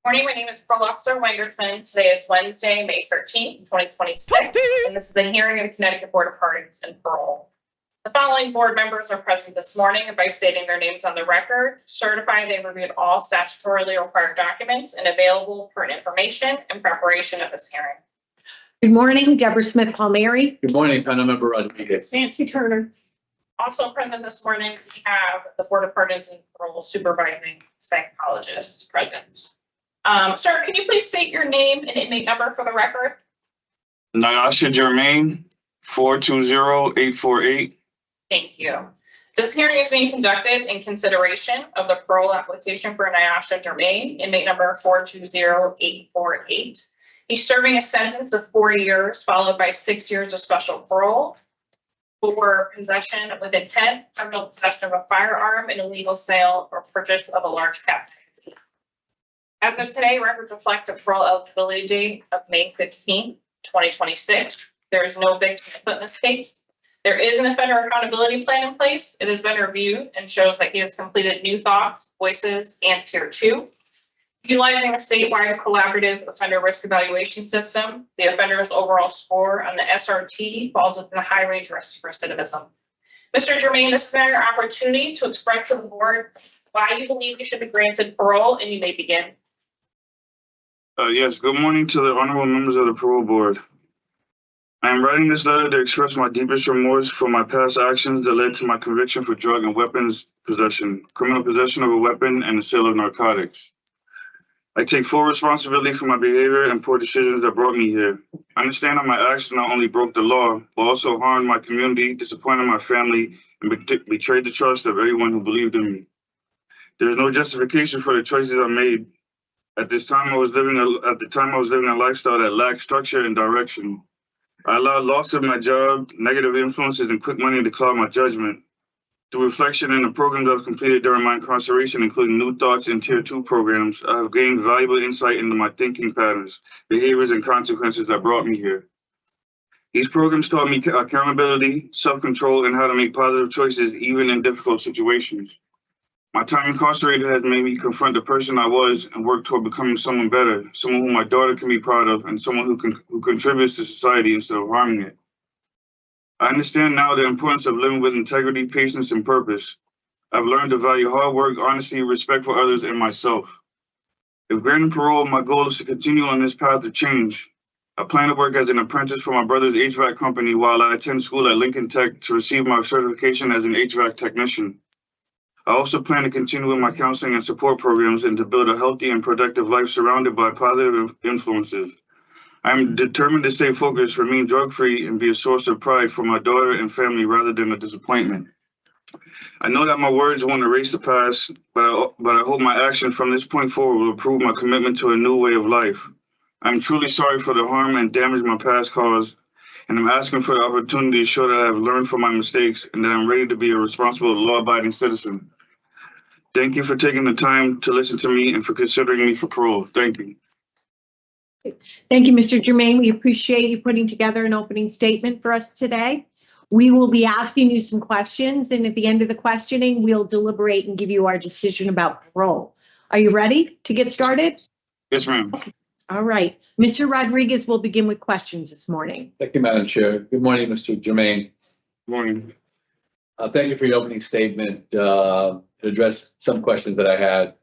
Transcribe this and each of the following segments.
Morning, my name is Parole Officer Wengerson. Today is Wednesday, May 13th, 2026, and this is a hearing of Connecticut Board of Pardons and Parole. The following board members are present this morning and by stating their names on the record, certify they reviewed all statutorily required documents and available pertinent information in preparation of this hearing. Good morning, Deborah Smith Palmieri. Good morning, panel member Rodriguez. Nancy Turner. Also present this morning, we have the Board of Pardons and Parole supervising psychologist present. Sir, can you please state your name and inmate number for the record? Nyasha Germain, 420-848. Thank you. This hearing is being conducted in consideration of the parole application for Nyasha Germain, inmate number 420-848. He's serving a sentence of 4 years, followed by 6 years of special parole for possession with intent, criminal possession of a firearm, and illegal sale or purchase of a large cap magazine. As of today, records reflect a parole eligibility date of May 15, 2026. There is no victim in this case. There is an offender accountability plan in place. It has been reviewed and shows that he has completed New Thoughts, Voices, and Tier 2. Utilizing a statewide collaborative offender risk evaluation system, the offender's overall score on the SRT falls within the high range risk for recidivism. Mr. Germain, this is your opportunity to express to the board why you believe you should be granted parole, and you may begin. Yes, good morning to the honorable members of the parole board. I am writing this letter to express my deepest remorse for my past actions that led to my conviction for drug and weapons possession, criminal possession of a weapon, and the sale of narcotics. I take full responsibility for my behavior and poor decisions that brought me here. I understand that my actions not only broke the law, but also harmed my community, disappointed my family, and betrayed the trust of everyone who believed in me. There is no justification for the choices I made. At the time I was living a lifestyle that lacked structure and direction. I allowed loss of my job, negative influences, and quick money to cloud my judgment. Through reflection in the programs I've completed during my incarceration, including New Thoughts and Tier 2 programs, I have gained valuable insight into my thinking patterns, behaviors, and consequences that brought me here. These programs taught me accountability, self-control, and how to make positive choices even in difficult situations. My time incarcerated has made me confront the person I was and work toward becoming someone better, someone who my daughter can be proud of, and someone who contributes to society instead of harming it. I understand now the importance of living with integrity, patience, and purpose. I've learned to value hard work, honesty, respect for others, and myself. If granted parole, my goal is to continue on this path of change. I plan to work as an apprentice for my brother's HVAC company while I attend school at Lincoln Tech to receive my certification as an HVAC technician. I also plan to continue with my counseling and support programs and to build a healthy and productive life surrounded by positive influences. I'm determined to stay focused, remain drug-free, and be a source of pride for my daughter and family rather than a disappointment. I know that my words won't erase the past, but I hope my action from this point forward will prove my commitment to a new way of life. I'm truly sorry for the harm and damage my past caused, and I'm asking for the opportunity to show that I have learned from my mistakes and that I'm ready to be a responsible, law-abiding citizen. Thank you for taking the time to listen to me and for considering me for parole. Thank you. Thank you, Mr. Germain. We appreciate you putting together an opening statement for us today. We will be asking you some questions, and at the end of the questioning, we'll deliberate and give you our decision about parole. Are you ready to get started? Yes, ma'am. All right. Mr. Rodriguez will begin with questions this morning. Thank you, Madam Chair. Good morning, Mr. Germain. Good morning. Thank you for your opening statement to address some questions that I had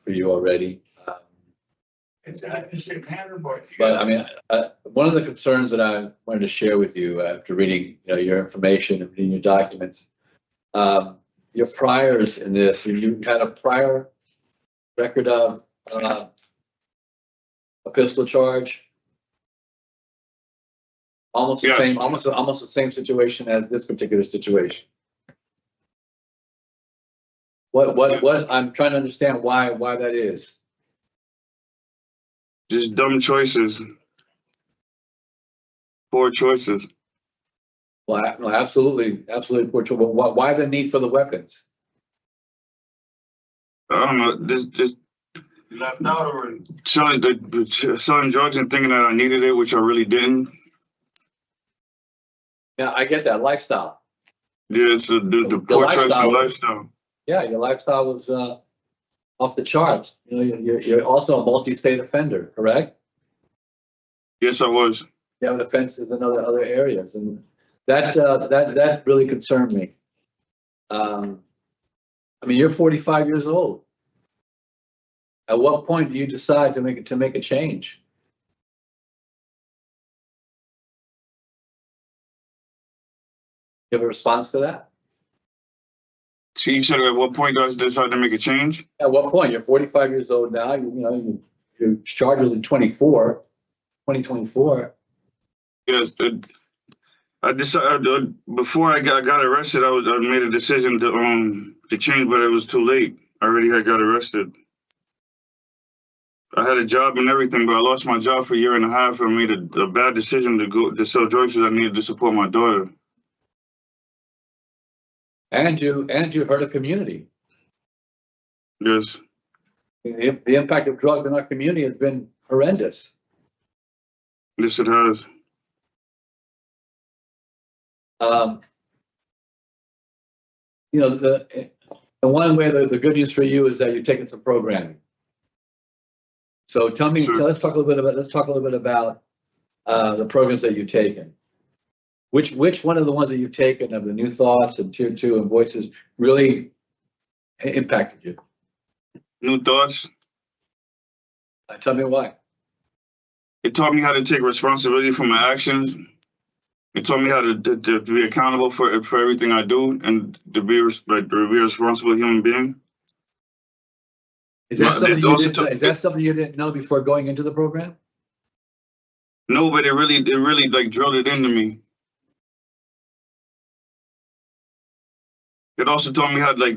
for you already. But I mean, one of the concerns that I wanted to share with you after reading your information and reading your documents, your priors in this, you had a prior record of a pistol charge, almost the same, almost the same situation as this particular situation. What I'm trying to understand why that is. Just dumb choices. Poor choices. Well, no, absolutely poor choice. Why the need for the weapons? I don't know. Just left out or selling drugs and thinking that I needed it, which I really didn't. Yeah, I get that lifestyle. Yeah, it's the poor choice of lifestyle. Yeah, your lifestyle was off the charts. You know, you're also a multi-state offender, correct? Yes, I was. You have offenses in other areas, and that really concerned me. I mean, you're 45 years old. At what point do you decide to make a change? You have a response to that? So you said at what point do I decide to make a change? At what point? You're 45 years old now. You're charged in 2024. Yes, I decided before I got arrested. I made a decision to change, but it was too late. I already had got arrested. I had a job and everything, but I lost my job for a year and a half. I made a bad decision to sell drugs because I needed to support my daughter. And you hurt a community. Yes. The impact of drugs in our community has been horrendous. Yes, it has. The one way, the good news for you is that you're taking some programming. So tell me, Sure. let's talk a little bit about the programs that you've taken. Which one of the ones that you've taken of the New Thoughts and Tier 2 and Voices really impacted you? New Thoughts. Tell me why. It taught me how to take responsibility for my actions. It taught me how to be accountable for everything I do and to be a responsible human being. Is that something you didn't know before going into the program? No, but it really like drilled it into me. It also taught me how that I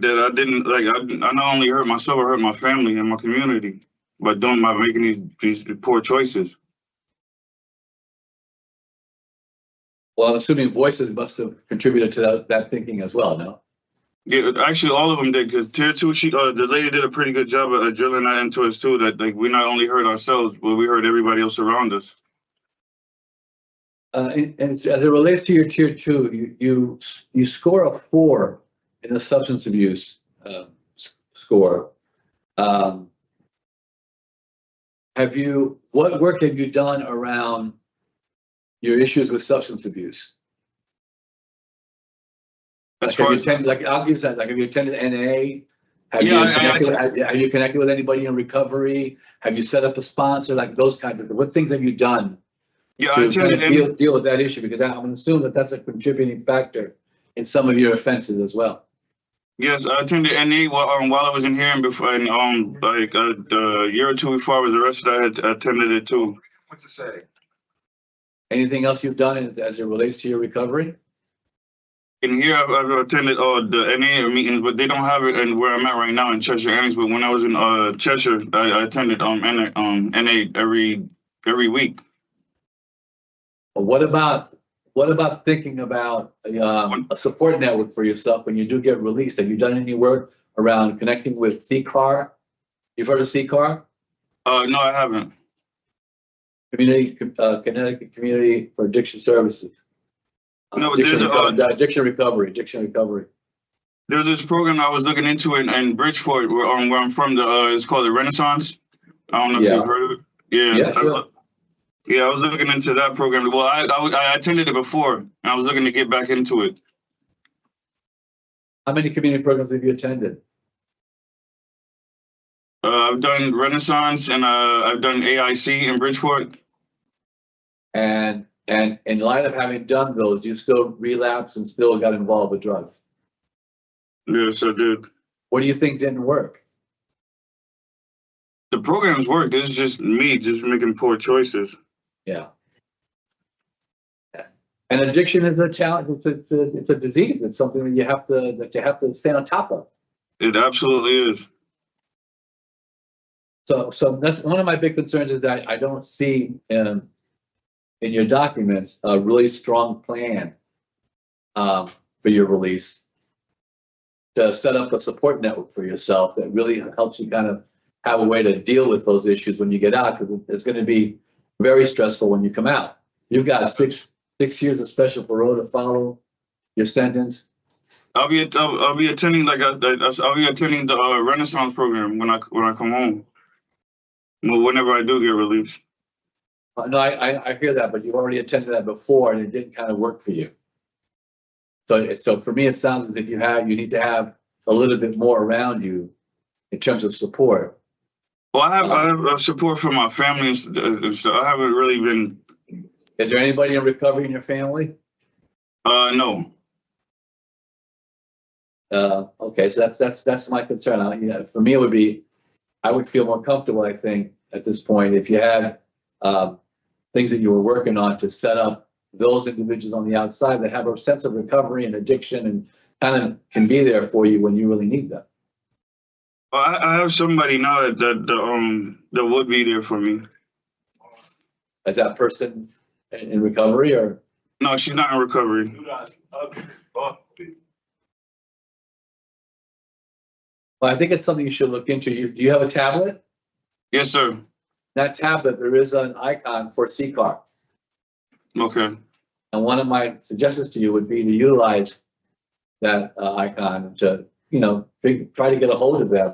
not only hurt myself, I hurt my family and my community by making these poor choices. Well, I'm assuming Voices must have contributed to that thinking as well, no? Yeah, actually, all of them did. Because Tier 2, the lady did a pretty good job of drilling that into us too. That we not only hurt ourselves, but we hurt everybody else around us. And as it relates to your Tier 2, you score a 4 in the substance abuse score. What work have you done around your issues with substance abuse? As far as have you attended NA? Have you connected with anybody in recovery? Have you set up a sponsor? Like those kinds of things. What things have you done I to attended kind of deal with that issue? Because I'm going to assume that that's a contributing factor in some of your offenses as well. Yes, I attended NA while I was in here, and before, and a year or two before I was arrested, I had attended it too. What to say? Anything else you've done as it relates to your recovery? In here, I've attended the NA meetings, but they don't have it in where I'm at right now in Cheshire Annex. But when I was in Cheshire, I attended NA every week. But what about thinking about a support network for yourself when you do get released? Have you done any work around connecting with CCAR? You've heard of CCAR? No, I haven't. Connecticut Community for Addiction Services. No, but addiction recovery. There's this program I was looking into in Bridgeport, where I'm from. It's called the Renaissance. I don't know if you've heard of it. Yeah, sure. I was looking into that program. Well, I attended it before, and I was looking to get back into it. How many community programs have you attended? I've done Renaissance, and I've done AIC in Bridgeport. And in light of having done those, you still relapsed and still got involved with drugs? Yes, I did. What do you think didn't work? The programs worked. It's just me just making poor choices. Yeah. And addiction is a challenge. It's a disease. It's something that you have to stay on top of. It absolutely is. So that's one of my big concerns, is that I don't see in your documents a really strong plan for your release, to set up a support network for yourself that really helps you kind of have a way to deal with those issues when you get out, because it's going to be very stressful when you come out. You've got six years of special parole to follow your sentence. I'll be attending I'll be attending the Renaissance program when I come home. Well, whenever I do get released. No, I hear that, but you already attended that before and it didn't kind of work for you. So for me, it sounds as if you need to have a little bit more around you in terms of support. Well, I have support from my family and stuff. I haven't really been. Is there anybody in recovery in your family? No. Okay, so that's my concern. For me, I would feel more comfortable, I think, at this point, if you had things that you were working on to set up those individuals on the outside that have a sense of recovery and addiction and kind of can be there for you when you really need them. Well, I have somebody now that would be there for me. Is that person in recovery or? No, she's not in recovery. Well, I think it's something you should look into. Do you have a tablet? Yes, sir. That tablet, there is an icon for CCAR. Okay. And one of my suggestions to you would be to utilize that icon to, try to get a hold of them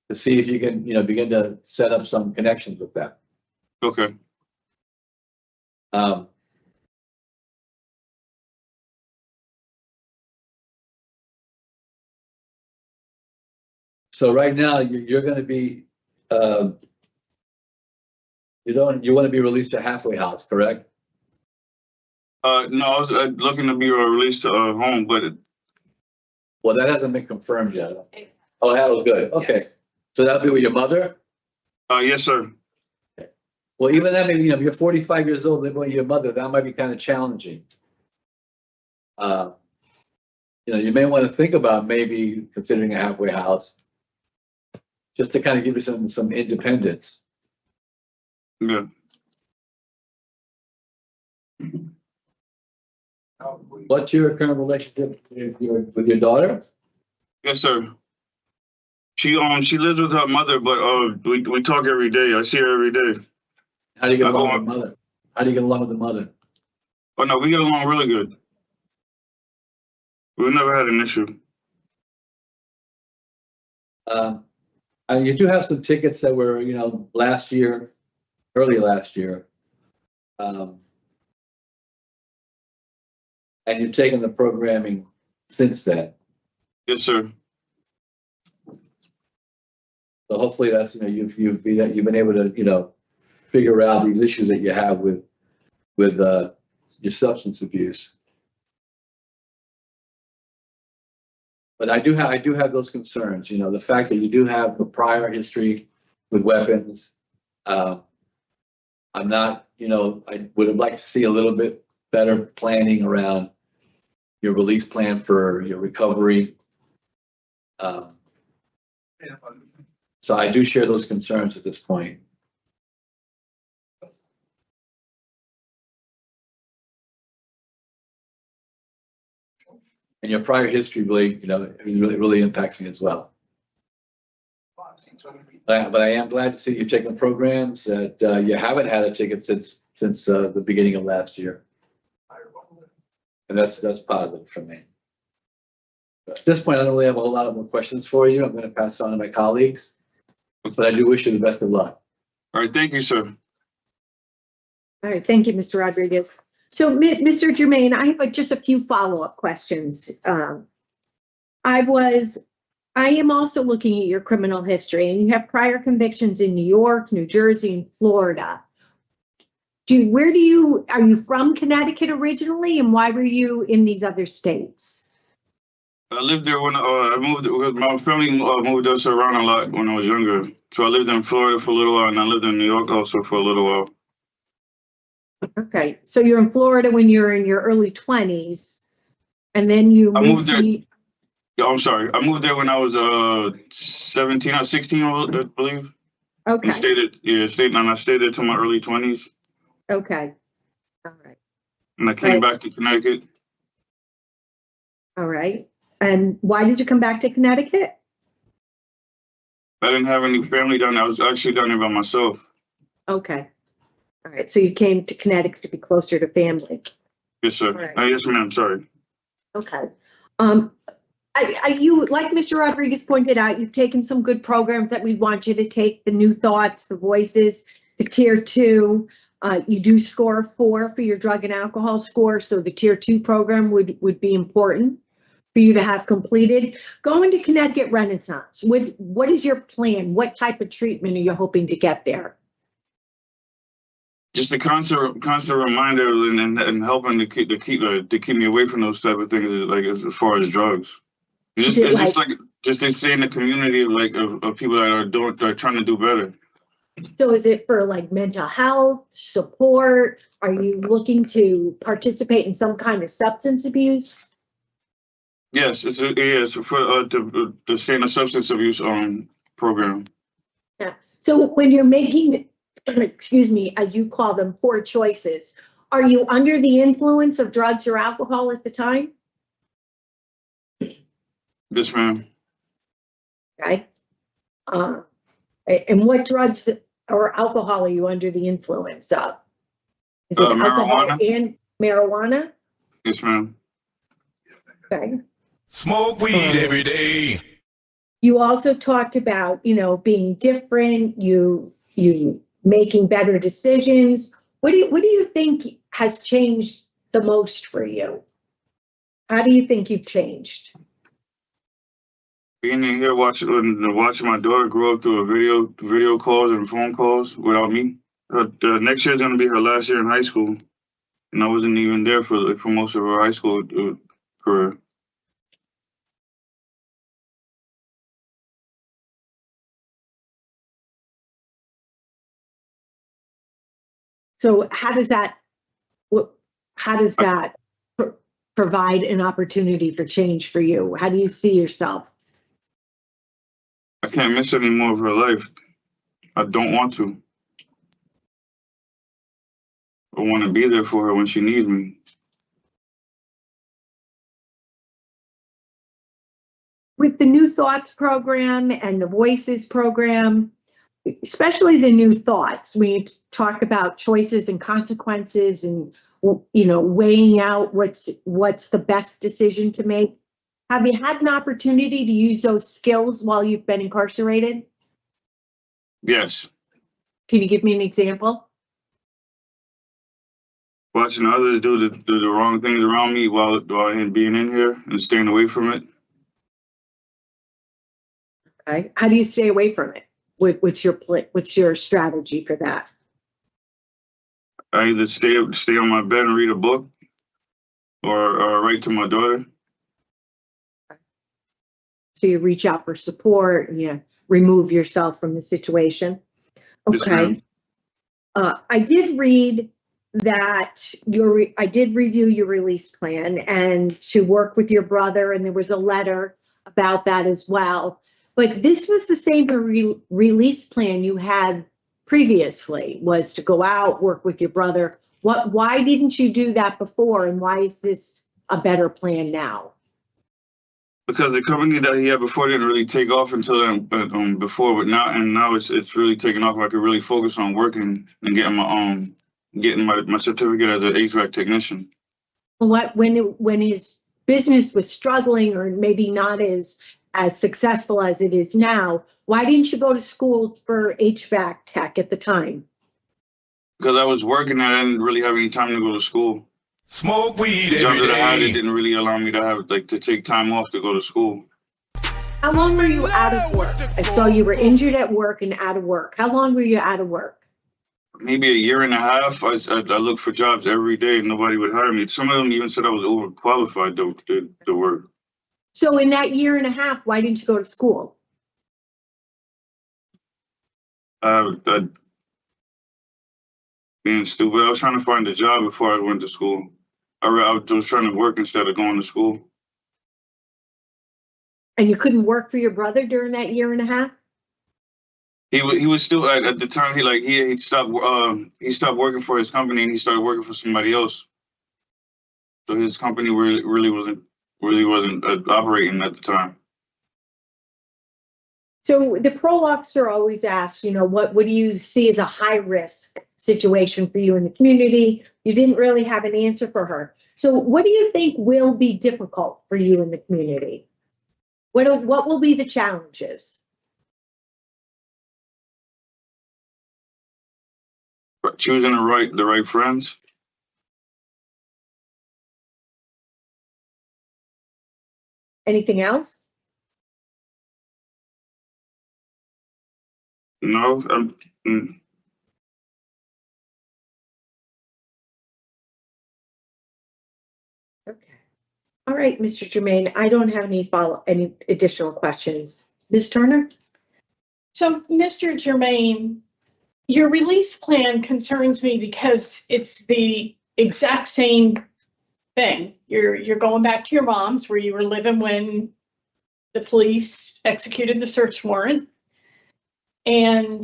to see if you can, begin to set up some connections with them. Okay. So right now you're going to be, you want to be released to halfway house, correct? No, I was looking to be released to home, but Well, that hasn't been confirmed yet. Oh, that was good. Okay. Yes. So that'll be with your mother? yes, sir. Well, even that, maybe, you're 45 years old, living with your mother, that might be kind of challenging. You may want to think about maybe considering a halfway house, just to kind of give you some independence. Yeah. What's your current relationship with your daughter? Yes, sir. She lives with her mother, but we talk every day. I see her every day. How do you get along with the mother? How do you get along with the mother? Oh no, we get along really good. We've never had an issue. You do have some tickets that were, early last year. And you've taken the programming since then. Yes, sir. So hopefully that's, you've been able to, figure out these issues that you have with your substance abuse. But I do have those concerns, the fact that you do have a prior history with weapons. I'm not, I would have liked to see a little bit better planning around your release plan for your recovery. So I do share those concerns at this point. And your prior history really, really impacts me as well. But I am glad to see you're taking programs that you haven't had a ticket since the beginning of last year. And that's positive for me. At this point, I don't really have a whole lot of more questions for you. I'm going to pass it on to my colleagues, but I do wish you the best of luck. All right, thank you, sir. All right, thank you, Mr. Rodriguez. So, Mr. Germain, I have just a few follow-up questions. I am also looking at your criminal history, and you have prior convictions in New York, New Jersey, and Florida. Are you from Connecticut originally, and why were you in these other states? I lived there when I moved. My family moved us around a lot when I was younger. So I lived in Florida for a little while, and I lived in New York also for a little while. Okay, so you're in Florida when you're in your early 20s, and then you moved there. Yeah, I'm sorry. I moved there when I was 17 or 16, I believe. Okay. And I stayed there till my early 20s. Okay. All right. And I came back to Connecticut. All right. And why did you come back to Connecticut? I didn't have any family down there. I was actually down there by myself. Okay. All right. So you came to Connecticut to be closer to family. Yes, sir. Right. Yes, ma'am. Sorry. Okay. You, like Mr. Rodriguez pointed out, you've taken some good programs that we want you to take, the New Thoughts, the Voices, the Tier 2. You do score 4 for your drug and alcohol score, so the Tier 2 program would be important for you to have completed. Going to Connecticut Renaissance, what is your plan? What type of treatment are you hoping to get there? Just a constant reminder and helping to keep me away from those type of things, like as far as drugs. It's just to stay in the community of people that are trying to do better. So is it for like mental health support? Are you looking to participate in some kind of substance abuse? Yes, it's for to stay in a substance abuse program. Yeah. So when you're making, excuse me, as you call them, poor choices, are you under the influence of drugs or alcohol at the time? Yes, ma'am. Okay. And what drugs or alcohol are you under the influence of? Is it alcohol and marijuana? Yes, ma'am. Okay. Smoke weed every day. You also talked about, being different, you making better decisions. What do you think has changed the most for you? How do you think you've changed? Being in here watching my daughter grow up through video calls and phone calls without me. Next year's gonna be her last year in high school, and I wasn't even there for most of her high school career. So how does that provide an opportunity for change for you? How do you see yourself? I can't miss any more of her life. I don't want to. I want to be there for her when she needs me. With the New Thoughts program and the Voices program, especially the New Thoughts, we talk about choices and consequences and, weighing out what's the best decision to make. Have you had an opportunity to use those skills while you've been incarcerated? Yes. Can you give me an example? Watching others do the wrong things around me while being in here and staying away from it. Okay. How do you stay away from it? What's your strategy for that? I either stay on my bed and read a book, or write to my daughter. So you reach out for support and you remove yourself from the situation. Okay. I did read that I did review your release plan and to work with your brother, and there was a letter about that as well. But this was the same release plan you had previously, was to go out, work with your brother. Why didn't you do that before, and why is this a better plan now? Because the company that he had before didn't really take off until then, before, but now it's really taken off. I could really focus on working and getting my certificate as an HVAC technician. When his business was struggling, or maybe not as successful as it is now, why didn't you go to school for HVAC tech at the time? Because I was working and I didn't really have any time to go to school. Smoke weed The job every that I had, it day. didn't really allow me to have to take time off to go to school. How long were you out of work? I saw you were injured at work and out of work. How long were you out of work? Maybe a year and a half. I looked for jobs every day and nobody would hire me. Some of them even said I was overqualified to work. So in that year and a half, why didn't you go to school? Being stupid. I was trying to find a job before I went to school. I was trying to work instead of going to school. And you couldn't work for your brother during that year and a half? He was still at the time. He stopped working for his company and he started working for somebody else. So his company really wasn't operating at the time. So the parole officer always asks, what do you see as a high risk situation for you in the community? You didn't really have an answer for her. So what do you think will be difficult for you in the community? What will be the challenges? But choosing the right friends. Anything else? No, Okay. All right, Mr. Germain, I don't have any additional questions. Ms. Turner? So, Mr. Germain, your release plan concerns me because it's the exact same thing. You're going back to your mom's where you were living when the police executed the search warrant. And,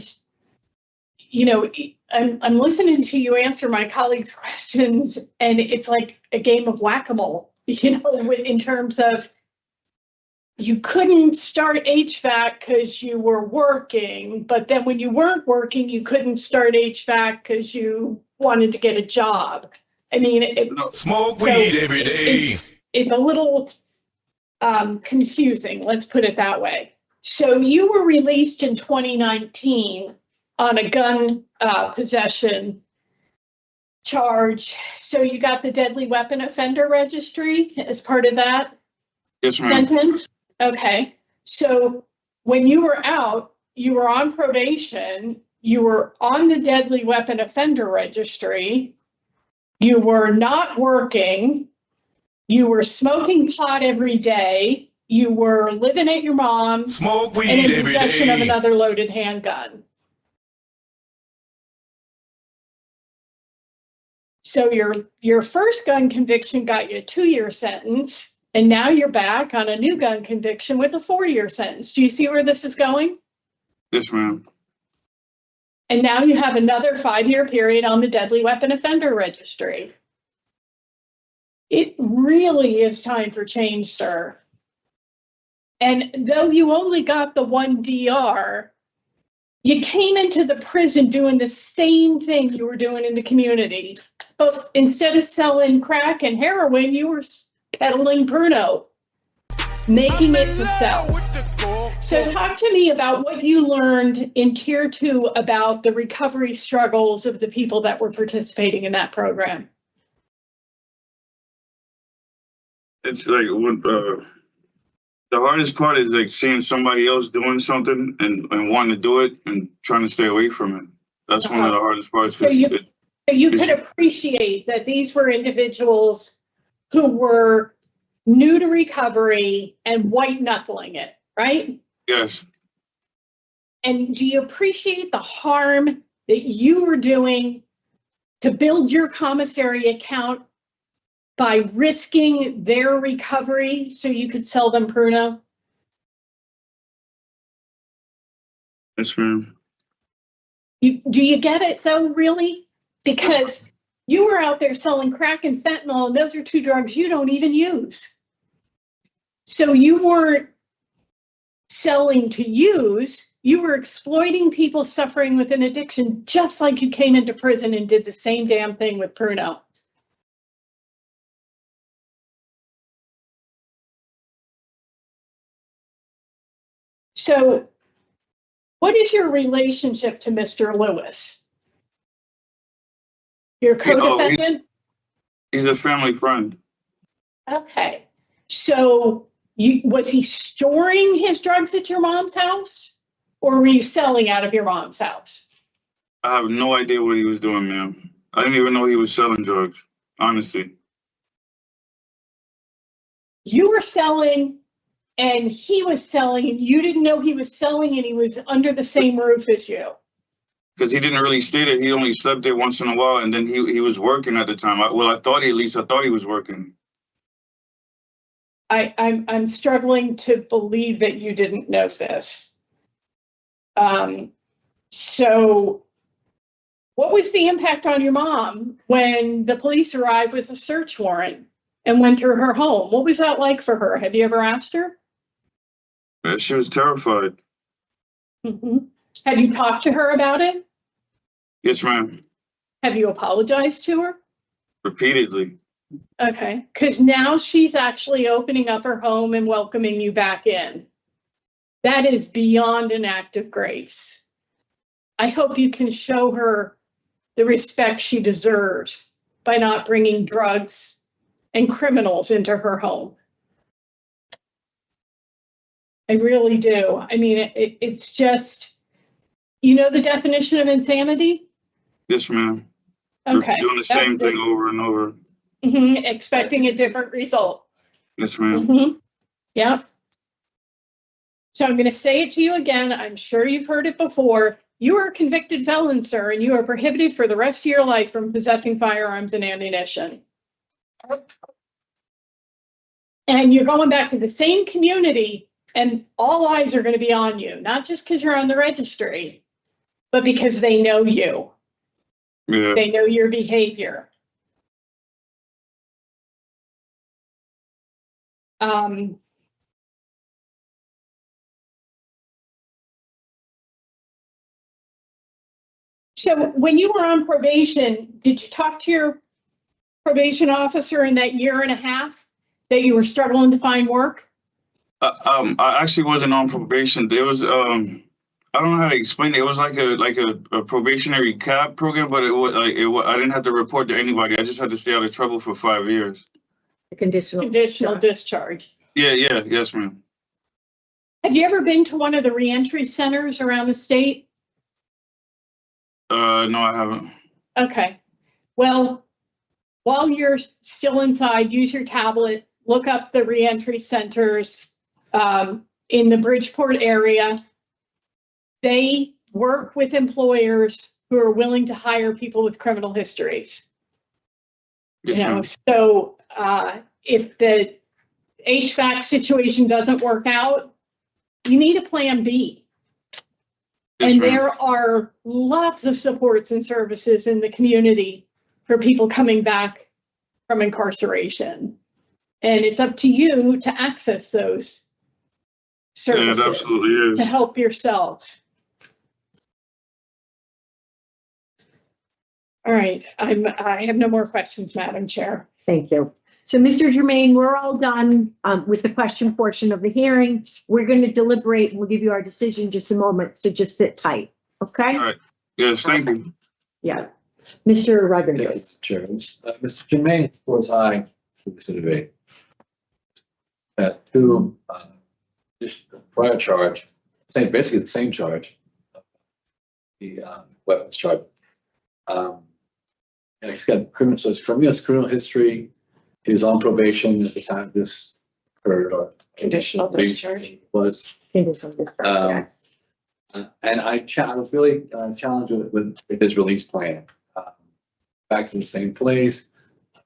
you know, I'm listening to you answer my colleagues' questions, and it's like a game of whack-a-mole, you know, in terms of you couldn't start HVAC because you were working, but then when you weren't working, you couldn't start HVAC because you wanted to get a job. I mean, Smoke weed every day. It's a little confusing, let's put it that way. So you were released in 2019 on a gun possession charge. So you got the deadly weapon offender registry as part of that yes, ma'am. sentence? Okay. So when you were out, you were on probation, you were on the deadly weapon offender registry, you were not working, you were smoking pot every day, you were living at your mom's, Smoke weed and in every possession of day. another loaded handgun. So your first gun conviction got you a 2-year sentence, and now you're back on a new gun conviction with a 4-year sentence. Do you see where this is going? Yes, ma'am. And now you have another 5-year period on the deadly weapon offender registry. It really is time for change, sir. And though you only got the 1 DR, you came into the prison doing the same thing you were doing in the community. But instead of selling crack and heroin, you were peddling Pruno, making it to sell. So talk to me about what you learned in Tier 2 about the recovery struggles of the people that were participating in that program. It's like the hardest part is like seeing somebody else doing something and wanting to do it and trying to stay away from it. That's one of the hardest parts. So you could appreciate that these were individuals who were new to recovery and white knuckling it, right? Yes. And do you appreciate the harm that you were doing to build your commissary account by risking their recovery so you could sell them Pruno? Yes, ma'am. Do you get it though, really? Because you were out there selling crack and fentanyl, and those are 2 drugs you don't even use. So you weren't selling to use, you were exploiting people suffering with an addiction, just like you came into prison and did the same damn thing with Pruno. So what is your relationship to Mr. Lewis? Your co-defendant? He's a family friend. Okay. So was he storing his drugs at your mom's house, or were you selling out of your mom's house? I have no idea what he was doing, ma'am. I didn't even know he was selling drugs, honestly. You were selling and he was selling, and you didn't know he was selling, and he was under the same roof as you. Because he didn't really stay there. He only slept there once in a while, and then he was working at the time. I thought he was working. I'm struggling to believe that you didn't know this. So what was the impact on your mom when the police arrived with a search warrant and went through her home? What was that like for her? Have you ever asked her? She was terrified. Mm-hmm. Have you talked to her about it? Yes, ma'am. Have you apologized to her? Repeatedly. Okay, because now she's actually opening up her home and welcoming you back in. That is beyond an act of grace. I hope you can show her the respect she deserves by not bringing drugs and criminals into her home. I really do. I mean, it's just, you know the definition of insanity? Yes, ma'am. Okay. Doing the same thing over and over. Expecting a different result. Yes, ma'am. Yep. So I'm going to say it to you again. I'm sure you've heard it before. You are a convicted felon, sir, and you are prohibited for the rest of your life from possessing firearms and ammunition. And you're going back to the same community, and all eyes are going to be on you, not just because you're on the registry, but because they know you. Yeah. They know your behavior. So when you were on probation, did you talk to your probation officer in that year and a half that you were struggling to find work? I actually wasn't on probation. There was I don't know how to explain it. It was like a probationary cap program, but I didn't have to report to anybody. I just had to stay out of trouble for 5 years. Conditional Discharge. Yeah, yes, ma'am. Have you ever been to one of the reentry centers around the state? No, I haven't. Okay. Well, while you're still inside, use your tablet, look up the reentry centers in the Bridgeport area. They work with employers who are willing to hire people with criminal histories. Yes, You know, ma'am. so if the HVAC situation doesn't work out, you need a plan B. Yes, And ma'am. there are lots of supports and services in the community for people coming back from incarceration. And it's up to you to access those Yeah, it services absolutely to is. help yourself. All right, I have no more questions, Madam Chair. Thank you. So, Mr. Germain, we're all done with the question portion of the hearing. We're going to deliberate and we'll give you our decision in just a moment. So just sit tight. Okay? All right. Yes, thank you. Yeah. Mr. Rodriguez. Chair, Mr. Jermaine, of course, I consider that two, just prior charge, basically the same charge, the weapons charge. And he's got criminal, so it's criminal history. He was on probation at the time this occurred, or Conditional discharge. was. Conditional discharge, yes. And I was really challenged with his release plan. Back to the same place.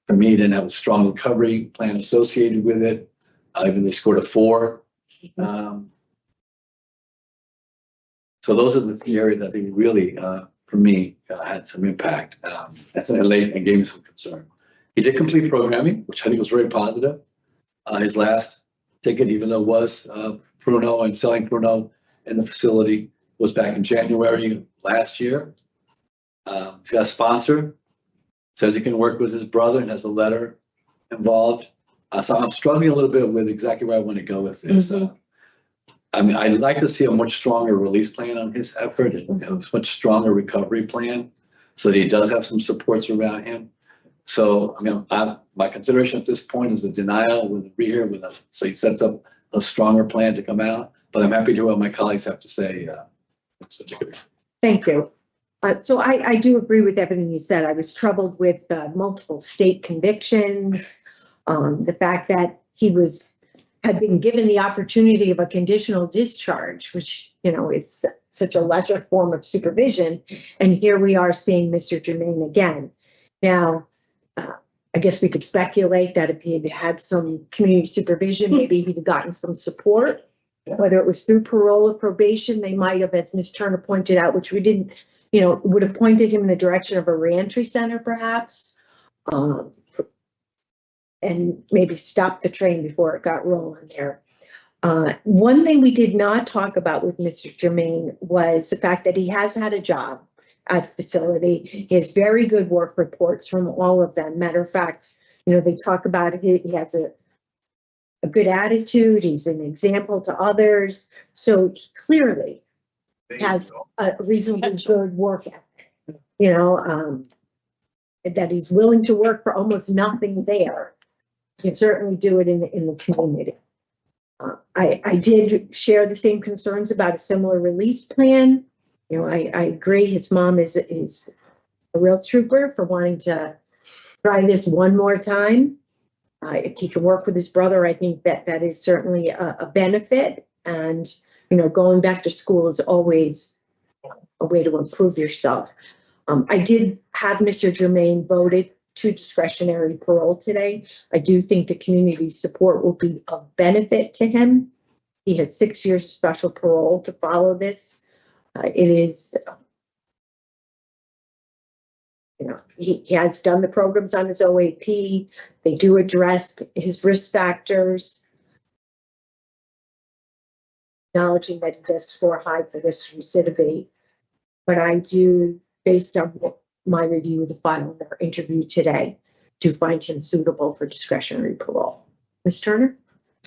For me, he didn't have a strong recovery plan associated with it. Even they scored a 4. So those are the three areas I think really, for me, had some impact. That's late and gave me some concern. He did complete programming, which I think was very positive. His last ticket, even though it was Pruno and selling Pruno in the facility, was back in January last year. He's got a sponsor, says he can work with his brother and has a letter involved. So I'm struggling a little bit with exactly where I want to go with this. I mean, I'd like to see a much stronger release plan on his effort and a much stronger recovery plan so that he does have some supports around him. So, I mean, my consideration at this point is a denial with a rehear so he sets up a stronger plan to come out. But I'm happy to hear what my colleagues have to say. Thank you. So I do agree with everything you said. I was troubled with multiple state convictions, the fact that he had been given the opportunity of a conditional discharge, which, you know, is such a lesser form of supervision. And here we are seeing Mr. Germain again. Now, I guess we could speculate that if he had had some community supervision, maybe he'd have gotten some support, whether it was through parole or probation. They might have, as Ms. Turner pointed out, which we didn't, you know, would have pointed him in the direction of a reentry center, perhaps, and maybe stopped the train before it got rolling there. One thing we did not talk about with Mr. Germain was the fact that he has had a job at the facility. He has very good work reports from all of them. Matter of fact, They talk about he has a good attitude. He's an example to others. So he clearly has a reasonably good work ethic, that he's willing to work for almost nothing there. He can certainly do it in the community. I did share the same concerns about a similar release plan. I agree his mom is a real trooper for wanting to try this one more time. If he can work with his brother, I think that is certainly a benefit. And, going back to school is always a way to improve yourself. I did have Mr. Germain voted to discretionary parole today. I do think the community support will be of benefit to him. He has 6 years of special parole to follow this. It is, he has done the programs on his OAP. They do address his risk factors, acknowledging that he does score high for this recidivate. But I do, based on my review of the file in our interview today, do find him suitable for discretionary parole. Ms. Turner?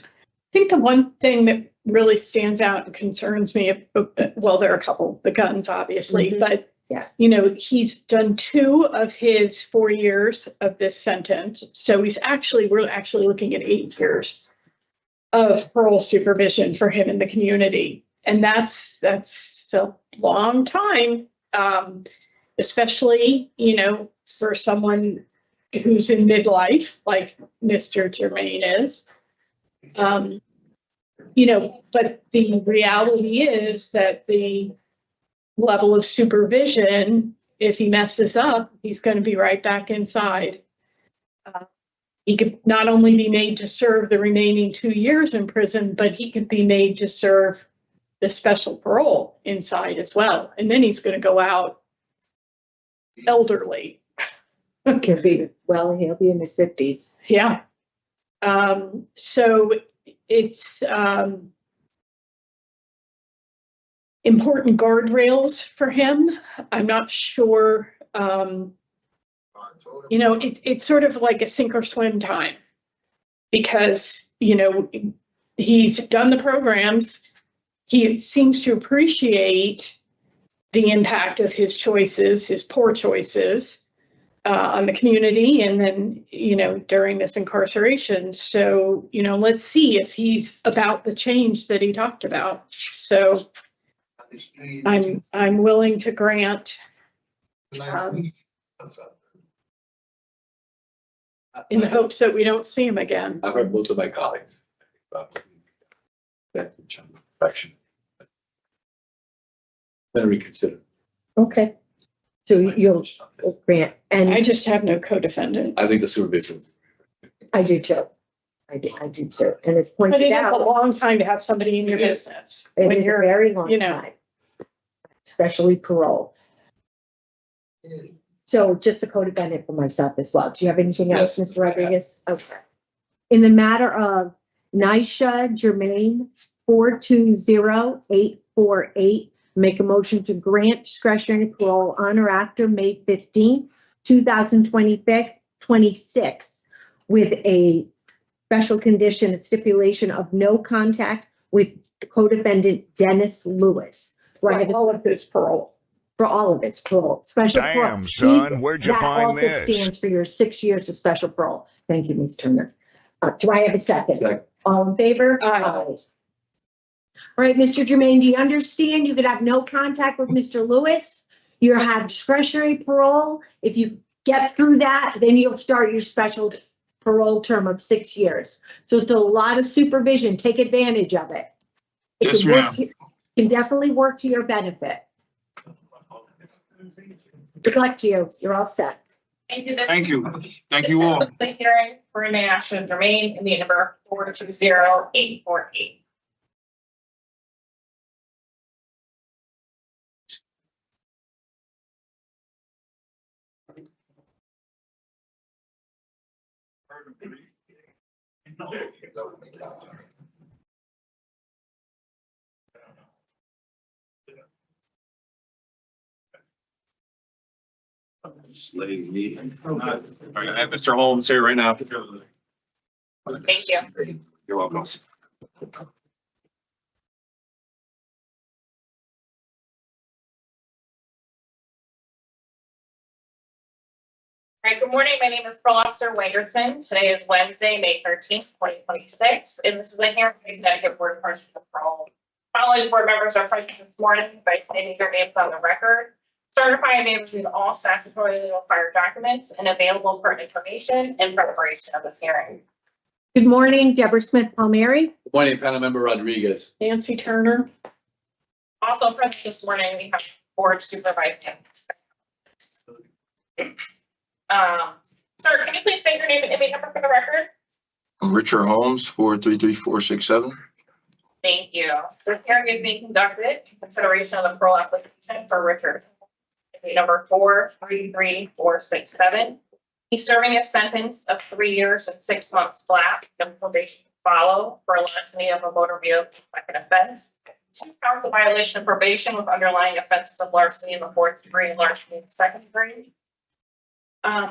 I think the one thing that really stands out and concerns me, well, there are a couple, the guns, obviously, but Yes. He's done 2 of his 4 years of this sentence. So we're actually looking at 8 years of parole supervision for him in the community. And that's a long time, especially, for someone who's in midlife, like Mr. Germain is. But the reality is that the level of supervision, if he messes up, he's going to be right back inside. He could not only be made to serve the remaining 2 years in prison, but he could be made to serve the special parole inside as well. And then he's going to go out elderly. He'll be in his 50s. Yeah. So it's important guardrails for him. I'm not sure, it's sort of like a sink or swim time because, he's done the programs. He seems to appreciate the impact of his choices, his poor choices on the community. And then, during this incarceration. So, let's see if he's about the change that he talked about. So I'm willing to grant in the hopes that we don't see him again. I've heard most of my colleagues about that action. Then reconsider. Okay. So you'll grant, and I just have no co-defendant. I think the supervision. I do too. I do too. And it's But pointed it is a out, long time to have somebody in your business. it When is a you're, very long you know. time, especially parole. So just a co-defendant for myself as well. Do you have anything else, Yes. Mr. Rodriguez? Okay. In the matter of Nisha Germain 420848, make a motion to grant discretionary parole on or after May 15th, 2026, with a special condition, a stipulation of no contact with co-defendant Dennis Lewis. for all of his parole. For all of his parole. Special Damn, parole. son, where'd you That find also this? stands for your 6 years of special parole. Thank you, Ms. Turner. Do I have a second? Second. All in favor? Aye. All right, Mr. Germain, do you understand you could have no contact with Mr. Lewis? You have discretionary parole. If you get through that, then you'll start your special parole term of 6 years. So it's a lot of supervision. Take advantage of it. It Yes, can work ma'am. to- can definitely work to your benefit. Good luck to you. You're all set. Thank you. Thank you. Thank you all. The hearing for Nisha Germain in the number 420848. Slave meeting. All right, I have Mr. Holmes here right now. Thank you. You're welcome. All right, good morning. My name is Parole Officer Wangerson. Today is Wednesday, May 13th, 2026, and this is a hearing for Connecticut Board of Correctional Parole. Following board members are present this morning by stating their names on the record, certifying they have reviewed all statutorily required documents and available for information in preparation of this hearing. Good morning, Deborah Smith Palmieri. Good morning, panel member Rodriguez. Nancy Turner. Also present this morning, we have board supervising. Sir, can you please state your name and image number for the record? I'm Richard Holmes, 433467. Thank you. This hearing is being conducted in consideration of the parole application for Richard. Number 433467. He's serving a sentence of 3 years and 6 months flat, and probation to follow for larceny of a motor vehicle second offense. 2 counts of violation of probation with underlying offenses of larceny in the 4th degree and larceny in the 2nd degree.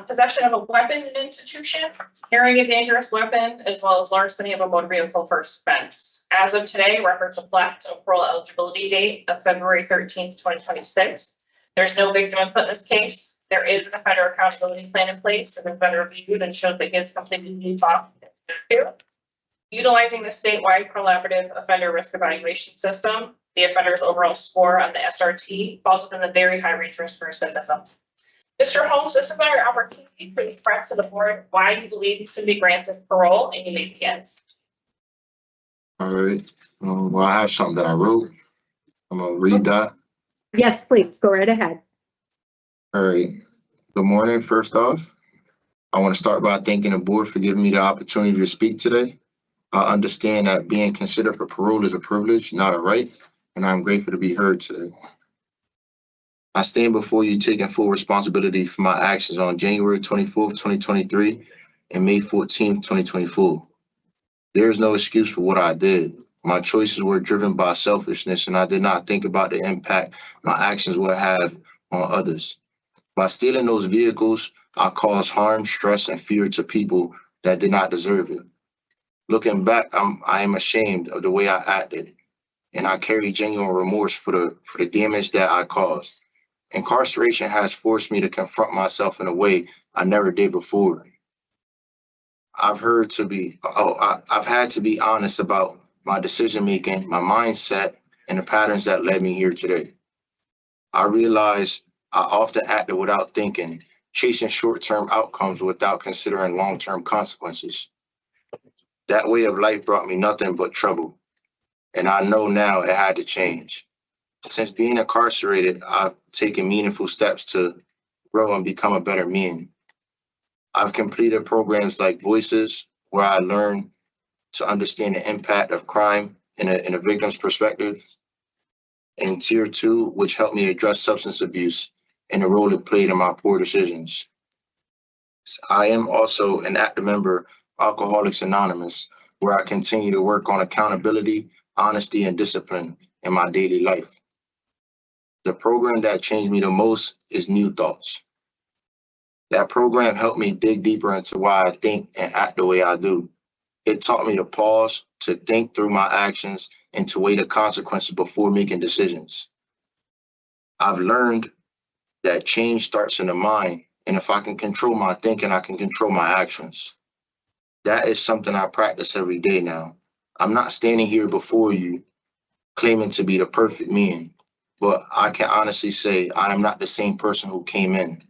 Possession of a weapon in institution, carrying a dangerous weapon, as well as larceny of a motor vehicle first offense. As of today, records reflect a parole eligibility date of February 13th, 2026. There's no victim input in this case. There is an offender accountability plan in place and has been reviewed and shows that he has completed new talk. Utilizing the statewide collaborative offender risk evaluation system, the offender's overall score on the SRT falls within the very high range risk for recidivism. Mr. Holmes, this is our opportunity for these parts of the board why you believe you should be granted parole, and you may begin. All right. Well, I have something that I wrote. I'm going to read that. Yes, please, go right ahead. All right. Good morning, first off. I want to start by thanking the board for giving me the opportunity to speak today. I understand that being considered for parole is a privilege, not a right, and I'm grateful to be heard today. I stand before you taking full responsibility for my actions on January 24th, 2023 and May 14th, 2024. There is no excuse for what I did. My choices were driven by selfishness, and I did not think about the impact my actions would have on others. By stealing those vehicles, I caused harm, stress, and fear to people that did not deserve it. Looking back, I am ashamed of the way I acted, and I carry genuine remorse for the damage that I caused. Incarceration has forced me to confront myself in a way I never did before. I've had to be honest about my decision-making, my mindset, and the patterns that led me here today. I realized I often acted without thinking, chasing short-term outcomes without considering long-term consequences. That way of life brought me nothing but trouble, and I know now it had to change. Since being incarcerated, I've taken meaningful steps to grow and become a better man. I've completed programs like Voices, where I learned to understand the impact of crime in a victim's perspective, and Tier 2, which helped me address substance abuse and the role it played in my poor decisions. I am also an active member of Alcoholics Anonymous, where I continue to work on accountability, honesty, and discipline in my daily life. The program that changed me the most is New Thoughts. That program helped me dig deeper into why I think and act the way I do. It taught me to pause, to think through my actions, and to weigh the consequences before making decisions. I've learned that change starts in the mind, and if I can control my thinking, I can control my actions. That is something I practice every day now. I'm not standing here before you claiming to be the perfect man, but I can honestly say I am not the same person who came in.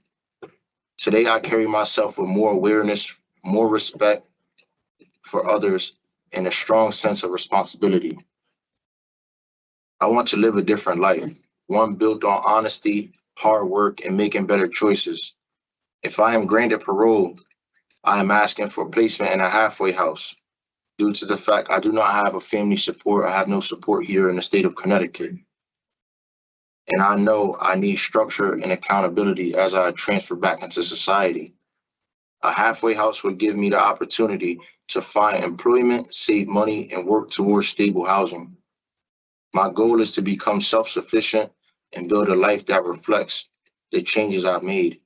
Today, I carry myself with more awareness, more respect for others, and a strong sense of responsibility. I want to live a different life, one built on honesty, hard work, and making better choices. If I am granted parole, I am asking for placement in a halfway house due to the fact I do not have a family support. I have no support here in the state of Connecticut. And I know I need structure and accountability as I transfer back into society. A halfway house would give me the opportunity to find employment, save money, and work towards stable housing. My goal is to become self-sufficient and build a life that reflects the changes I've made.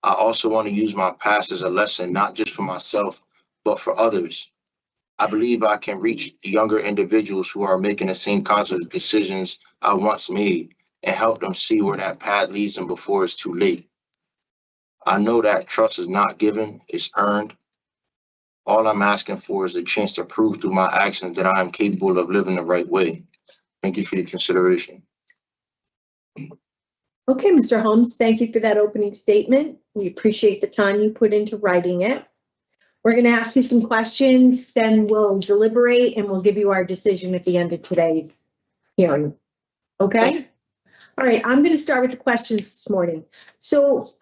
I also want to use my past as a lesson, not just for myself, but for others. I believe I can reach younger individuals who are making the same kinds of decisions I once made and help them see where that path leads them before it's too late. I know that trust is not given, it's earned. All I'm asking for is a chance to prove through my actions that I am capable of living the right way. Thank you for your consideration. Okay, Mr. Holmes, thank you for that opening statement. We appreciate the time you put into writing it. We're going to ask you some questions, then we'll deliberate and we'll give you our decision at the end of today's hearing. Okay? All right, I'm going to start with the questions this morning. So,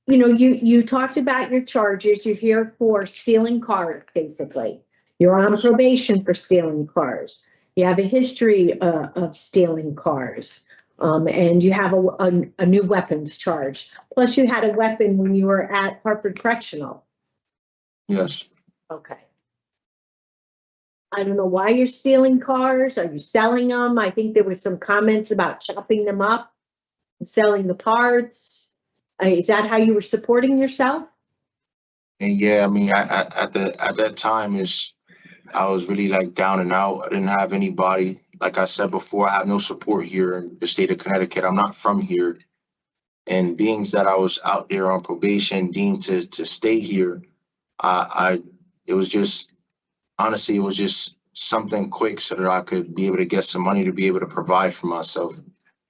you know, you talked about your charges. You're here for stealing cars, basically. You're on probation for stealing cars. You have a history of stealing cars. And you have a new weapons charge. Plus you had a weapon when you were at Hartford Correctional. Yes. Okay. I don't know why you're stealing cars. Are you selling them? I think there was some comments about chopping them up and selling the parts. Is that how you were supporting yourself? And yeah, I mean, at that time I was really like down and out. I didn't have anybody. Like I said before, I have no support here in the state of Connecticut. I'm not from here. And being that I was out there on probation, deemed to stay here, it was just, honestly, it was just something quick so that I could be able to get some money to be able to provide for myself.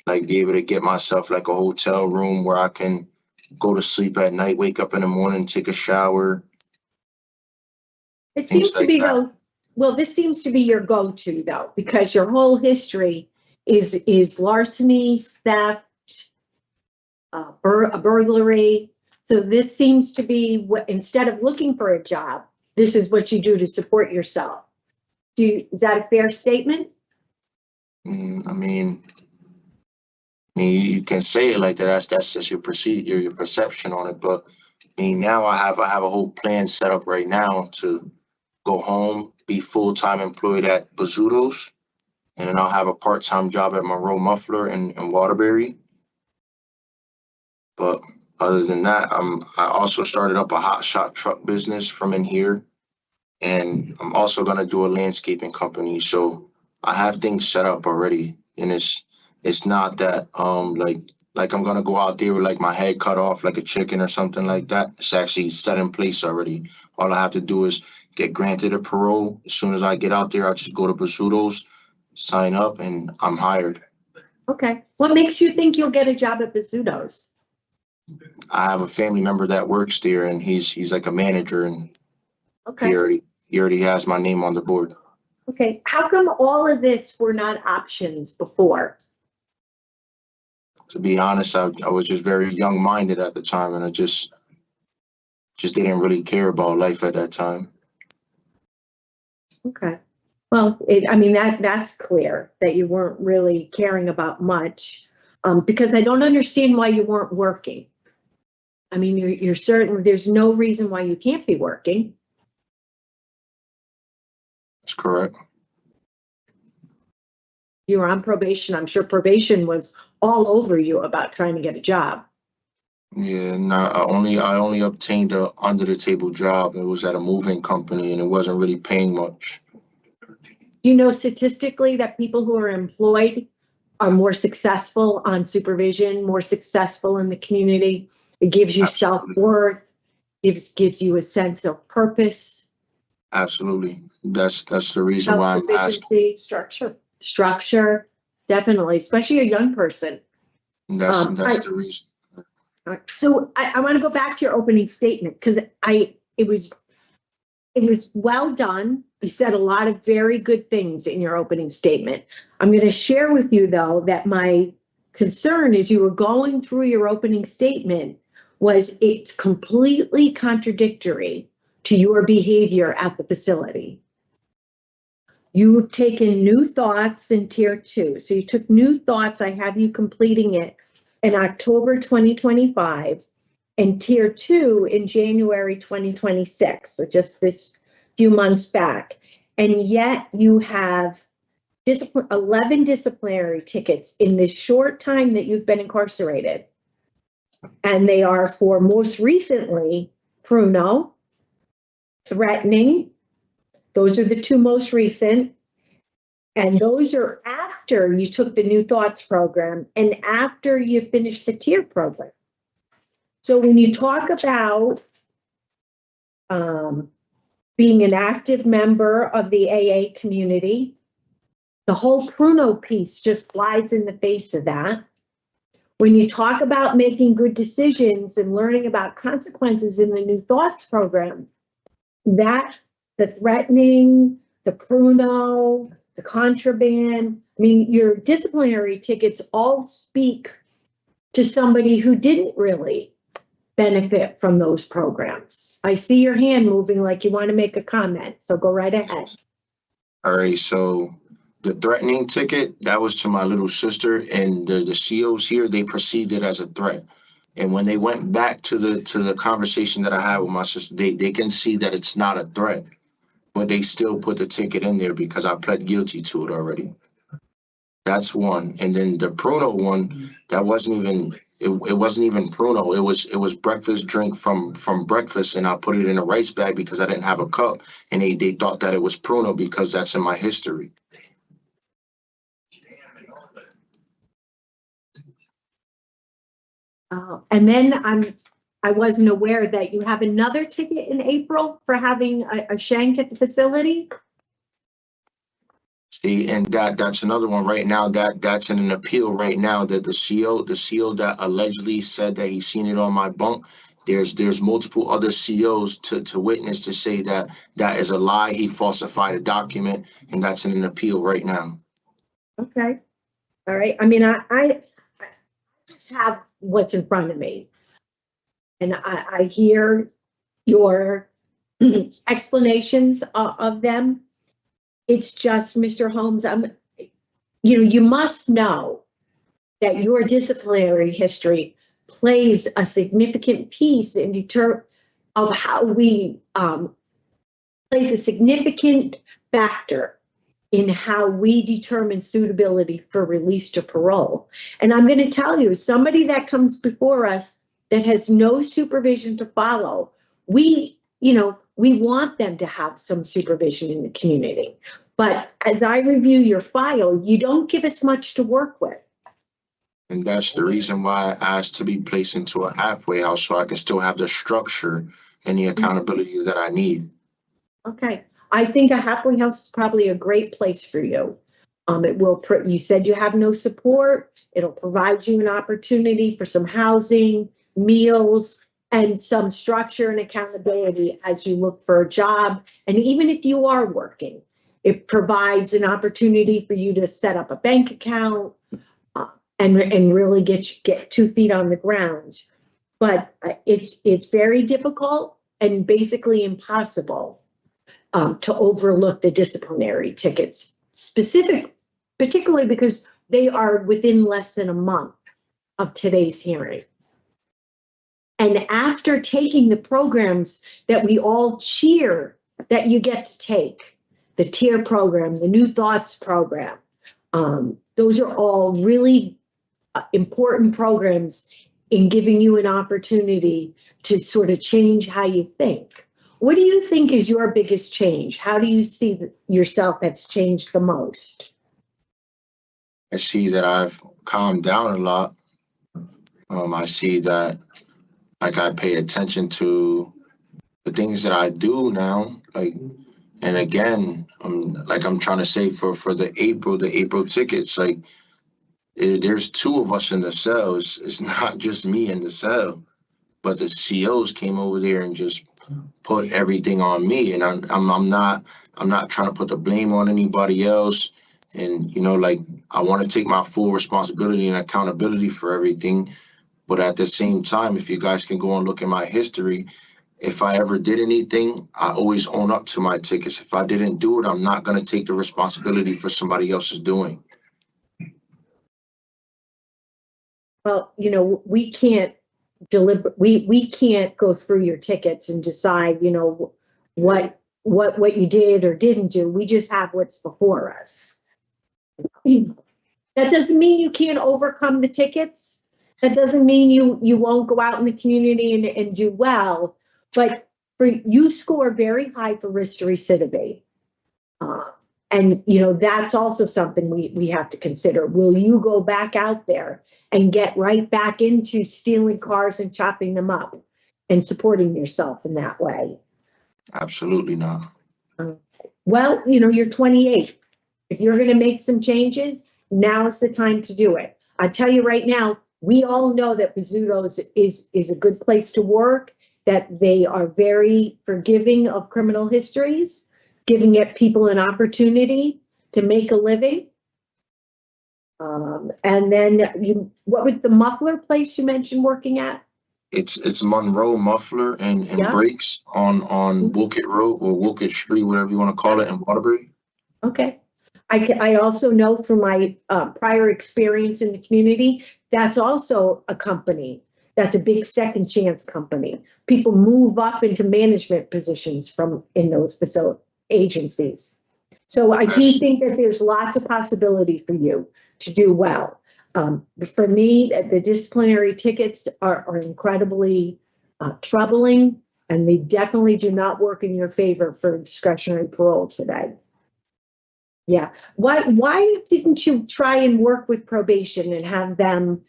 Like be able to get myself like a hotel room where I can go to sleep at night, wake up in the morning, take a shower. It seems to be though, well, this seems to be your go-to though, because your whole history is larceny, theft, burglary. So this seems to be what, instead of looking for a job, this is what you do to support yourself. Is that a fair statement? I mean, you can say it like that. That's just your procedure, your perception on it. But I mean, now I have a whole plan set up right now to go home, be full-time employed at Bazzuto's, and then I'll have a part-time job at Monroe Muffler in Waterbury. But other than that, I also started up a hot shot truck business from in here, and I'm also gonna do a landscaping company. So I have things set up already, and it's not that like I'm gonna go out there with like my head cut off like a chicken or something like that. It's actually set in place already. All I have to do is get granted a parole. As soon as I get out there, I just go to Bazzuto's, sign up, and I'm hired. Okay. What makes you think you'll get a job at Bazzuto's? I have a family member that works there, and he's like a manager, and Okay. he already has my name on the board. Okay. How come all of this were not options before? To be honest, I was just very young-minded at the time, and I just didn't really care about life at that time. Okay. Well, I mean, that's clear that you weren't really caring about much, because I don't understand why you weren't working. I mean, you're certain there's no reason why you can't be working. That's correct. You were on probation. I'm sure probation was all over you about trying to get a job. Yeah, no, I only obtained a under the table job. It was at a moving company, and it wasn't really paying much. Do you know statistically that people who are employed are more successful on supervision, more successful in the community? It gives you self-worth, gives you a sense of purpose. Absolutely. That's the reason why I'm asking. Structure, definitely, especially a young person. That's the reason. So I want to go back to your opening statement because it was well done. You said a lot of very good things in your opening statement. I'm going to share with you though that my concern as you were going through your opening statement was it's completely contradictory to your behavior at the facility. You've taken new thoughts in tier 2. So you took new thoughts. I have you completing it in October 2025 and tier 2 in January 2026. So just this few months back. And yet you have 11 disciplinary tickets in this short time that you've been incarcerated. And they are for most recently, Pruno, threatening. Those are the two most recent. And those are after you took the New Thoughts program and after you finished the tier program. So when you talk about being an active member of the AA community, the whole Pruno piece just flies in the face of that. When you talk about making good decisions and learning about consequences in the New Thoughts program, that, the threatening, the Pruno, the contraband, I mean, your disciplinary tickets all speak to somebody who didn't really benefit from those programs. I see your hand moving like you want to make a comment, so go right ahead. All right, so the threatening ticket, that was to my little sister, and the COs here, they perceived it as a threat. And when they went back to the conversation that I had with my sister, they can see that it's not a threat, but they still put the ticket in there because I pled guilty to it already. That's one. And then the Pruno one, that wasn't even, it wasn't even Pruno. It was breakfast drink from breakfast, and I put it in a rice bag because I didn't have a cup, and they thought that it was Pruno because that's in my history. And then I wasn't aware that you have another ticket in April for having a shank at the facility. See, and that's another one right now that's in an appeal right now, that the CO that allegedly said that he's seen it on my bunk. There's multiple other COs to witness to say that that is a lie. He falsified a document, and that's in an appeal right now. Okay. All right. I mean, I just have what's in front of me. And I hear your explanations of them. It's just, Mr. Holmes, you must know that your disciplinary history plays a significant piece in of how we plays a significant factor in how we determine suitability for release to parole. And I'm going to tell you, somebody that comes before us that has no supervision to follow, we want them to have some supervision in the community. But as I review your file, you don't give us much to work with. And that's the reason why I asked to be placed into a halfway house, so I can still have the structure and the accountability that I need. Okay. I think a halfway house is probably a great place for you. It will, you said you have no support. It'll provide you an opportunity for some housing, meals, and some structure and accountability as you look for a job. And even if you are working, it provides an opportunity for you to set up a bank account and really get 2 feet on the ground. But it's very difficult and basically impossible to overlook the disciplinary tickets, particularly because they are within less than a month of today's hearing. And after taking the programs that we all cheer that you get to take, the tier program, the New Thoughts program, those are all really important programs in giving you an opportunity to sort of change how you think. What do you think is your biggest change? How do you see yourself that's changed the most? I see that I've calmed down a lot. I see that, like, I pay attention to the things that I do now. Like, and again, I'm trying to say for the April tickets, like, there's 2 of us in the cells. It's not just me in the cell, but the COs came over there and just put everything on me. And I'm not trying to put the blame on anybody else. And, like, I want to take my full responsibility and accountability for everything. But at the same time, if you guys can go and look at my history, if I ever did anything, I always own up to my tickets. If I didn't do it, I'm not going to take the responsibility for somebody else's doing. Well, we can't we can't go through your tickets and decide, what you did or didn't do. We just have what's before us. That doesn't mean you can't overcome the tickets. That doesn't mean you won't go out in the community and do well, but you score very high for risk to recidivate. And, that's also something we have to consider. Will you go back out there and get right back into stealing cars and chopping them up and supporting yourself in that way? Absolutely not. Well, you're 28. If you're going to make some changes, now is the time to do it. I tell you right now, we all know that Pizzuto's is a good place to work, that they are very forgiving of criminal histories, giving people an opportunity to make a living. And then what was the muffler place you mentioned working at? It's Monroe Muffler and Yeah. Brakes on Woolkit Road or Woolkit Street, whatever you want to call it, in Waterbury. Okay. I also know from my prior experience in the community, that's also a company. That's a big second chance company. People move up into management positions in those agencies. So I do think that there's lots of possibility for you to do well. For me, the disciplinary tickets are incredibly troubling, and they definitely do not work in your favor for discretionary parole today. Yeah. Why didn't you try and work with probation and have them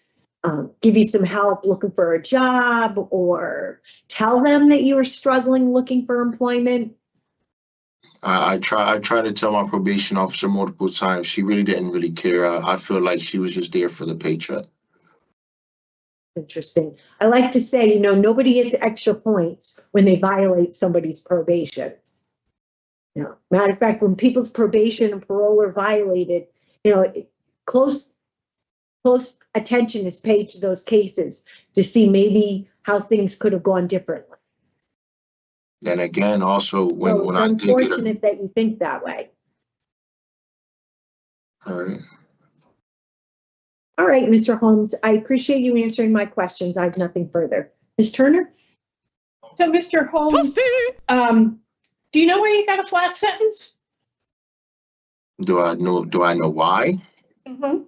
give you some help looking for a job, or tell them that you were struggling looking for employment? I tried to tell my probation officer multiple times. She really didn't really care. I feel like she was just there for the paycheck. Interesting. I like to say, nobody gets extra points when they violate somebody's probation. Matter of fact, when people's probation and parole are violated, close attention is paid to those cases to see maybe how things could have gone differently. And again, also when it's I did get unfortunate that you think that way. All right. All right, Mr. Holmes, I appreciate you answering my questions. I have nothing further. Ms. Turner? So, Mr. Holmes, do you know where you got a flat sentence? Do I know why? Mm-hmm.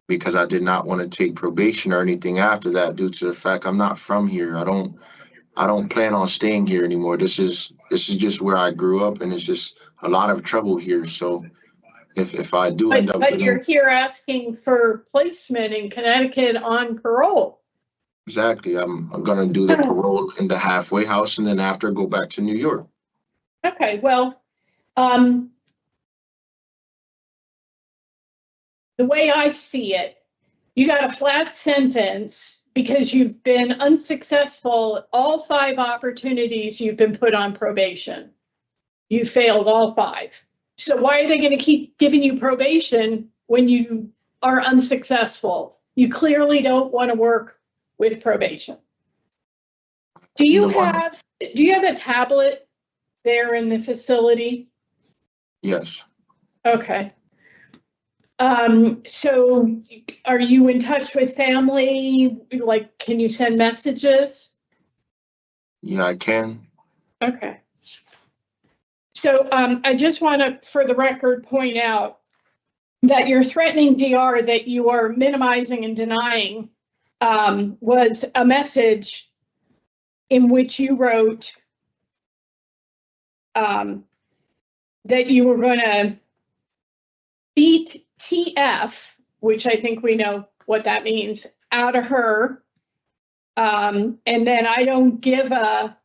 Because I did not want to take probation or anything after that, due to the fact I'm not from here. I don't plan on staying here anymore. This is just where I grew up, and it's just a lot of trouble here. So if I do end up But you're here asking for placement in Connecticut on parole. Exactly. I'm gonna do the parole in the halfway house, and then after go back to New York. Okay, well, the way I see it, you got a flat sentence because you've been unsuccessful all 5 opportunities you've been put on probation. You failed all 5. So why are they going to keep giving you probation when you are unsuccessful? You clearly don't want to work with probation. Do you have a tablet there in the facility? Yes. Okay. So are you in touch with family? Like, can you send messages? Yeah, I can. Okay. So I just want to, for the record, point out that your threatening DR that you are minimizing and denying was a message in which you wrote that you were going to beat TF, which I think we know what that means, out of her. And then I don't give a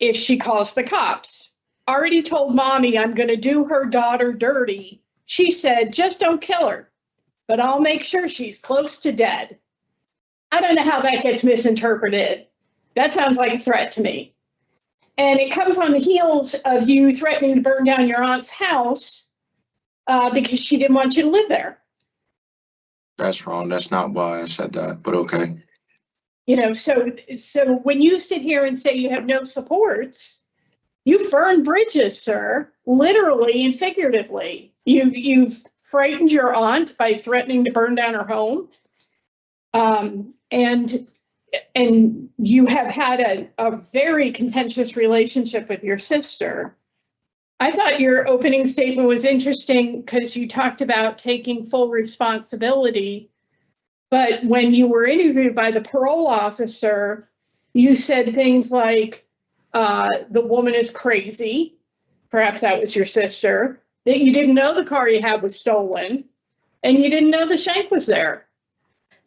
if she calls the cops. Already told mommy I'm going to do her daughter dirty. She said, just don't kill her, but I'll make sure she's close to dead. I don't know how that gets misinterpreted. That sounds like a threat to me. And it comes on the heels of you threatening to burn down your aunt's house because she didn't want you to live there. That's wrong. That's not why I said that, but okay. So when you sit here and say you have no supports, you've burned bridges, sir, literally and figuratively. You've frightened your aunt by threatening to burn down her home. And you have had a very contentious relationship with your sister. I thought your opening statement was interesting because you talked about taking full responsibility But when you were interviewed by the parole officer, you said things like, the woman is crazy. Perhaps that was your sister, that you didn't know the car you had was stolen, and you didn't know the shank was there.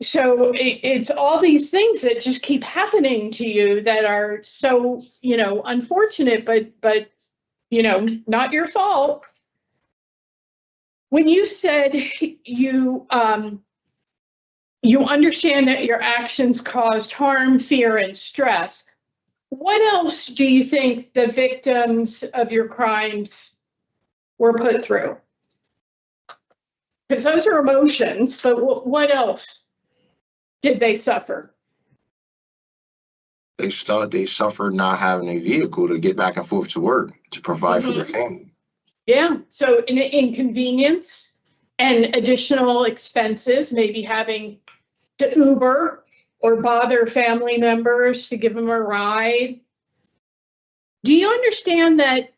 So it's all these things that just keep happening to you that are so, unfortunate, but, not your fault. When you said you understand that your actions caused harm, fear, and stress, what else do you think the victims of your crimes were put through? Because those are emotions, but what else did they suffer? They suffered not having a vehicle to get back and forth to work, to provide for their family. Yeah, so inconvenience and additional expenses, maybe having to Uber or bother family members to give them a ride. Do you understand that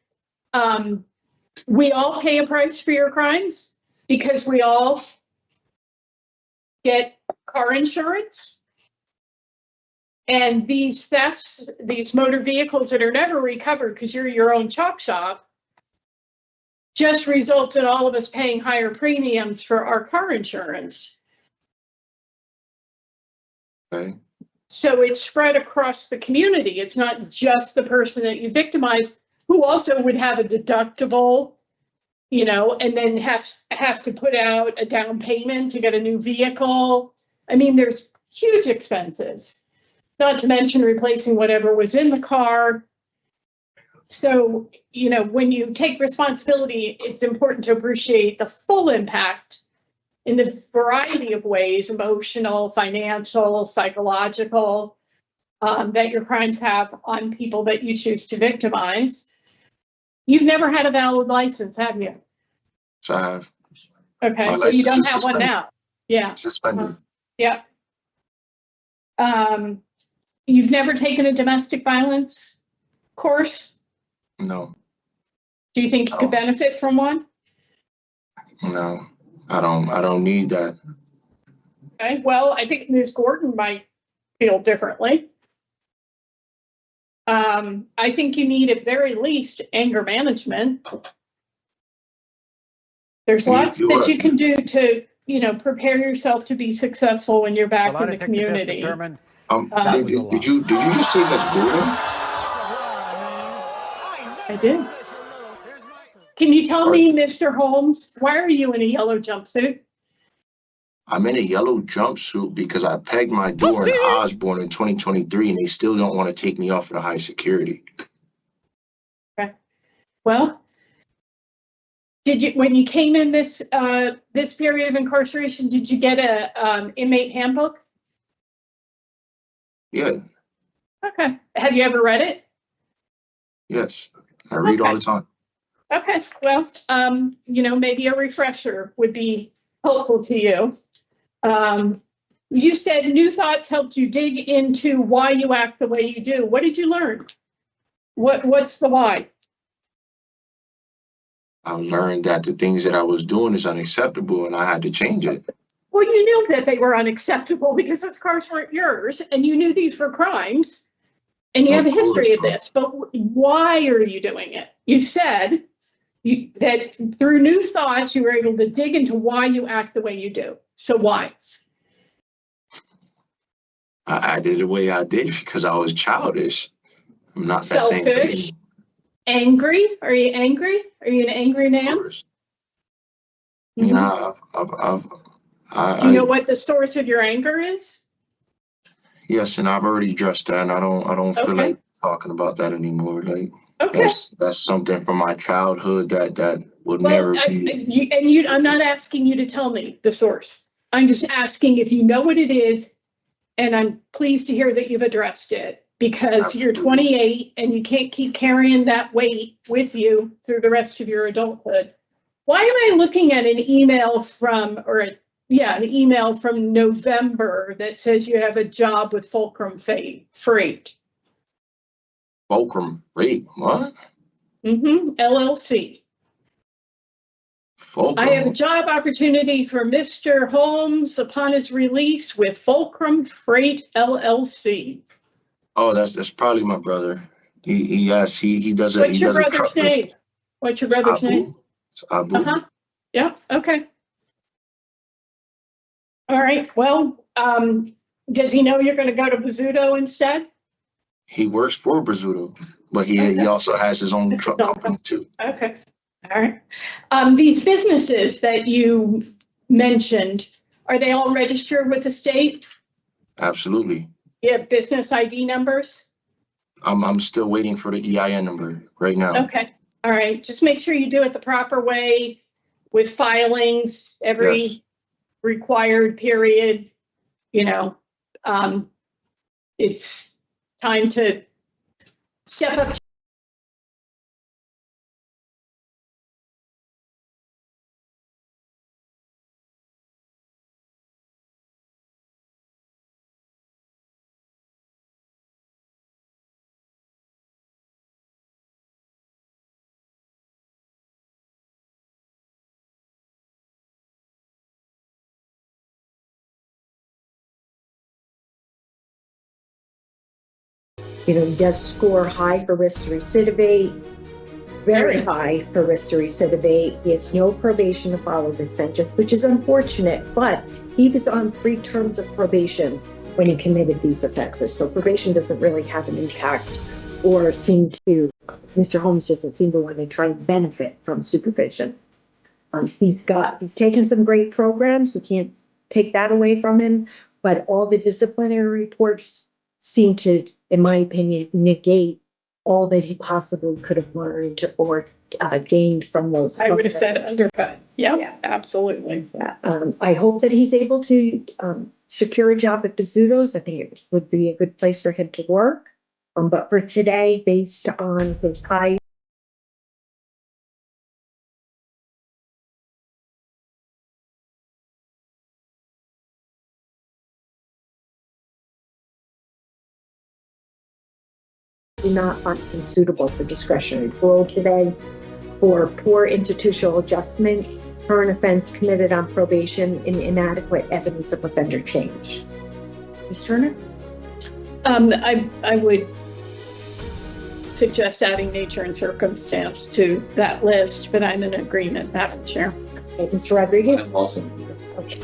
we all pay a price for your crimes because we all get car insurance? And these thefts, these motor vehicles that are never recovered because you're your own chop shop, just results in all of us paying higher premiums for our car insurance. Okay. So it's spread across the community. It's not just the person that you victimized who also would have a deductible, and then have to put out a down payment to get a new vehicle. I mean, there's huge expenses, not to mention replacing whatever was in the car. So, when you take responsibility, it's important to appreciate the full impact in the variety of ways, emotional, financial, psychological, that your crimes have on people that you choose to victimize. You've never had a valid license, have you? So I have. Okay, My so you license don't is have one suspended. now. Yeah. Suspended. Yeah. You've never taken a domestic violence course? No, Do you think you could benefit from one? no, I don't need that. Okay, well, I think Ms. Gordon might feel differently. I think you need at very least anger management. There's lots that you can do to, prepare yourself to be successful when you're back in the community. Did you just say Miss Gordon? I did. Can you tell me, Mr. Holmes, why are you in a yellow jumpsuit? I'm in a yellow jumpsuit because I pegged my door in Osborne in 2023, and they still don't want to take me off of the high security. Okay. Well, when you came in this period of incarceration, did you get a inmate handbook? Yeah. Okay. Have you ever read it? Yes. I read all the time. Okay. Well, maybe a refresher would be helpful to you. You said new thoughts helped you dig into why you act the way you do. What did you learn? What's the why? I learned that the things that I was doing is unacceptable and I had to change it. Well, you knew that they were unacceptable because those cars weren't yours and you knew these were crimes and you have a history of this, but why are you doing it? You said that through new thoughts, you were able to dig into why you act the way you do. So why? I did the way I did because I was childish. I'm not that same way. Selfish. Angry? Are you angry? Are you an angry man? Do you know what the source of your anger is? Yes, and I've already addressed that, and I don't feel like talking about that anymore. Like that's something from my childhood that would never be. I'm not asking you to tell me the source. I'm just asking if you know what it is, and I'm pleased to hear that you've addressed it because you're 28 and you can't keep carrying that weight with you through the rest of your adulthood. Why am I looking at an email from November that says you have a job with Fulcrum Freight? Fulcrum Freight, what? LLC. I have a Fulcrum. job opportunity for Mr. Holmes upon his release with Fulcrum Freight LLC. Oh, that's probably my brother. Yes, he does a, What's he your does a brother's truck name? business. What's your It's brother's name? Abu. It's Abu. Uh-huh. Yeah, okay. All right, well, does he know you're gonna go to Bizzuto instead? He works for Brazzuto, but he Okay. also has his own That's truck his own company too. Okay, all right. These businesses that you mentioned, are they all registered with the state? Absolutely. You have business ID numbers? I'm still waiting for the EIN number right now. Okay, all right, just make sure you do it the proper way with filings every Yes. required period, you know. It's time to step up. He does score high for risk to recidivate, very high for risk to recidivate. He has no probation to follow this sentence, which is unfortunate, but he was on 3 terms of probation when he committed these offenses. So probation doesn't really have an impact or Mr. Holmes doesn't seem to want to try and benefit from supervision. He's taken some great programs. We can't take that away from him, but all the disciplinary reports seem to, in my opinion, negate all that he possibly could have learned or gained from those. I would have said programs. undercut. Yeah, absolutely. Yeah, I hope that he's able to secure a job at Bizzuto's. I think it would be a good place for him to work. But for today, based on his high do not find him suitable for discretionary parole today. For poor institutional adjustment, current offense committed on probation, and inadequate evidence of offender change. Ms. Turner? I would suggest adding nature and circumstance to that list, but I'm in agreement, Madam Chair. Okay, Mr. Rodriguez? I'm also, Okay.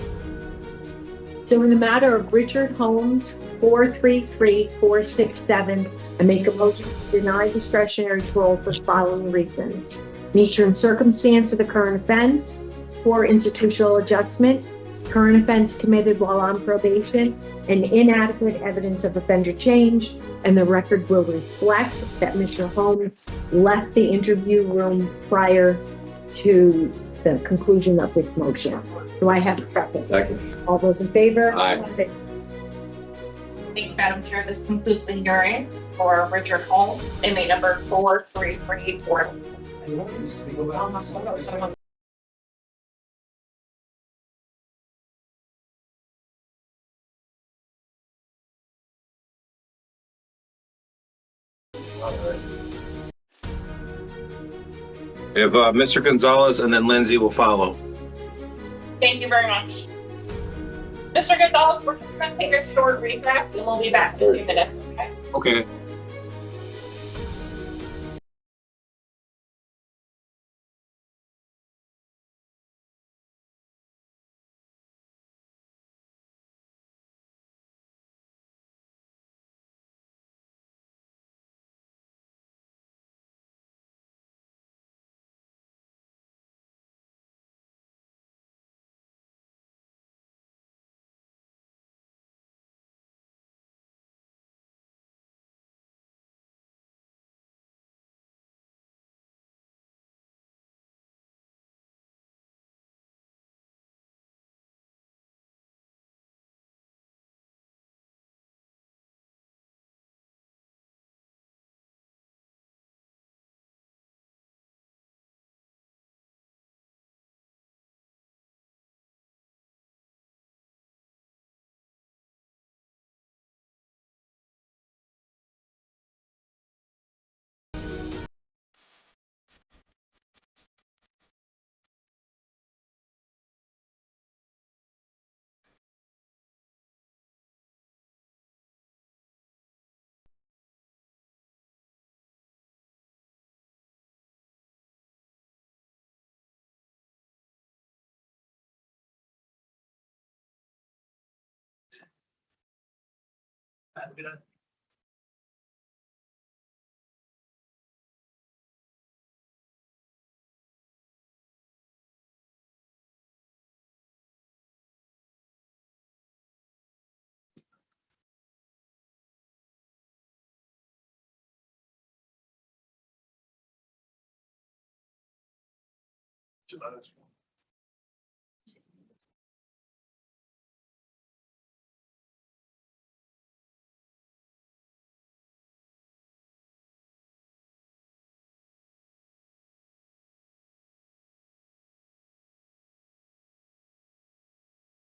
So in the matter of Richard Holmes, 433467, I make a motion to deny discretionary parole for the following reasons: nature and circumstance of the current offense, poor institutional adjustment, current offense committed while on probation, and inadequate evidence of offender change, and the record will reflect that Mr. Holmes left the interview room prior to the conclusion of this motion. Do I have a second? second. All those in favor? Aye. Thank you, Madam Chair. This concludes the hearing for Richard Holmes, inmate number 4334. We have Mr. Gonzalez and then Lindsay will follow. Thank you very much. Mr. Gonzalez, we're just going to take a short recess and we'll be back in a few minutes. Okay? Okay.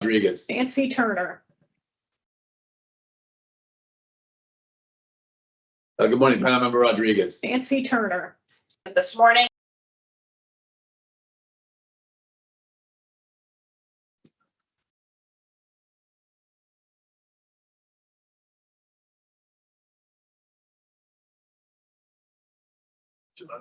Rodriguez. Nancy Turner. Good morning, panel member Rodriguez. Nancy Turner. This morning, all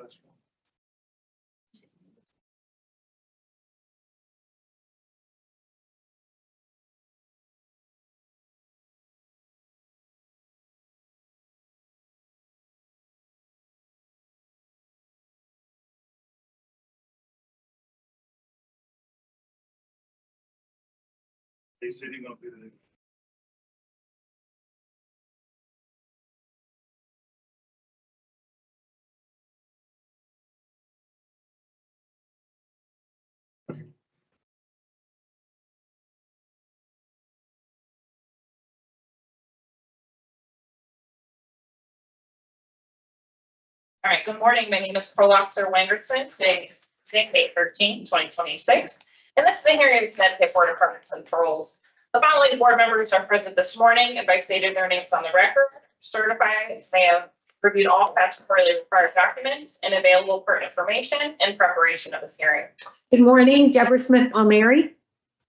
right, good morning. My name is Parole Officer Wangerson. Today is May 13, 2026. And this is the hearing of the Connecticut Board of Pardons and Paroles. The following board members are present this morning and by stating their names on the record, certified they have reviewed all statutorily required documents and available for information in preparation of this hearing. Good morning, Deborah Smith Almeri.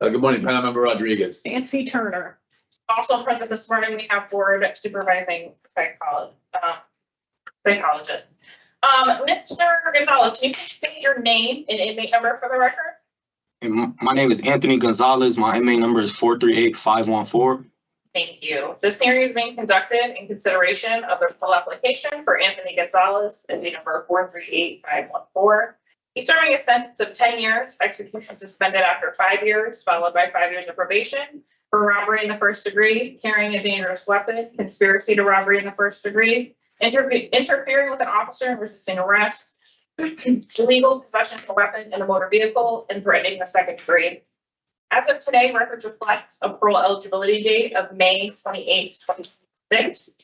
Good morning, panel member Rodriguez. Nancy Turner. Also present this morning, we have board supervising psychologist. Mr. Gonzalez, can you please state your name and inmate number for the record? My name is Anthony Gonzalez. My inmate number is 438514. Thank you. This hearing is being conducted in consideration of the full application for Anthony Gonzalez, inmate number 438514. He's serving a sentence of 10 years, execution suspended after 5 years, followed by 5 years of probation for robbery in the first degree, carrying a dangerous weapon, conspiracy to robbery in the first degree, interfering with an officer and resisting arrest, illegal possession of a weapon in a motor vehicle, and threatening the second degree. As of today, records reflect a parole eligibility date of May 28th, 2026.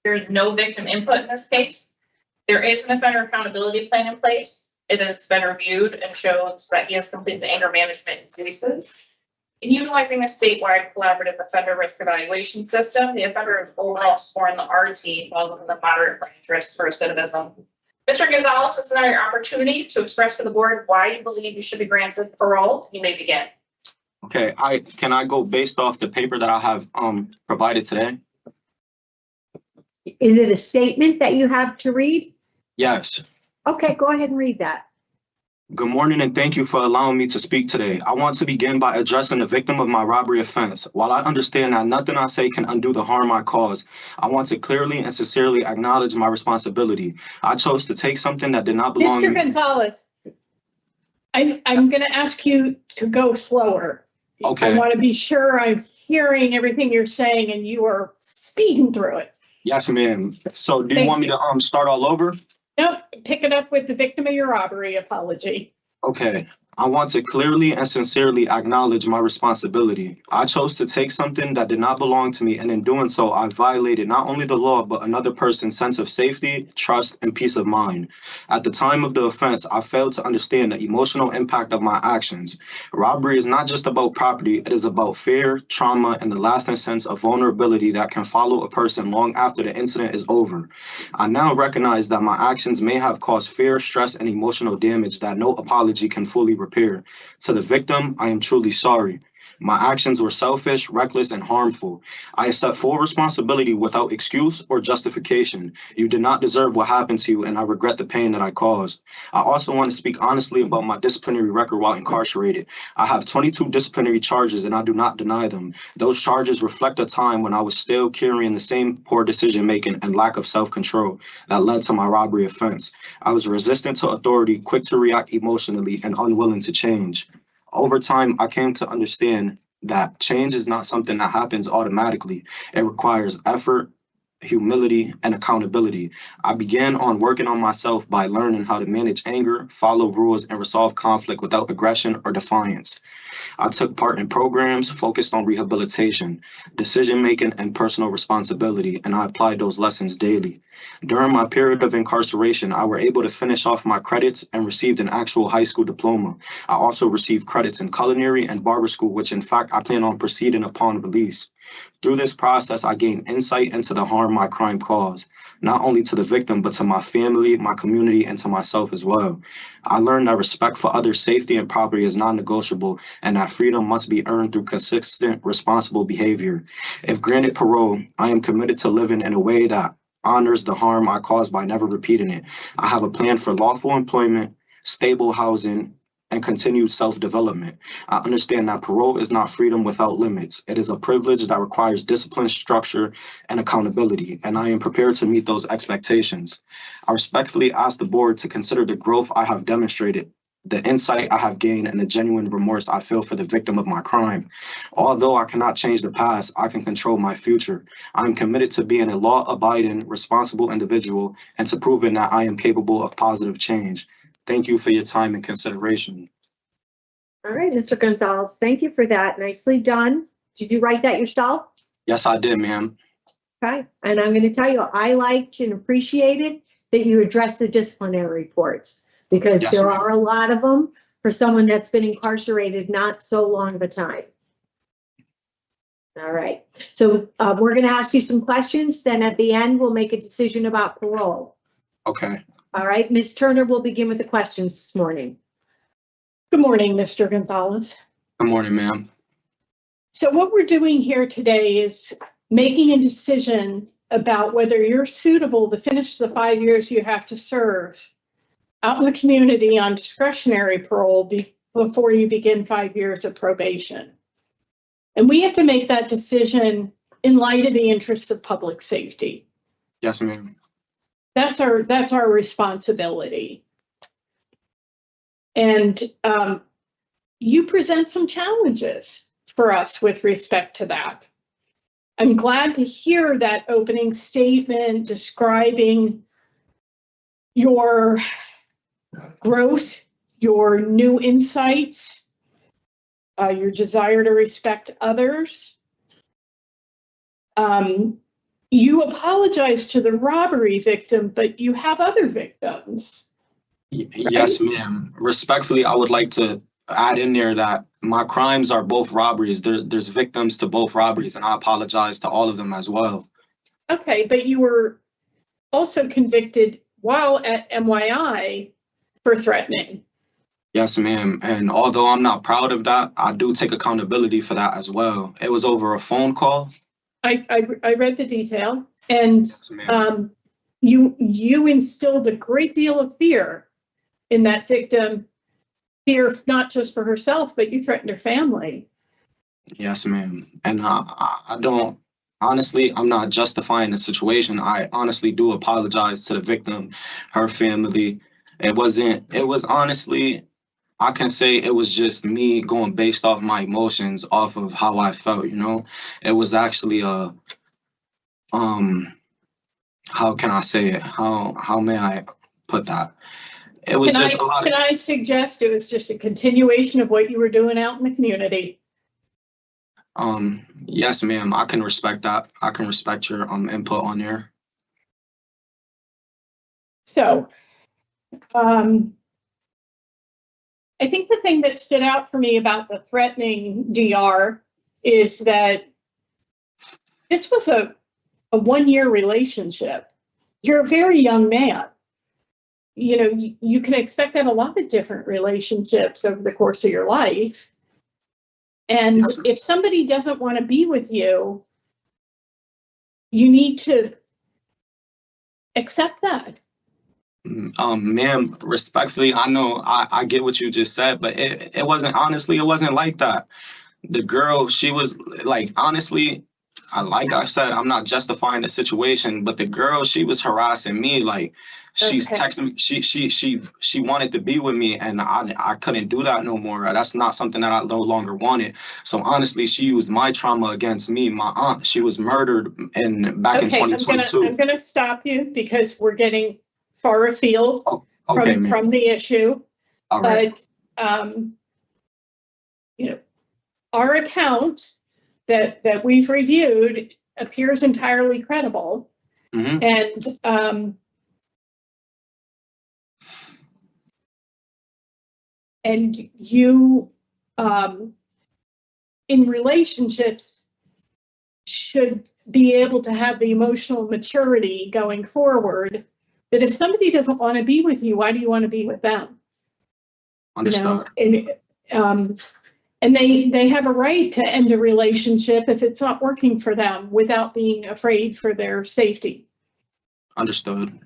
There is no victim input in this case. There is an offender accountability plan in place. It has been reviewed and shows that he has completed the anger management cases. In utilizing a statewide collaborative offender risk evaluation system, the offender's overall score in the RT falls in the moderate range risk for recidivism. Mr. Gonzalez, this is now your opportunity to express to the board why you believe you should be granted parole. You may begin. Okay, can I go based off the paper that I have provided today? Is it a statement that you have to read? Yes. Okay, go ahead and read that. Good morning and thank you for allowing me to speak today. I want to begin by addressing the victim of my robbery offense. While I understand that nothing I say can undo the harm I caused, I want to clearly and sincerely acknowledge my responsibility. I chose to take something that did not belong to Mr. me. Gonzalez, I'm going to ask you to go slower. Okay. I want to be sure I'm hearing everything you're saying and you are speeding through it. Yes, ma'am. So do you Thank want me to start all over? Nope, pick it up with the victim of your robbery apology. Okay. I want to clearly and sincerely acknowledge my responsibility. I chose to take something that did not belong to me, and in doing so, I violated not only the law, but another person's sense of safety, trust, and peace of mind. At the time of the offense, I failed to understand the emotional impact of my actions. Robbery is not just about property, it is about fear, trauma, and the lasting sense of vulnerability that can follow a person long after the incident is over. I now recognize that my actions may have caused fear, stress, and emotional damage that no apology can fully repair. To the victim, I am truly sorry. My actions were selfish, reckless, and harmful. I accept full responsibility without excuse or justification. You did not deserve what happened to you, and I regret the pain that I caused. I also want to speak honestly about my disciplinary record while incarcerated. I have 22 disciplinary charges, and I do not deny them. Those charges reflect a time when I was still carrying the same poor decision-making and lack of self-control that led to my robbery offense. I was resistant to authority, quick to react emotionally, and unwilling to change. Over time, I came to understand that change is not something that happens automatically. It requires effort, humility, and accountability. I began on working on myself by learning how to manage anger, follow rules, and resolve conflict without aggression or defiance. I took part in programs focused on rehabilitation, decision-making, and personal responsibility, and I applied those lessons daily. During my period of incarceration, I was able to finish off my credits and received an actual high school diploma. I also received credits in culinary and barber school, which in fact I plan on proceeding upon release. Through this process, I gained insight into the harm my crime caused, not only to the victim, but to my family, my community, and to myself as well. I learned that respect for others' safety and property is non-negotiable, and that freedom must be earned through consistent, responsible behavior. If granted parole, I am committed to living in a way that honors the harm I caused by never repeating it. I have a plan for lawful employment, stable housing, and continued self-development. I understand that parole is not freedom without limits. It is a privilege that requires discipline, structure, and accountability, and I am prepared to meet those expectations. I respectfully ask the board to consider the growth I have demonstrated, the insight I have gained, and the genuine remorse I feel for the victim of my crime. Although I cannot change the past, I can control my future. I am committed to being a law-abiding, responsible individual and to proving that I am capable of positive change. Thank you for your time and consideration. All right, Mr. Gonzalez, thank you for that. Nicely done. Did you write that yourself? Yes, I did, ma'am. Okay, and I'm going to tell you, I liked and appreciated that you addressed the disciplinary reports because Yes, there ma'am. are a lot of them for someone that's been incarcerated not so long of a time. All right, so we're going to ask you some questions. Then at the end, we'll make a decision about parole. Okay. All right, Ms. Turner will begin with the questions this morning. Good morning, Mr. Gonzalez. Good morning, ma'am. So what we're doing here today is making a decision about whether you're suitable to finish the 5 years you have to serve out in the community on discretionary parole before you begin 5 years of probation. And we have to make that decision in light of the interests of public safety. Yes, ma'am. That's our responsibility. And you present some challenges for us with respect to that. I'm glad to hear that opening statement describing your growth, your new insights, your desire to respect others. You apologize to the robbery victim, but you have other victims. Yes, ma'am. Respectfully, I would like to add in there that my crimes are both robberies. There's victims to both robberies, and I apologize to all of them as well. Okay, but you were also convicted while at MYI for threatening. Yes, ma'am. And although I'm not proud of that, I do take accountability for that as well. It was over a phone call. I read the detail, and Yes, ma'am. you instilled a great deal of fear in that victim, fear not just for herself, but you threatened her family. Yes, ma'am. And I don't, honestly, I'm not justifying the situation. I honestly do apologize to the victim, her family. It was honestly, I can say it was just me going based off my emotions, off of how I felt, you know? It was actually how can I say it? How may I put that? It was Can just a lot of, Can I suggest it was just a continuation of what you were doing out in the community? yes, ma'am, I can respect that. I can respect your input on there. So, I think the thing that stood out for me about the threatening DR is that this was a 1-year relationship. You're a very young man. You know, you can expect that a lot of different relationships over the course of your life. And Yes. if somebody doesn't want to be with you, you need to accept that. Ma'am, respectfully, I know I get what you just said, but it wasn't, honestly, it wasn't like that. The girl, she was like, honestly, like I said, I'm not justifying the situation, but the girl, she was harassing me. Like, she's Okay. texting me, she wanted to be with me, and I couldn't do that no more. That's not something that I no longer wanted. So honestly, she used my trauma against me. My aunt, she was murdered back in Okay, I'm 2022. gonna stop you because we're getting far afield Okay, ma'am. from the issue. All right. But, you know, our account that we've reviewed appears entirely credible. Mhm. And you, in relationships, should be able to have the emotional maturity going forward, that if somebody doesn't want to be with you, why do you want to be with them? Understood. You know, and they have a right to end a relationship if it's not working for them without being afraid for their safety. Understood.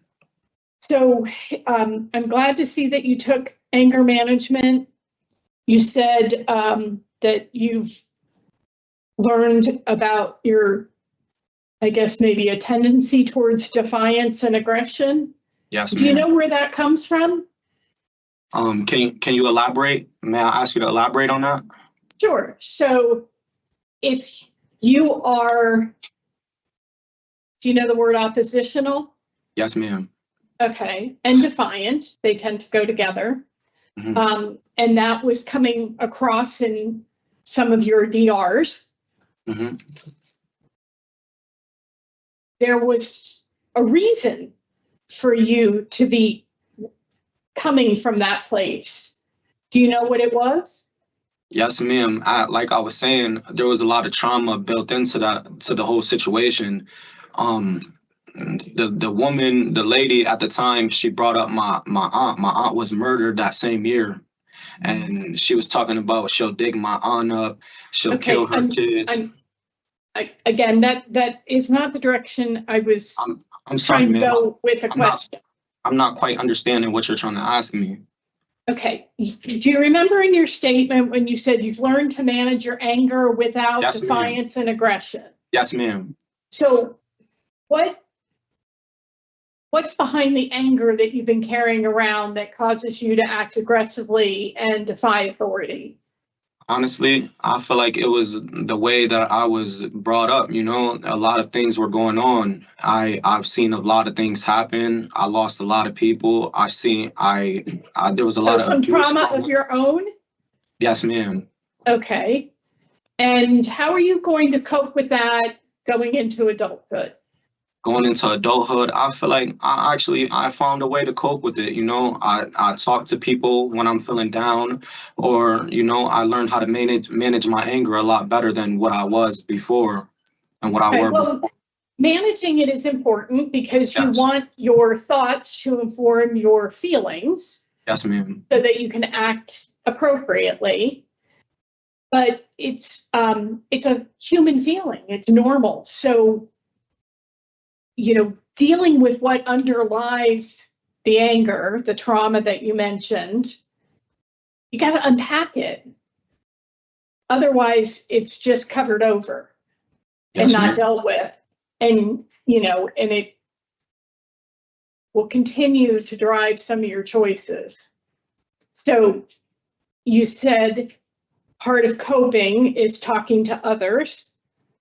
So I'm glad to see that you took anger management. You said that you've learned about your, I guess, maybe a tendency towards defiance and aggression. Yes, Do you ma'am. know where that comes from? Can you elaborate? May I ask you to elaborate on that? Sure. So if you are, do you know the word oppositional? Yes, ma'am. Okay. And defiant, they tend to go together. Mhm. And that was coming across in some of your DRs. Mm-hmm. There was a reason for you to be coming from that place. Do you know what it was? Yes, ma'am. Like I was saying, there was a lot of trauma built into the whole situation. The woman, the lady at the time, she brought up my aunt. My aunt was murdered that same year, and she was talking about she'll dig my aunt up, she'll kill her kids. Again, that is not the direction I was I'm sorry, trying to ma'am. go with the question. I'm not quite understanding what you're trying to ask me. Okay. Do you remember in your statement when you said you've learned to manage your anger without Yes, defiance and aggression? Yes, ma'am. So what's behind the anger that you've been carrying around that causes you to act aggressively and defy authority? Honestly, I feel like it was the way that I was brought up. You know, a lot of things were going on. I've seen a lot of things happen. I lost a lot of people. There was a lot of some abuse trauma going of on. your own? Yes, ma'am. Okay. And how are you going to cope with that going into adulthood? Going into adulthood, I feel like I found a way to cope with it. You know, I talk to people when I'm feeling down, or, you know, I learned how to manage my anger a lot better than what I was before and what I were before. Managing it is important because you Yes. want your thoughts to inform your feelings. Yes, ma'am. So that you can act appropriately. But it's a human feeling. It's normal. So, you know, dealing with what underlies the anger, the trauma that you mentioned, you got to unpack it. Otherwise, it's just covered over and not dealt with. And, you know, and it will continue to drive some of your choices. So you said part of coping is talking to others.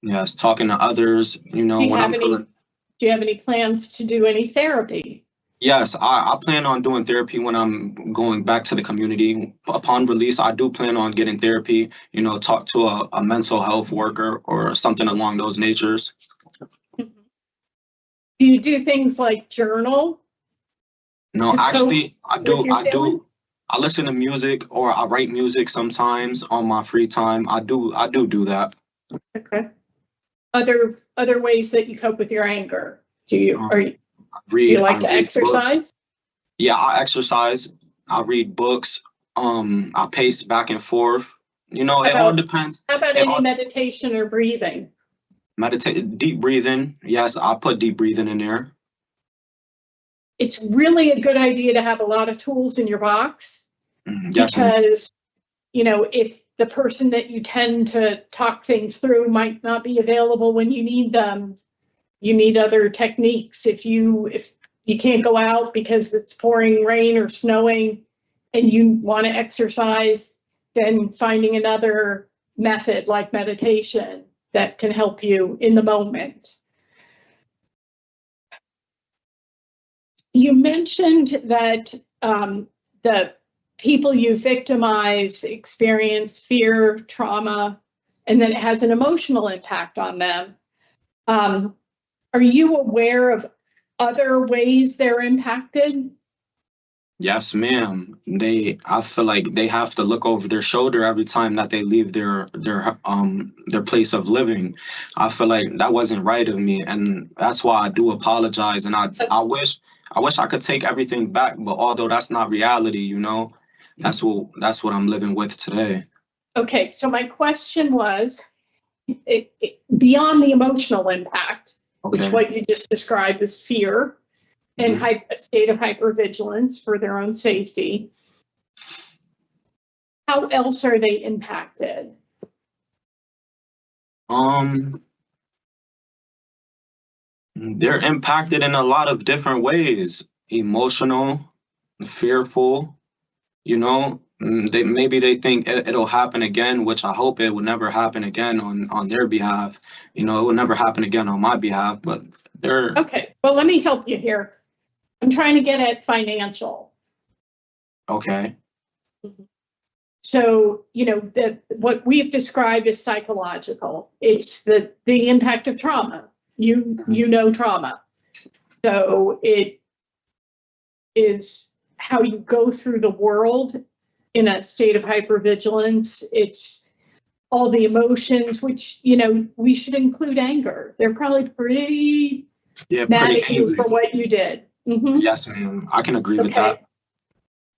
Yes, talking to others, you know, when I'm feeling. Do you have any plans to do any therapy? Yes, I plan on doing therapy when I'm going back to the community. Upon release, I do plan on getting therapy, you know, talk to a mental health worker or something along those natures. Do you do things like journal? No, actually, I do. Feeling? I listen to music, or I write music sometimes on my free time. I do that. Okay. Other ways that you cope with your anger? Do you like to exercise? Books. Yeah, I exercise. I read books. I pace back and forth. You know, it all depends. How about It any all- meditation or breathing? Meditate, deep breathing. Yes, I'll put deep breathing in there. It's really a good idea to have a lot of tools in your box. Yes, ma'am. Because, you know, if the person that you tend to talk things through might not be available when you need them, you need other techniques. If you can't go out because it's pouring rain or snowing and you want to exercise, then finding another method like meditation that can help you in the moment. You mentioned that the people you victimize experience fear, trauma, and then it has an emotional impact on them. Are you aware of other ways they're impacted? Yes, ma'am. I feel like they have to look over their shoulder every time that they leave their place of living. I feel like that wasn't right of me, and that's why I do apologize. And I wish I could take everything back, but although that's not reality, you know, that's what I'm living with today. Okay, so my question was, beyond the emotional impact, which Okay. what you just described as fear, and a state of hypervigilance for their own safety. How else are they impacted? They're impacted in a lot of different ways. Emotional, fearful, you know. Maybe they think it'll happen again, which I hope it will never happen again on their behalf. You know, it will never happen again on my behalf, but they're Okay, well, let me help you here. I'm trying to get at financial. okay. So, you know, what we've described as psychological, it's the impact of trauma. You know trauma. So it is how you go through the world in a state of hypervigilance. It's all the emotions, which, you know, we should include anger. They're probably pretty mad at you for what you did. Yes, ma'am. I can agree with that.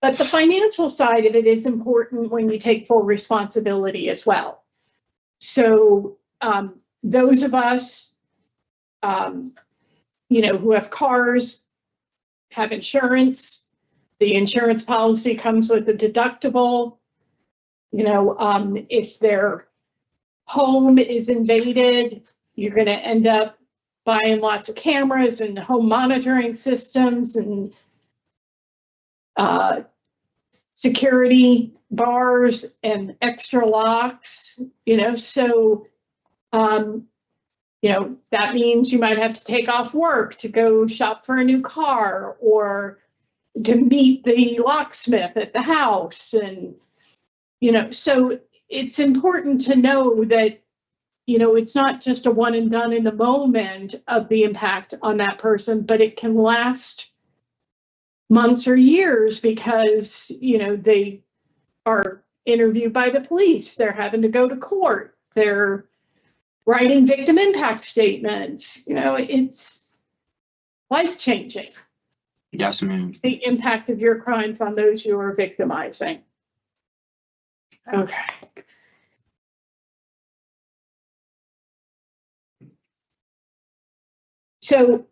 But the financial side of it is important when you take full responsibility as well. So those of us, you know, who have cars, have insurance, the insurance policy comes with a deductible. You know, if their home is invaded, you're going to end up buying lots of cameras and home monitoring systems and security bars and extra locks, you know, so, you know, that means you might have to take off work to go shop for a new car or to meet the locksmith at the house. And, you know, so it's important to know that, you know, it's not just a one and done in the moment of the impact on that person, but it can last months or years because, you know, they are interviewed by the police, they're having to go to court, they're writing victim impact statements. You know, it's life-changing. Yes, ma'am. The impact of your crimes on those you are victimizing. Okay. So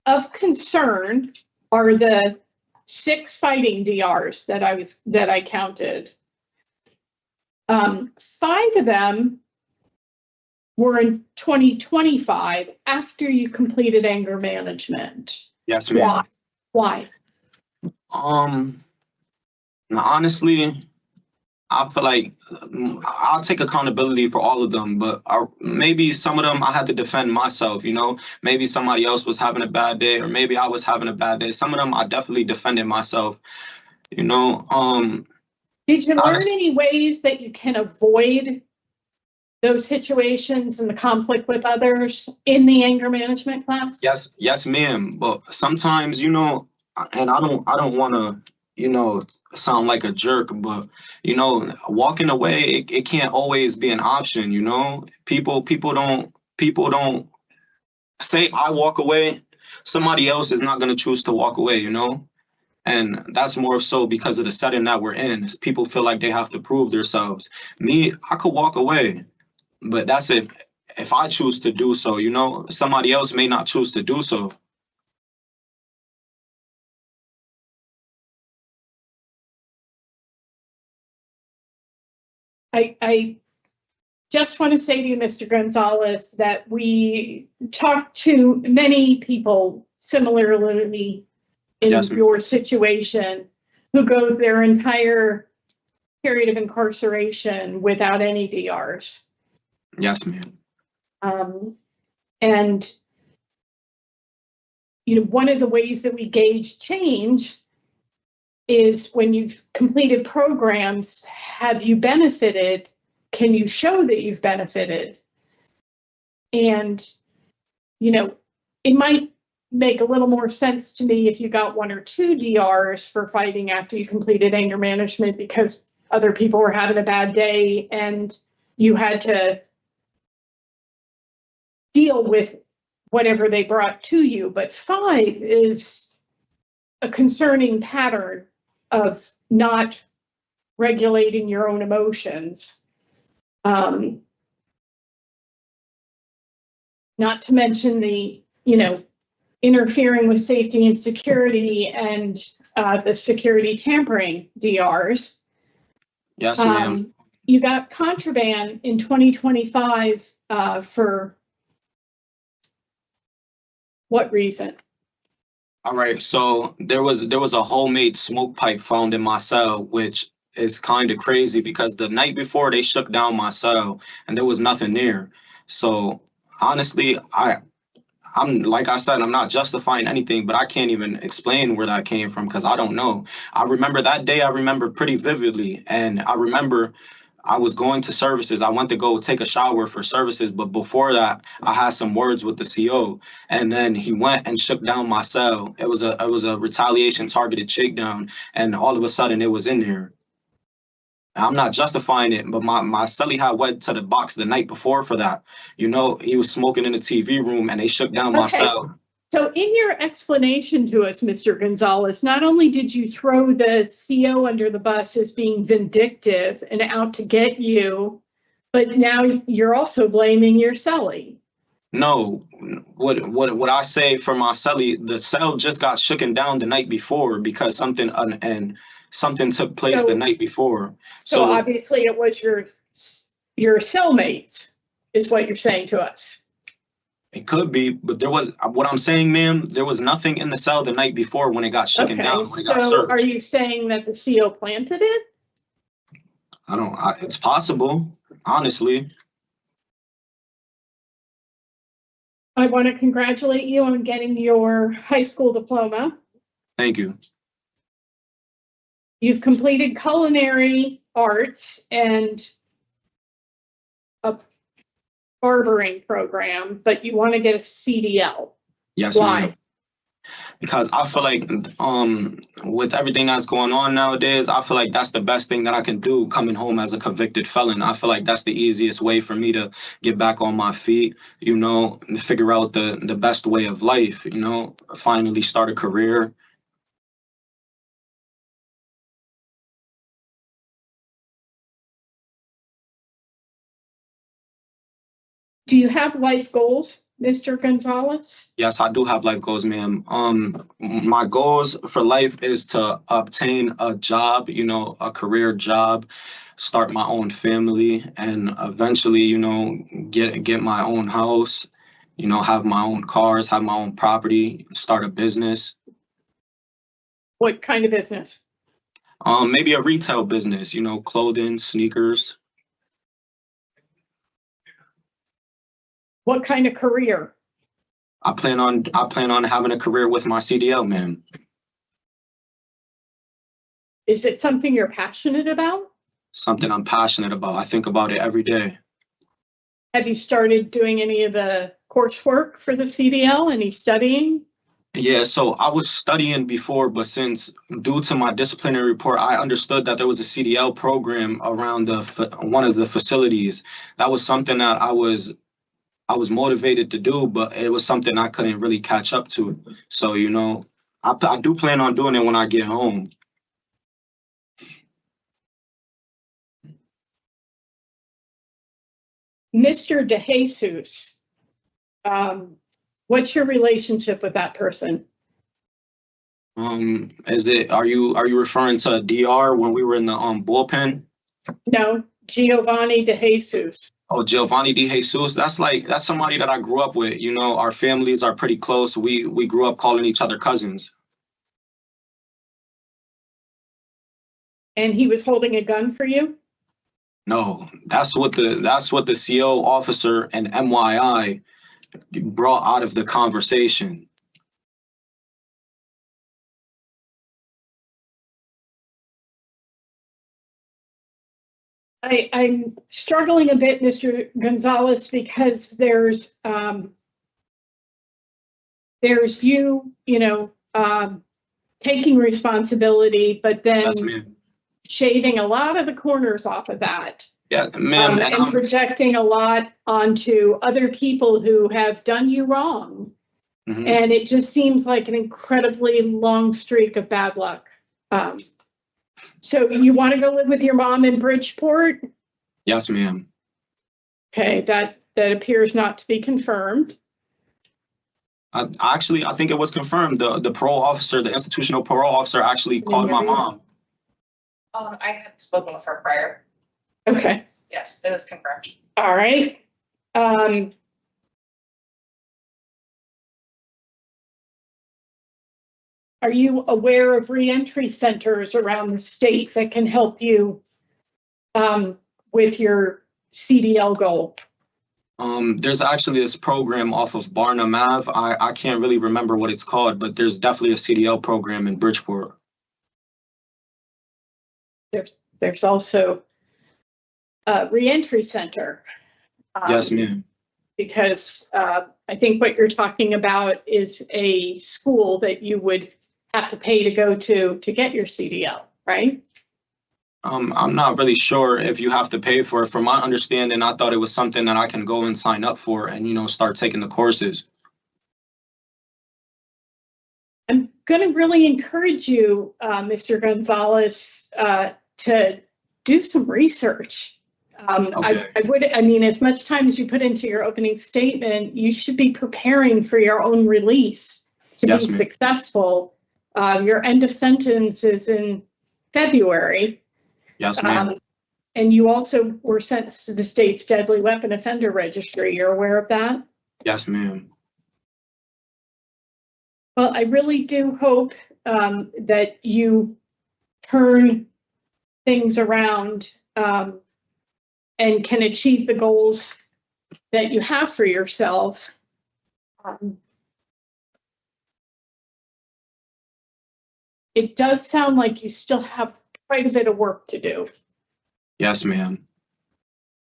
of concern are the 6 fighting DRs that I counted. 5 of them were in 2025 after you completed anger management. Yes, ma'am. Why? Honestly, I feel like I'll take accountability for all of them, but maybe some of them I had to defend myself, you know, maybe somebody else was having a bad day or maybe I was having a bad day. Some of them I definitely defended myself, you know. Did you learn any ways that you can avoid those situations and the conflict with others in the anger management class? Yes, ma'am. But sometimes, you know, and I don't want to, you know, sound like a jerk, but, you know, walking away, it can't always be an option, you know. People don't say I walk away, somebody else is not going to choose to walk away, you know. And that's more so because of the setting that we're in. People feel like they have to prove themselves. Me, I could walk away, but that's if I choose to do so, you know, somebody else may not choose to do so. I just want to say to you, Mr. Gonzalez, that we talked to many people similarly in Yes, ma'am. your situation who goes their entire period of incarceration without any DRs. Yes, ma'am. And, you know, one of the ways that we gauge change is when you've completed programs, have you benefited? Can you show that you've benefited? And, you know, it might make a little more sense to me if you got 1 or 2 DRs for fighting after you completed anger management because other people were having a bad day and you had to deal with whatever they brought to you. But 5 is a concerning pattern of not regulating your own emotions. Not to mention the, you know, interfering with safety and security and the security tampering DRs. Yes, ma'am. You got contraband in 2025 for what reason? All right, so there was a homemade smoke pipe found in my cell, which is kind of crazy because the night before they shook down my cell and there was nothing there. So honestly, I'm like I said, I'm not justifying anything, but I can't even explain where that came from because I don't know. I remember that day, I remember pretty vividly, and I remember I was going to services. I went to go take a shower for services, but before that, I had some words with the CO, and then he went and shook down my cell. It was a retaliation targeted shakedown, and all of a sudden it was in there. I'm not justifying it, but my cellie had went to the box the night before for that. You know, he was smoking in the TV room, and they shook down my cell. So in your explanation to us, Mr. Gonzalez, not only did you throw the CO under the bus as being vindictive and out to get you, but now you're also blaming your cellie. No, what I say for my cellie, the cell just got shooken down the night before because something took place the night before. So obviously it was your cellmates, is what you're saying to us. It could be, but there was, what I'm saying, ma'am, there was nothing in the cell the night before when it got shooken down. When it got So searched. are you saying that the CO planted it? It's possible, honestly. I want to congratulate you on getting your high school diploma. Thank you. You've completed culinary arts and a barbering program, but you want to get a CDL. Yes, Why? ma'am. Because I feel like with everything that's going on nowadays, I feel like that's the best thing that I can do coming home as a convicted felon. I feel like that's the easiest way for me to get back on my feet, you know, figure out the best way of life, you know, finally start a career. Do you have life goals, Mr. Gonzalez? Yes, I do have life goals, ma'am. My goals for life is to obtain a job, you know, a career job, start my own family, and eventually, you know, get my own house, you know, have my own cars, have my own property, start a business. What kind of business? Maybe a retail business, you know, clothing, sneakers. What kind of career? I plan on having a career with my CDL, ma'am. Is it something you're passionate about? Something I'm passionate about. I think about it every day. Have you started doing any of the coursework for the CDL? Any studying? Yeah, so I was studying before, but since due to my disciplinary report, I understood that there was a CDL program around one of the facilities. That was something that I was motivated to do, but it was something I couldn't really catch up to. So, you know, I do plan on doing it when I get home. Mr. DeJesus, what's your relationship with that person? Are you referring to DR when we were in the bullpen? No, Giovanni DeJesus. Oh, Giovanni DeJesus. That's somebody that I grew up with. You know, our families are pretty close. We grew up calling each other cousins. And he was holding a gun for you? No, that's what the CO officer and MYI brought out of the conversation. I'm struggling a bit, Mr. Gonzalez, because there's you taking responsibility, but then Yes, ma'am. shaving a lot of the corners off of that. Yeah, ma'am. And projecting a lot onto other people who have done you wrong. Mhm. And it just seems like an incredibly long streak of bad luck. So you want to go live with your mom in Bridgeport? Yes, ma'am. Okay, that appears not to be confirmed. I think it was confirmed. The parole officer, the institutional parole officer, actually called my mom. I had spoken with her prior. Okay, Yes, it is confirmed. all right. Are you aware of reentry centers around the state that can help you with your CDL goal? There's actually this program off of Barnum Ave. I can't really remember what it's called, but there's definitely a CDL program in Bridgeport. There's also a reentry center. Yes, ma'am. Because I think what you're talking about is a school that you would have to pay to go to get your CDL, right? I'm not really sure if you have to pay for it. From my understanding, I thought it was something that I can go and sign up for and, start taking the courses. I'm going to really encourage you, Mr. Gonzalez, to do some research. Okay. I mean, as much time as you put into your opening statement, you should be preparing for your own release to Yes, be ma'am. successful. Your end of sentence is in February. Yes, ma'am. And you also were sentenced to the state's deadly weapon offender registry. You're aware of that? Yes, ma'am. Well, I really do hope that you turn things around and can achieve the goals that you have for yourself. It does sound like you still have quite a bit of work to do. Yes, ma'am.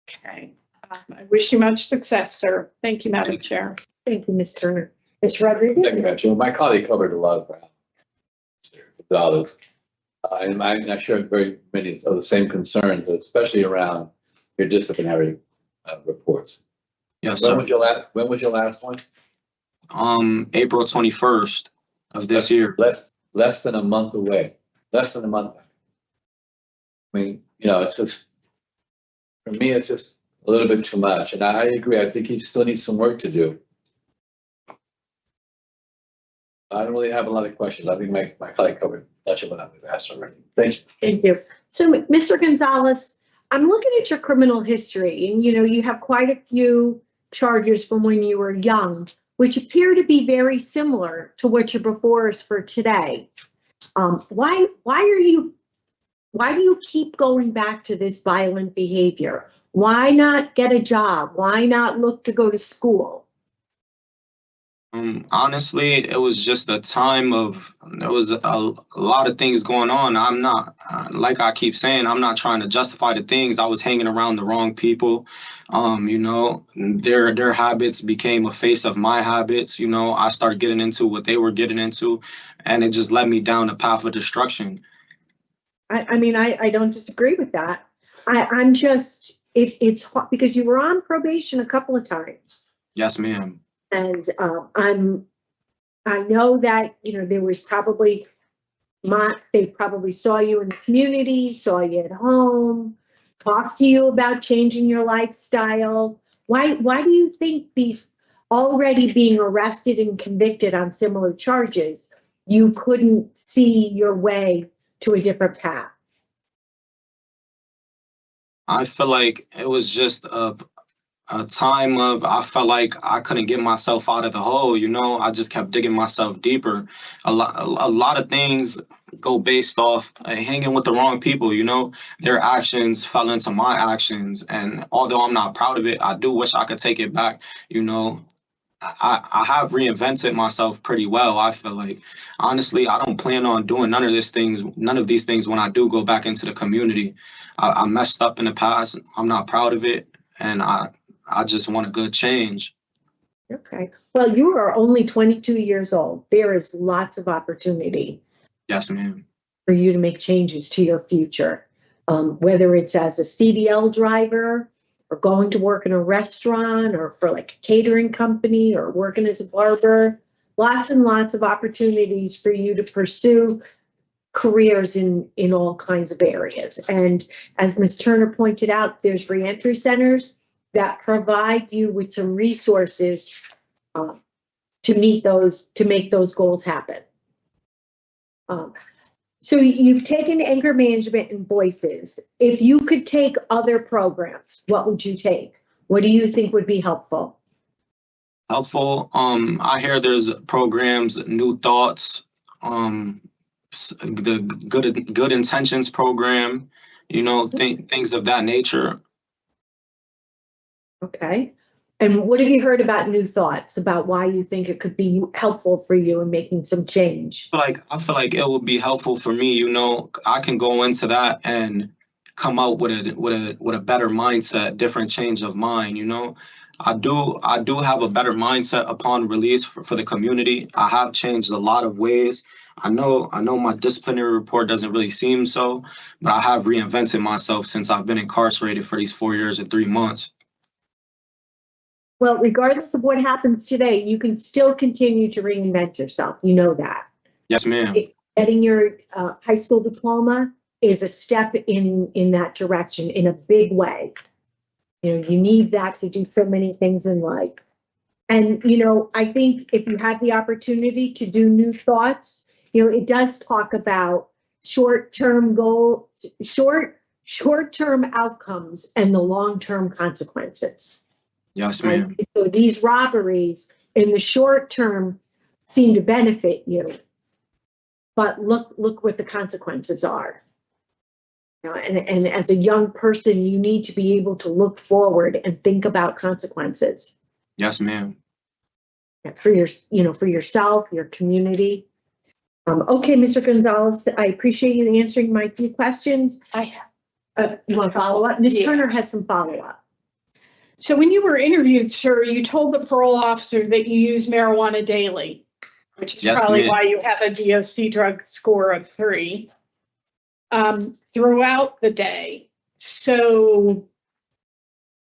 Okay. I wish you much success, sir. Thank you, Madam Chair. Thank you, Ms. Turner. Ms. Rodriguez? Thank you, Madam Chair. My colleague covered a lot of ground. Mr. Gonzalez. And I shared very many of the same concerns, especially around your disciplinary reports. Yes, When sir. was your last one? April 21st of this year. Less than a month away. Less than a month. I mean, it's just, for me, it's just a little bit too much. And I agree. I think he still needs some work to do. I don't really have a lot of questions. I think my colleague covered much of what I've asked already. Thank you. Thank you. So, Mr. Gonzalez, I'm looking at your criminal history, and you have quite a few charges from when you were young, which appear to be very similar to what you're before us for today. Why do you keep going back to this violent behavior? Why not get a job? Why not look to go to school? Honestly, it was just a time of, there was a lot of things going on. I'm not, like I keep saying, I'm not trying to justify the things. I was hanging around the wrong people. Their habits became a face of my habits. I started getting into what they were getting into, and it just led me down a path of destruction. I mean, I don't disagree with that. I'm just, it's hard because you were on probation a couple of times. Yes, ma'am. And I know that, there was probably they probably saw you in the community, saw you at home, talked to you about changing your lifestyle. Why do you think these already being arrested and convicted on similar charges, you couldn't see your way to a different path? I feel like it was just a time of, I felt like I couldn't get myself out of the hole, I just kept digging myself deeper. A lot of things go based off hanging with the wrong people, their actions fell into my actions. And although I'm not proud of it, I do wish I could take it back. I have reinvented myself pretty well. I feel like, honestly, I don't plan on doing none of these things when I do go back into the community. I messed up in the past. I'm not proud of it. And I just want a good change. Okay. Well, you are only 22 years old. There is lots of opportunity. Yes, ma'am. For you to make changes to your future, whether it's as a CDL driver or going to work in a restaurant or for like a catering company or working as a barber. Lots and lots of opportunities for you to pursue careers in all kinds of areas. And as Ms. Turner pointed out, there's reentry centers that provide you with some resources to make those goals happen. So you've taken anger management and voices. If you could take other programs, what would you take? What do you think would be helpful? Helpful. I hear there's programs, New Thoughts, the Good Intentions program, things of that nature. Okay. And what have you heard about New Thoughts, about why you think it could be helpful for you in making some change? I feel like it would be helpful for me. I can go into that and come out with a better mindset, different change of mind. I do have a better mindset upon release for the community. I have changed a lot of ways. I know my disciplinary report doesn't really seem so, but I have reinvented myself since I've been incarcerated for these 4 years and 3 months. Well, regardless of what happens today, you can still continue to reinvent yourself. You know that. Yes, ma'am. Getting your high school diploma is a step in that direction in a big way. You need that to do so many things in life. And, I think if you have the opportunity to do New Thoughts, it does talk about short-term goals, short-term outcomes and the long-term consequences. Yes, ma'am. So these robberies in the short term seem to benefit you, but look what the consequences are. And as a young person, you need to be able to look forward and think about consequences. Yes, ma'am. For yourself, your community. Okay, Mr. Gonzalez, I appreciate you answering my few questions. You want to follow up? Ms. Turner has some follow up. So when you were interviewed, sir, you told the parole officer that you use marijuana daily, which is probably why you have a DOC drug score of 3 throughout the day. So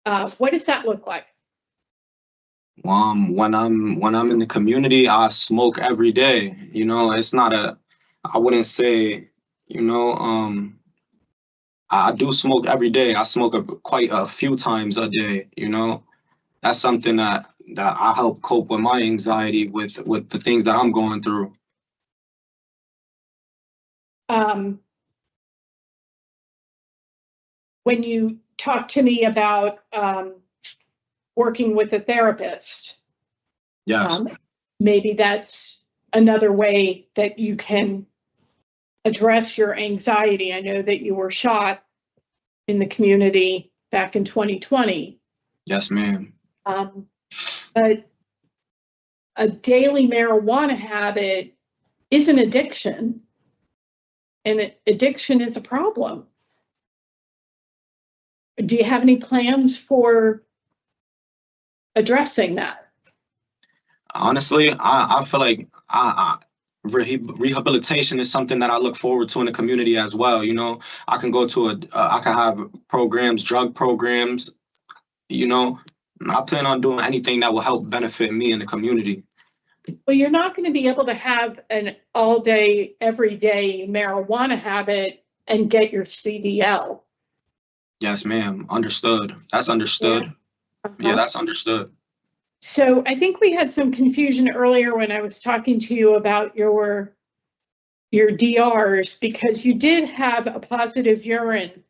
what does that look like? When I'm in the community, I smoke every day. It's not I wouldn't say, I do smoke every day. I smoke quite a few times a day. That's something that I help cope with my anxiety with the things that I'm going through. When you talk to me about working with a therapist, yes, maybe that's another way that you can address your anxiety. I know that you were shot in the community back in 2020. Yes, ma'am. But a daily marijuana habit is an addiction, and addiction is a problem. Do you have any plans for addressing that? Honestly, I feel like rehabilitation is something that I look forward to in the community as well. I can go to I can have programs, drug programs. I plan on doing anything that will help benefit me in the community. Well, you're not going to be able to have an all day, every day marijuana habit and get your CDL. Yes, ma'am. Understood. That's understood. Yeah, that's understood. So I think we had some confusion earlier when I was talking to you about your DRs, because you did have a positive urine,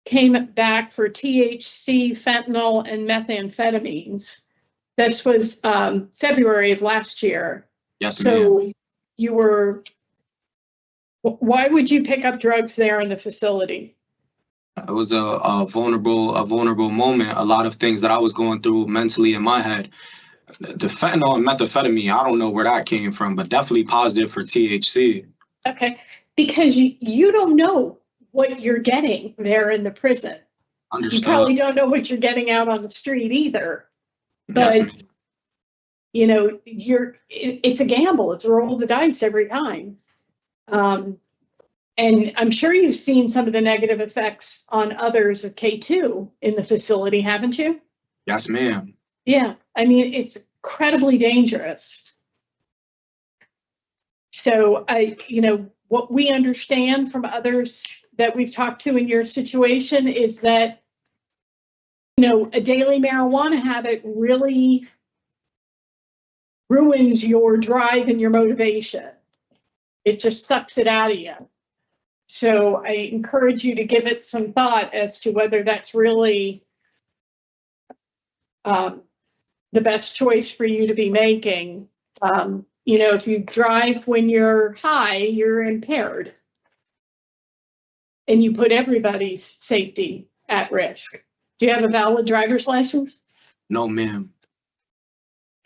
came back for THC, fentanyl, and methamphetamines. This was February of last year. Yes, ma'am. So you were, why would you pick up drugs there in the facility? It was a vulnerable moment. A lot of things that I was going through mentally in my head. The fentanyl and methamphetamine, I don't know where that came from, but definitely positive for THC. Okay, because you don't know what you're getting there in the prison. Understood. You probably don't know what you're getting out on the street either. But, Yes, ma'am. you know, it's a gamble. It's a roll of the dice every time. And I'm sure you've seen some of the negative effects on others of K2 in the facility, haven't you? Yes, ma'am. Yeah, I mean, it's incredibly dangerous. So what we understand from others that we've talked to in your situation is that, a daily marijuana habit really ruins your drive and your motivation. It just sucks it out of you. So I encourage you to give it some thought as to whether that's really the best choice for you to be making. If you drive when you're high, you're impaired. And you put everybody's safety at risk. Do you have a valid driver's license? No, ma'am.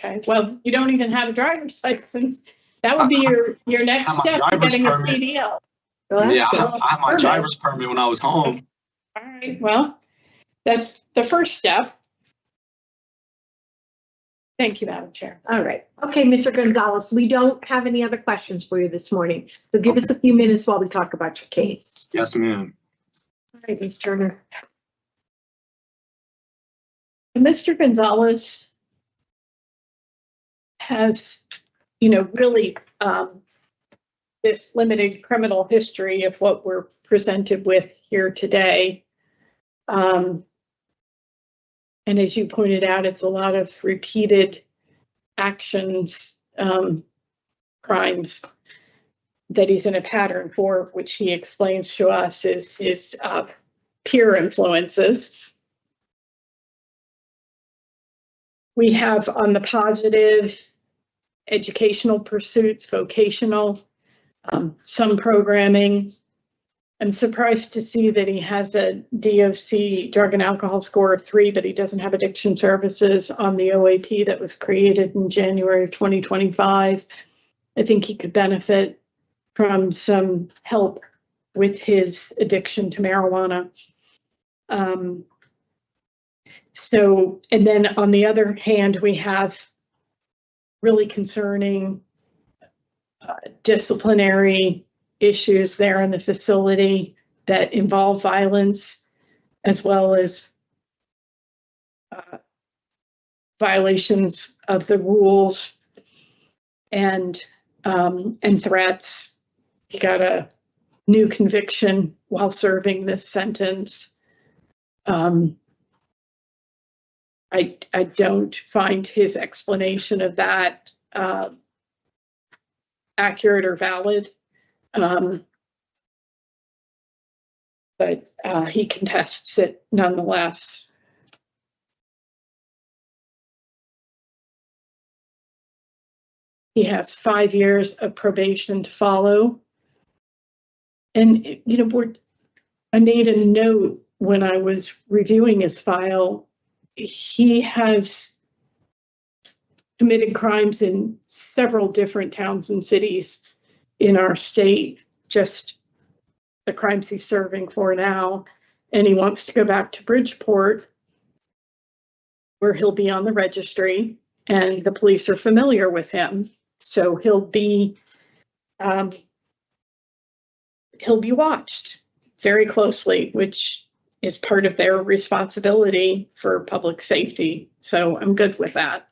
Okay, well, you don't even have a driver's license. That would be your next step to getting a CDL. Yeah, I had my driver's permit when I was home. All right, well, that's the first step. Thank you, Madam Chair. All right. Okay, Mr. Gonzalez, we don't have any other questions for you this morning. So give us a few minutes while we talk about your case. Yes, ma'am. All right, Ms. Turner. Mr. Gonzalez has, really this limited criminal history of what we're presented with here today. And as you pointed out, it's a lot of repeated actions, crimes that he's in a pattern for, which he explains to us is peer influences. We have on the positive educational pursuits, vocational, some programming. I'm surprised to see that he has a DOC, drug and alcohol score of 3, but he doesn't have addiction services on the OAP that was created in January of 2025. I think he could benefit from some help with his addiction to marijuana. And then on the other hand, we have really concerning disciplinary issues there in the facility that involve violence, as well as violations of the rules and threats. He got a new conviction while serving this sentence. I don't find his explanation of that accurate or valid. But he contests it nonetheless. He has 5 years of probation to follow. And, I made a note when I was reviewing his file. He has committed crimes in several different towns and cities in our state, just the crimes he's serving for now. And he wants to go back to Bridgeport, where he'll be on the registry and the police are familiar with him. So he'll be watched very closely, which is part of their responsibility for public safety. So I'm good with that.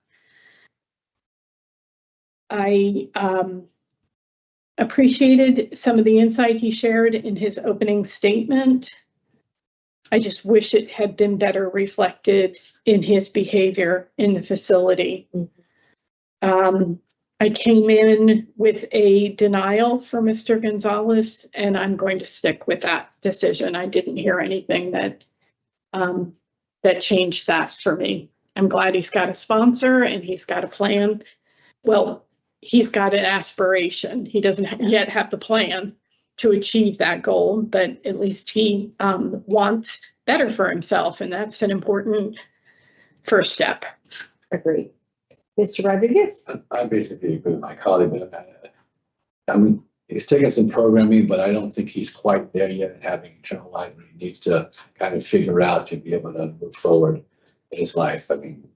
I appreciated some of the insight he shared in his opening statement. I just wish it had been better reflected in his behavior in the facility. I came in with a denial for Mr. Gonzalez, and I'm going to stick with that decision. I didn't hear anything that that changed that for me. I'm glad he's got a sponsor and he's got a plan. Well, he's got an aspiration. He doesn't yet have the plan to achieve that goal, but at least he wants better for himself, and that's an important first step. Agreed. Mr. Rodriguez? I basically agree with my colleague, but I mean, he's taking some programming, but I don't think he's quite there yet in having internalized what he needs to kind of figure out to be able to move forward in his life. I mean,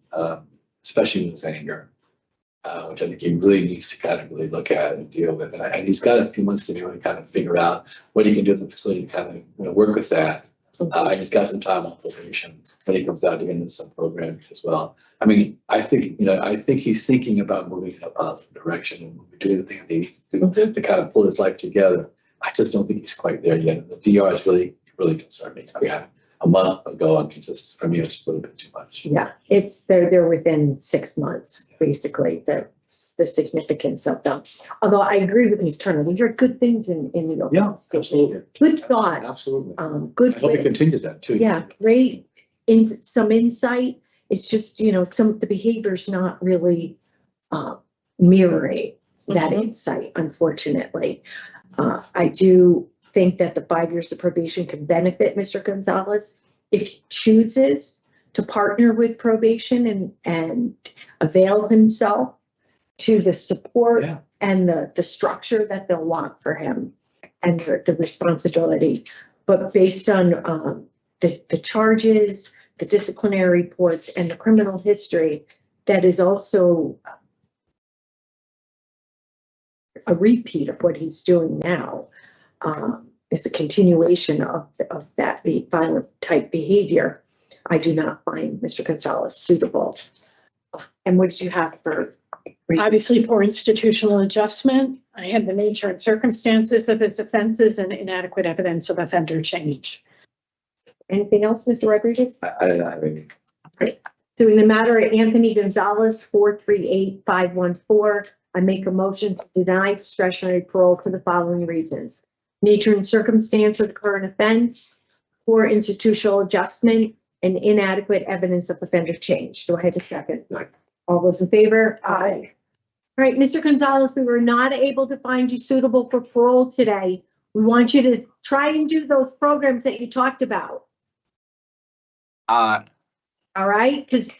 especially with his anger, which I think he really needs to kind of really look at and deal with. And he's got a few months to be able to kind of figure out what he can do in the facility to kind of work with that. And he's got some time on probation when he comes out to get into some programming as well. I mean, I think he's thinking about moving in a positive direction and doing the things he needs to do to kind of pull his life together. I just don't think he's quite there yet. And the DR is really concerned me. I mean, a month ago, I mean, just for me, it's a little bit too much. Yeah, they're within 6 months, basically, the significance of them. Although I agree with Ms. Turner, these are good things in the open station. Good thoughts. Absolutely. Good. I hope he continues that too. Yeah, great. Some insight. It's just, some of the behavior's not really mirroring that insight, unfortunately. I do think that the 5 years of probation can benefit Mr. Gonzalez if he chooses to partner with probation and avail himself to the support and the structure that they'll want for him and the responsibility. But based on the charges, the disciplinary reports, and the criminal history, that is also a repeat of what he's doing now. It's a continuation of that violent type behavior. I do not find Mr. Gonzalez suitable. And what did you have for? Obviously, for institutional adjustment, I had the nature and circumstances of his offenses and inadequate evidence of offender change. Anything else, Mr. Rodriguez? I don't know. I mean, Great. So in the matter of Anthony Gonzalez, 438514, I make a motion to deny discretionary parole for the following reasons: nature and circumstance of the current offense, poor institutional adjustment, and inadequate evidence of offender change. Do I have a second? Aye. All those in favor? Aye. All right, Mr. Gonzalez, we were not able to find you suitable for parole today. We want you to try and do those programs that you talked about. All right, because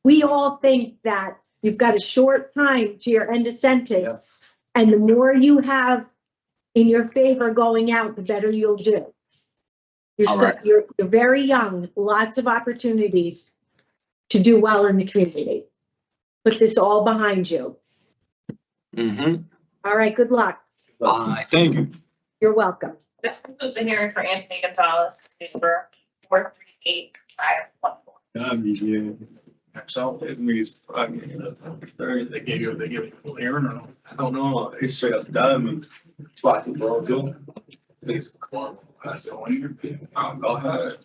we all think that you've got a short time to your end of sentence, and the more you have in your favor going out, the better you'll do. You're very young, lots of opportunities to do well in the community. Put this all behind you. All right, good luck. Thank you. You're welcome. This concludes the hearing for Anthony Gonzalez, number 438514. So it means, I mean, they gave you a hearing or no? I don't know. They straight up done. Twice the world too. Please come on. That's the one here. Go ahead.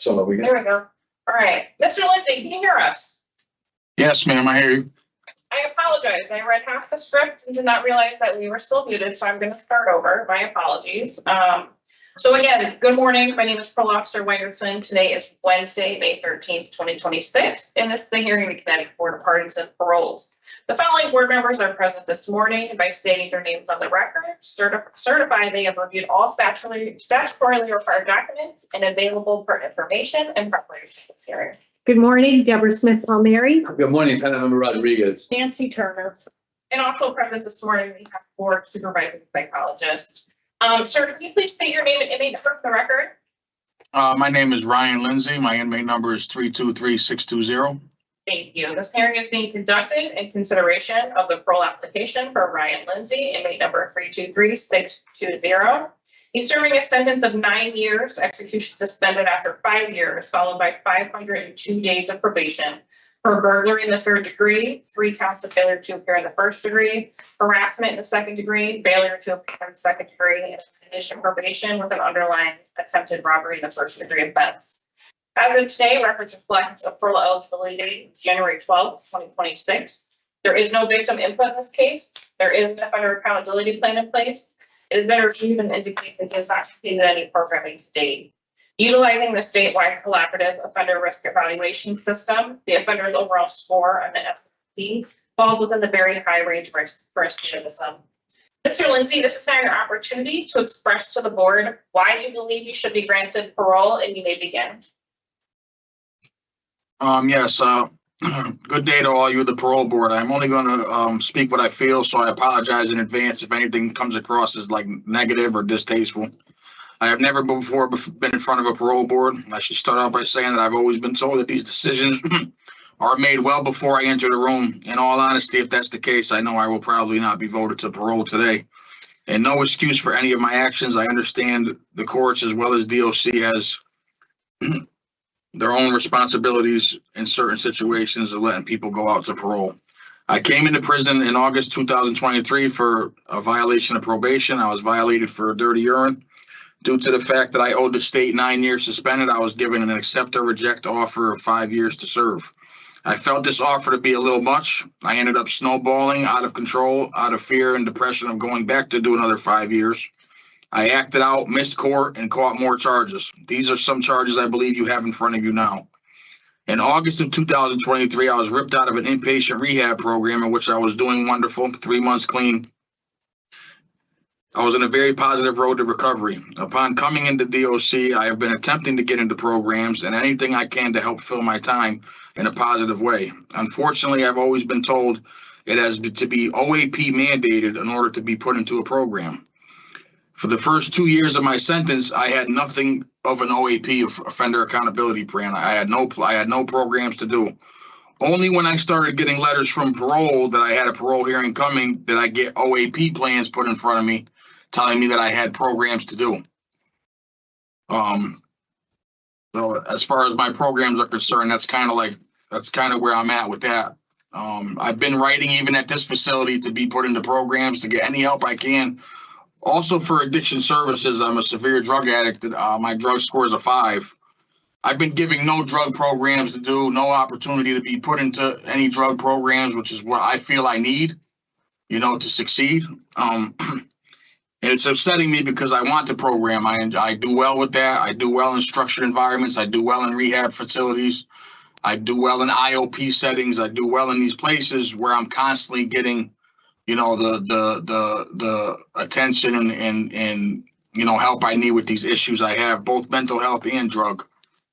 so are we There we go. All right. Mr. Lindsay, can you hear us? Yes, ma'am, I hear you. I apologize. apologize. I read half the script and did not realize that we were still muted, so I'm gonna start over. My apologies. So again, good morning. My name is Parole Officer Wengerson. Today is Wednesday, May 13th, 2026, and this is the hearing of the Connecticut Board of Pardons and Paroles. The following board members are present this morning by stating their names on the record, certify they have reviewed all statutorily required documents and available for information and preparation of this hearing. Good morning, Deborah Smith Palmieri. Good morning, Panel Member Rodriguez. Nancy Turner. And also present this morning, we have board supervising psychologist. Sir, can you please state your name and inmate number for the record? My name is Ryan Lindsay. My inmate number is 323620. Thank you. This hearing is being conducted in consideration of the parole application for Ryan Lindsay, inmate number 323620. He's serving a sentence of 9 years, execution suspended after 5 years, followed by 502 days of probation for burglary in the 3rd degree, 3 counts of failure to appear in the 1st degree, harassment in the 2nd degree, failure to appear in the 2nd degree, and in addition probation with an underlying attempted robbery in the 1st degree offense. As of today, records reflect a parole eligibility date, January 12th, 2026. There is no victim input in this case. There is an offender accountability plan in place. It has been reviewed and indicates that he has not completed any programming to date. Utilizing the statewide collaborative offender risk evaluation system, the offender's overall score on the FP falls within the very high range for recidivism. Mr. Lindsay, this is now your opportunity to express to the board why you believe you should be granted parole, and you may begin. Yes, good day to all you, the parole board. I'm only going to speak what I feel, so I apologize in advance if anything comes across as like negative or distasteful. I have never before been in front of a parole board. I should start out by saying that I've always been told that these decisions are made well before I enter the room. In all honesty, if that's the case, I know I will probably not be voted to parole today. And no excuse for any of my actions. I understand the courts as well as DOC has their own responsibilities in certain situations of letting people go out to parole. I came into prison in August 2023 for a violation of probation. I was violated for a dirty urine. Due to the fact that I owed the state 9 years suspended, I was given an accept or reject offer of 5 years to serve. I felt this offer to be a little much. I ended up snowballing out of control, out of fear and depression of going back to do another 5 years. I acted out, missed court, and caught more charges. These are some charges I believe you have in front of you now. In August of 2023, I was ripped out of an inpatient rehab program in which I was doing wonderful, 3 months clean. I was on a very positive road to recovery. Upon coming into DOC, I have been attempting to get into programs and anything I can to help fill my time in a positive way. Unfortunately, I've always been told it has to be OAP mandated in order to be put into a program. For the first 2 years of my sentence, I had nothing of an OAP, offender accountability plan. I had no programs to do. Only when I started getting letters from parole that I had a parole hearing coming did I get OAP plans put in front of me, telling me that I had programs to do. So as far as my programs are concerned, that's kind of where I'm at with that. I've been writing even at this facility to be put into programs to get any help I can. Also for addiction services, I'm a severe drug addict. My drug score is a 5. I've been giving no drug programs to do, no opportunity to be put into any drug programs, which is what I feel I need, to succeed. And it's upsetting me because I want the program. I do well with that. I do well in structured environments. I do well in rehab facilities. I do well in IOP settings. I do well in these places where I'm constantly getting, the attention and help I need with these issues I have, both mental health and drug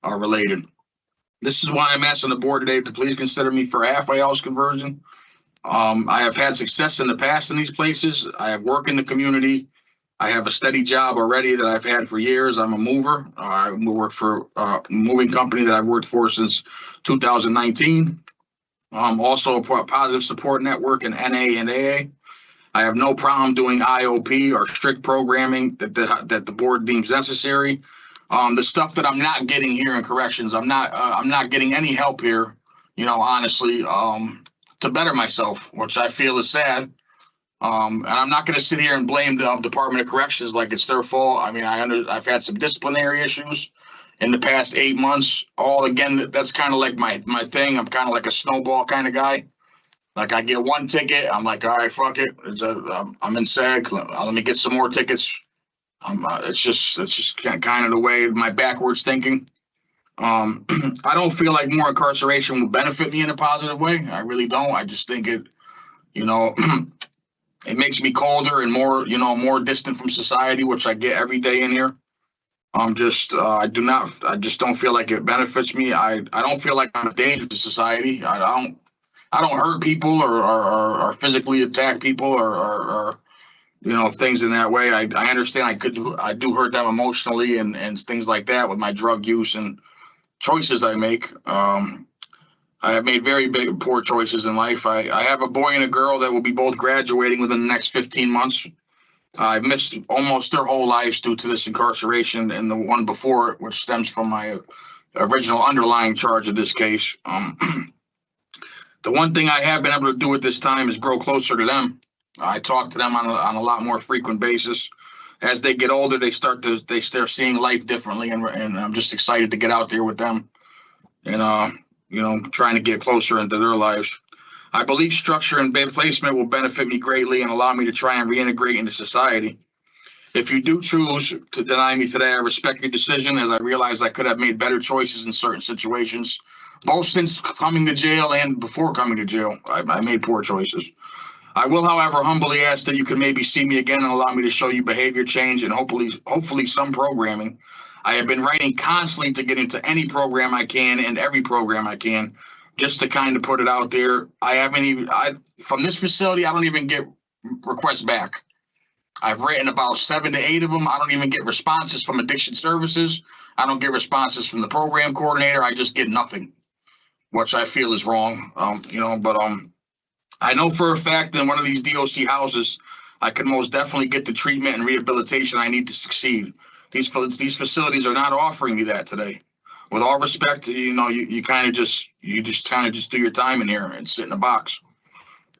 related. This is why I'm asking the board today to please consider me for a halfway house conversion. I have had success in the past in these places. I have worked in the community. I have a steady job already that I've had for years. I'm a mover. I work for a moving company that I've worked for since 2019. Also a positive support network in NA and AA. I have no problem doing IOP or strict programming that the board deems necessary. The stuff that I'm not getting here in corrections, I'm not getting any help here, honestly, to better myself, which I feel is sad. And I'm not going to sit here and blame the Department of Corrections like it's their fault. I mean, I've had some disciplinary issues in the past 8 months. Again, that's kind of like my thing. I'm kind of like a snowball kind of guy. Like I get one ticket, I'm like, all right, fuck it. I'm in SAG. Let me get some more tickets. It's just kind of the way my backwards thinking. I don't feel like more incarceration will benefit me in a positive way. I really don't. I just think it, you know, it makes me colder and more, you know, more distant from society, which I get every day in here. I just don't feel like it benefits me. I don't feel like I'm a danger to society. I don't hurt people or physically attack people or you know, things in that way. I understand I do hurt them emotionally and things like that with my drug use and choices I make. I have made very poor choices in life. I have a boy and a girl that will be both graduating within the next 15 months. I missed almost their whole lives due to this incarceration and the one before it, which stems from my original underlying charge of this case. The one thing I have been able to do at this time is grow closer to them. I talk to them on a lot more frequent basis. As they get older, they start seeing life differently, and I'm just excited to get out there with them and you know, trying to get closer into their lives. I believe structure and placement will benefit me greatly and allow me to try and reintegrate into society. If you do choose to deny me today, I respect your decision, as I realize I could have made better choices in certain situations, both since coming to jail and before coming to jail. I made poor choices. I will, however, humbly ask that you could maybe see me again and allow me to show you behavior change and hopefully some programming. I have been writing constantly to get into any program I can and every program I can, just to kind of put it out there. From this facility, I don't even get requests back. I've written about 7 to 8 of them. I don't even get responses from addiction services. I don't get responses from the program coordinator. I just get nothing, which I feel is wrong. You know, but I know for a fact that in one of these DOC houses, I can most definitely get the treatment and rehabilitation I need to succeed. These facilities are not offering me that today. With all respect, you know, you just do your time in here and sit in a box.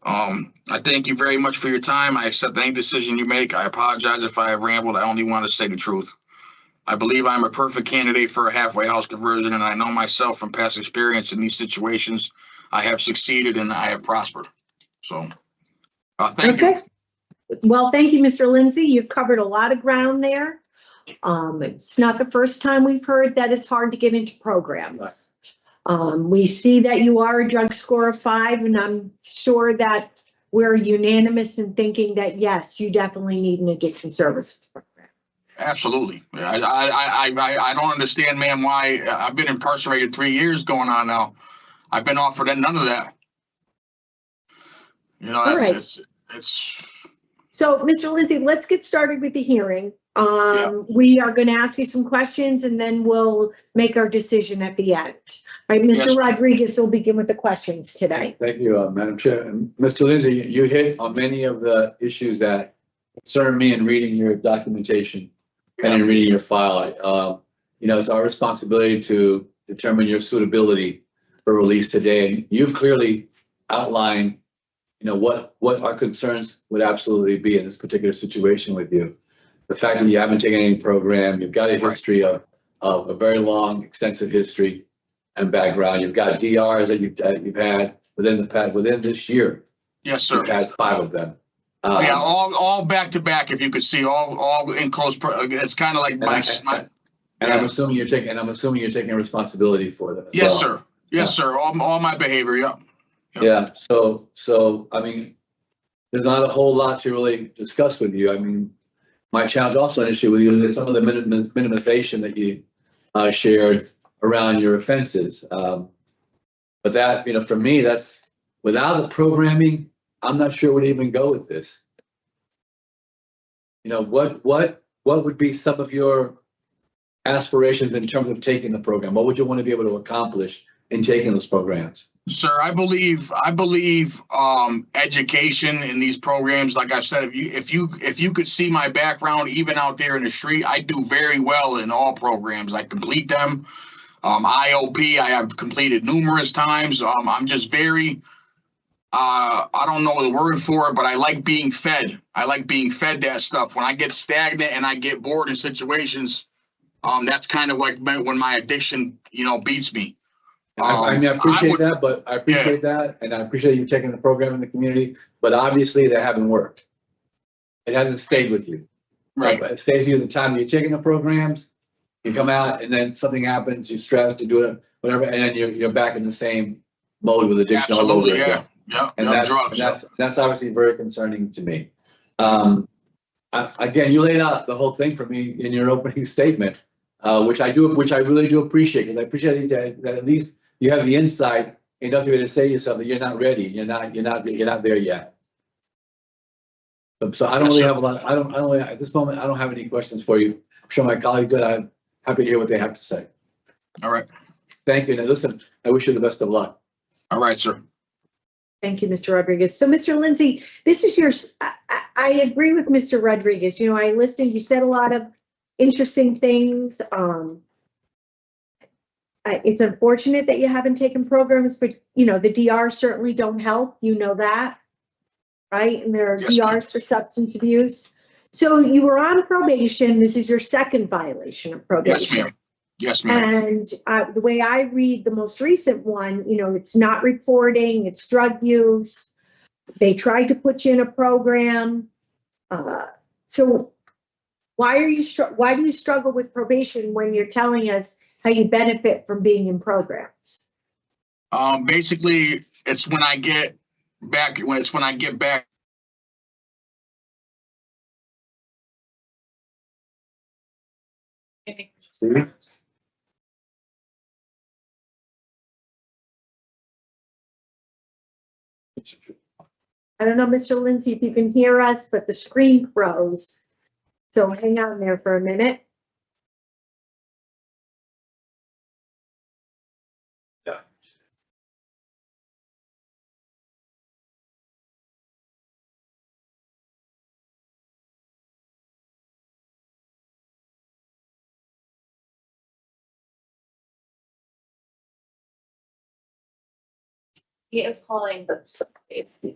I thank you very much for your time. I accept any decision you make. I apologize if I have rambled. I only want to say the truth. I believe I'm a perfect candidate for a halfway house conversion, and I know myself from past experience in these situations. I have succeeded and I have prospered. So, thank you. Well, thank you, Mr. Lindsay. You've covered a lot of ground there. It's not the first time we've heard that it's hard to get into programs. We see that you are a drug score of 5, and I'm sure that we're unanimous in thinking that, yes, you definitely need an addiction services program. Absolutely. I don't understand, ma'am, why I've been incarcerated 3 years going on now. I've been offered none of that. You know, it's. So, Mr. Lindsay, let's get started with the hearing. We are going to ask you some questions and then we'll make our decision at the end. All right, Mr. Rodriguez will begin with the questions today. Thank you, Madam Chair. And Mr. Lindsay, you hit on many of the issues that concern me in reading your documentation and in reading your file. You know, it's our responsibility to determine your suitability for release today. And you've clearly outlined, you know, what our concerns would absolutely be in this particular situation with you. The fact that you haven't taken any program, you've got a history of a very long, extensive history and background. You've got DRs that you've had within this year. Yes, sir. You've had 5 of them. Yeah, all back to back. If you could see, all in close. It's kind of like I'm assuming you're taking responsibility for them. Yes, sir. Yes, sir. All my behavior. Yeah. Yeah. So I mean, there's not a whole lot to really discuss with you. I mean, my challenge also an issue with you is some of the minimization that you shared around your offenses. But that, you know, for me, that's without the programming, I'm not sure where to even go with this. You know, what would be some of your aspirations in terms of taking the program? What would you want to be able to accomplish in taking those programs? Sir, I believe education in these programs, like I said, if you could see my background even out there in the street, I do very well in all programs. I complete them. IOP, I have completed numerous times. I'm just very I don't know the word for it, but I like being fed. I like being fed that stuff. When I get stagnant and I get bored in situations, that's kind of like when my addiction, you know, beats me. I mean, I appreciate that, but I appreciate that, and I appreciate you taking the program in the community, but obviously they haven't worked. It hasn't stayed with you. Right. It stays with you the time you're taking the programs, you come out and then something happens, you're stressed, you do it, whatever, and then you're back in the same mode with addiction all over Absolutely, yeah. again. Yeah, And yeah, that's, drugs. that's obviously very concerning to me. Again, you laid out the whole thing for me in your opening statement, which I really do appreciate, because I appreciate that at least you have the insight enough to be able to say to yourself that you're not ready, you're not there yet. So I don't really have a lot, I don't really, at this moment, I don't have any questions for you. I'm sure my colleagues did. I'm happy to hear what they have to say. All right. Thank you. And listen, I wish you the best of luck. All right, sir. Thank you, Mr. Rodriguez. So, Mr. Lindsay, this is yours. I agree with Mr. Rodriguez. You know, I listened, you said a lot of interesting things. It's unfortunate that you haven't taken programs, but, you know, the DRs certainly don't help. You know that, right? And there are DRs for substance abuse. So you were on probation. This is your second violation of probation. Yes, ma'am. Yes, ma'am. And the way I read the most recent one, you know, it's not reporting, it's drug use. They tried to put you in a program. So why do you struggle with probation when you're telling us how you benefit from being in programs? Basically, it's when I get back. I don't know, Mr. Lindsay, if you can hear us, but the screen froze. So hang on there for a minute. Yeah. He is calling the issue.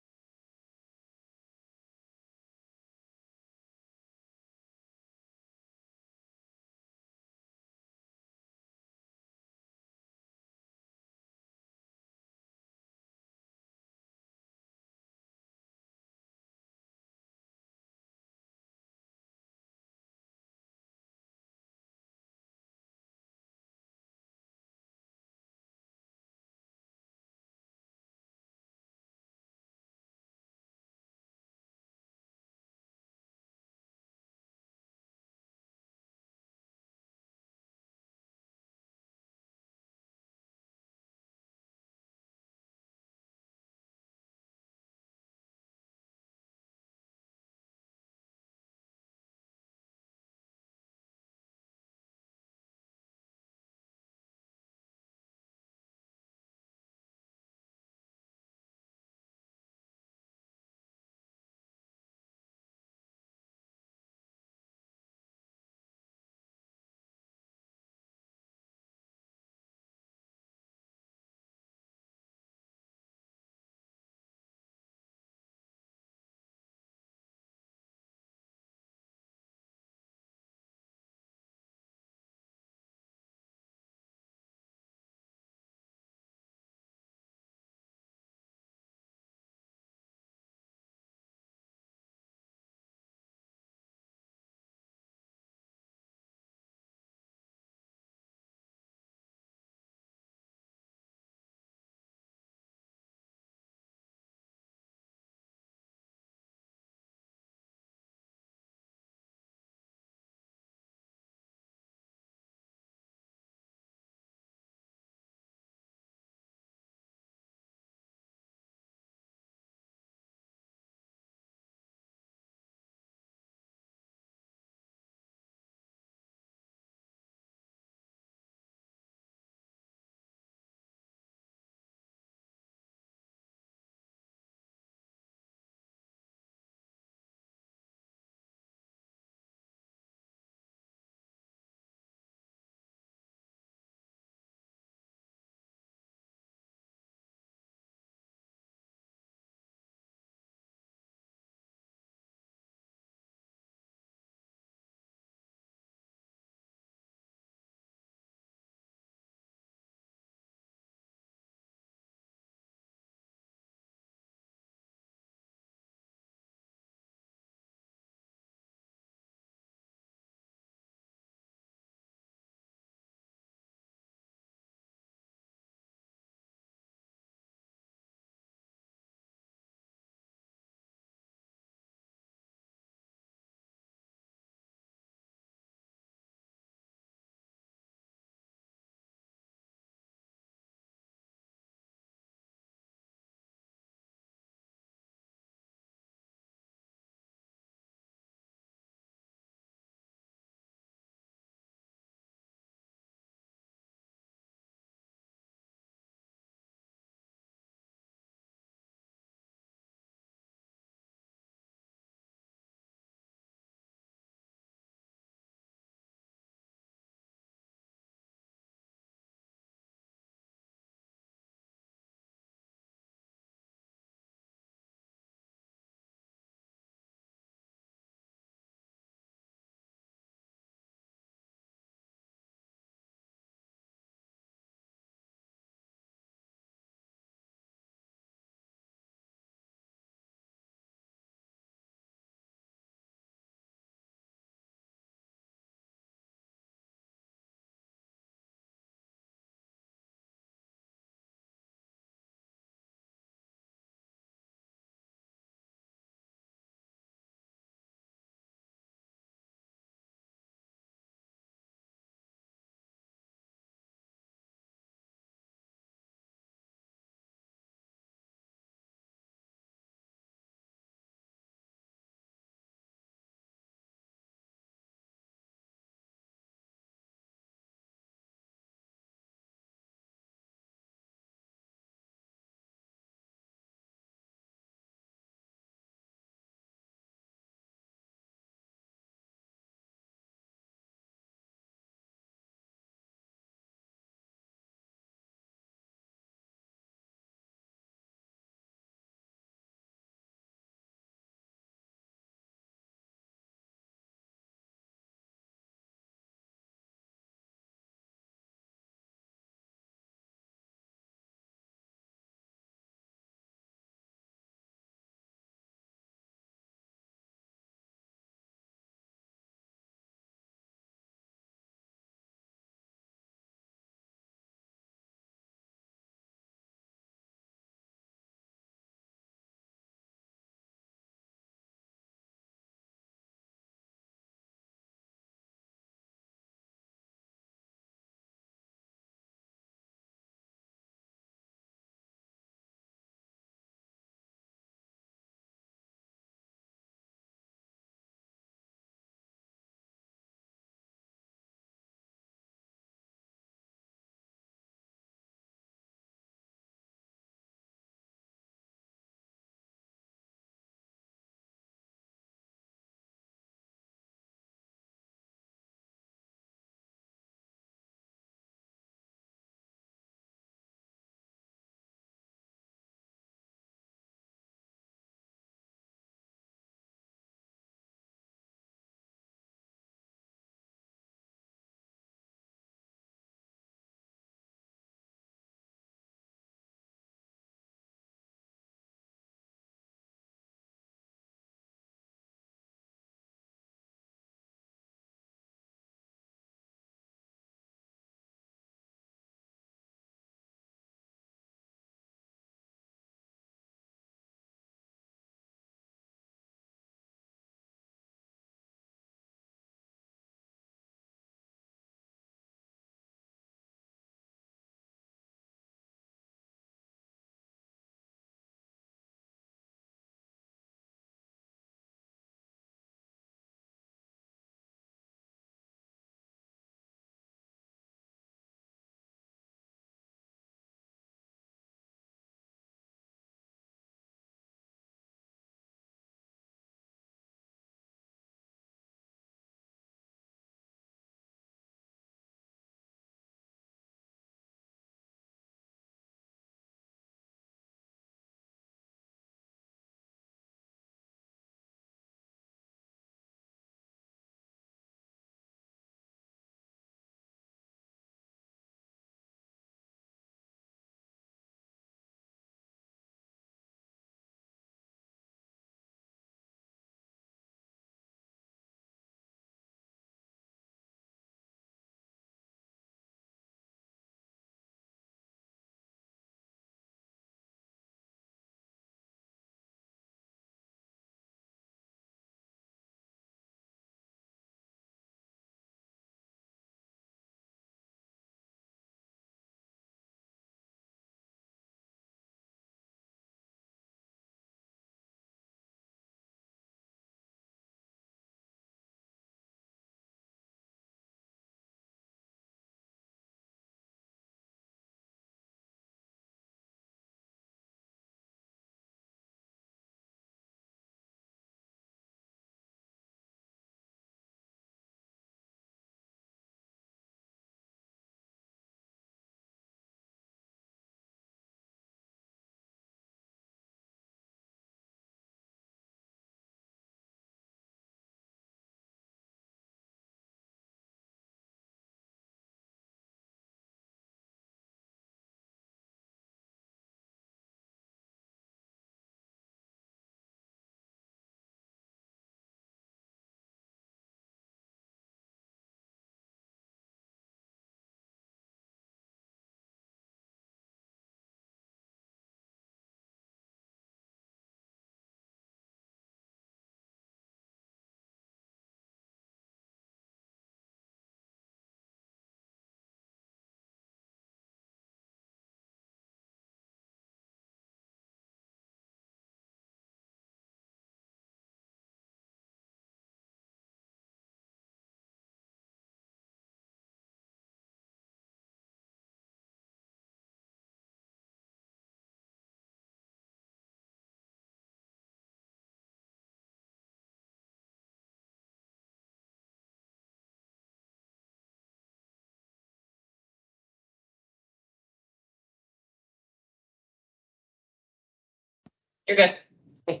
You're good.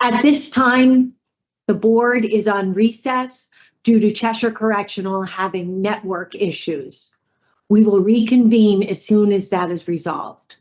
At this time, the board is on recess due to Cheshire Correctional having network issues. We will reconvene as soon as that is resolved.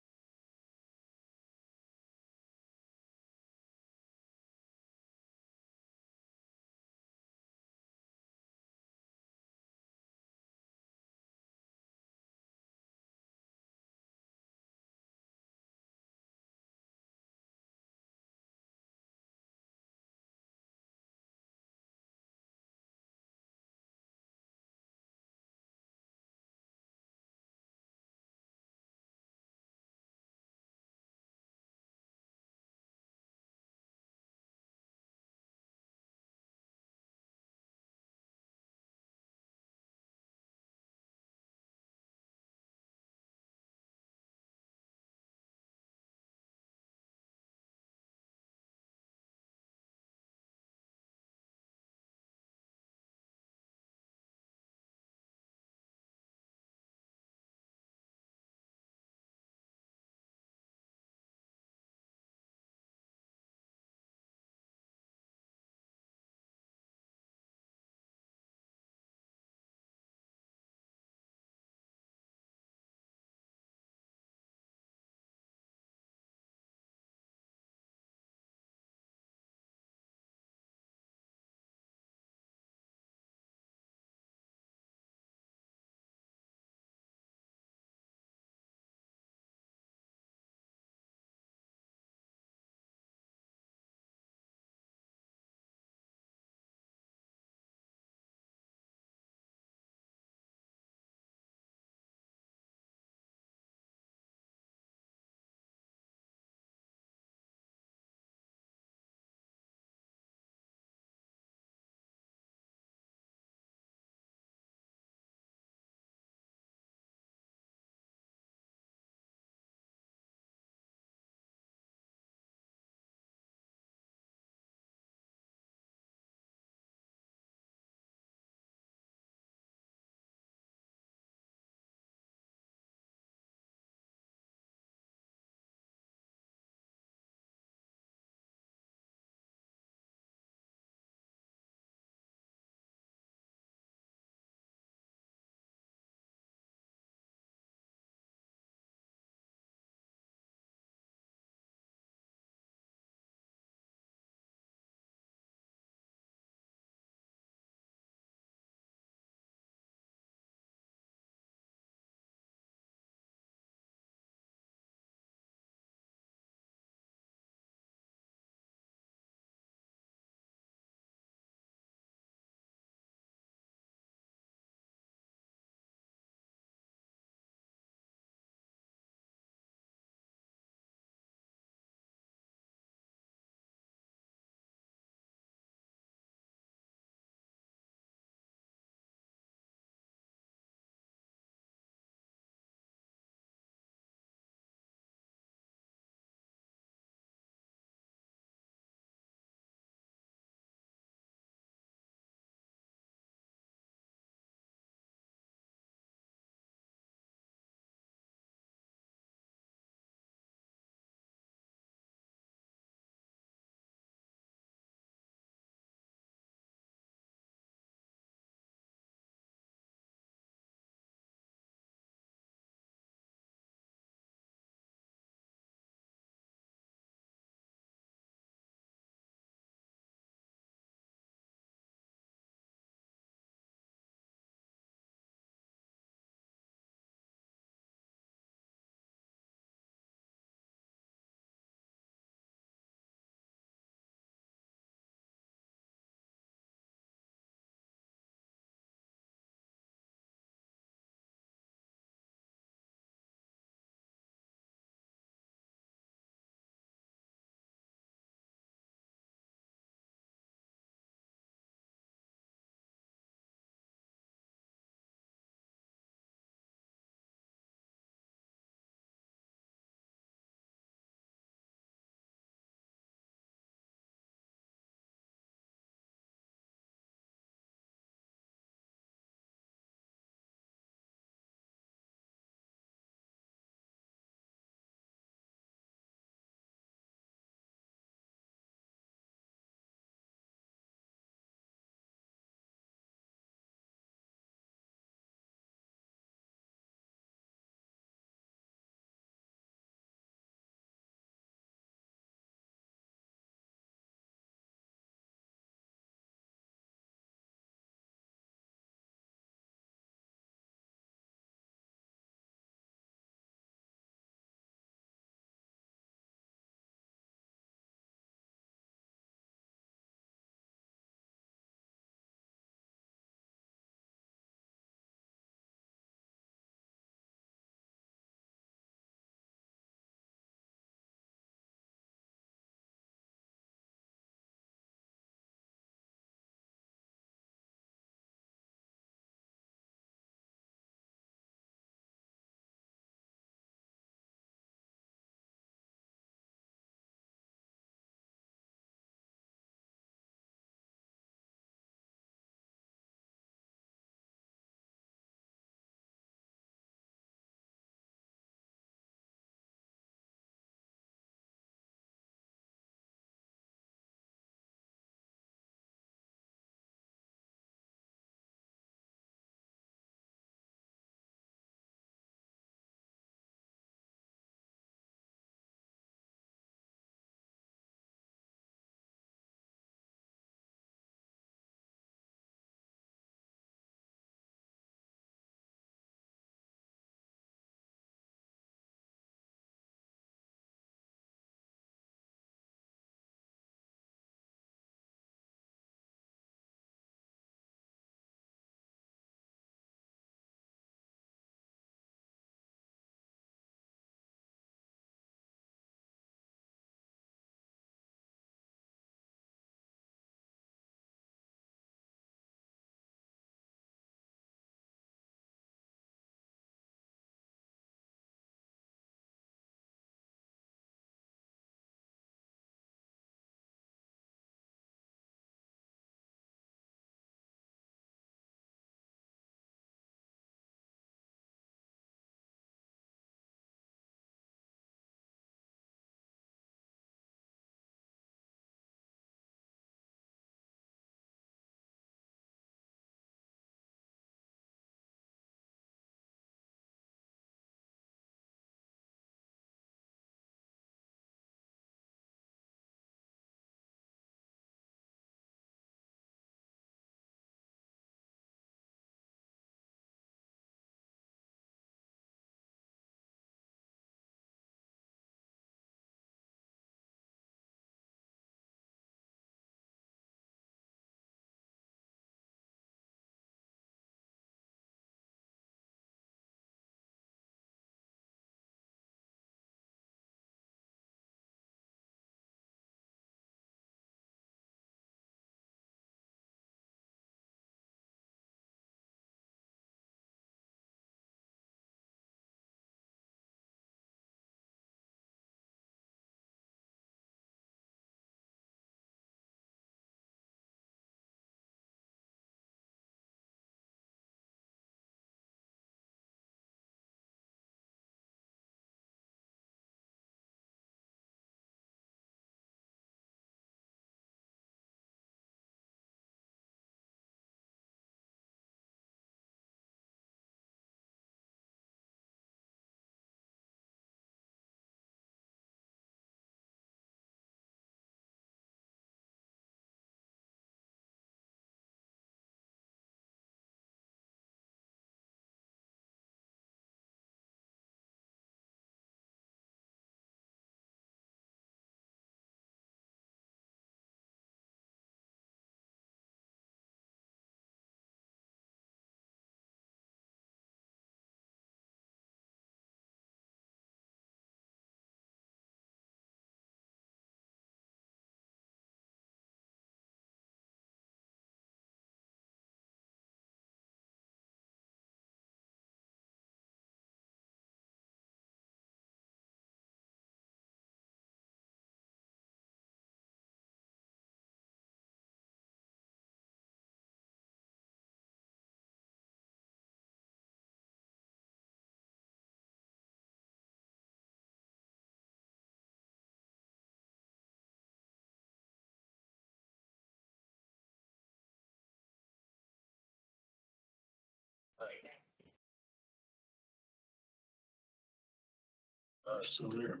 Still there.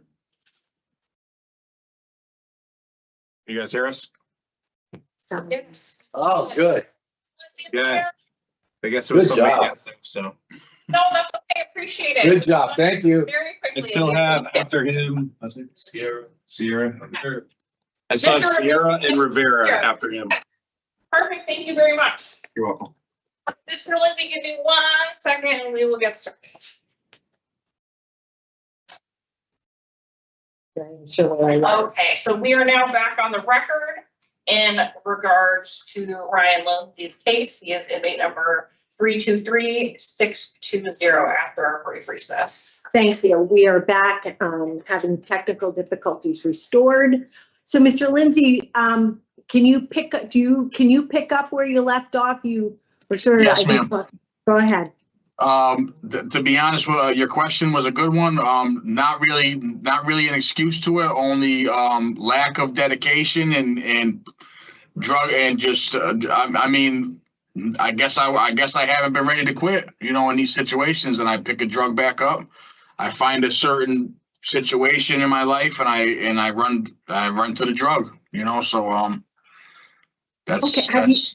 You guys hear us? So, Oh, good. Yeah. I guess it was Good somebody job. else, so. No, that's okay, appreciate it. Good job. Thank you. Very I quickly. still have after him, I think Sierra. I saw Mr. Sierra and Rivera Sierra. after him. Perfect, thank you very much. You're welcome. Mr. Lindsay, give me 1 second and we will get started. Okay, so we are now back on the record in regards to Ryan Lindsay's case. He is inmate number 323620 after our brief recess. thank you. We are back, having technical difficulties restored. So, Mr. Lindsay, can you pick up where you left off? You were sort of. Yes, ma'am. Go ahead. To be honest, your question was a good one. Not really an excuse to it. Only lack of dedication and drug and just. I mean, I guess I haven't been ready to quit. You know, in these situations, and I pick a drug back up. I find a certain situation in my life, and I run to the drug. You know, so that's Okay, that's.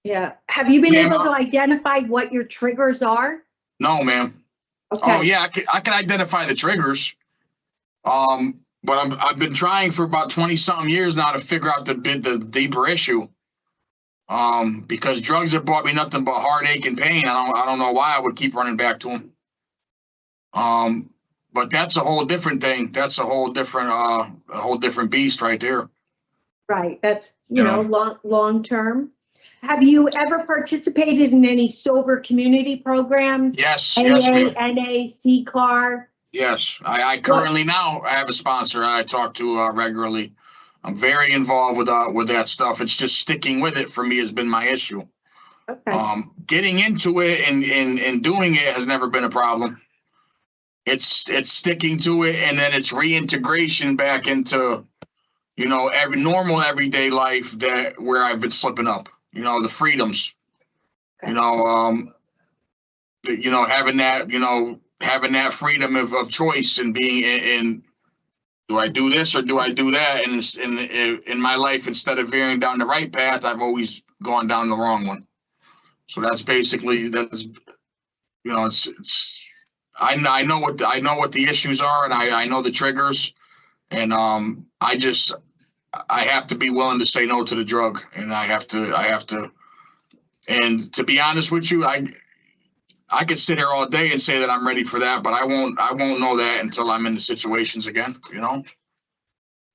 Yeah. Have you been Ma'am, able to identify what your triggers are? No, ma'am. Okay. Oh yeah, I can identify the triggers. But I've been trying for about 20 something years now to figure out the deeper issue. Because drugs have brought me nothing but heartache and pain. I don't know why I would keep running back to them. But that's a whole different thing. That's a whole different beast right there. Right. That's, you know, long term. Have you ever participated in any sober community programs? Yes, AA, yes, ma'am. NA, CCAR? Yes, I currently now have a sponsor I talk to regularly. I'm very involved with that stuff. It's just sticking with it for me has been my issue. Okay. Getting into it and doing it has never been a problem. It's sticking to it, and then it's reintegration back into, you know, everyday life where I've been slipping up. You know, the freedoms. Okay. You know, having that freedom of choice and being in. Do I do this or do I do that? And in my life, instead of veering down the right path, I've always gone down the wrong one. So that's basically it's. I know what the issues are, and I know the triggers, and I have to be willing to say no to the drug, and I have to. And to be honest with you, I could sit here all day and say that I'm ready for that, but I won't know that until I'm in the situations again, you know?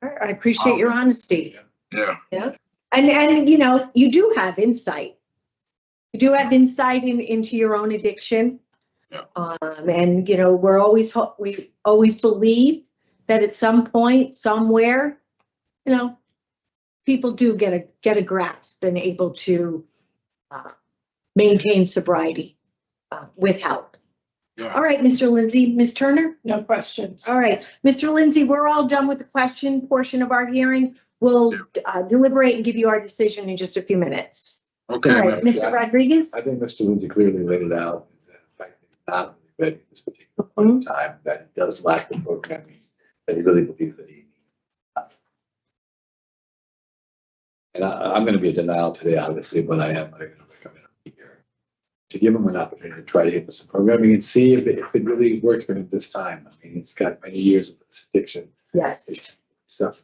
I appreciate your honesty. Yeah. Yeah. And, you know, you do have insight. You do have insight into your own addiction. Yeah. And, you know, we always believe that at some point, somewhere, you know, people do get a grasp and able to maintain sobriety with help. Yeah. All right, Mr. Lindsay. Ms. Turner? No questions. All right, Mr. Lindsay, we're all done with the question portion of our hearing. We'll deliberate and give you our decision in just a few minutes. Okay. All right, Mr. Rodriguez? I think Mr. Lindsay clearly laid it out. In fact, he's not ready at this particular point in time, that he does lack the programming that he really believes that he needs. And I'm going to be a denial today, obviously, but I am going to recommend here to give him an opportunity to try to hit some programming and see if it really works for him this time. I mean, it's got many years of this addiction. Yes. Stuff.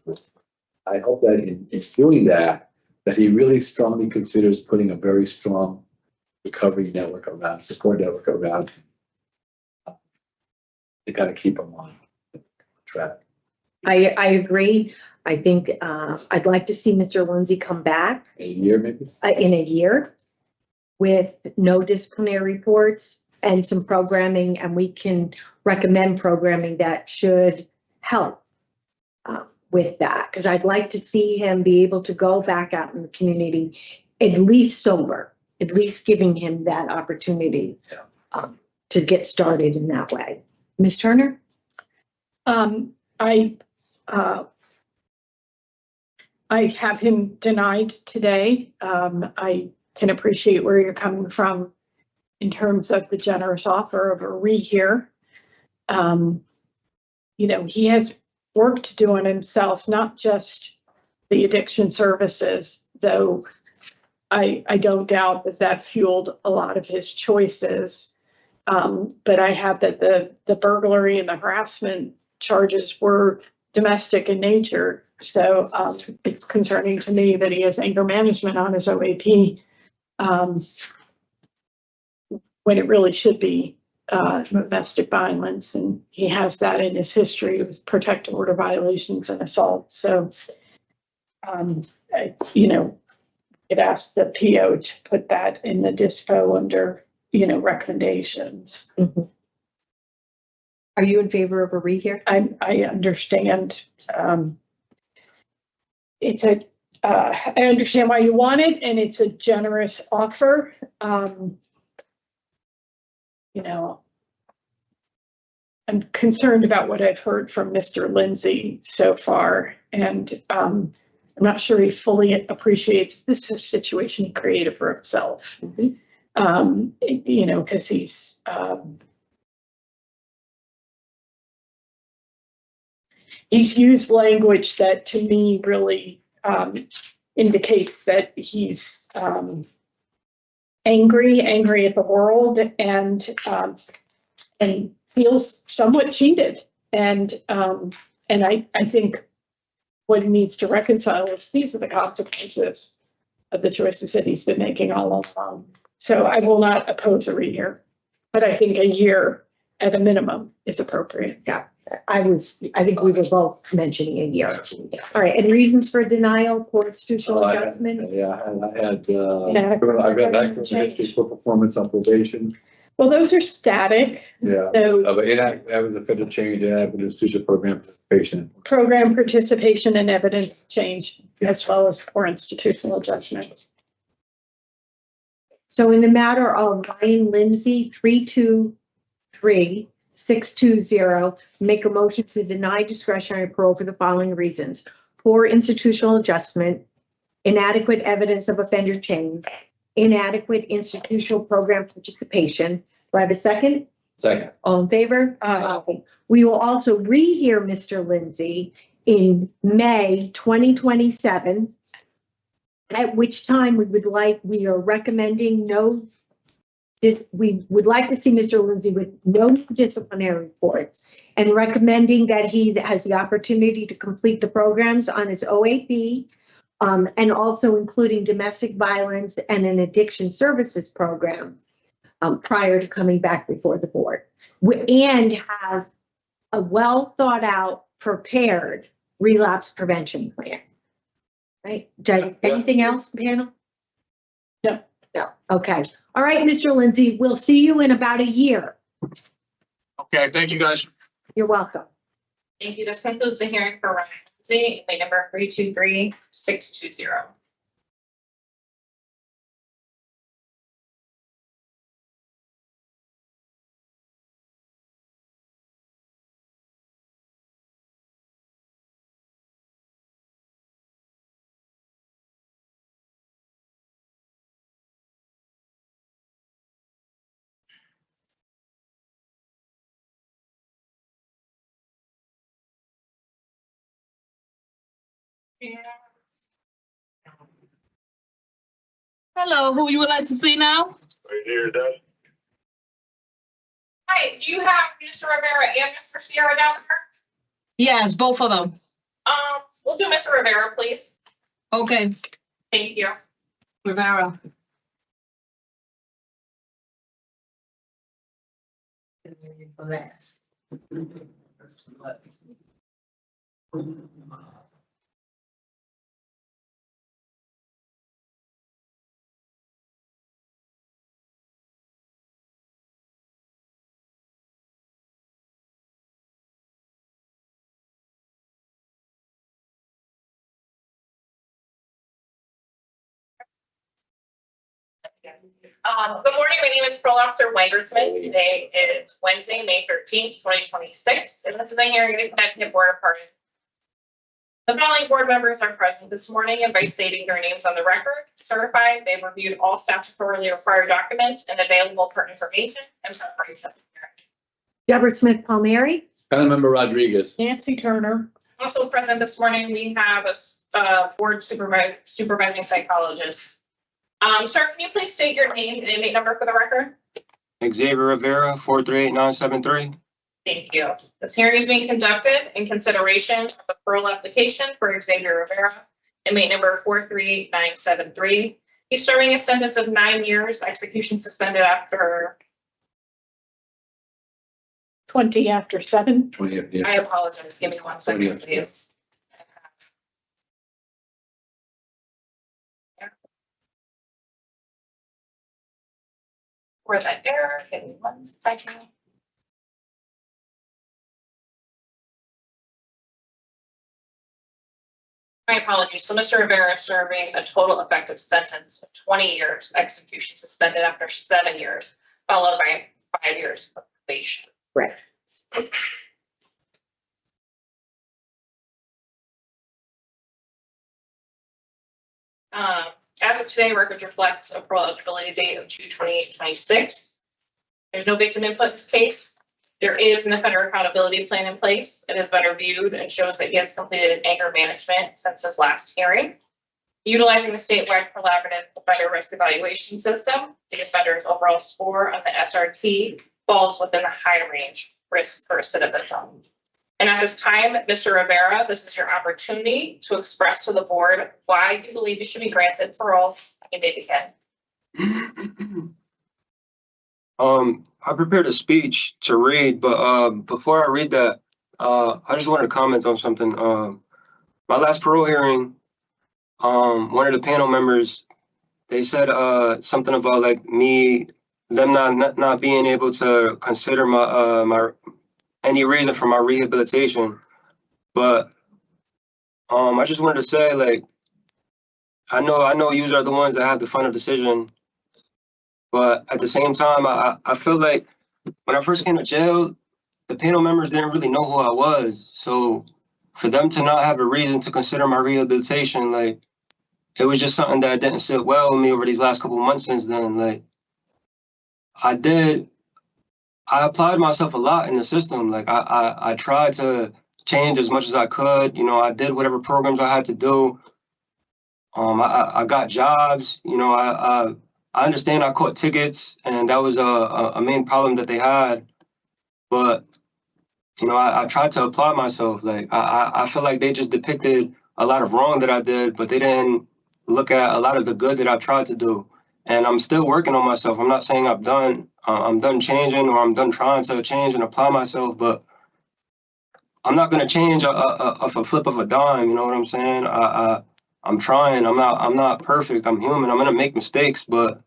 I hope that in doing that he really strongly considers putting a very strong recovery network around, support network around him to kind of keep him on track. I agree. I think I'd like to see Mr. Lindsay come back. In a year, maybe? In a year with no disciplinary reports and some programming, and we can recommend programming that should help with that. Because I'd like to see him be able to go back out in the community, at least sober, at least giving him that opportunity to get started in that way. Ms. Turner? I have him denied today. I can appreciate where you're coming from in terms of the generous offer of a rehear. He has work to do on himself, not just the addiction services, though I don't doubt that fueled a lot of his choices. But I have that the burglary and the harassment charges were domestic in nature. So it's concerning to me that he has anger management on his OAP when it really should be domestic violence. And he has that in his history with protective order violations and assault. So, it asked the PO to put that in the dispo under, recommendations. Mhm. Are you in favor of a rehear? I understand. I understand why you want it, and it's a generous offer. I'm concerned about what I've heard from Mr. Lindsay so far, and I'm not sure he fully appreciates this is a situation he created for himself. Because he's used language that to me really indicates that he's angry at the world and feels somewhat cheated. And I think what he needs to reconcile is these are the consequences of the choices that he's been making all along. So I will not oppose a rehear, but I think a year at a minimum is appropriate. Yeah, I think we were both mentioning a year. All right, and reasons for denial, poor institutional adjustment? Yeah, I had, I've got that history for performance on probation. Well, those are static. Yeah, So but that was a federal change in evidence institutional program participation. program participation and evidence change, as well as poor institutional adjustment. So in the matter of Ryan Lindsay, 323-620, make a motion to deny discretionary parole for the following reasons: poor institutional adjustment, inadequate evidence of offender change, inadequate institutional program participation. Do I have a second? Second. All in favor? Aye. We will also rehear Mr. Lindsay in May 2027, at which time we would like to see Mr. Lindsay with no disciplinary reports and recommending that he has the opportunity to complete the programs on his OAP, and also including domestic violence and an addiction services program prior to coming back before the board, and has a well thought out, prepared relapse prevention plan. Right? Anything else, panel? No. No. Okay. All right, Mr. Lindsay, we'll see you in about a year. Okay, thank you, guys. You're welcome. Thank you. This concludes the hearing for Ryan Lindsay, inmate number 323-620. Hello, who you would like to see now? Right here, Dad. Hi, do you have Mr. Rivera and Mr. Sierra down there? Yes, both of them. We'll do Mr. Rivera, please. Okay, Thank you. Rivera. Last. Good morning. My name is Parole Officer Wangersman. Today is Wednesday, May 13th, 2026. And this is the hearing of the Connecticut Board of Parole. The following board members are present this morning and by stating their names on the record, certified they've reviewed all statutorily required documents and available for information and preparation. Deborah Smith Palmieri, Councilmember Rodriguez. Nancy Turner. Also present this morning, we have a board supervising psychologist. Sir, can you please state your name and inmate number for the record? Xavier Rivera, 438973. Thank you. This hearing is being conducted in consideration of the parole application for Xavier Rivera, inmate number 438973. He's serving a sentence of 9 years, execution suspended after. 20 after 7. 20th, yeah. I apologize. Give me 1 second, please. For that error, give me 1 second. My apologies. So Mr. Rivera is serving a total effective sentence of 20 years, execution suspended after 7 years, followed by 5 years of probation. right. As of today, records reflect a parole eligibility date of 2/28/26. There's no victim input in this case. There is an offender accountability plan in place. It is better viewed and shows that he has completed anger management since his last hearing. Utilizing the statewide collaborative offender risk evaluation system, the offender's overall score on the SRT falls within the high range risk for recidivism. And at this time, Mr. Rivera, this is your opportunity to express to the board why you believe you should be granted parole. You may begin. I prepared a speech to read, but before I read that, I just wanted to comment on something. My last parole hearing, one of the panel members, they said something about like them not being able to consider my any reason for my rehabilitation. But I just wanted to say, like, I know you are the ones that have the final decision. But at the same time, I feel like when I first came to jail, the panel members didn't really know who I was. So for them to not have a reason to consider my rehabilitation, like, it was just something that didn't sit well with me over these last couple of months since then. Like, I applied myself a lot in the system. Like, I tried to change as much as I could. You know, I did whatever programs I had to do. I got jobs. You know, I understand I caught tickets, and that was a main problem that they had. But, you know, I tried to apply myself. Like, I feel like they just depicted a lot of wrong that I did, but they didn't look at a lot of the good that I've tried to do. And I'm still working on myself. I'm not saying I'm done changing, or I'm done trying to change and apply myself, but I'm not going to change off a flip of a dime. You know what I'm saying? I'm trying. I'm not perfect. I'm human. I'm going to make mistakes, but,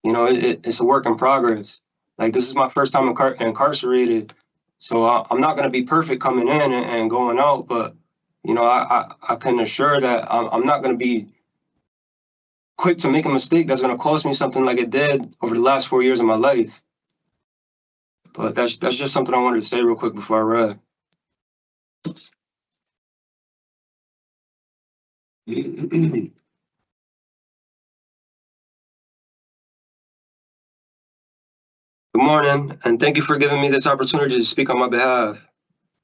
you know, it's a work in progress. Like, this is my first time incarcerated, so I'm not going to be perfect coming in and going out, but, you know, I can assure that I'm not going to be quick to make a mistake that's going to cost me something like it did over the last 4 years of my life. But that's just something I wanted to say real quick before I read. Good morning, and thank you for giving me this opportunity to speak on my behalf.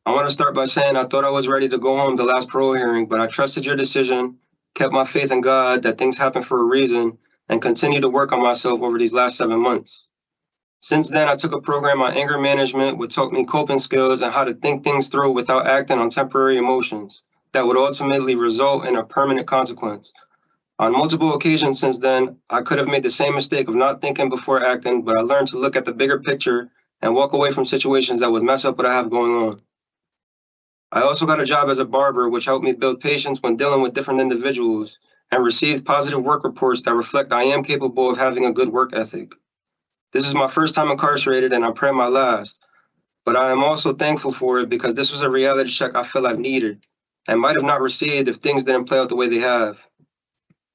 I want to start by saying I thought I was ready to go home the last parole hearing, but I trusted your decision, kept my faith in God that things happen for a reason, and continued to work on myself over these last 7 months. Since then, I took a program on anger management, which taught me coping skills and how to think things through without acting on temporary emotions that would ultimately result in a permanent consequence. On multiple occasions since then, I could have made the same mistake of not thinking before acting, but I learned to look at the bigger picture and walk away from situations that would mess up what I have going on. I also got a job as a barber, which helped me build patience when dealing with different individuals, and received positive work reports that reflect I am capable of having a good work ethic. This is my first time incarcerated, and I pray my last, but I am also thankful for it because this was a reality check I feel I've needed and might have not received if things didn't play out the way they have.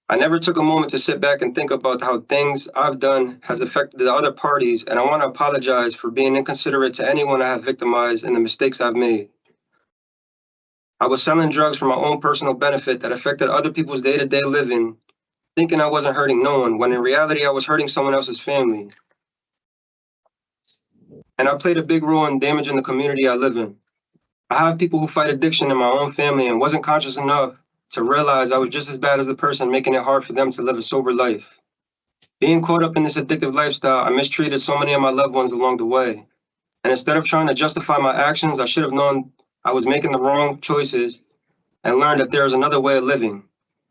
I never took a moment to sit back and think about how things I've done has affected the other parties, and I want to apologize for being inconsiderate to anyone I have victimized and the mistakes I've made. I was selling drugs for my own personal benefit that affected other people's day-to-day living, thinking I wasn't hurting no one, when in reality I was hurting someone else's family. And I played a big role in damaging the community I live in. I have people who fight addiction in my own family and wasn't conscious enough to realize I was just as bad as the person making it hard for them to live a sober life. Being caught up in this addictive lifestyle, I mistreated so many of my loved ones along the way. And instead of trying to justify my actions, I should have known I was making the wrong choices and learned that there is another way of living.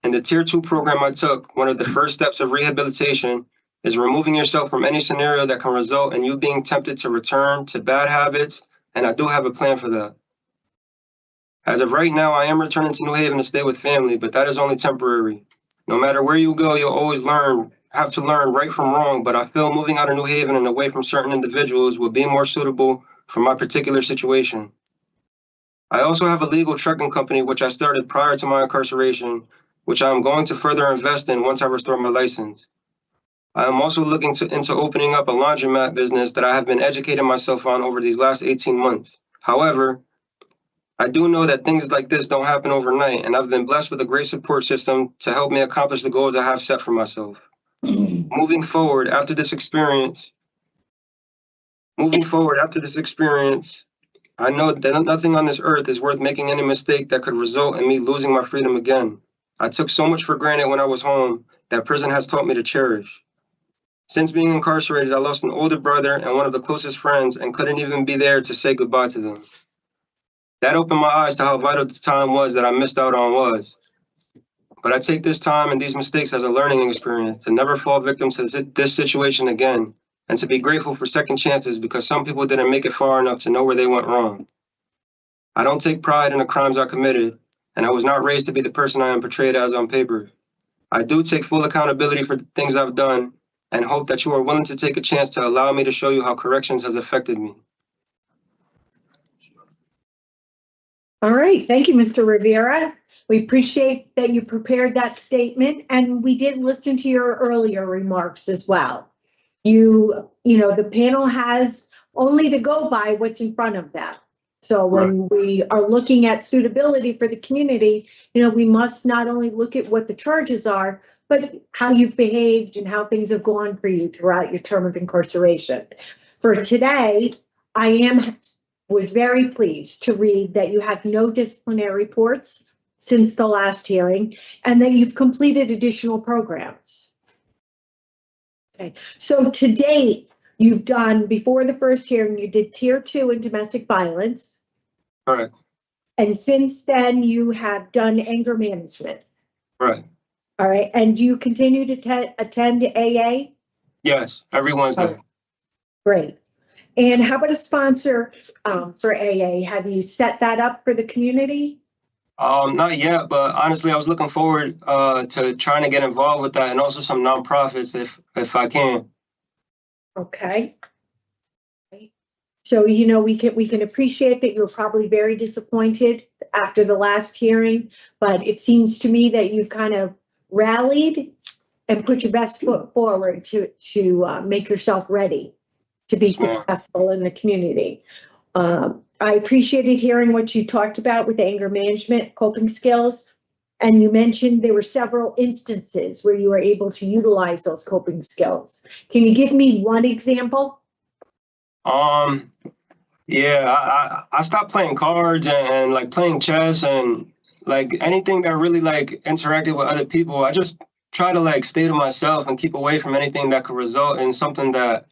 In the Tier 2 program I took, one of the first steps of rehabilitation is removing yourself from any scenario that can result in you being tempted to return to bad habits, and I do have a plan for that. As of right now, I am returning to New Haven to stay with family, but that is only temporary. No matter where you go, you'll always have to learn right from wrong, but I feel moving out of New Haven and away from certain individuals will be more suitable for my particular situation. I also have a legal trucking company which I started prior to my incarceration, which I am going to further invest in once I restore my license. I am also looking into opening up a laundromat business that I have been educating myself on over these last 18 months. However, I do know that things like this don't happen overnight, and I've been blessed with a great support system to help me accomplish the goals I have set for myself. Moving forward after this experience, I know that nothing on this earth is worth making any mistake that could result in me losing my freedom again. I took so much for granted when I was home that prison has taught me to cherish. Since being incarcerated, I lost an older brother and one of the closest friends and couldn't even be there to say goodbye to them. That opened my eyes to how vital the time was that I missed out on was. But I take this time and these mistakes as a learning experience to never fall victim to this situation again, and to be grateful for second chances because some people didn't make it far enough to know where they went wrong. I don't take pride in the crimes I committed, and I was not raised to be the person I am portrayed as on paper. I do take full accountability for the things I've done and hope that you are willing to take a chance to allow me to show you how corrections has affected me. All right, thank you, Mr. Rivera. We appreciate that you prepared that statement, and we did listen to your earlier remarks as well. You know, the panel has only to go by what's in front of them. So when we are looking at suitability for the community, you know, we must not only look at what the charges are, but how you've behaved and how things have gone for you throughout your term of incarceration. For today, I was very pleased to read that you have no disciplinary reports since the last hearing and that you've completed additional programs. Okay, so to date, you've done, before the first hearing, you did Tier 2 in domestic violence. Correct. And since then, you have done anger management. Right. All right, and do you continue to attend AA? Yes, every Wednesday. Oh, great. And how about a sponsor for AA? Have you set that up for the community? Not yet, but honestly, I was looking forward to trying to get involved with that, and also some nonprofits if I can. Okay. So, you know, we can appreciate that you were probably very disappointed after the last hearing, but it seems to me that you've kind of rallied and put your best foot forward to make yourself ready to be successful in the community. I appreciated hearing what you talked about with anger management, coping skills, and you mentioned there were several instances where you were able to utilize those coping skills. Can you give me one example? Yeah, I stopped playing cards and like playing chess and like anything that really like interacted with other people. I just try to like stay to myself and keep away from anything that could result in something that,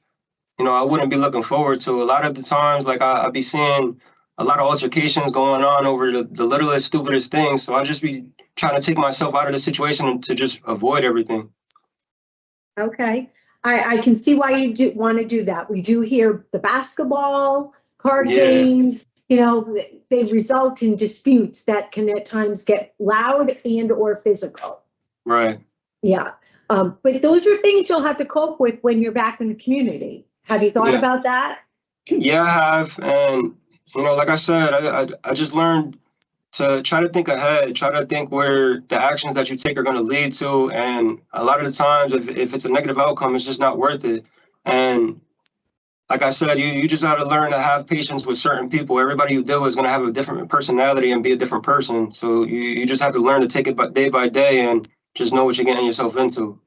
you know, I wouldn't be looking forward to. A lot of the times, like I'd be seeing a lot of altercations going on over the littlest, stupidest things. So I just be trying to take myself out of the situation and to just avoid everything. Okay, I can see why you want to do that. We do hear the basketball, card games, you know, they result in disputes that can at times get loud and or physical. Right. Yeah, but those are things you'll have to cope with when you're back in the community. Have you thought about that? Yeah, I have. And, you know, like I said, I just learned to try to think ahead, try to think where the actions that you take are going to lead to. And a lot of the times, if it's a negative outcome, it's just not worth it. And like I said, you just got to learn to have patience with certain people. Everybody you deal with is going to have a different personality and be a different person. So you just have to learn to take it day by day and just know what you're getting yourself into.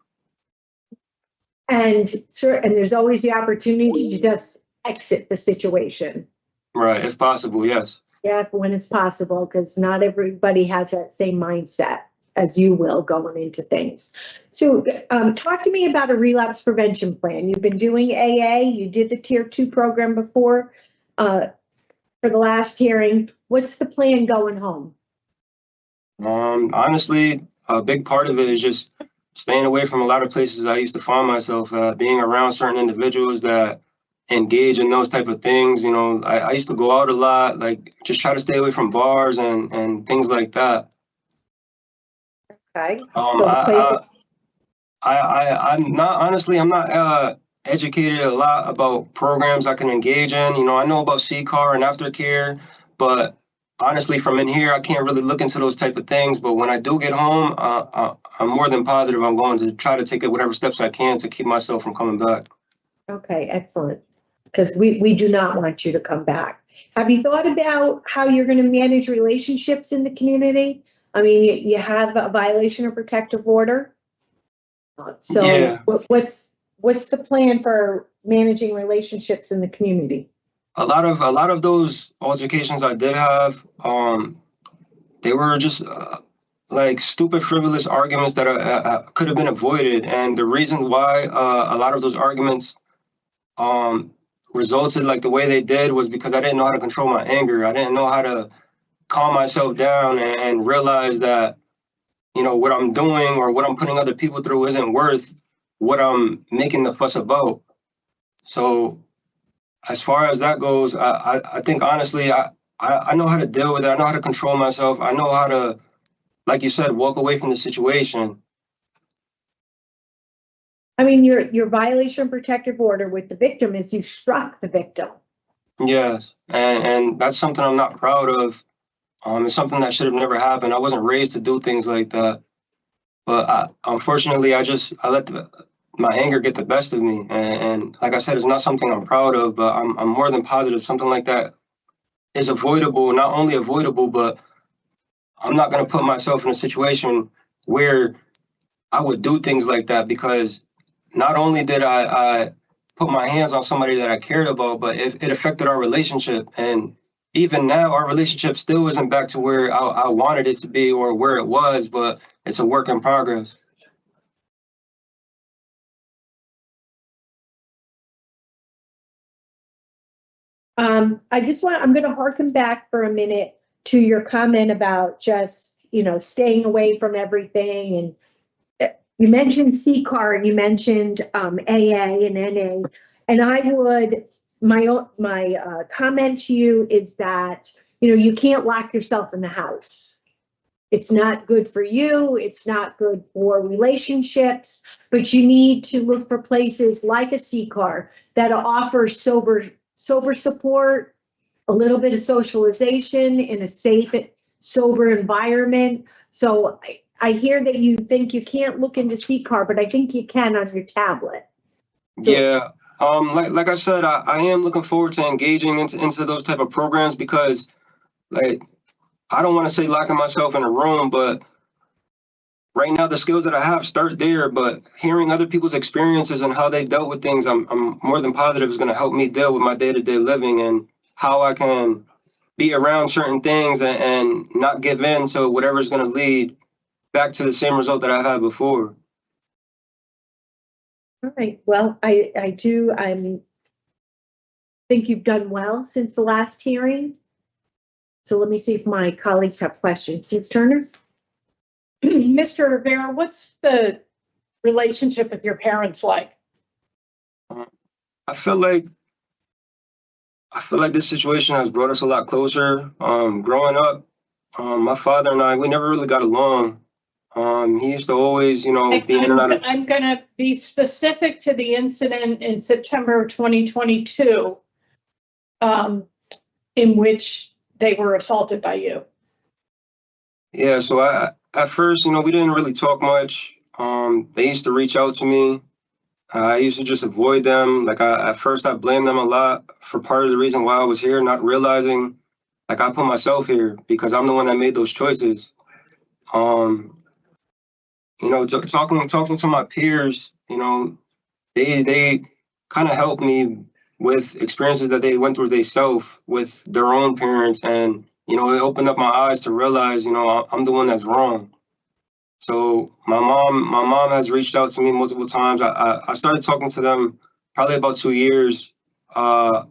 And there's always the opportunity to just exit the situation. Right, if possible, yes. Yeah, when it's possible, because not everybody has that same mindset as you will going into things. So talk to me about a relapse prevention plan. You've been doing AA, you did the Tier 2 program before for the last hearing. What's the plan going home? Honestly, a big part of it is just staying away from a lot of places I used to find myself being around certain individuals that engage in those type of things. You know, I used to go out a lot, like just try to stay away from bars and things like that. Okay. I'm not educated a lot about programs I can engage in. You know, I know about CCAR and aftercare, but honestly, from in here, I can't really look into those type of things. But when I do get home, I'm more than positive I'm going to try to take whatever steps I can to keep myself from coming back. Okay, excellent. Because we do not want you to come back. Have you thought about how you're going to manage relationships in the community? I mean, you have a violation of protective order. So yeah. What's the plan for managing relationships in the community? A lot of those altercations I did have, they were just like stupid, frivolous arguments that could have been avoided. And the reason why a lot of those arguments resulted like the way they did was because I didn't know how to control my anger. I didn't know how to calm myself down and realize that, you know, what I'm doing or what I'm putting other people through isn't worth what I'm making the fuss about. So as far as that goes, I think honestly, I know how to deal with it. I know how to control myself. I know how to, like you said, walk away from the situation. I mean, your violation of protective order with the victim is you struck the victim. Yes, and that's something I'm not proud of. It's something that should have never happened. I wasn't raised to do things like that. But unfortunately, I let my anger get the best of me. And like I said, it's not something I'm proud of, but I'm more than positive something like that is avoidable, not only avoidable, but I'm not going to put myself in a situation where I would do things like that, because not only did I put my hands on somebody that I cared about, but it affected our relationship. And even now, our relationship still isn't back to where I wanted it to be or where it was, but it's a work in progress. I'm going to harken back for a minute to your comment about just, you know, staying away from everything. And you mentioned CCAR and you mentioned AA and NA. And my comment to you is that, you know, you can't lock yourself in the house. It's not good for you. It's not good for relationships, but you need to look for places like a CCAR that offers sober support, a little bit of socialization in a safe, sober environment. So I hear that you think you can't look into CCAR, but I think you can on your tablet. So, yeah. Like I said, I am looking forward to engaging into those type of programs, because like, I don't want to say locking myself in a room, but right now the skills that I have start there. But hearing other people's experiences and how they dealt with things, I'm more than positive is going to help me deal with my day-to-day living and how I can be around certain things and not give in to whatever's going to lead back to the same result that I had before. All right. Well, I think you've done well since the last hearing. So let me see if my colleagues have questions. Ms. Turner? Mr. Rivera, what's the relationship with your parents like? I feel like this situation has brought us a lot closer. Growing up, my father and I, we never really got along. He used to always, you know, be in and out of... I'm going to be specific to the incident in September of 2022, in which they were assaulted by you. Yeah, so at first, you know, we didn't really talk much. They used to reach out to me I used to just avoid them. Like at first I blamed them a lot for part of the reason why I was here, not realizing like I put myself here because I'm the one that made those choices. Talking to my peers, they kind of helped me with experiences that they went through themselves with their own parents, and it opened up my eyes to realize, I'm the one that's wrong. So my mom has reached out to me multiple times. I started talking to them probably about 2 years, 2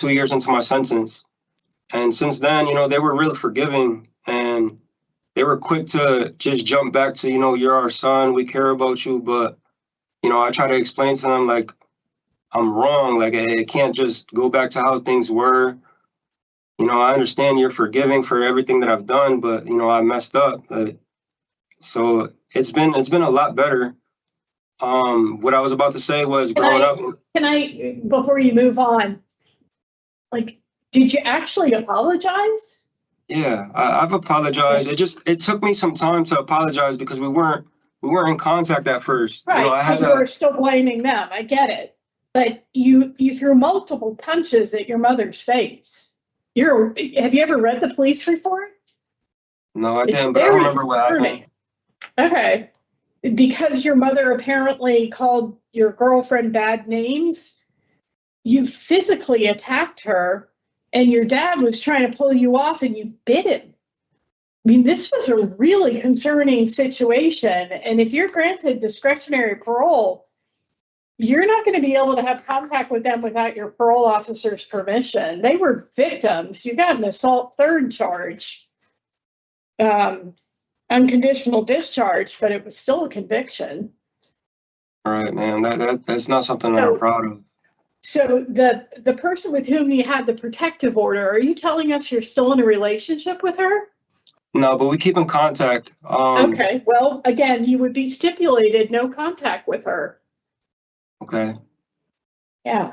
years into my sentence, and since then, they were really forgiving, and they were quick to just jump back to, you're our son, we care about you, but I try to explain to them like I'm wrong, like it can't just go back to how things were. I understand you're forgiving for everything that I've done, but I messed up. So it's been a lot better. What I was about to say was growing up. Can I, before you move on, like, did you actually apologize? Yeah, I've apologized. It took me some time to apologize because we weren't in contact at first. Right, because you were still blaming them. I get it. But you threw multiple punches at your mother's face. Have you ever read the police report? No, I didn't, but I remember what happened. Okay. Because your mother apparently called your girlfriend bad names, you physically attacked her, and your dad was trying to pull you off and you bit him. I mean, this was a really concerning situation. And if you're granted discretionary parole, you're not going to be able to have contact with them without your parole officer's permission. They were victims. You got an assault third charge, unconditional discharge, but it was still a conviction. All right, man, that's not something that I'm proud of. So the person with whom you had the protective order, are you telling us you're still in a relationship with her? No, but we keep in contact. Okay, well, again, you would be stipulated no contact with her. Okay. Yeah.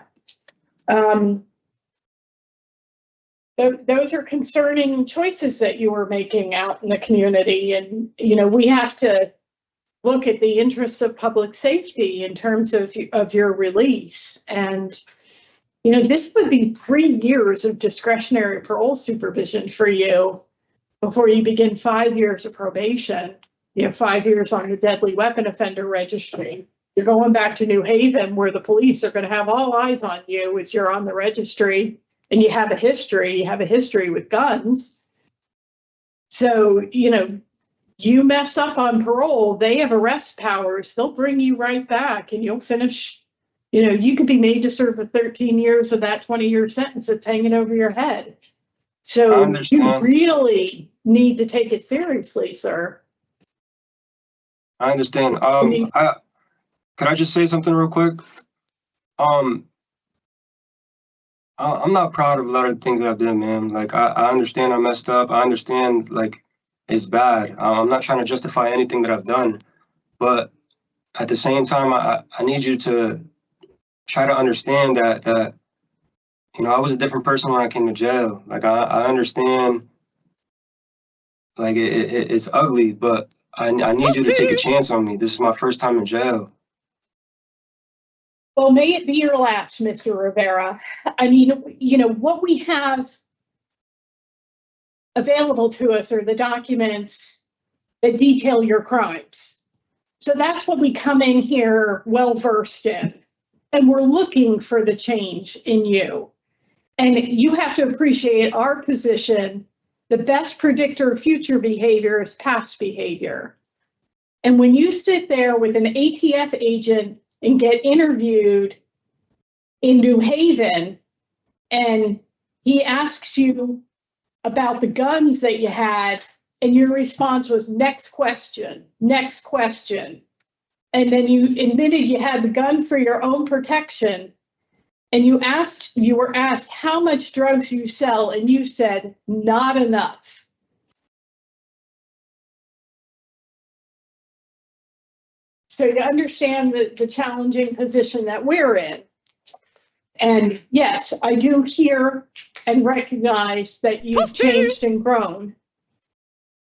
Those are concerning choices that you were making out in the community. And, we have to look at the interests of public safety in terms of your release. And, this would be 3 years of discretionary parole supervision for you before you begin 5 years of probation. 5 years on the deadly weapon offender registry. You're going back to New Haven, where the police are going to have all eyes on you as you're on the registry, and you have a history with guns. So, you mess up on parole, they have arrest powers. They'll bring you right back, and you'll finish, you could be made to serve the 13 years of that 20-year sentence that's hanging over your head. So you really need to take it seriously, sir. I understand. Could I just say something real quick? I'm not proud of a lot of the things that I've done, man. Like, I understand I messed up. I understand, like, it's bad. I'm not trying to justify anything that I've done. But at the same time, I need you to try to understand that I was a different person when I came to jail. Like, I understand, like, it's ugly, but I need you to take a chance on me. This is my first time in jail. Well, may it be your last, Mr. Rivera. I mean, what we have available to us are the documents that detail your crimes. So that's what we come in here well-versed in. And we're looking for the change in you. And you have to appreciate our position. The best predictor of future behavior is past behavior. And when you sit there with an ATF agent and get interviewed in New Haven, and he asks you about the guns that you had, and your response was, next question. And then you admitted you had the gun for your own protection, and you were asked how much drugs you sell, and you said, not enough. So you understand the challenging position that we're in. And yes, I do hear and recognize that you've changed and grown,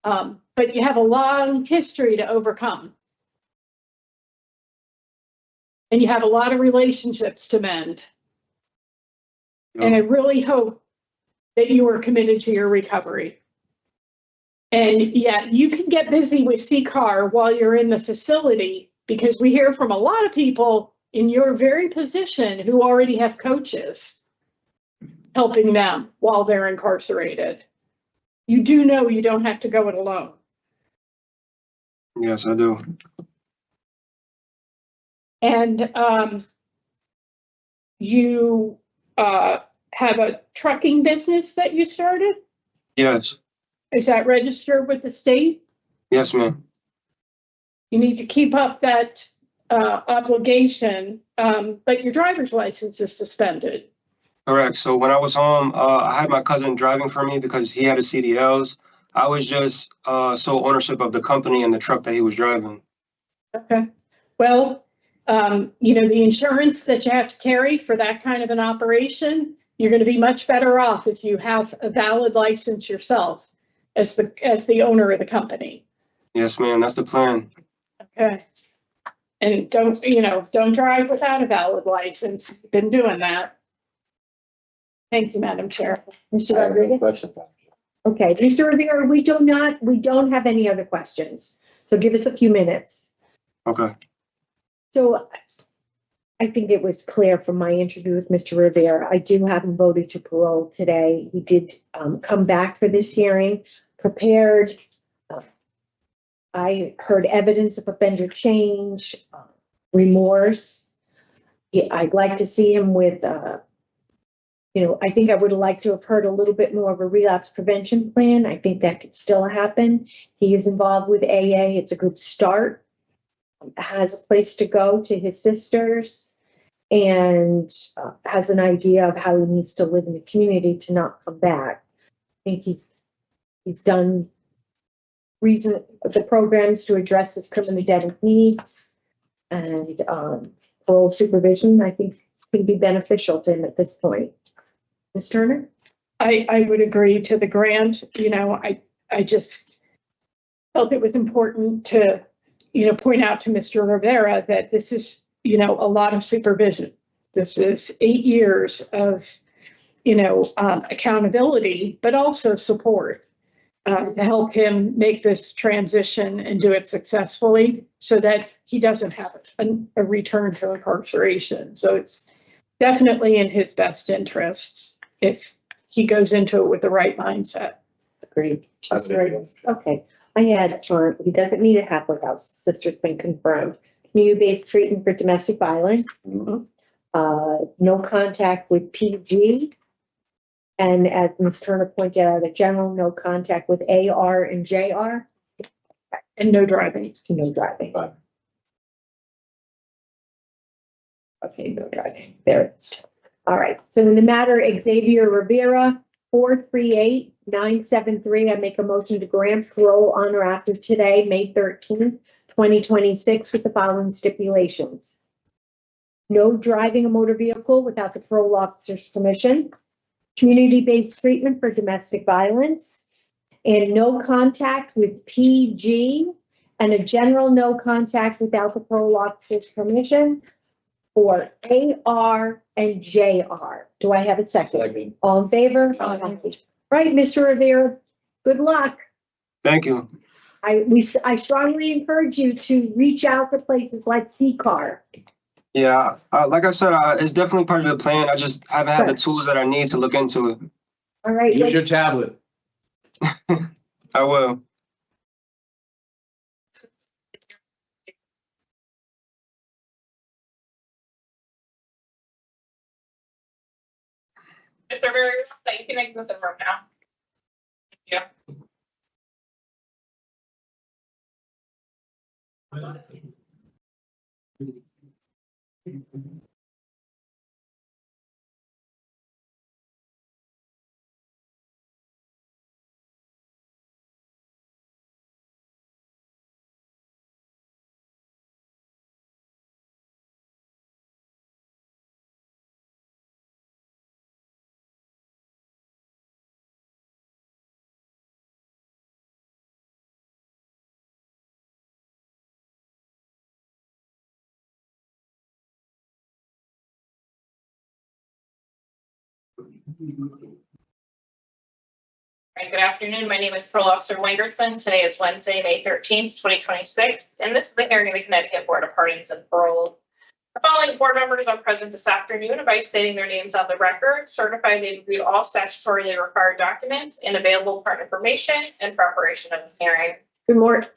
but you have a long history to overcome. and you have a lot of relationships to mend. And I really hope that you are committed to your recovery. And yeah, you can get busy with CCAR while you're in the facility, because we hear from a lot of people in your very position who already have coaches helping them while they're incarcerated. You do know you don't have to go it alone. Yes, I do. And you have a trucking business that you started? Yes. Is that registered with the state? Yes, ma'am. You need to keep up that obligation, but your driver's license is suspended. Correct. So when I was home, I had my cousin driving for me because he had a CDLs. I was just sole ownership of the company and the truck that he was driving. Okay. Well, the insurance that you have to carry for that kind of an operation, you're going to be much better off if you have a valid license yourself as the owner of the company. Yes, ma'am. That's the plan. Okay. And don't drive without a valid license. You've been doing that. Thank you, Madam Chair. Mr. Rodriguez? Okay, Mr. Rivera, we don't have any other questions. So give us a few minutes. Okay. So I think it was clear from my interview with Mr. Rivera, I do have him voted to parole today. He did come back for this hearing, prepared. I heard evidence of offender change, remorse. I'd like to see him with, I think I would have liked to have heard a little bit more of a relapse prevention plan. I think that could still happen. He is involved with AA. It's a good start. Has a place to go to his sisters, and has an idea of how he needs to live in the community to not come back. I think he's done the programs to address his criminogenic needs, and parole supervision, I think, can be beneficial to him at this point. Ms. Turner? I would agree to the grant. I just felt it was important to, point out to Mr. Rivera that this is, a lot of supervision. This is 8 years of, accountability, but also support to help him make this transition and do it successfully so that he doesn't have a return to incarceration. So it's definitely in his best interests if he goes into it with the right mindset. Agreed. Okay. I had, he doesn't need a halfway house. Sister's been confirmed. Community-based treatment for domestic violence. No contact with PG. And as Ms. Turner pointed out, a general no contact with AR and JR. And no driving. No driving. Okay, no driving. There it is. All right. So in the matter, Xavier Rivera, 438973, I make a motion to grant parole on or after today, May 13th, 2026, with the following stipulations. No driving a motor vehicle without the parole officer's permission. Community-based treatment for domestic violence, and no contact with PG, and a general no contact without the parole officer's permission for AR and JR. Do I have a second? Second. All in favor? Right, Mr. Rivera, good luck. Thank you. I strongly encourage you to reach out to places like CCAR. Yeah, like I said, it's definitely part of the plan. I just haven't had the tools that I need to look into it. All right. Use your tablet. I will. Mr. Rivera, you can exit the room now. Yeah. Good afternoon. My name is Parole Officer Wingertson. Today is Wednesday, May 13th, 2026, and this is the hearing of the Connecticut Board of Pardons and Parole. The following board members are present this afternoon and by stating their names on the record, certify they've reviewed all statutorily required documents and available part information in preparation of this hearing. Good morning.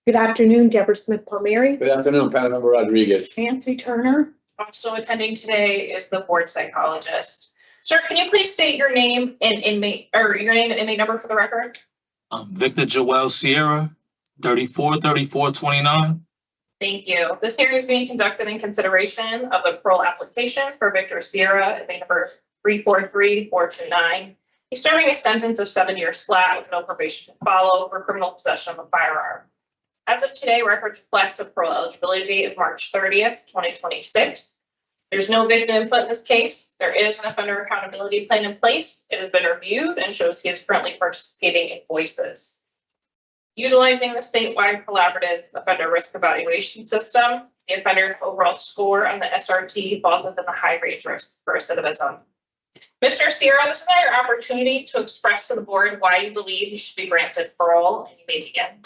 Good afternoon, Deborah Smith Palmieri. Good afternoon, panel member Rodriguez. Nancy Turner. Also attending today is the board psychologist. Sir, can you please state your name and inmate, or your name and inmate number for the record? Victor Joel Sierra, 343429. Thank you. This hearing is being conducted in consideration of the parole application for Victor Sierra, inmate number 343429. He's serving a sentence of 7 years flat with no probation to follow for criminal possession of a firearm. As of today, records reflect a parole eligibility date of March 30th, 2026. There's no victim input in this case. There is an offender accountability plan in place. It has been reviewed and shows he is currently participating in voices. Utilizing the statewide collaborative offender risk evaluation system, the offender's overall score on the SRT falls within the high range risk for recidivism. Mr. Sierra, this is now your opportunity to express to the board why you believe you should be granted parole, and you may begin.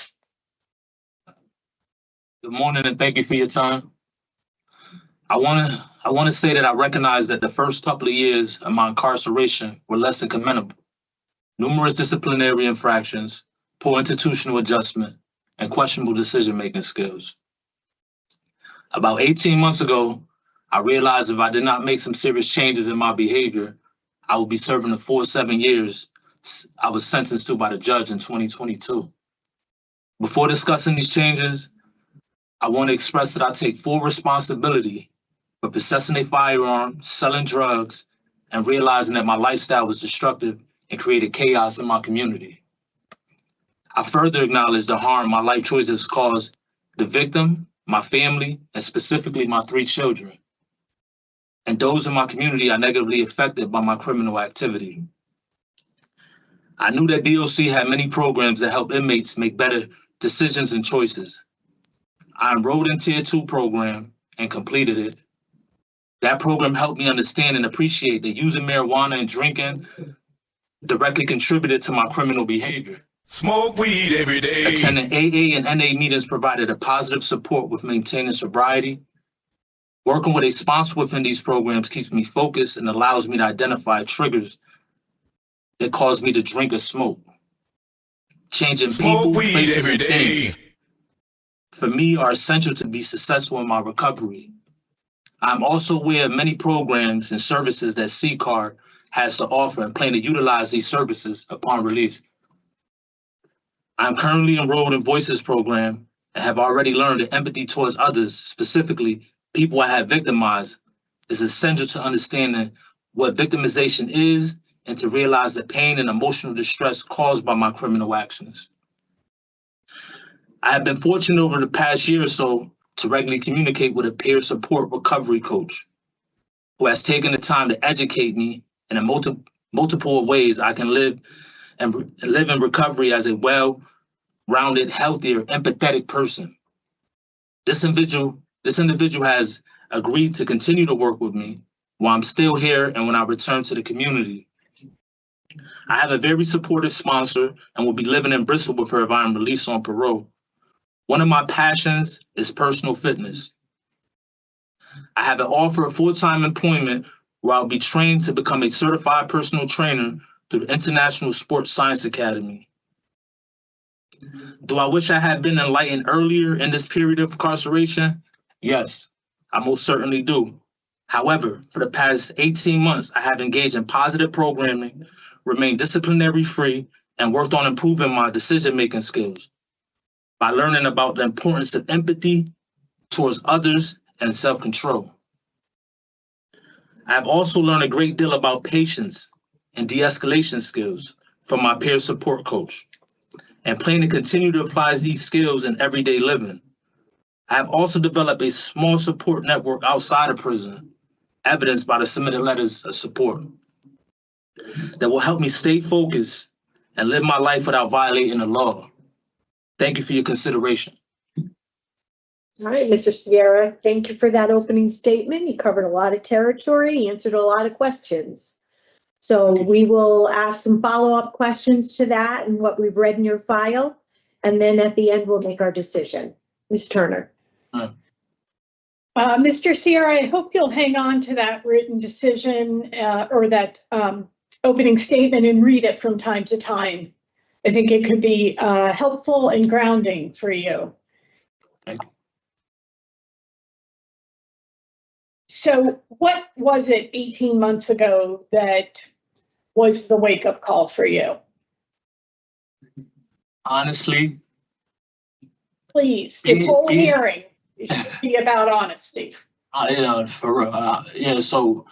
Good morning and thank you for your time. I want to say that I recognize that the first couple of years of my incarceration were less than commendable. Numerous disciplinary infractions, poor institutional adjustment, and questionable decision-making skills. About 18 months ago, I realized if I did not make some serious changes in my behavior, I would be serving the full 7 years I was sentenced to by the judge in 2022. Before discussing these changes, I want to express that I take full responsibility for possessing a firearm, selling drugs, and realizing that my lifestyle was destructive and created chaos in my community. I further acknowledge the harm my life choices caused the victim, my family, and specifically my 3 children, and those in my community are negatively affected by my criminal activity. I knew that DOC had many programs that help inmates make better decisions and choices. I enrolled in Tier 2 program and completed it. That program helped me understand and appreciate that using marijuana and drinking directly contributed to my criminal behavior. Smoke weed every day. Attending AA and NA meetings provided a positive support with maintaining sobriety. Working with a sponsor within these programs keeps me focused and allows me to identify triggers that cause me to drink or smoke. Changing people, places, and things for me are essential to be successful in my recovery. I'm also aware of many programs and services that C-CARD has to offer and plan to utilize these services upon release. I'm currently enrolled in Voices program and have already learned that empathy towards others, specifically people I have victimized, is essential to understanding what victimization is and to realize the pain and emotional distress caused by my criminal actions. I have been fortunate over the past year or so to regularly communicate with a peer support recovery coach who has taken the time to educate me in multiple ways I can live in recovery as a well-rounded, healthier, empathetic person. This individual has agreed to continue to work with me while I'm still here and when I return to the community. I have a very supportive sponsor and will be living in Bristol with her if I am released on parole. One of my passions is personal fitness. I have an offer of full-time employment where I'll be trained to become a certified personal trainer through the International Sports Science Academy. Do I wish I had been enlightened earlier in this period of incarceration? Yes, I most certainly do. However, for the past 18 months, I have engaged in positive programming, remained disciplinary free, and worked on improving my decision-making skills by learning about the importance of empathy towards others and self-control. I have also learned a great deal about patience and de-escalation skills from my peer support coach, and plan to continue to apply these skills in everyday living. I have also developed a small support network outside of prison, evidenced by the submitted letters of support, that will help me stay focused and live my life without violating the law. Thank you for your consideration. All right, Mr. Sierra, thank you for that opening statement. You covered a lot of territory, answered a lot of questions. So we will ask some follow-up questions to that and what we've read in your file. And then at the end, we'll make our decision. Ms. Turner. Mr. Sierra, I hope you'll hang on to that written decision or that opening statement and read it from time to time. I think it could be helpful and grounding for you. Thank you. So what was it 18 months ago that was the wake-up call for you? Honestly. Please, this whole hearing should be about honesty. For real. Yeah, so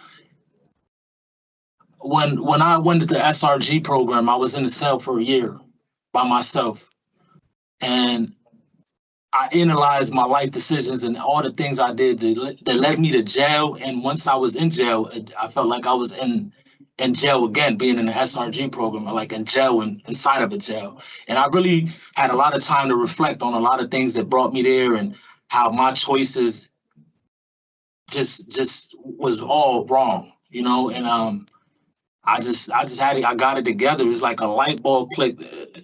when I went to the SRG program, I was in the cell for a year by myself. And I analyzed my life decisions and all the things I did that led me to jail. And once I was in jail, I felt like I was in jail again, being in the SRG program, like in jail and inside of a jail. And I really had a lot of time to reflect on a lot of things that brought me there and how my choices just was all wrong, you know. And I got it together. It's like a light bulb clicked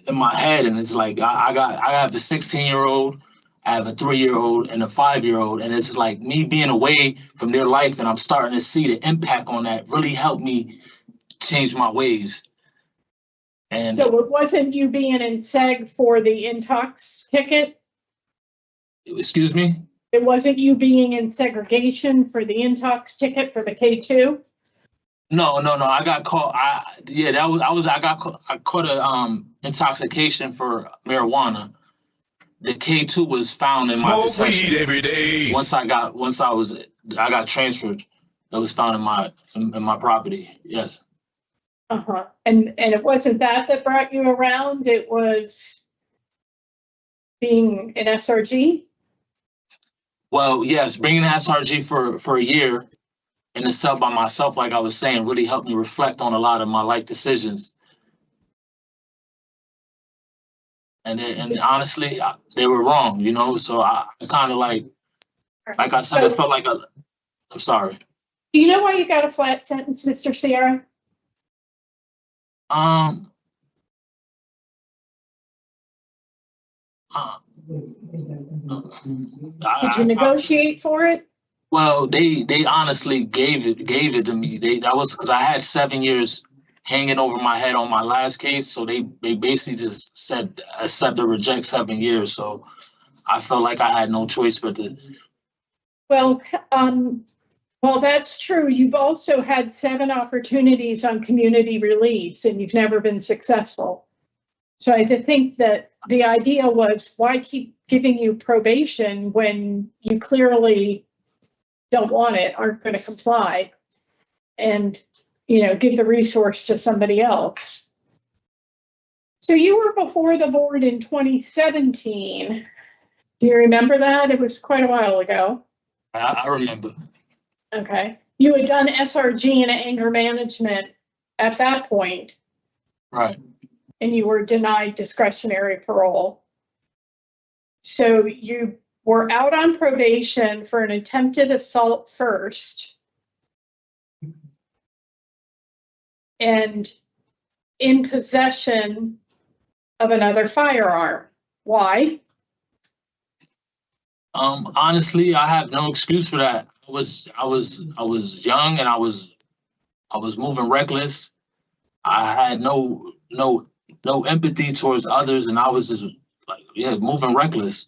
in my head, and it's like I have a 16-year-old, I have a 3-year-old, and a 5-year-old, and it's like me being away from their life, and I'm starting to see the impact on that really helped me change my ways. And so it wasn't you being in SEG for the intox ticket? Excuse me? It wasn't you being in segregation for the intox ticket for the K2? No. I got caught. I caught a intoxication for marijuana. The K2 was found in my possession. Smoke weed every day. Once I got transferred. That was found in my property. Yes. Uh-huh. And it wasn't that brought you around, it was being an SRG? Well, yes, bringing SRG for a year in the cell by myself, like I was saying, really helped me reflect on a lot of my life decisions. And honestly, they were wrong, you know. So I kind of like I said, I felt like I'm sorry. Do you know why you got a flat sentence, Mr. Sierra? Did you negotiate for it? Well, they honestly gave it to me. That was because I had 7 years hanging over my head on my last case. So they basically just said accept or reject 7 years. So I felt like I had no choice but to. Well, that's true. You've also had 7 opportunities on community release and you've never been successful. So I think that the idea was, why keep giving you probation when you clearly don't want it, aren't going to comply, and, you know, give the resource to somebody else. So you were before the board in 2017. Do you remember that? It was quite a while ago. I remember. Okay. You had done SRG and anger management at that point. Right. And you were denied discretionary parole. So you were out on probation for an attempted assault first. And in possession of another firearm. Why? Honestly, I have no excuse for that. I was young and I was moving reckless. I had no empathy towards others, and I was just like, yeah, moving reckless.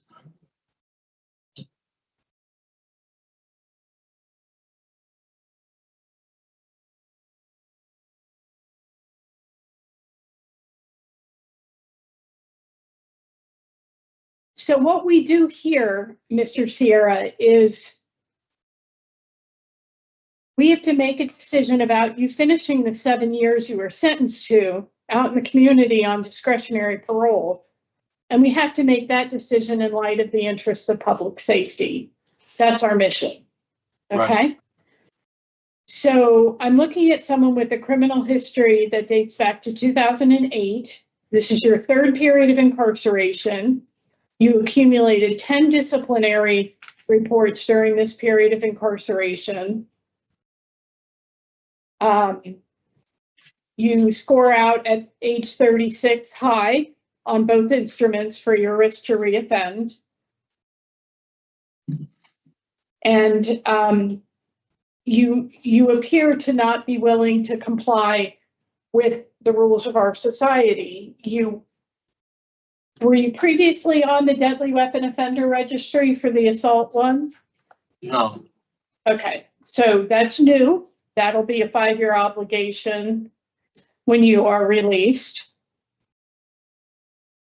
So what we do here, Mr. Sierra, is we have to make a decision about you finishing the 7 years you were sentenced to out in the community on discretionary parole. And we have to make that decision in light of the interests of public safety. That's our mission. Okay. Right. So I'm looking at someone with a criminal history that dates back to 2008. This is your 3rd period of incarceration. You accumulated 10 disciplinary reports during this period of incarceration. You score out at age 36 high on both instruments for your risk to reoffend. And you appear to not be willing to comply with the rules of our society. Were you previously on the deadly weapon offender registry for the assault one? No, Okay, so that's new. That'll be a 5-year obligation when you are released.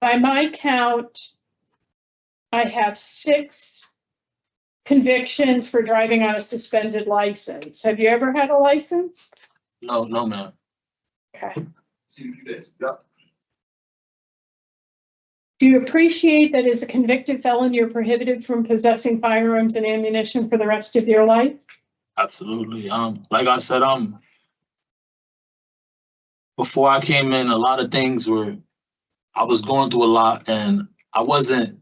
By my count, I have 6 convictions for driving on a suspended license. Have you ever had a license? no, ma'am. Okay. Yep. Do you appreciate that as a convicted felon, you're prohibited from possessing firearms and ammunition for the rest of your life? Absolutely. Like I said, before I came in, a lot of things were, I was going through a lot, and I wasn't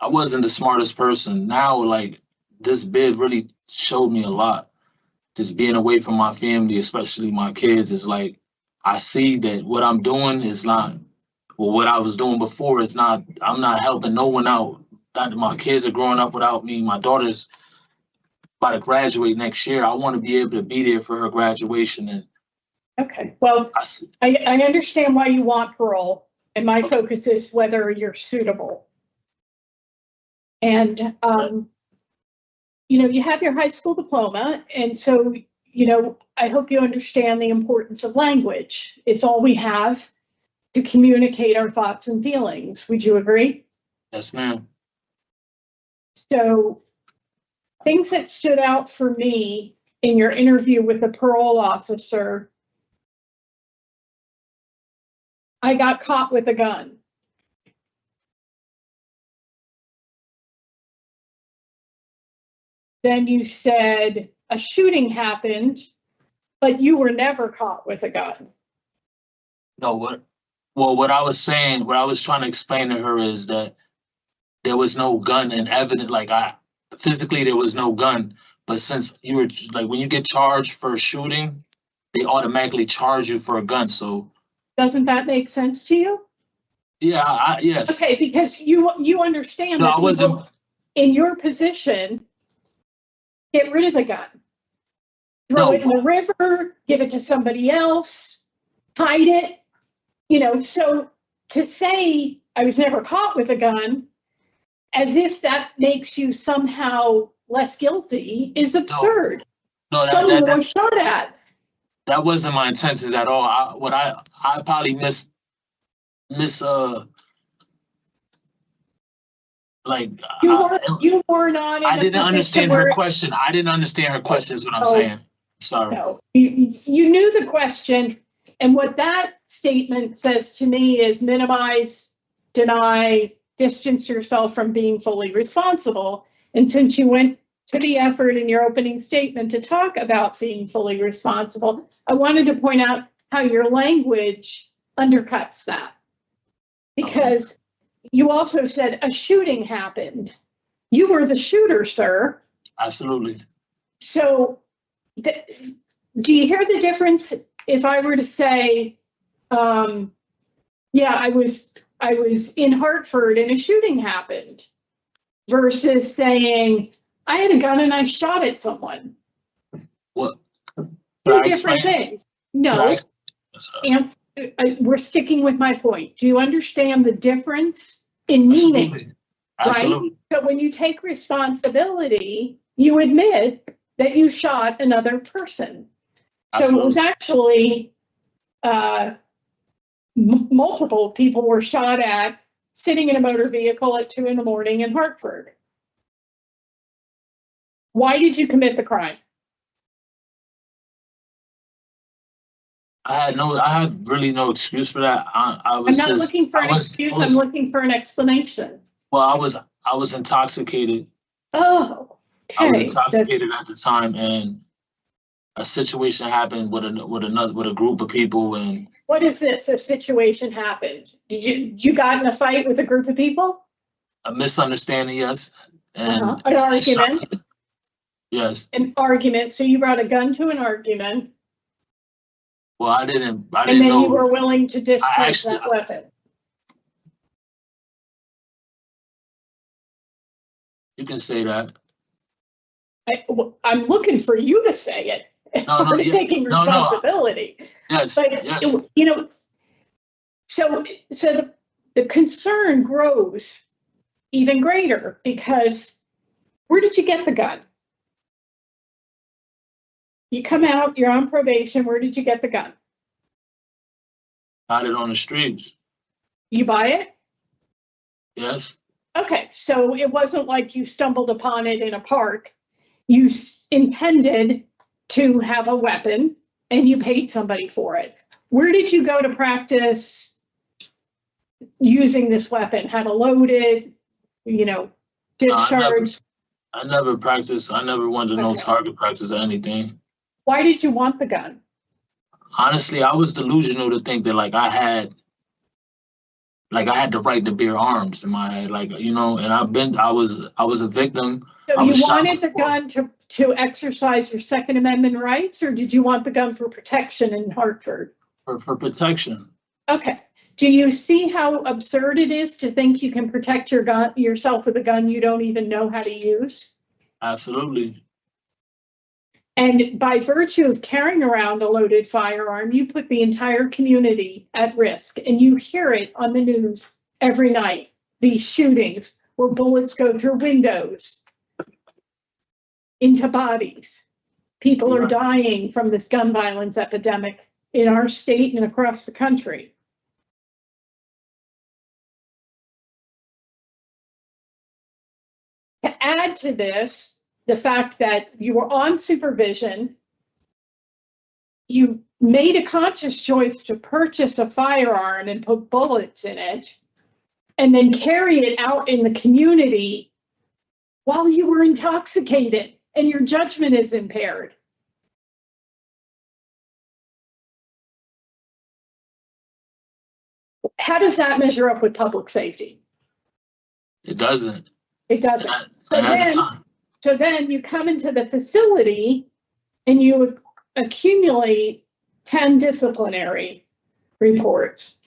the smartest person. Now, like, this bid really showed me a lot. Just being away from my family, especially my kids, is like, I see that what I'm doing is not, well, what I was doing before is not, I'm not helping no one out. My kids are growing up without me. My daughter's about to graduate next year. I want to be able to be there for her graduation. And okay, well, I understand why you want parole, and my focus is whether you're suitable. And, you have your high school diploma, and so, I hope you understand the importance of language. It's all we have to communicate our thoughts and feelings. Would you agree? Yes, ma'am. So things that stood out for me in your interview with the parole officer, I got caught with a gun. Then you said a shooting happened, but you were never caught with a gun. No, what I was saying, what I was trying to explain to her is that there was no gun and evidence, like physically there was no gun, but since you were, like, when you get charged for a shooting, they automatically charge you for a gun, so. Doesn't that make sense to you? Yeah, yes. Okay, because you understand No, that I wasn't. people in your position, get rid of the gun. Throw it in the river, give it to somebody else, hide it. So to say I was never caught with a gun, as if that makes you somehow less guilty, is absurd. No, someone was shot at. That wasn't my intentions at all. I probably you weren't on. I didn't understand her question. I didn't understand her question is what I'm saying. Sorry. No, you knew the question, and what that statement says to me is minimize, deny, distance yourself from being fully responsible. And since you went to the effort in your opening statement to talk about being fully responsible, I wanted to point out how your language undercuts that. Because you also said a shooting happened. You were the shooter, sir. Absolutely. So do you hear the difference if I were to say, yeah, I was in Hartford and a shooting happened, versus saying I had a gun and I shot at someone? What? Two different things. No. We're sticking with my point. Do you understand the difference in meaning? Absolutely. Right? So when you take responsibility, you admit that you shot another person. So It was actually multiple people were shot at sitting in a motor vehicle at 2 a.m. in Hartford. Why did you commit the crime? I had really no excuse for that. I'm not looking for an excuse. I'm looking for an explanation. Well, I was intoxicated. Oh, okay. I was intoxicated at the time, and a situation happened with a group of people. And what is this? A situation happened? You got in a fight with a group of people? A misunderstanding, yes. And an argument. Yes. An argument. So you brought a gun to an argument. Well, I didn't And then you know. were willing to discharge actually- that weapon. You can say that. I'm looking for you to say it. It's No, part of yeah. taking No. responsibility. Yes, But, yes. you know, so the concern grows even greater because where did you get the gun? You come out, you're on probation. Where did you get the gun? Got it on the streets. You buy it? Yes. Okay, so it wasn't like you stumbled upon it in a park. You intended to have a weapon and you paid somebody for it. Where did you go to practice using this weapon? How to load it, discharge? I never practiced. I never went to no target practice or anything. Why did you want the gun? Honestly, I was delusional to think that I had the right to bear arms in my head, and I was a victim. So I you was shot wanted the before. gun to exercise your Second Amendment rights, or did you want the gun for protection in Hartford? For protection. Okay. Do you see how absurd it is to think you can protect yourself with a gun you don't even know how to use? Absolutely. And by virtue of carrying around a loaded firearm, you put the entire community at risk. And you hear it on the news every night. These shootings where bullets go through windows into bodies. People are dying from this gun violence epidemic in our state and across the country. To add to this, the fact that you were on supervision, you made a conscious choice to purchase a firearm and put bullets in it, and then carry it out in the community while you were intoxicated and your judgment is impaired. How does that measure up with public safety? It doesn't. It doesn't. And at the time, So then you come into the facility and you accumulate 10 disciplinary reports.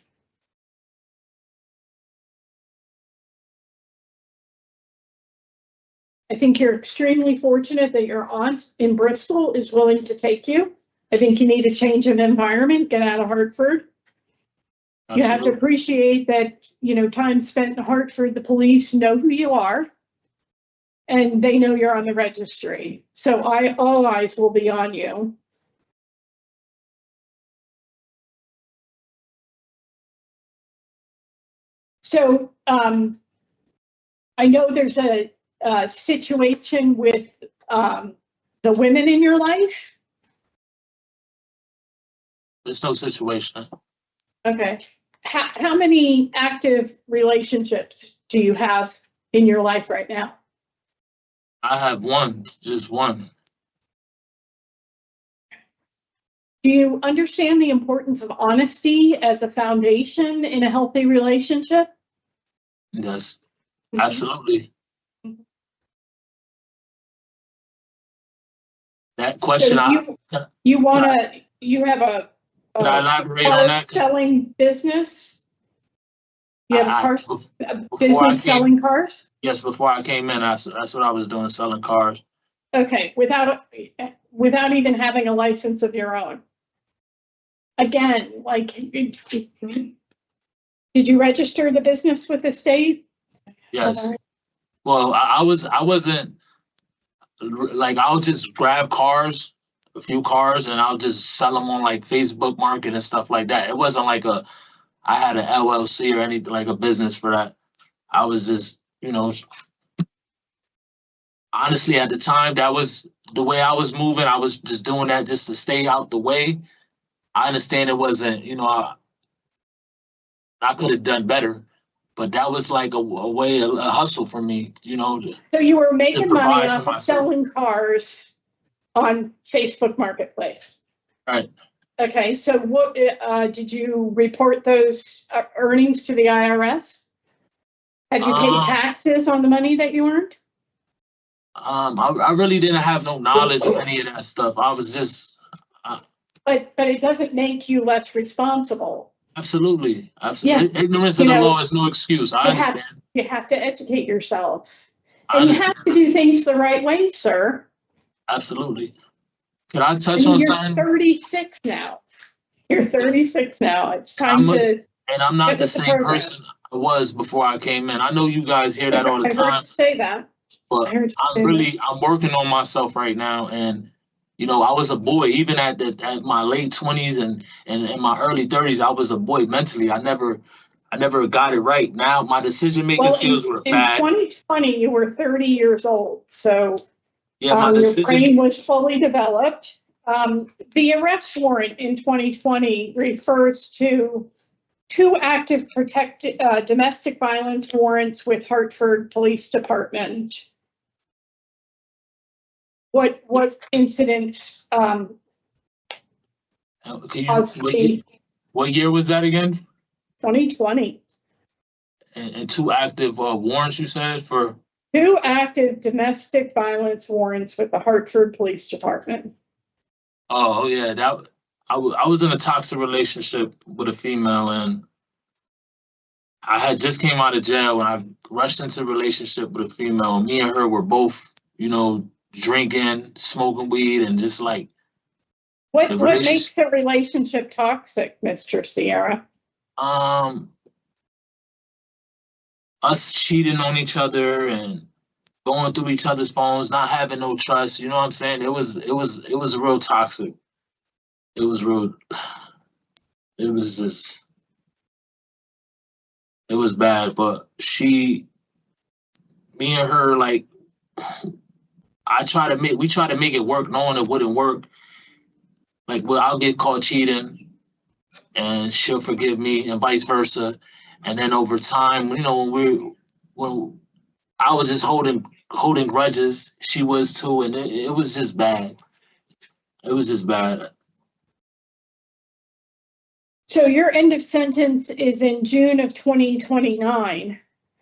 I think you're extremely fortunate that your aunt in Bristol is willing to take you. I think you need a change of environment, get out of Hartford. You have to appreciate that, time spent in Hartford, the police know who you are. And they know you're on the registry. So all eyes will be on you. So I know there's a situation with the women in your life. there's no situation. Okay. How many active relationships do you have in your life right now? I have one, just one. Do you understand the importance of honesty as a foundation in a healthy relationship? Yes, absolutely. That question, So you have a can I elaborate on car that? selling business? You have a I business selling cars? Yes, before I came in, that's what I was doing, selling cars. Okay, without even having a license of your own. Again, did you register the business with the state? Yes. Well, I wasn't I'll just grab cars, a few cars, and I'll just sell them on Facebook Market and stuff like that. It wasn't I had an LLC or anything, like a business for that. I was just, honestly, at the time, that was the way I was moving. I was just doing that just to stay out the way. I understand it wasn't, I could have done better, but that was a way, a hustle for me, So you were making money off of selling cars on Facebook Marketplace? Right. Okay, so what did you report those earnings to the IRS? Have you paid taxes on the money that you earned? I really didn't have no knowledge of any of that stuff. I was just, but it doesn't make you less responsible. Absolutely. Absolutely. Ignorance of You the know, law is no excuse. I understand. You have to educate yourself. I And you understand. have to do things the right way, sir. Absolutely. Could I touch And on you're something? 36 now. You're 36 now. It's time to. And I'm not get the with same program. person I was before I came in. I know you guys hear that all the I heard time, you say that. but I heard you say I'm working on myself right now. And, you know, I was a boy, even at my late 20s and in my early 30s, I was a boy mentally. I never got it right. Now my decision-making skills were in bad. 2020, you were 30 years old. So Yeah, my your decision. brain was fully developed. The arrest warrant in 2020 refers to 2 active domestic violence warrants with Hartford Police Department. What incidents Can you, what year was that again? 2020. And 2 active warrants, you said, for? 2 active domestic violence warrants with the Hartford Police Department. Oh yeah, I was in a toxic relationship with a female, and I had just came out of jail, and I rushed into a relationship with a female. Me and her were both, you know, drinking, smoking weed, and just like. What makes a relationship toxic, Mr. Sierra? Us cheating on each other and going through each other's phones, not having no trust. You know what I'm saying? It was real toxic. It was bad. But me and her, like, we try to make it work, knowing it wouldn't work. Like, well, I'll get caught cheating and she'll forgive me, and vice versa. And then over time, you know, when I was just holding grudges, she was too, and it was just bad. It was just bad. So your end of sentence is in June of 2029.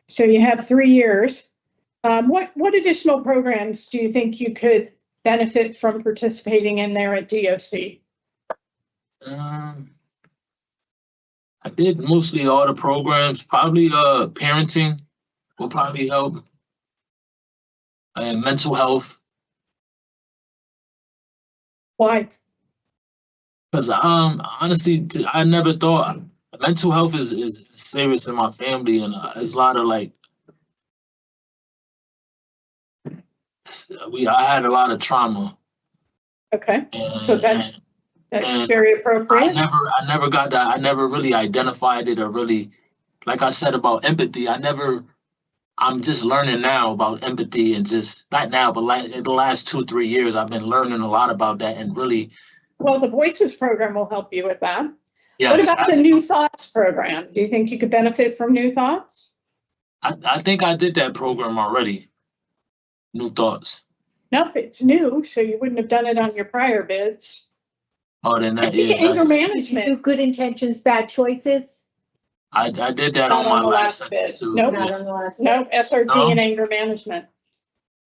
So you have 3 years. What additional programs do you think you could benefit from participating in there at DOC? I did mostly all the programs. Probably parenting will probably help, and mental health. Why? Because honestly, I never thought mental health is serious in my family, and it's a lot of like I had a lot of trauma. Okay, so that's very appropriate. I never got that. I never really identified it, or really, like I said about empathy. I'm just learning now about empathy, and just not now, but like in the last 2-3 years, I've been learning a lot about that, and really. Well, the Voices program will help you with that. Yes, what about the New Thoughts program? Do you think you could benefit from New Thoughts? I think I did that program already. New Thoughts. No, it's new, so you wouldn't have done it on your prior bids. Oh, then that is anger management. Do good intentions, bad choices. I did that on my last bid too. Nope. Not on the last Nope. SRT and anger management.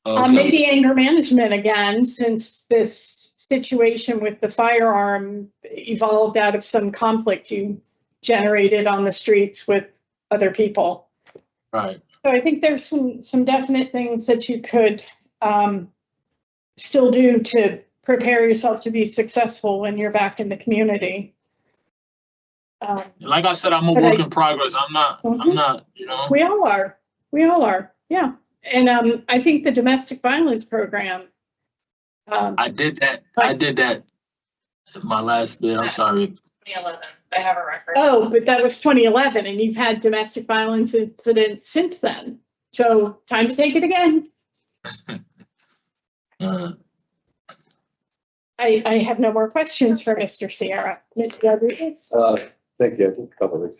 Okay. Maybe anger management again, since this situation with the firearm evolved out of some conflict you generated on the streets with other people. Right. So I think there's some definite things that you could still do to prepare yourself to be successful when you're back in the community. Like I said, I'm a work in progress. I'm not, you know. We all are. Yeah. And I think the domestic violence program. I did that in my last bid. I'm sorry. 2011. I have a record. Oh, but that was 2011, and you've had domestic violence incidents since then. So time to take it again. I have no more questions for Mr. Sierra. Mr. Rodriguez? Thank you. A couple of things.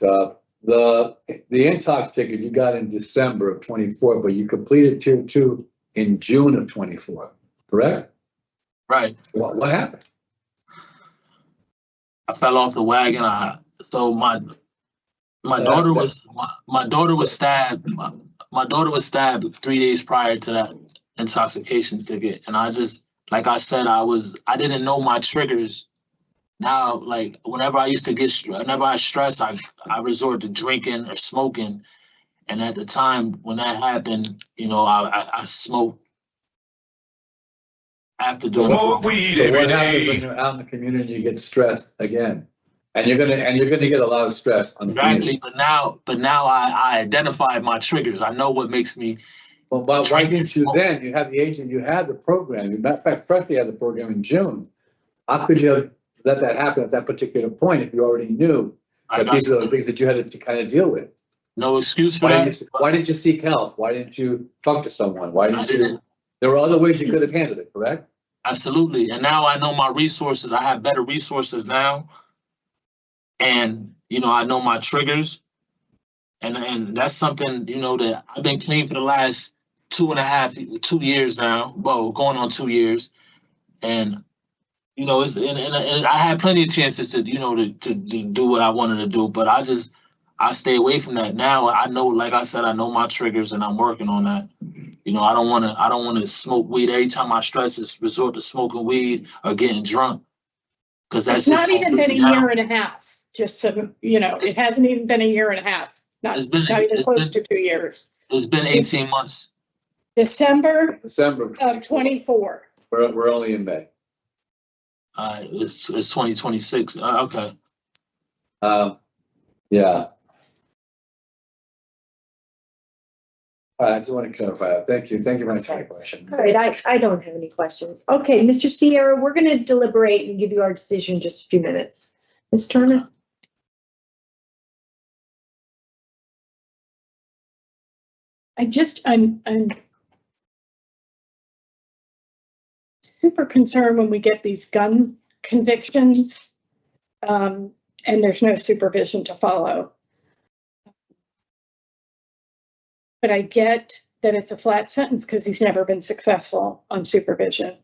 The intox ticket you got in December of 24, but you completed tier 2 in June of 24, correct? Right. What happened? I fell off the wagon. So my daughter was stabbed. My daughter was stabbed 3 days prior to that intoxication ticket, and I just, like I said, I didn't know my triggers Now, like, whenever I used to whenever I stress, I resort to drinking or smoking. And at the time when that happened, you know, I smoked after doing. Smoke weed So every what happens when day. you're out in the community and you get stressed again? And you're gonna get a lot of stress on the Exactly, community. but now I identified my triggers. I know what makes me. Well, why drink and didn't you smoke. then? You had the agent, you had the program. You, matter of fact, Freshly had the program in June. How could you have let that happen at that particular point if you already knew I that got these are the things that you had to kind of deal with? no excuse for Why that. didn't you seek help? Why didn't you talk to someone? Why I didn't didn't. you? There were other ways you could have handled it, correct? Absolutely. And now I know my resources. I have better resources now. And, you know, I know my triggers. And that's something, you know, that I've been clean for the last 2 years now. Well, going on 2 years. And, you know, and I had plenty of chances to, you know, to do what I wanted to do. But I stay away from that. Now I know, like I said, I know my triggers and I'm working on that. You know, I don't want to smoke weed. Every time I stress is resort to smoking weed or getting drunk. Because that's It's just not even gonna been a put me down. year and a half, just so, you know, it hasn't even been a year and a half. Not even close to 2 years. It's been 18 months. December December. of 24. We're only in May. It's 2026. Okay. Yeah. I just want to clarify that. Thank you. Thank you for answering my question. All right, I don't have any questions. Okay, Mr. Sierra, we're going to deliberate and give you our decision in just a few minutes. Ms. Turner? I'm super concerned when we get these gun convictions, and there's no supervision to follow. But I get that it's a flat sentence because he's never been successful on supervision.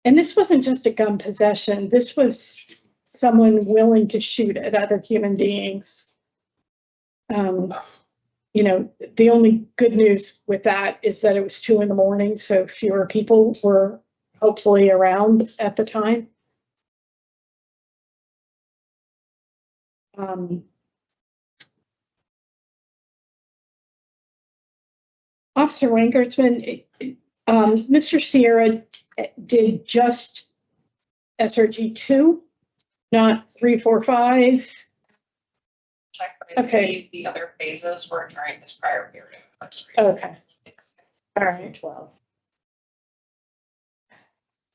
And this wasn't just a gun possession. This was someone willing to shoot at other human beings. You know, the only good news with that is that it was 2 a.m, so fewer people were hopefully around at the time. Officer Wangertsman, Mr. Sierra did just SRG 2, not 3, 4, 5. Check, but I Okay. believe the other phases were during this prior period. Okay. All right. 12.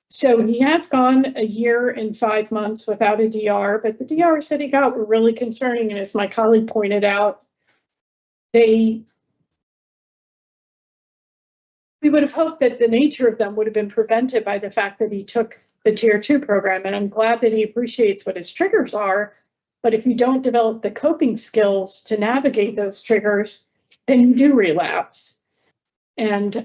So he has gone a year and 5 months without a DR, but the DRs that he got were really concerning. And as my colleague pointed out, we would have hoped that the nature of them would have been prevented by the fact that he took the Tier 2 program. And I'm glad that he appreciates what his triggers are. But if you don't develop the coping skills to navigate those triggers, then you do relapse. And,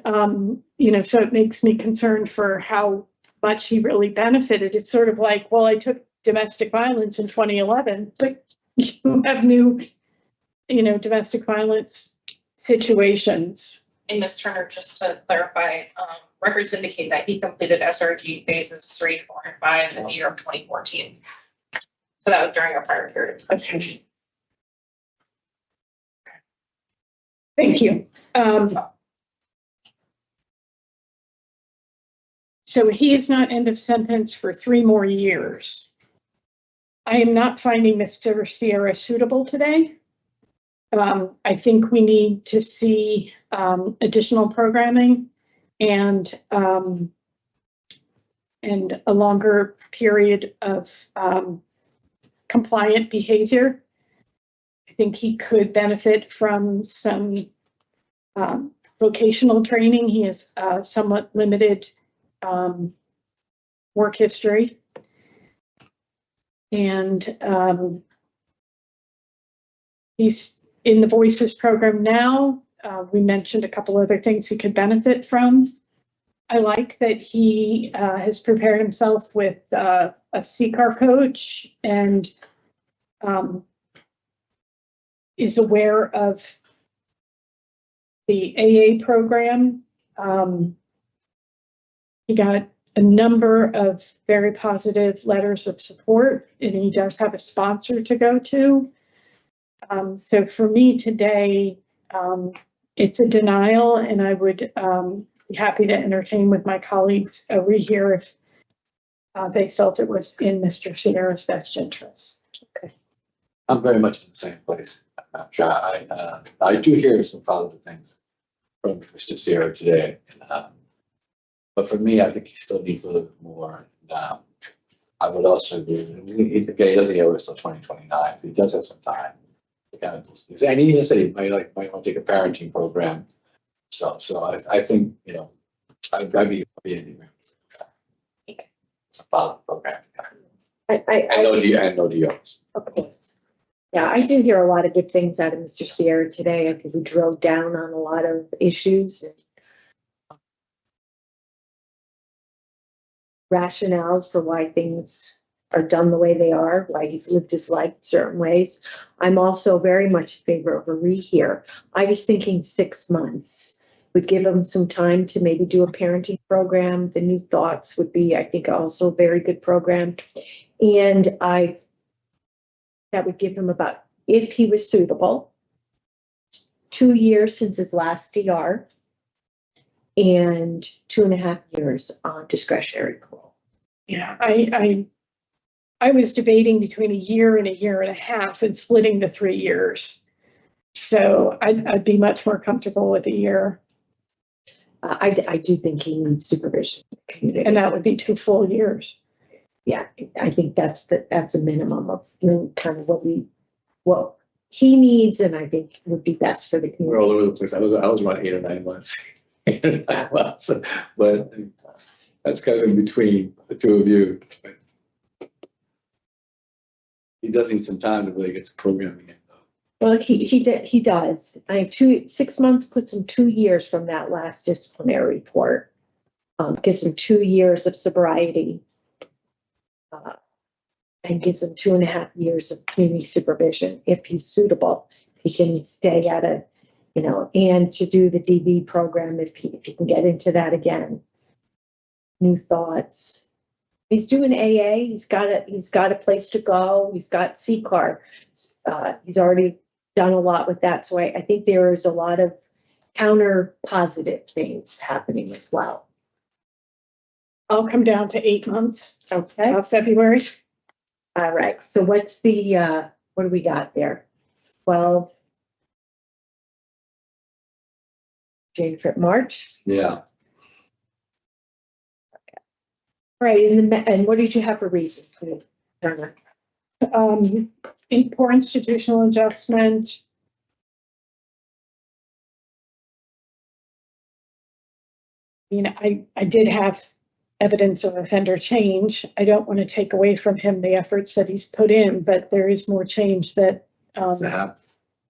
you know, so it makes me concerned for how much he really benefited. It's sort of like, well, I took domestic violence in 2011, but you have new, you know, domestic violence situations. And Ms. Turner, just to clarify, records indicate that he completed SRG phases 3, 4, and 5 in the year of 2014. So that was during our prior period. Okay. Thank you. So he is not end of sentence for 3 more years. I am not finding Mr. Sierra suitable today. I think we need to see additional programming and a longer period of compliant behavior. I think he could benefit from some vocational training. He has somewhat limited work history. And he's in the Voices program now. We mentioned a couple other things he could benefit from. I like that he has prepared himself with a CCAR coach and is aware of the AA program. He got a number of very positive letters of support, and he does have a sponsor to go to. So for me today, it's a denial, and I would be happy to entertain with my colleagues over here if they felt it was in Mr. Sierra's best interest. Okay. I'm very much in the same place. I do hear some positive things from Mr. Sierra today. But for me, I think he still needs a little bit more. And, I would also agree, he doesn't owe us till 2029, so he does have some time. To kind of, and he said he might want to take a parenting program. So I think, I'd be in a positive program. I know the yours. Okay. Yeah, I do hear a lot of good things out of Mr. Sierra today. I think we drilled down on a lot of issues and rationales for why things are done the way they are, why he's lived his life in certain ways. I'm also very much in favor of a rehear. I was thinking 6 months would give him some time to maybe do a parenting program. The New Thoughts would be, I think, also a very good program. And that would give him about, if he was suitable, 2 years since his last DR and 2.5 years on discretionary parole. Yeah, I was debating between 1 year and 1.5 years and splitting the 3 years. So I'd be much more comfortable with 1 year. I do think he needs supervision. And that would be 2 full years. Yeah, I think that's a minimum of kind of what he needs, and I think would be best for the community. We're all over the place. I was around 8 or 9 months. 8 or 9 months. But that's kind of in between the two of you. He does need some time to really get some programming in. Well, he does. I have 6 months puts him 2 years from that last disciplinary report. Gives him 2 years of sobriety. And gives him 2.5 years of community supervision if he's suitable. He can stay at and to do the DB program if he can get into that again. New Thoughts. He's doing AA. He's got a place to go. He's got CCAR. He's already done a lot with that. So I think there is a lot of counter positive things happening as well. I'll come down to 8 months. Okay. February. All right. So what's the what do we got there? 12. January, March. Yeah. Right. And what did you have for reasons, Turner? Poor institutional adjustment. I did have evidence of offender change. I don't want to take away from him the efforts that he's put in, but there is more change that. Yeah.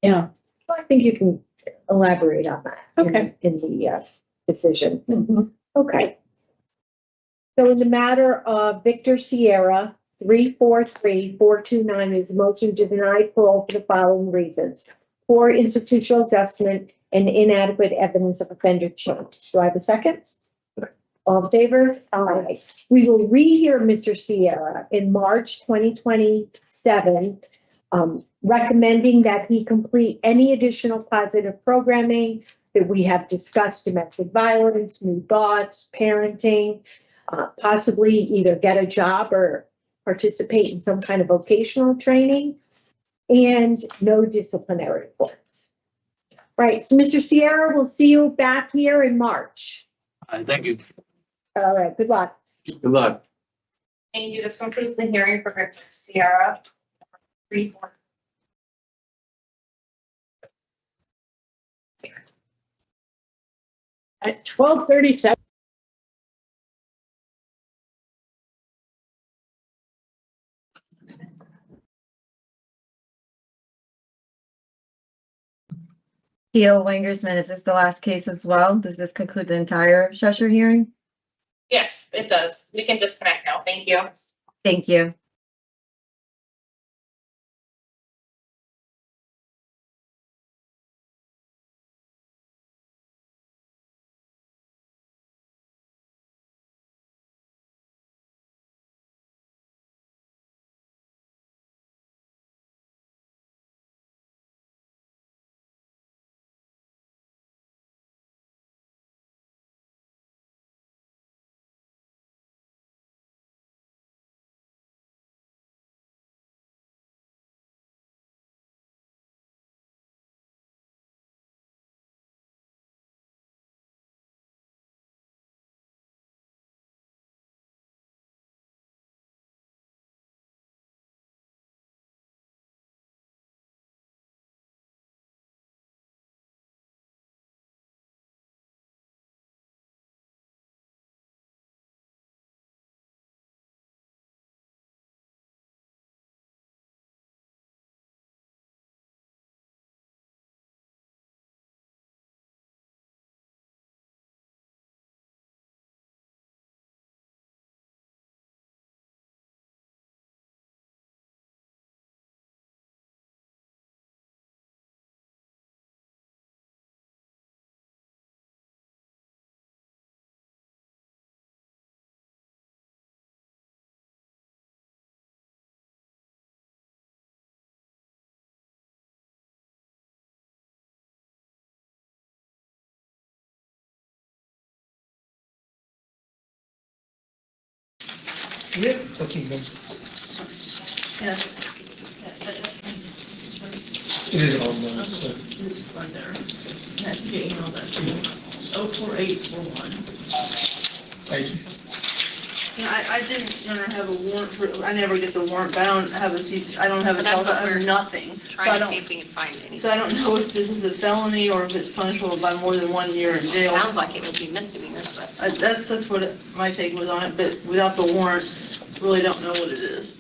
Well, I think you can elaborate on that. Okay. In the decision. Mm-hmm. Okay. So in the matter of Victor Sierra, 343429 is a motion to deny parole for the following reasons: poor institutional adjustment and inadequate evidence of offender change. Do I have a second? All in favor? Aye. We will rehear Mr. Sierra in March 2027, recommending that he complete any additional positive programming that we have discussed: domestic violence, New Thoughts, parenting, possibly either get a job or participate in some kind of vocational training, and no disciplinary reports. Right. So, Mr. Sierra, we'll see you back here in March. Thank you. All right. Good luck. Good luck. Thank you. This concludes the hearing for Victor Sierra. 34. At 12:37. P.O. Wangersman, is this the last case as well? Does this conclude the entire Shusher hearing? Yes, it does. We can disconnect now. Thank you. Thank you. Yeah, okay, then. Yeah. It is online, so. It's right there. I had to get email that to you. 04841. Thank you. Yeah, I didn't have a warrant for, I never get the warrant, but I don't have a cease, I don't have a, But that's what I have we're nothing. So Trying I to see don't, if we can find anything. so I don't know if this is a felony or if it's punishable by more than 1 year in jail. Sounds like it would be misdemeanors, but. That's what my take was on it, but without the warrant, really don't know what it is.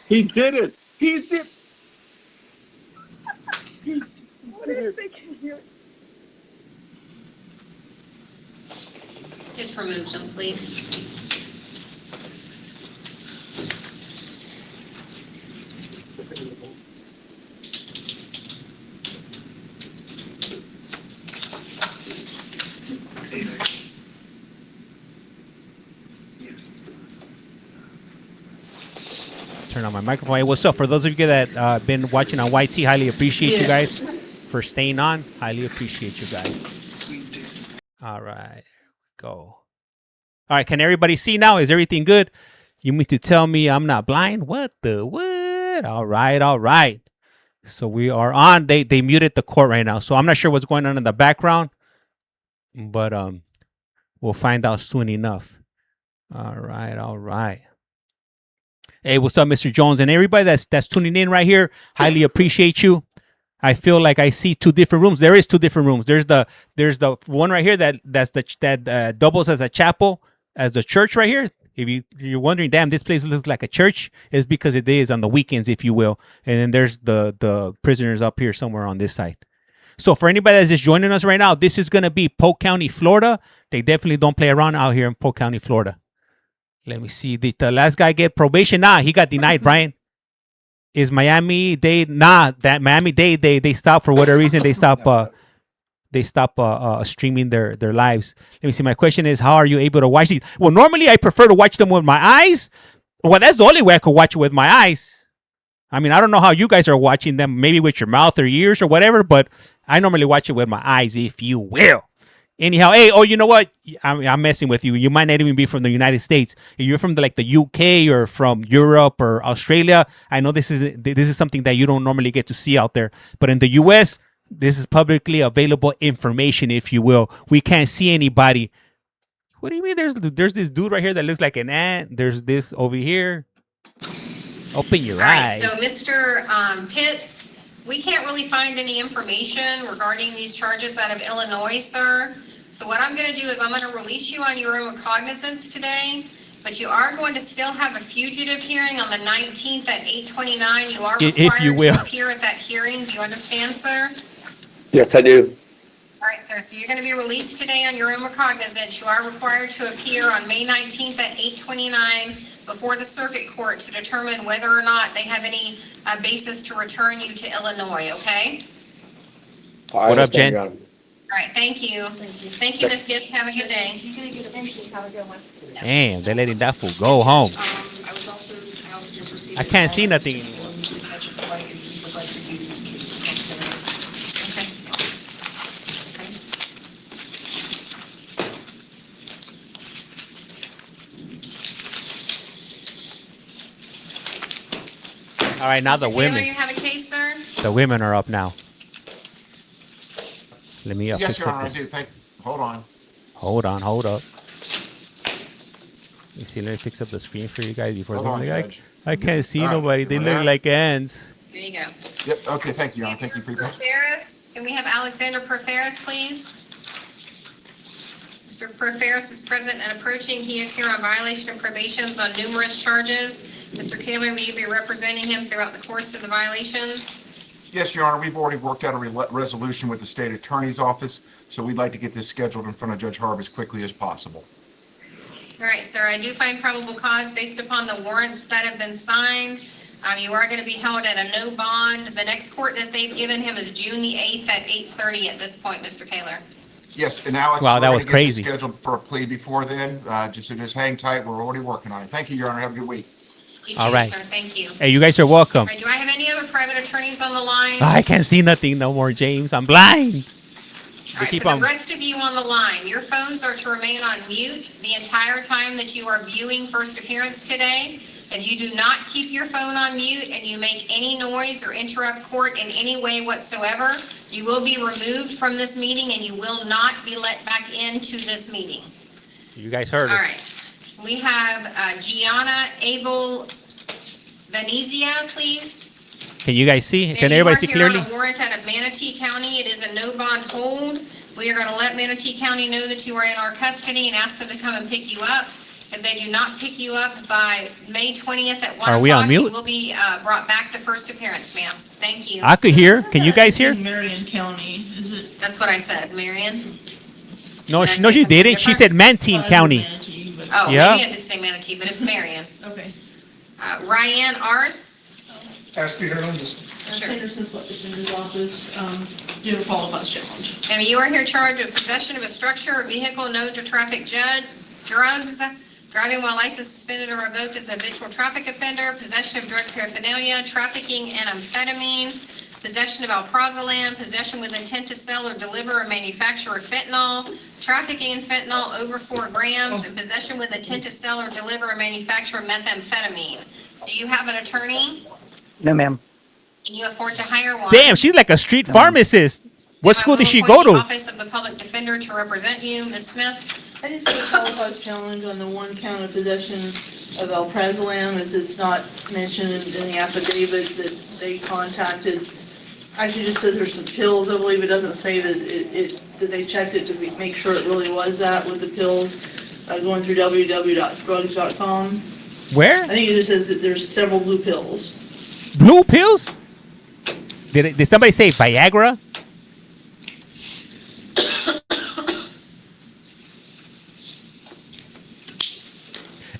He did it. He did. What if they can hear it? Just remove them, please. Turn on my microphone. Hey, what's up? For those of you that been watching on YT, highly appreciate you guys for staying on. Highly appreciate you guys. All right, go. All right, can everybody see now? Is everything good? You mean to tell me I'm not blind? What the what? All right, all right. So we are on. They muted the court right now, so I'm not sure what's going on in the background, but we'll find out soon enough. All right, all right. Hey, what's up, Mr. Jones? And everybody that's tuning in right here, highly appreciate you. I feel like I see two different rooms. There is two different rooms. There's the one right here that doubles as a chapel, as the church right here. If you're wondering, damn, this place looks like a church, it's because it is on the weekends, if you will. And then there's the prisoners up here somewhere on this side. So for anybody that's just joining us right now, this is gonna be Polk County, Florida. They definitely don't play around out here in Polk County, Florida. Let me see. Did the last guy get probation? Nah, he got denied, Brian. Is Miami-Dade? Nah, that Miami-Dade, they stopped for whatever reason. They stop streaming their lives. Let me see. My question is, how are you able to watch these? Well, normally I prefer to watch them with my eyes. Well, that's the only way I could watch it with my eyes. I mean, I don't know how you guys are watching them, maybe with your mouth or ears or whatever, but I normally watch it with my eyes, if you will. Anyhow, hey, oh, you know what? I'm messing with you. You might not even be from the United States. If you're from the UK or from Europe or Australia, I know this is something that you don't normally get to see out there. But in the US, this is publicly available information, if you will. We can't see anybody. What do you mean? There's this dude right here that looks like an ant. There's this over here. Open your eyes. All right, so Mr. Pitts, we can't really find any information regarding these charges out of Illinois, sir. So what I'm going to do is I'm going to release you on your own recognizance today, but you are going to still have a fugitive hearing on the 19th at 8:29. You are required to appear at that hearing. Do you understand, sir? Yes, I do. All right, sir. So you're going to be released today on your own recognizance. You are required to appear on May 19th at 8:29 before the circuit court to determine whether or not they have any basis to return you to Illinois, okay? What up, Jen? All right, thank you. Thank you, Ms. Gibbs. Have a good day. Damn, they're letting that fool go home. I also just received. I can't see nothing anymore. All right, now the women. You have a case, sir? The women are up now. Let me Yes, fix Your up Honor, I this. do. Hold on. Hold up. You see, let me fix up the screen for you guys before Hold on, something. Judge. I can't see All right, nobody. They you look want like ants. There you go. Yep, okay, thank you, Your Honor. Thank you for your patience. Perferis, can we have Alexander Perferis, please? Mr. Perferis is present and approaching. He is here on violation of probations on numerous charges. Mr. Kaler, will you be representing him throughout the course of the violations? Yes, Your Honor, we've already worked out a resolution with the state attorney's office, so we'd like to get this scheduled in front of Judge Harb as quickly as possible. All right, sir, I do find probable cause based upon the warrants that have been signed. You are going to be held at a no bond. The next court that they've given him is June the 8th at 8:30 at this point, Mr. Kaler. Yes, and Alex, Wow, that we're was gonna get this crazy. scheduled for a plea before then, just hang tight, we're already working on it. Thank you, Your Honor, have a good week. You All too, right. sir. Thank you. Hey, you guys are welcome. All right, do I have any other private attorneys on the line? I can't see nothing no more, James. I'm blind. All right, keep for the on. rest of you on the line, your phones are to remain on mute the entire time that you are viewing first appearance today. If you do not keep your phone on mute and you make any noise or interrupt court in any way whatsoever, you will be removed from this meeting and you will not be let back into this meeting. You guys heard All her. right, we have Gianna Abel Venezia, please. Can you guys see? Can Ma'am, everybody see you are here clearly? on a warrant out of Manatee County. It is a no bond hold. We are going to let Manatee County know that you are in our custody and ask them to come and pick you up. If they do not pick you up by May 20th at 1 Are we on o'clock, you mute? will be brought back to first appearance, ma'am. Thank you. I could hear. Can you guys hear? In Marion County, is it? That's what I said, Marion. No, Did I no, say she something didn't. She different? said Mantine County. Oh, Yeah. maybe I did say Manatee, but it's Marion. Okay. Ryan Ars. Ask to be heard on this. Sanderson, Defender's Office, do you have a follow-up question? And you are here charged with possession of a structure or vehicle known to traffic drugs, driving while license suspended or revoked as a habitual traffic offender, possession of drug paraphernalia, trafficking in amphetamine, possession of alprazolam, possession with intent to sell or deliver or manufacture fentanyl, trafficking in fentanyl over 4 grams, and possession with intent to sell or deliver or manufacture methamphetamine. Do you have an attorney? No, ma'am. Can you afford to hire one? Damn, she's like a street pharmacist. What I school will did she appoint go the to? Office of the Public Defender to represent you, Ms. Smith. I just did a probable cause challenge on the one count of possession of alprazolam, as it's not mentioned in the affidavit that they contacted. Actually, just says there's some pills, I believe. It doesn't say that that they checked it to make sure it really was that with the pills. Going through www.drugs.com. Where? I think it just says that there's several blue pills. Blue pills? Did somebody say Viagra?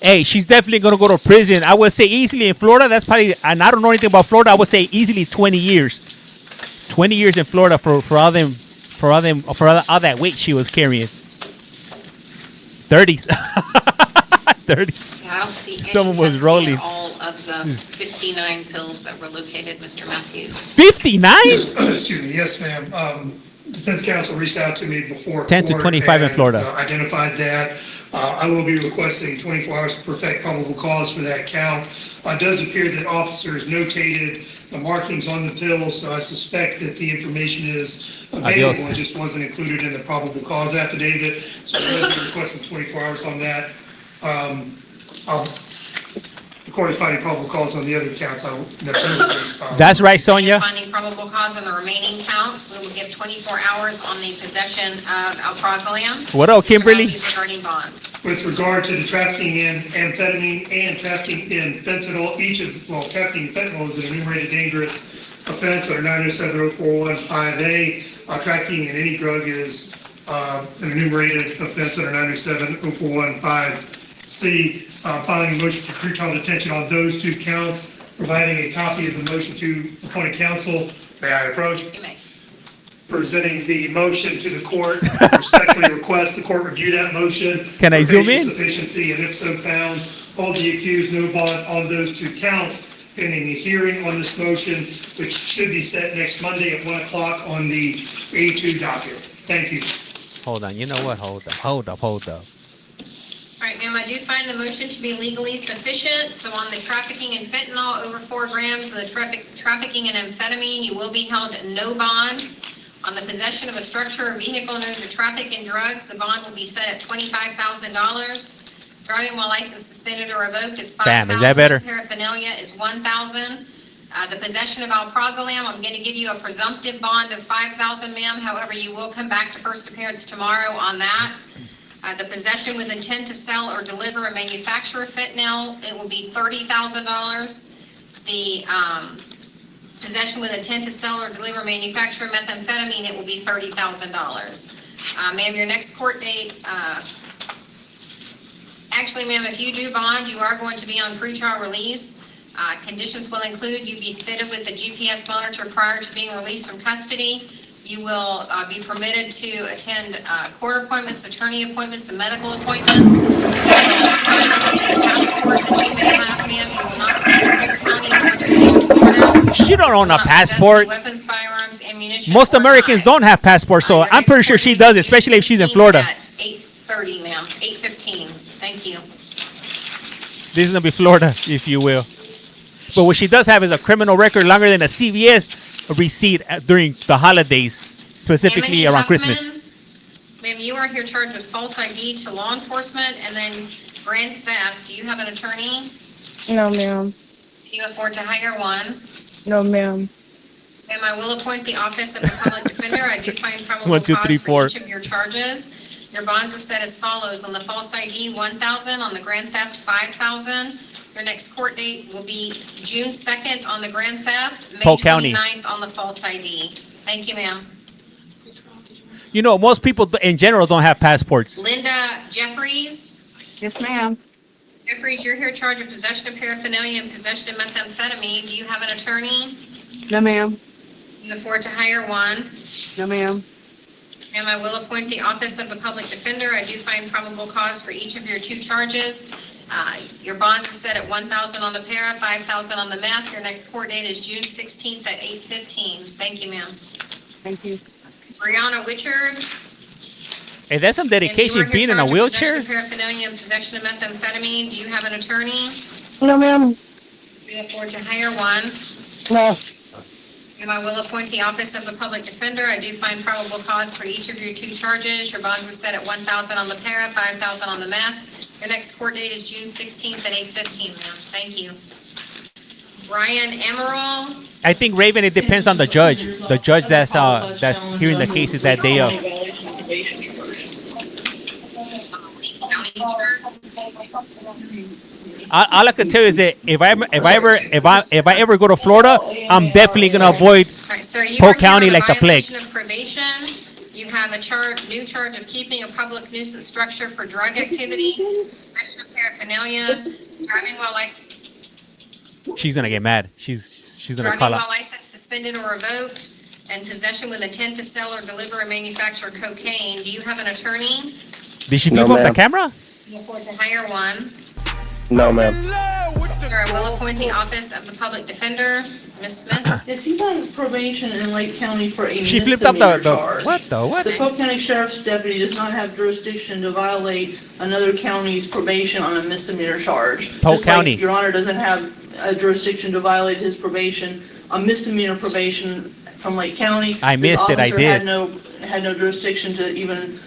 Hey, she's definitely gonna go to prison. I would say easily in Florida. That's probably, and I don't know anything about Florida. I would say easily 20 years. 20 years in Florida for all that weight she was carrying. 30s. 30s. I don't see any Someone was testing rolling. at all of the 59 pills that were located, Mr. Matthews. 59? Excuse me, yes, ma'am. Defense counsel reached out to me before. 10 to court 25 in and, Florida. Identified that. I will be requesting 24 hours to perfect probable cause for that count. It does appear that officers notated the markings on the pills, so I suspect that the information is available. Adios. It just wasn't included in the probable cause affidavit. So I will be requesting 24 hours on that. The court is finding probable cause on the other counts. That's right, Sonia. Finding probable cause on the remaining counts, we will give 24 hours on the possession of alprazolam. What up, Kimberly? Mr. Matthews regarding bond. With regard to the trafficking in amphetamine and trafficking in fentanyl, trafficking in fentanyl is an enumerated dangerous offense under 907-041-5A. Trafficking in any drug is an enumerated offense under 907-041-5C. Filing a motion for pretrial detention on those 2 counts, providing a copy of the motion to appointed counsel. May I approach? You may. Presenting the motion to the court. Respectfully request the court review that motion. Can I for zoom facial in? Sufficiency, and if so found, hold the accused no bond on those 2 counts, pending a hearing on this motion, which should be set next Monday at 1 o'clock on the A2 docket. Thank you. Hold on. You know what? Hold up. All right, ma'am, I do find the motion to be legally sufficient. So on the trafficking in fentanyl over 4 grams and the trafficking in amphetamine, you will be held no bond. On the possession of a structure or vehicle known to traffic in drugs, the bond will be set at $25,000. Driving while license suspended or revoked is $5,000. Bam, is that better? Paraphernalia is $1,000. The possession of alprazolam, I'm going to give you a presumptive bond of $5,000, ma'am. However, you will come back to first appearance tomorrow on that. The possession with intent to sell or deliver or manufacture fentanyl, it will be $30,000. The possession with intent to sell or deliver or manufacture methamphetamine, it will be $30,000. Ma'am, your next court date, actually, ma'am, if you do bond, you are going to be on pretrial release. Conditions will include you be fitted with the GPS monitor prior to being released from custody. You will be permitted to attend court appointments, attorney appointments, and medical appointments. Any passport that you may have, ma'am, you will not leave Polk County nor the state of Florida. She don't own a You will not possess passport. any weapons, firearms, ammunition. Most or Americans knives. don't have passports, so Your I'm next pretty sure court she date does, is especially if she's in 8:15 Florida. At 8:30, ma'am, 8:15. Thank you. This is gonna be Florida, if you will. But what she does have is a criminal record longer than a CVS receipt during the holidays, specifically Emily around Huffman, Christmas. Ma'am, you are here charged with false ID to law enforcement and then grand theft. Do you have an attorney? No, ma'am. Do you afford to hire one? No, ma'am. Ma'am, I will appoint the office of the public defender. I do find probable 1, 2, 3, cause 4. for each of your charges. Your bonds are set as follows. On the false ID, $1,000. On the grand theft, $5,000. Your next court date will be June 2nd on the grand theft, May Polk County. 29th on the false ID. Thank you, ma'am. You know, most people in general don't have passports. Linda Jeffries. Yes, ma'am. Jeffries, you're here charged with possession of paraphernalia and possession of methamphetamine. Do you have an attorney? No, ma'am. You afford to hire one. No, ma'am. Ma'am, I will appoint the office of the public defender. I do find probable cause for each of your two charges. Your bonds are set at $1,000 on the para, $5,000 on the meth. Your next court date is June 16th at 8:15. Thank you, ma'am. Thank you. Brianna Witchard. Hey, that's some dedication being in a wheelchair. Possession of paraphernalia and possession of methamphetamine. Do you have an attorney? No, ma'am. Do you afford to hire one? No. Ma'am, I will appoint the office of the public defender. I do find probable cause for each of your two charges. Your bonds are set at $1,000 on the para, $5,000 on the meth. Your next court date is June 16th at 8:15, ma'am. Thank you. Brian Emerald. I think, Raven, it depends on the judge. The judge that's hearing the cases that day of. All I can tell you is that if I ever go to Florida, I'm definitely gonna avoid All right, sir, you Polk are here County on a like the plague. violation of probation. You have a new charge of keeping a public nuisance structure for drug activity, possession of paraphernalia, driving while licensed, She's gonna get mad. She's gonna call out. license suspended or revoked, and possession with intent to sell or deliver or manufacture cocaine. Do you have an attorney? Did she No, flip up the ma'am. camera? Do you afford to hire one? No, ma'am. Sir, I will appoint the office of the public defender. Ms. Smith? Yes, he's on probation in Lake County for a She flipped up the misdemeanor charge. what? The Polk County Sheriff's Deputy does not have jurisdiction to violate another county's probation on a misdemeanor charge. Polk Just like County. Your Honor doesn't have a jurisdiction to violate his probation, a misdemeanor probation from Lake County. I missed it, I This did. officer had no jurisdiction to even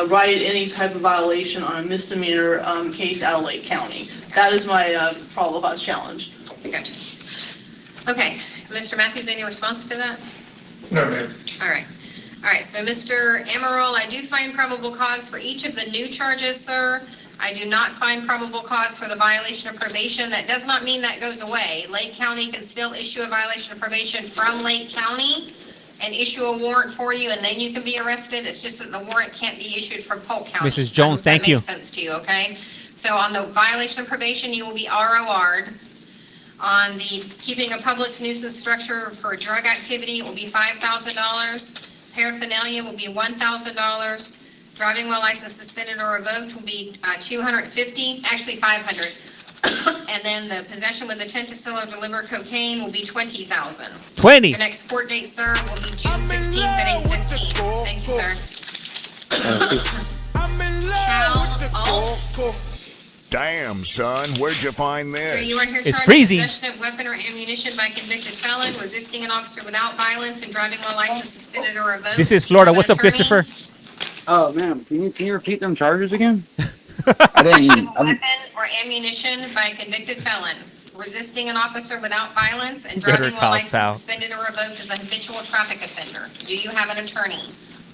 write any type of violation on a misdemeanor case out of Lake County. That is my probable cause challenge. I got you. Okay, Mr. Matthews, any response to that? No, ma'am. All right. All right, so Mr. Emerald, I do find probable cause for each of the new charges, sir. I do not find probable cause for the violation of probation. That does not mean that goes away. Lake County can still issue a violation of probation from Lake County and issue a warrant for you, and then you can be arrested. It's just that the warrant can't be issued from Polk County. Mrs. Jones, thank you. That makes sense to you, okay? So on the violation of probation, you will be ROR'd. On the keeping a public nuisance structure for drug activity, it will be $5,000. Paraphernalia will be $1,000. Driving while license suspended or revoked will be $250, actually $500. And then the possession with intent to sell or deliver cocaine will be $20,000. 20. Your next court date, sir, will be June 16th at 8:15. Thank you, sir. Shall Alt. Damn, son, where'd you find Sir, this? you are here It's charged with freezing. possession of weapon or ammunition by convicted felon, resisting an officer without violence, and driving while license suspended or revoked. This is Florida. What's up, Attorney? Christopher? Oh, ma'am, can you repeat them charges again? Possession of weapon or ammunition by convicted felon, resisting an officer without violence, and Better driving while call license Sal. suspended or revoked as a habitual traffic offender. Do you have an attorney?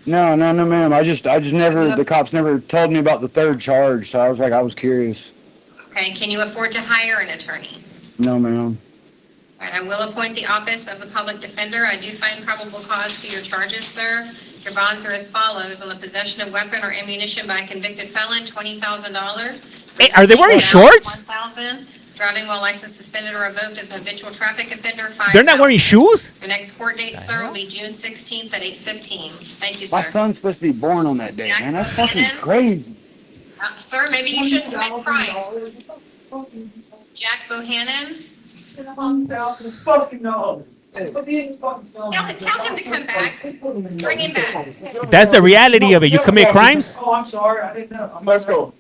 No, ma'am. I just never, the cops never told me about the third charge, so I was curious. Okay, can you afford to hire an attorney? No, ma'am. All right, I will appoint the office of the public defender. I do find probable cause for your charges, sir. Your bonds are as follows. On the possession of weapon or ammunition by a convicted felon, $20,000. Hey, are they wearing shorts? $1,000. driving while license suspended or revoked as a habitual traffic offender, 5,000. They're not wearing shoes? Your next court date, sir, will be June 16th at 8:15. Thank you, sir. My son's supposed to be born on that day, man. That's fucking crazy. Sir, maybe you shouldn't commit crimes. Jack Bohannon. Tell him to come back. Bring him back. That's the reality of it. You commit crimes? Oh, I'm sorry, I didn't know. Let's go.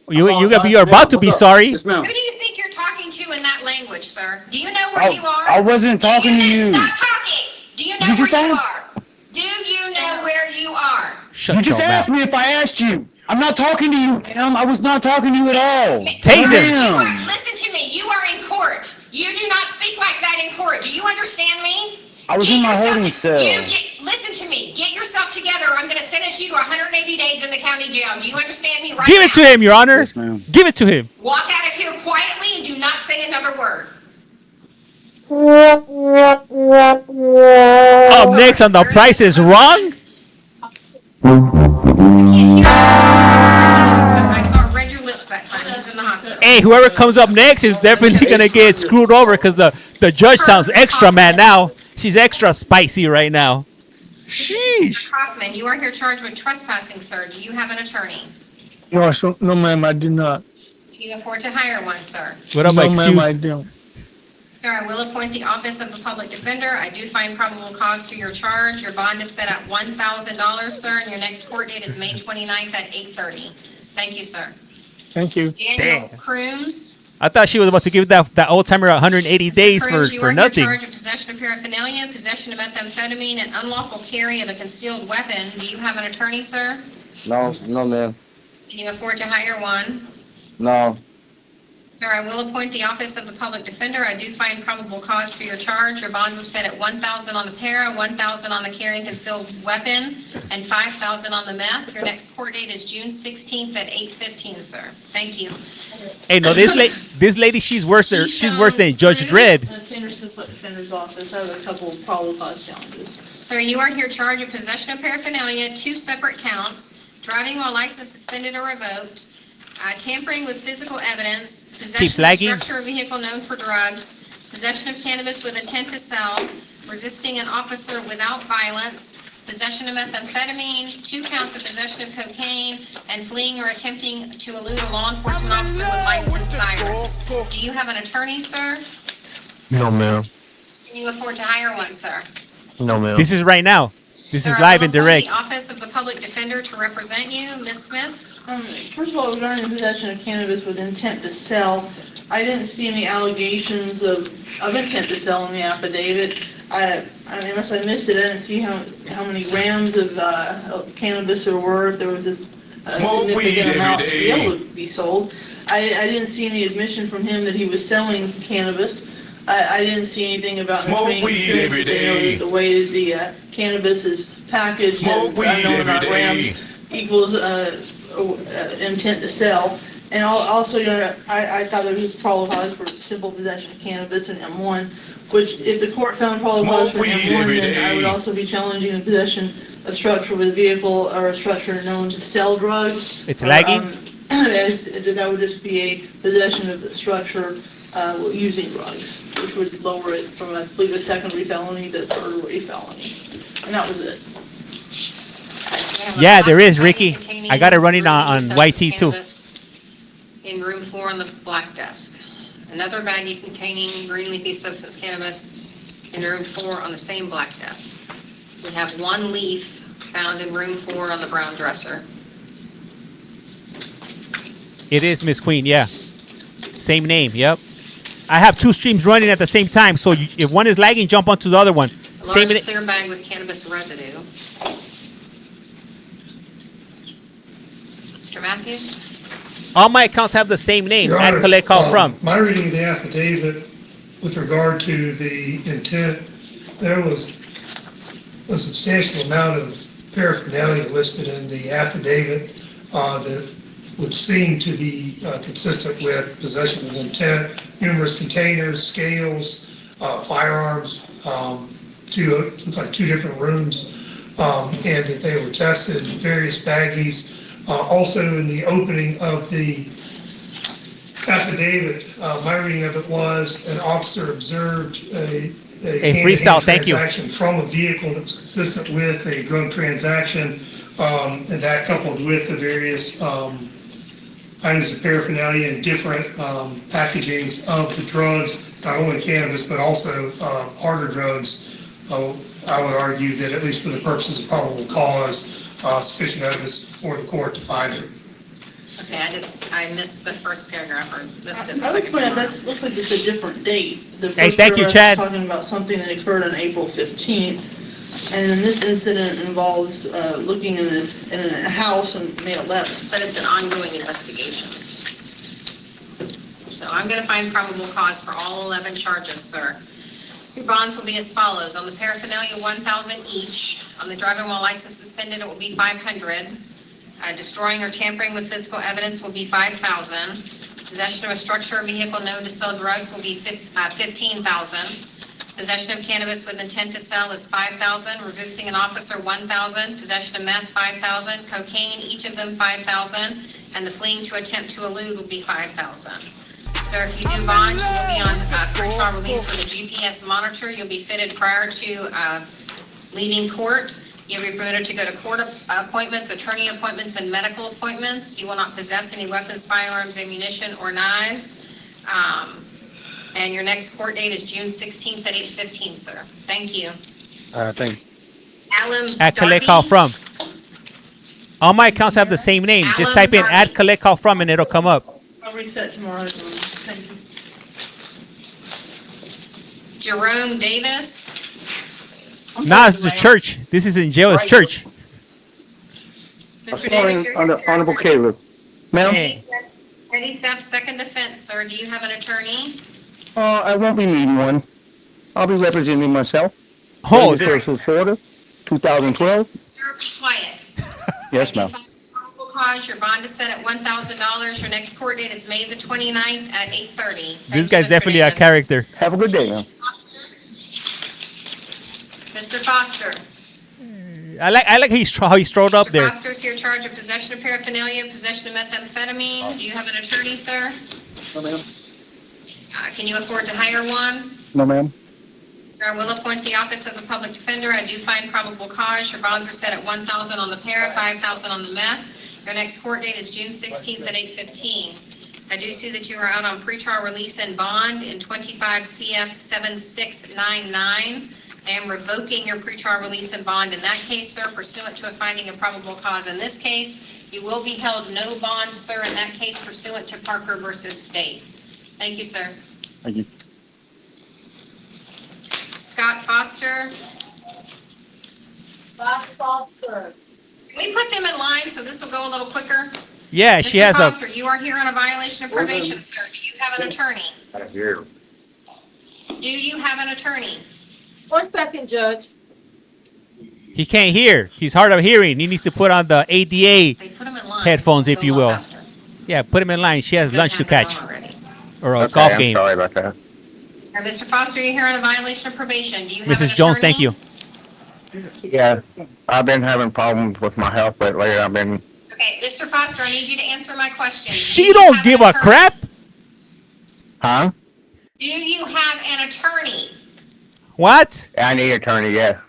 You're about to be sorry. Who do you think you're talking to in that language, sir? Do you know where you are? I wasn't talking to you. Stop talking. Do you know where you are? Do you know where you are? You just asked me if I asked you. I'm not talking to you, ma'am. I was not talking to you at all. Taser. Listen to me. You are in court. You do not speak like that in court. Do you understand me? I was in my holding cell. Listen to me. Get yourself together. I'm going to sentence you to 180 days in the county jail. Do you understand me right Give now? it to him, Your Honor. Yes, ma'am. Give it to him. Walk out of here quietly and do not say another word. Up next on The Price is Wrong. I saw read your lips that time. He's in the hospital. Hey, whoever comes up next is definitely going to get screwed over because the judge sounds extra mad now. She's extra spicy right now. Sheesh. Kaufman, you are here charged with trespassing, sir. Do you have an attorney? No, no, ma'am, I do not. Can you afford to hire one, sir? What up, No, ma'am, I excuse? don't. Sir, I will appoint the office of the public defender. I do find probable cause for your charge. Your bond is set at $1,000, sir, and your next court date is May 29th at 8:30. Thank you, sir. Thank you. Daniel Crooms. I thought she was about to give that old timer 180 days Crooms, you for are nothing. here charged of possession of paraphernalia, possession of methamphetamine, and unlawful carry of a concealed weapon. Do you have an attorney, sir? No, ma'am. Can you afford to hire one? No. Sir, I will appoint the office of the public defender. I do find probable cause for your charge. Your bonds are set at $1,000 on the para, $1,000 on the carrying concealed weapon, and $5,000 on the meth. Your next court date is June 16th at 8:15, sir. Thank you. Hey, no, this lady, she's worse than Judge Dredd. Sanderson Public Defender's Office. I have a couple of probable cause challenges. Sir, you are here charged of possession of paraphernalia, 2 separate counts, driving while license suspended or revoked, tampering with physical evidence, possession of structure or vehicle known for drugs, possession of cannabis with intent to sell, resisting an officer without violence, possession of methamphetamine, 2 counts of possession of cocaine, and fleeing or attempting to elude a law enforcement officer with lights and sirens. Do you have an attorney, sir? No, ma'am. Can you afford to hire one, sir? No, ma'am. This is right now. This Sir, is I live will and direct. appoint the office of the public defender to represent you, Ms. Smith. First of all, regarding the possession of cannabis with intent to sell, I didn't see any allegations of intent to sell in the affidavit. I mean, unless I missed it, I didn't see how many grams of cannabis there were. If there was this significant amount to be able to be sold. I didn't see any admission from him that he was selling cannabis. I didn't see anything about the the way the cannabis is packaged and unknown amount of grams equals intent to sell. And also, you know, I thought there was probable cause for simple possession of cannabis in M1, which if the court found probable cause for M1, then I would also be challenging the possession of structure with a vehicle or a structure known to sell drugs. It's lagging? That would just be a possession of the structure using drugs, which would lower it from, I believe, a secondary felony to third-degree felony. And that was it. Yeah, there is, Ricky. I got it running on YT too. In room 4 on the black desk. Another baggie containing green leafy substance cannabis in room 4 on the same black desk. We have 1 leaf found in room 4 on the brown dresser. It is Miss Queen, yeah. Same name, yep. I have 2 streams running at the same time, so if one is lagging, jump onto the other one. A large clear bag with cannabis residue. Mr. Matthews? All my accounts have the same name. Your At Honor, collect call from. My reading of the affidavit with regard to the intent, there was a substantial amount of paraphernalia listed in the affidavit that would seem to be consistent with possession with intent, numerous containers, scales, firearms, looks like 2 different rooms, and that they were tested in various baggies. Also in the opening of the affidavit, affidavit, my reading of it was an officer observed a freestyle, thank you. transaction from a vehicle that was consistent with a drug transaction, and that coupled with the various items of paraphernalia and different packagings of the drugs, not only cannabis, but also harder drugs. I would argue that at least for the purposes of probable cause, sufficient evidence for the court to find it. Okay, I missed the first paragraph or missed it. I would point out, that looks like it's a different date. The Hey, first thank you, paragraph is Chad. Talking about something that occurred on April 15th. And then this incident involves looking in a house on May 11th. But it's an ongoing investigation. So I'm going to find probable cause for all 11 charges, sir. Your bonds will be as follows. On the paraphernalia, $1,000 each. On the driving while license suspended, it will be $500. Destroying or tampering with physical evidence will be $5,000. Possession of a structure or vehicle known to sell drugs will be $15,000. Possession of cannabis with intent to sell is $5,000. Resisting an officer, $1,000. Possession of meth, $5,000. Cocaine, each of them $5,000. And the fleeing to attempt to elude will be $5,000. So if you do bond, you will be on pre-trial release with a GPS monitor. You'll be fitted prior to leaving court. You'll be permitted to go to court appointments, attorney appointments, and medical appointments. You will not possess any weapons, firearms, ammunition, or knives. And your next court date is June 16th at 8:15, sir. Thank you. Thank you. Alan At collect call from. All my accounts have the same name. Just type in at collect call from and it'll come up. I'll reset tomorrow. Thank you. Jerome Davis. Nah, it's the church. This is in jail. It's church. Mr. Davis, you're here. Honorable Caleb. Ma'am? Petty theft, second defense, sir. Do you have an attorney? I won't be needing one. I'll be representing myself. Oh, Florida, 2012. Sir, be quiet. Yes, ma'am. Probable cause, your bond is set at $1,000. Your next court date is May the 29th at 8:30. This guy's definitely a character. Have a good day, ma'am. Mr. Foster. I like how he strolled up there. Foster's here, charge of possession of paraphernalia, possession of methamphetamine. Do you have an attorney, sir? No, ma'am. Can you afford to hire one? No, ma'am. Sir, I will appoint the office of the public defender. I do find probable cause. Your bonds are set at $1,000 on the para, $5,000 on the meth. Your next court date is June 16th at 8:15. I do see that you are out on pretrial release and bond in 25 CF 7699. I am revoking your pretrial release and bond in that case, sir, pursuant to a finding of probable cause. In this case, you will be held no bond, sir, in that case pursuant to Parker versus State. Thank you, sir. Thank you. Scott Foster. Scott Foster. Can we put them in line so this will go a little quicker? Yeah, she has Mr. a. Foster, you are here on a violation of probation, sir. Do you have an attorney? Here. Do you have an attorney? 1 second, Judge. He can't hear. He's hard of hearing. He needs to put on the ADA They put him in line. headphones, if Go you a little will. faster. Yeah, put him in line. She has Don't lunch to have that catch on already. or a golf game. Sorry about that. All right, Mr. Foster, you're here on a violation of probation. Do you have an Mrs. Jones, attorney? thank you. Yeah, I've been having problems with my health lately. I've been. Okay, Mr. Foster, I need you to answer my question. She don't give a crap. Huh? Do you have an attorney? What? I need an attorney, yeah.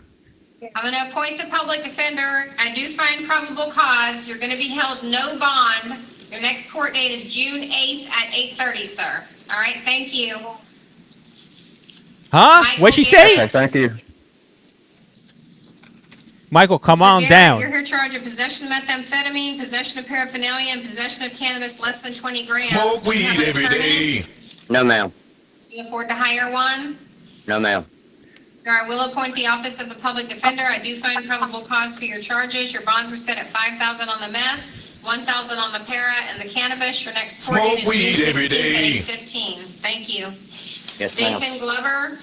I'm going to appoint the public defender. I do find probable cause. You're going to be held no bond. Your next court date is June 8th at 8:30, sir. All right, thank you. Huh? What'd she say? Okay, thank you. Michael, come Mr. on Garrett, down. You're here charged of possession of methamphetamine, possession of paraphernalia, and possession of cannabis less than 20 grams. Smoke Do you have weed an every attorney? day. No, ma'am. Can you afford to hire one? No, ma'am. Sir, I will appoint the office of the public defender. I do find probable cause for your charges. Your bonds are set at $5,000 on the meth, $1,000 on the para, and the cannabis. Your next court date is Smoke weed June every 16th at day. 8:15. Thank you. Yes, ma'am. Nathan Glover.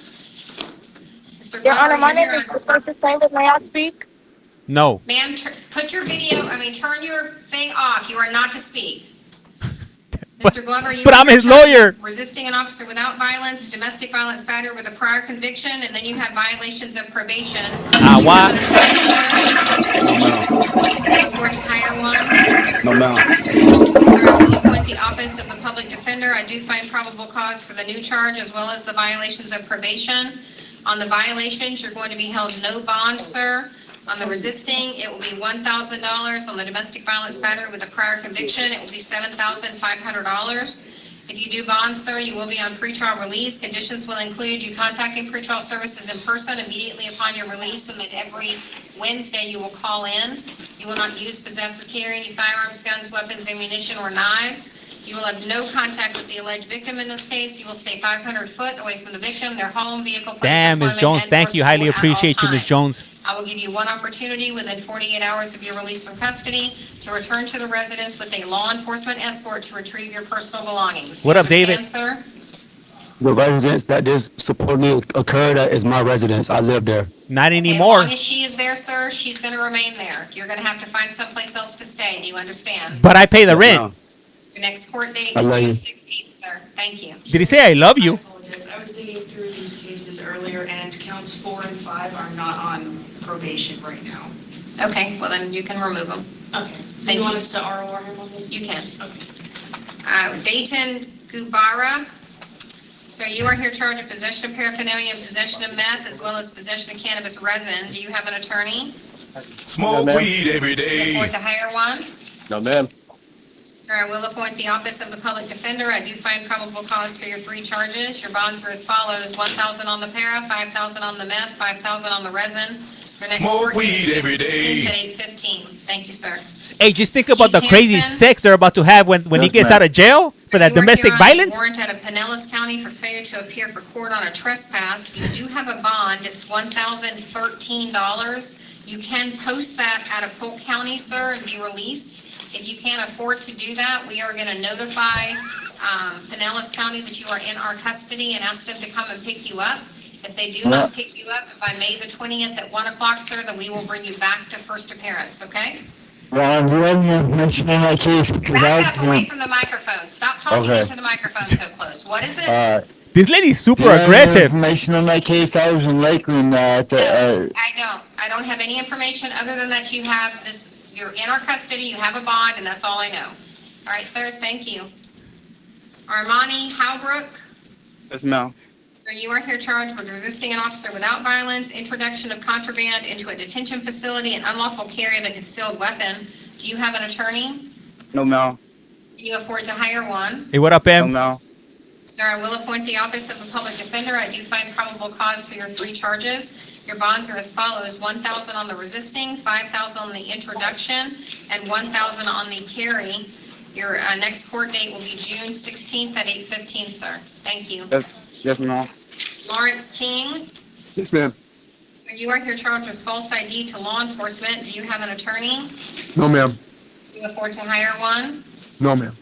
Mr. Your Glover, Honor, my you're name here is on- Professor Chambers. May I speak? No. Ma'am, put your video, turn your thing off. You are not to speak. Mr. Glover, you but are I'm his charged lawyer. with resisting an officer without violence, domestic violence battery with a prior conviction, and then you have violations of probation. What? Can you afford to hire one? No, ma'am. Sir, I will appoint the office of the public defender. Defender, I do find probable cause for the new charge as well as the violations of probation. On the violations, you're going to be held no bond, sir. On the resisting, it will be $1,000. On the domestic violence battery with a prior conviction, it will be $7,500. If you do bond, sir, you will be on pretrial release. Conditions will include you contacting pretrial services in person immediately upon your release, and then every Wednesday you will call in. You will not use, possess, or carry any firearms, guns, weapons, ammunition, or knives. You will have no contact with the alleged victim in this case. You will stay 500 foot away from the victim, their home, vehicle, place of Damn, Ms. employment, Jones. and Thank or you. Highly school at all appreciate you, Ms. times. Jones. I will give you one opportunity within 48 hours of your release from custody to return to the residence with a law enforcement escort to retrieve your personal belongings. Do What you up, David? understand, sir? The residence that this supposedly occurred at is my residence. I live there. Not As anymore. long as she is there, sir, she's going to remain there. You're going to have to find someplace else to stay. Do you understand? But I pay the rent. Your next court date I is love June you. 16th, sir. Thank you. Did he say I love you? I was digging through these cases earlier, and counts 4 and 5 are not on probation right now. Okay, well then you can remove them. Okay. Thank You want you. us to ROR him on this? You can. Okay. Dayton Gubara. So you are here charged with possession of paraphernalia and possession of meth, as well as possession of cannabis resin. Do you have an attorney? Smoke ma'am. weed every Can you day. afford to hire one? No, ma'am. Sir, I will appoint the office of the public defender. I do find probable cause for your 3 charges. Your bonds are as follows: $1,000 on the para, $5,000 on the meth, $5,000 on the resin. Your next Smoke court date weed is every June 16th day. at 8:15. Thank you, sir. Hey, just think about the Keith crazy Hansen. sex they're about to have when he Yes, gets ma'am. out of jail for that You are domestic here on a violence. warrant out of Pinellas County for failure to appear for court on a trespass. You do have a bond. It's $1,013. You can post that out of Polk County, sir, and be released. If you can't afford to do that, we are going to notify Pinellas County that you are in our custody and ask them to come and pick you up. If they do not pick you up by May the 20th at 1 o'clock, sir, then we will bring you back to first appearance, okay? Ron, do you have any information on that case? Because Back up away from the microphone. Stop talking Okay. into the microphone so close. What is it? This lady's super do you have any aggressive. information on that case? I was in Lakeland at the, I don't. I don't have any information other than that you have this, you're in our custody, you have a bond, and that's all I know. All right, sir, thank you. Armani Howbrook, Yes, ma'am. so you are here charged with resisting an officer without violence, introduction of contraband into a detention facility, and unlawful carry of a concealed weapon. Do you have an attorney? No, ma'am. Can you afford to hire one? Hey, what up, No, Em? ma'am. Sir, I will appoint the office of the public defender. I do find probable cause for your 3 charges. Your bonds are as follows: $1,000 on the resisting, $5,000 on the introduction, and $1,000 on the carry. Your next court date will be June 16th at 8:15, sir. Thank you. Yes, ma'am. Lawrence King, yes, ma'am. so you are here charged with false ID to law enforcement. Do you have an attorney? No, ma'am. Do you afford to hire one? No, ma'am.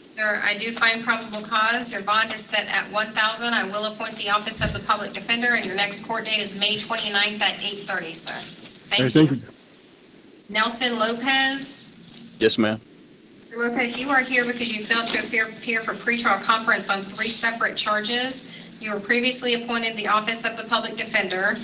Sir, I do find probable cause. Your bond is set at $1,000. I will appoint the office of the public defender, and your next court date is May 29th at 8:30, sir. Thank you. Nelson Lopez. Yes, ma'am. Mr. Lopez, you are here because you failed to appear for pretrial conference on 3 separate charges. You were previously appointed the office of the public defender.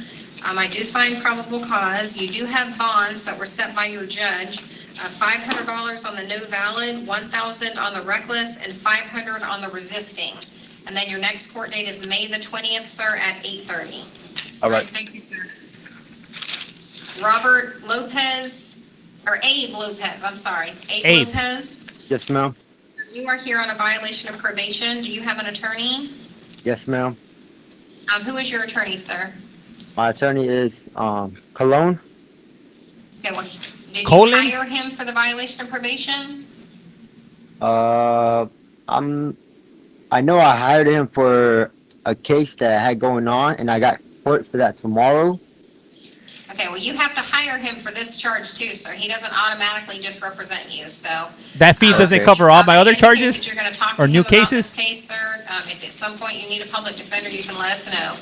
I do find probable cause. You do have bonds that were set by your judge. $500 on the no valid, $1,000 on the reckless, and $500 on the resisting. And then your next court date is May the 20th, sir, at 8:30. All right. Thank you, sir. Robert Lopez, or Abe Lopez, I'm sorry. Abe. Lopez. Yes, ma'am. So you are here on a violation of probation. Do you have an attorney? Yes, ma'am. Who is your attorney, sir? My attorney is Cologne. Okay, well, did Colin? you hire him for the violation of probation? I know I hired him for a case that I had going on, and I got court for that tomorrow. Okay, well, you have to hire him for this charge too, sir. He doesn't automatically just represent you, so. That fee doesn't Okay. cover all my other Anything that charges You're gonna talk or to new him about this cases. case, sir. If at some point you need a public defender, you can let us know.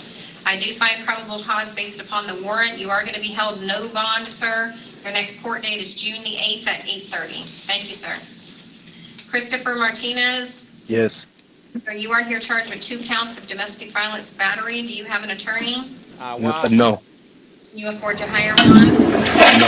I do find probable cause based upon the warrant. You are gonna be held no bond, sir. Your next court date is June the 8th at 8:30. Thank you, sir. Christopher Martinez, Yes. sir, you are here charged with 2 counts of domestic violence battery. Do you have an attorney? No. Can you afford to hire one? No.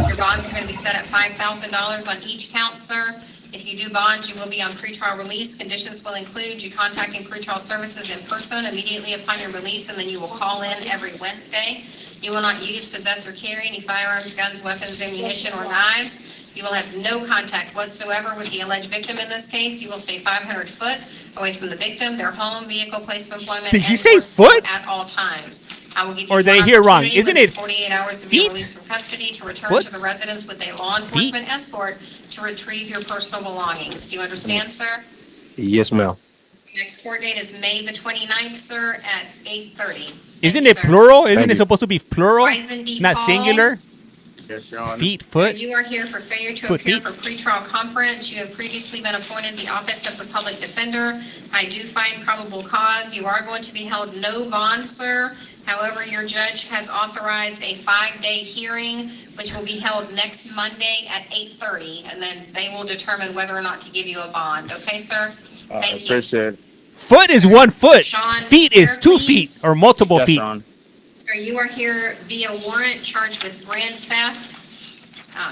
Your bonds are going to be set at $5,000 on each count, sir. If you do bond, you will be on pretrial release. Conditions will include you contacting pretrial services in person immediately upon your release, and then you will call in every Wednesday. You will not use, possess, or carry any firearms, guns, weapons, ammunition, or knives. You will have no contact whatsoever with the alleged victim in this case. You will stay 500 foot away from the victim, their home, vehicle, place of employment. Did she and say or school foot? At all times. I will give you Or did I one hear wrong? opportunity Isn't within it 48 hours of feet? your release from custody to return Foot? to the residence with a law enforcement escort to retrieve your personal belongings. Do you understand, sir? Yes, ma'am. Your next court date is May the 29th, sir, at 8:30. Isn't it plural? Isn't it supposed to be plural, Wisen D. not Paul. singular? Yes, Your Honor. Feet, Sir, foot. you are here for failure to Foot, appear feet. for pretrial conference. You have previously been appointed the office of the public defender. I do find probable cause. You are going to be held no bond, sir. However, your judge has authorized a 5-day hearing, which will be held next Monday at 8:30, and then they will determine whether or not to give you a bond. Okay, sir? Thank you. Appreciate it. Foot is 1 foot. Sean, Feet is here, 2 please. feet or multiple Yes, feet. Your Honor. Sir, you are here via warrant charged with grand theft,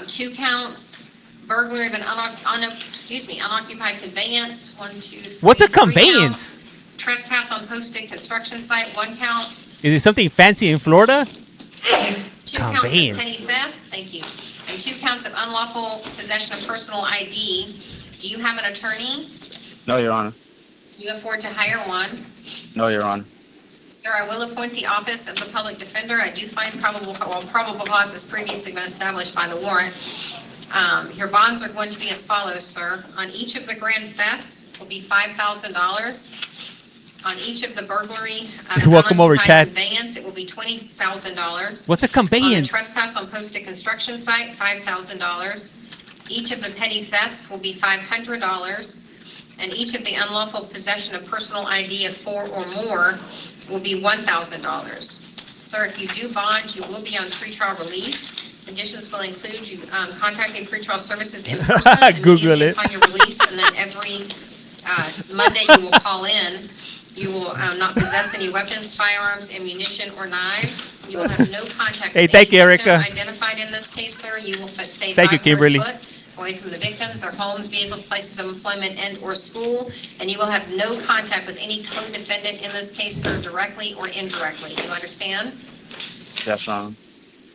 2 counts, burglary of an unoccupied conveyance, 1, 2, 3. What's a 3 counts. conveyance? Trespass on posted construction site, 1 count. Is it something fancy in Florida? 2 counts of Conveyance. petty theft, thank you. And 2 counts of unlawful possession of personal ID. Do you have an attorney? No, Your Honor. Can you afford to hire one? No, Your Honor. Sir, I will appoint the office of the public defender. I do find probable cause has previously been established by the warrant. Your bonds are going to be as follows, sir. On each of the grand thefts will be $5,000. On each of the burglary of an Welcome over, unoccupied Chad. conveyance, it will be $20,000. What's a On the conveyance? trespass on posted construction site, $5,000. Each of the petty thefts will be $500. And each of the unlawful possession of personal ID of 4 or more will be $1,000. Sir, if you do bond, you will be on pretrial release. Conditions will include you contacting pretrial services in person Google immediately it. upon your release, and then every Monday you will call in. You will not possess any weapons, firearms, ammunition, or knives. You will have no contact Hey, with thank any you, victim Erica. identified in this case, sir. You will stay Thank you, 500 Kimberly. foot away from the victims, their homes, vehicles, places of employment, and/or school, and you will have no contact with any co-defendant in this case, sir, directly or indirectly. Do you understand? Yes, Your Honor.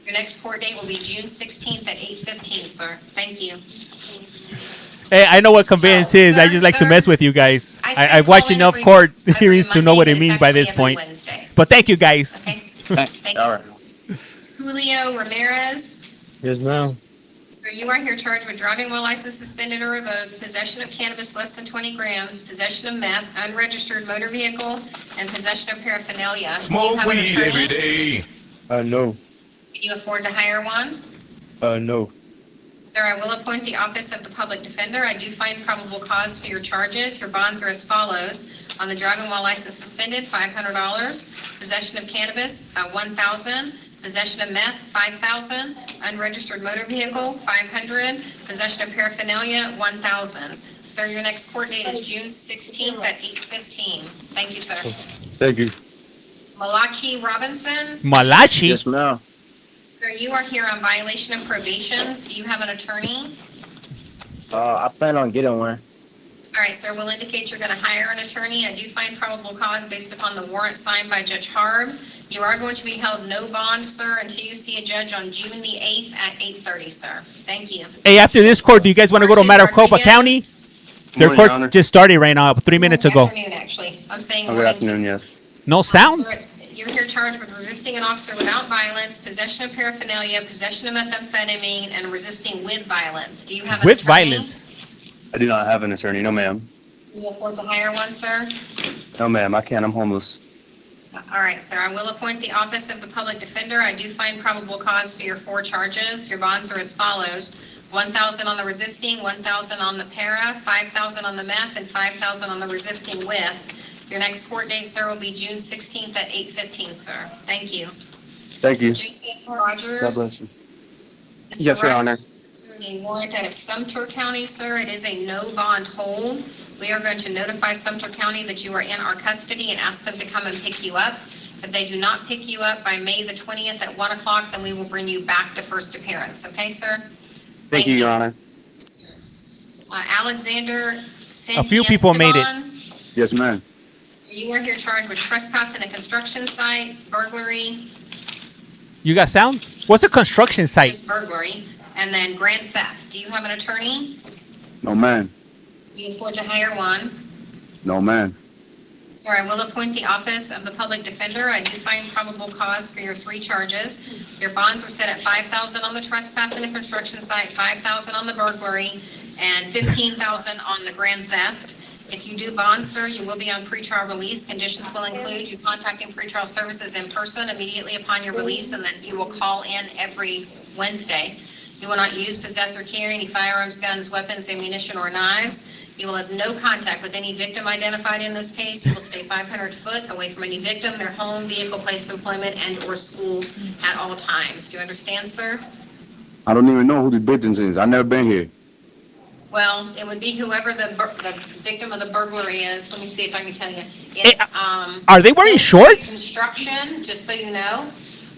Your next court date will be June 16th at 8:15, sir. Thank you. Hey, I know what conveyance is. I just like to mess with you guys. I've watched enough court hearings to know what it means by this point. But thank you, guys. Thank you, All right. sir. Julio Ramirez. Yes, ma'am. Sir, you are here charged with driving while license suspended or revoked, possession of cannabis less than 20 grams, possession of meth, unregistered motor vehicle, and possession of paraphernalia. Do you Smoke have an weed attorney? every day. No. Can you afford to hire one? No. Sir, I will appoint the office of the public defender. I do find probable cause for your charges. Your bonds are as follows. On the driving while license suspended, $500. Possession of cannabis, $1,000. Possession of meth, $5,000. Unregistered motor vehicle, $500. Possession of paraphernalia, $1,000. Sir, your next court date is June 16th at 8:15. Thank you, sir. Thank you. Malachi Robinson. Malachi? Yes, ma'am. Sir, you are here on violation of probations. Do you have an attorney? I plan on getting one. All right, sir, we'll indicate you're going to hire an attorney. I do find probable cause based upon the warrant signed by Judge Harb. You are going to be held no bond, sir, until you see a judge on June the 8th at 8:30, sir. Thank you. Hey, after this court, do you guys want to go to Maricopa County? Their Morning, Your court Honor. just started right now, 3 minutes ago. Afternoon, actually. I'm saying Good morning. afternoon, yes. No sound? Sir, you're here charged with resisting an officer without violence, possession of paraphernalia, possession of methamphetamine, and resisting with violence. Do you have an With attorney? violence. I do not have an attorney. No, ma'am. Can you afford to hire one, sir? No, ma'am. I can't. I'm homeless. All right, sir, I will appoint the office of the public defender. I do find probable cause for your 4 charges. Your bonds are as follows. $1,000 on the resisting, $1,000 on the para, $5,000 on the meth, and $5,000 on the resisting with. Your next court date, sir, will be June 16th at 8:15, sir. Thank you. Thank you. Joseph Rogers. God bless you. Mr. Yes, Your Honor. Rogers, a warrant out of Sumter County, sir. It is a no bond hold. We are going to notify Sumter County that you are in our custody and ask them to come and pick you up. If they do not pick you up by May the 20th at 1 o'clock, then we will bring you back to first appearance. Okay, sir? Thank you, Your Honor. Alexander A few people made it. Yes, ma'am. So you are here charged with trespassing a construction site, burglary, You got sound? What's a construction site? just burglary, and then grand theft. Do you have an attorney? No, ma'am. Do you afford to hire one? No, ma'am. Sir, I will appoint the office of the public defender. I do find probable cause for your 3 charges. Your bonds are set at $5,000 on the trespass in a construction site, $5,000 on the burglary, and $15,000 on the grand theft. If you do bond, sir, you will be on pretrial release. Conditions will include you contacting pretrial services in person immediately upon your release, and then you will call in every Wednesday. You will not use, possess, or carry any firearms, guns, weapons, ammunition, or knives. You will have no contact with any victim identified in this case. You will stay 500 foot away from any victim, their home, vehicle, place of employment, and/or school at all times. Do you understand, sir? I don't even know who the victim is. I've never been here. Well, it would be whoever the victim of the burglary is. Let me see if I can tell you. It's Are they wearing shorts? Construction, just so you know.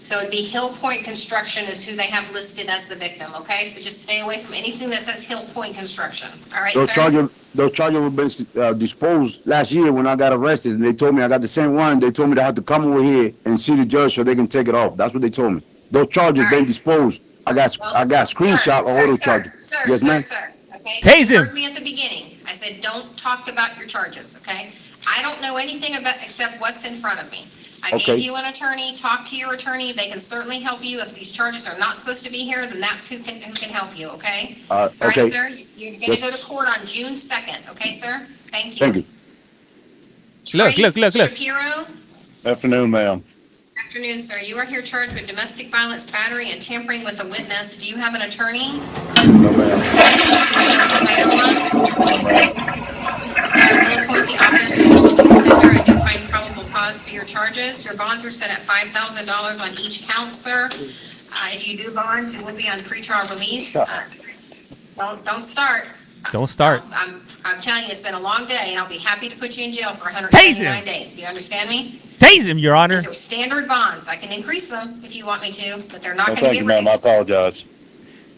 So it'd be Hill Point Construction is who they have listed as the victim, okay? So just stay away from anything that says Hill Point Construction. All right, sir? Those charges were been disposed last year when I got arrested, and they told me I got the same one. They told me I had to come over here and see the judge so they can take it off. That's what they told me. Those charges been disposed. I got screenshot of all those charges. Yes, ma'am. Sir, okay? Tase him. You heard me at the beginning. I said, don't talk about your charges, okay? I don't know anything about except what's in front of me. I Okay. gave you an attorney, talk to your attorney, they can certainly help you. If these charges are not supposed to be here, then that's who can help you, okay? All right, Okay. sir, you're gonna go to court on June 2nd, okay, sir? Thank you. Thank you. Look. Trace Shapiro, Afternoon, ma'am. afternoon, sir. You are here charged with domestic violence, battery, and tampering with a witness. Do you have an attorney? No, ma'am. Sir, I will appoint the office of the public defender. I do find probable cause for your charges. Your bonds are set at $5,000 on each count, sir. If you do bonds, it will be on pretrial release. Don't start. Don't start. I'm telling you, it's been a long day, and I'll be happy to put you in jail for Tase him. 179 days. Do you understand me? Tase him, Your Honor. These are standard bonds. I can increase them if you want me to, but they're not No, going to thank get you, ma'am. I raised. apologize.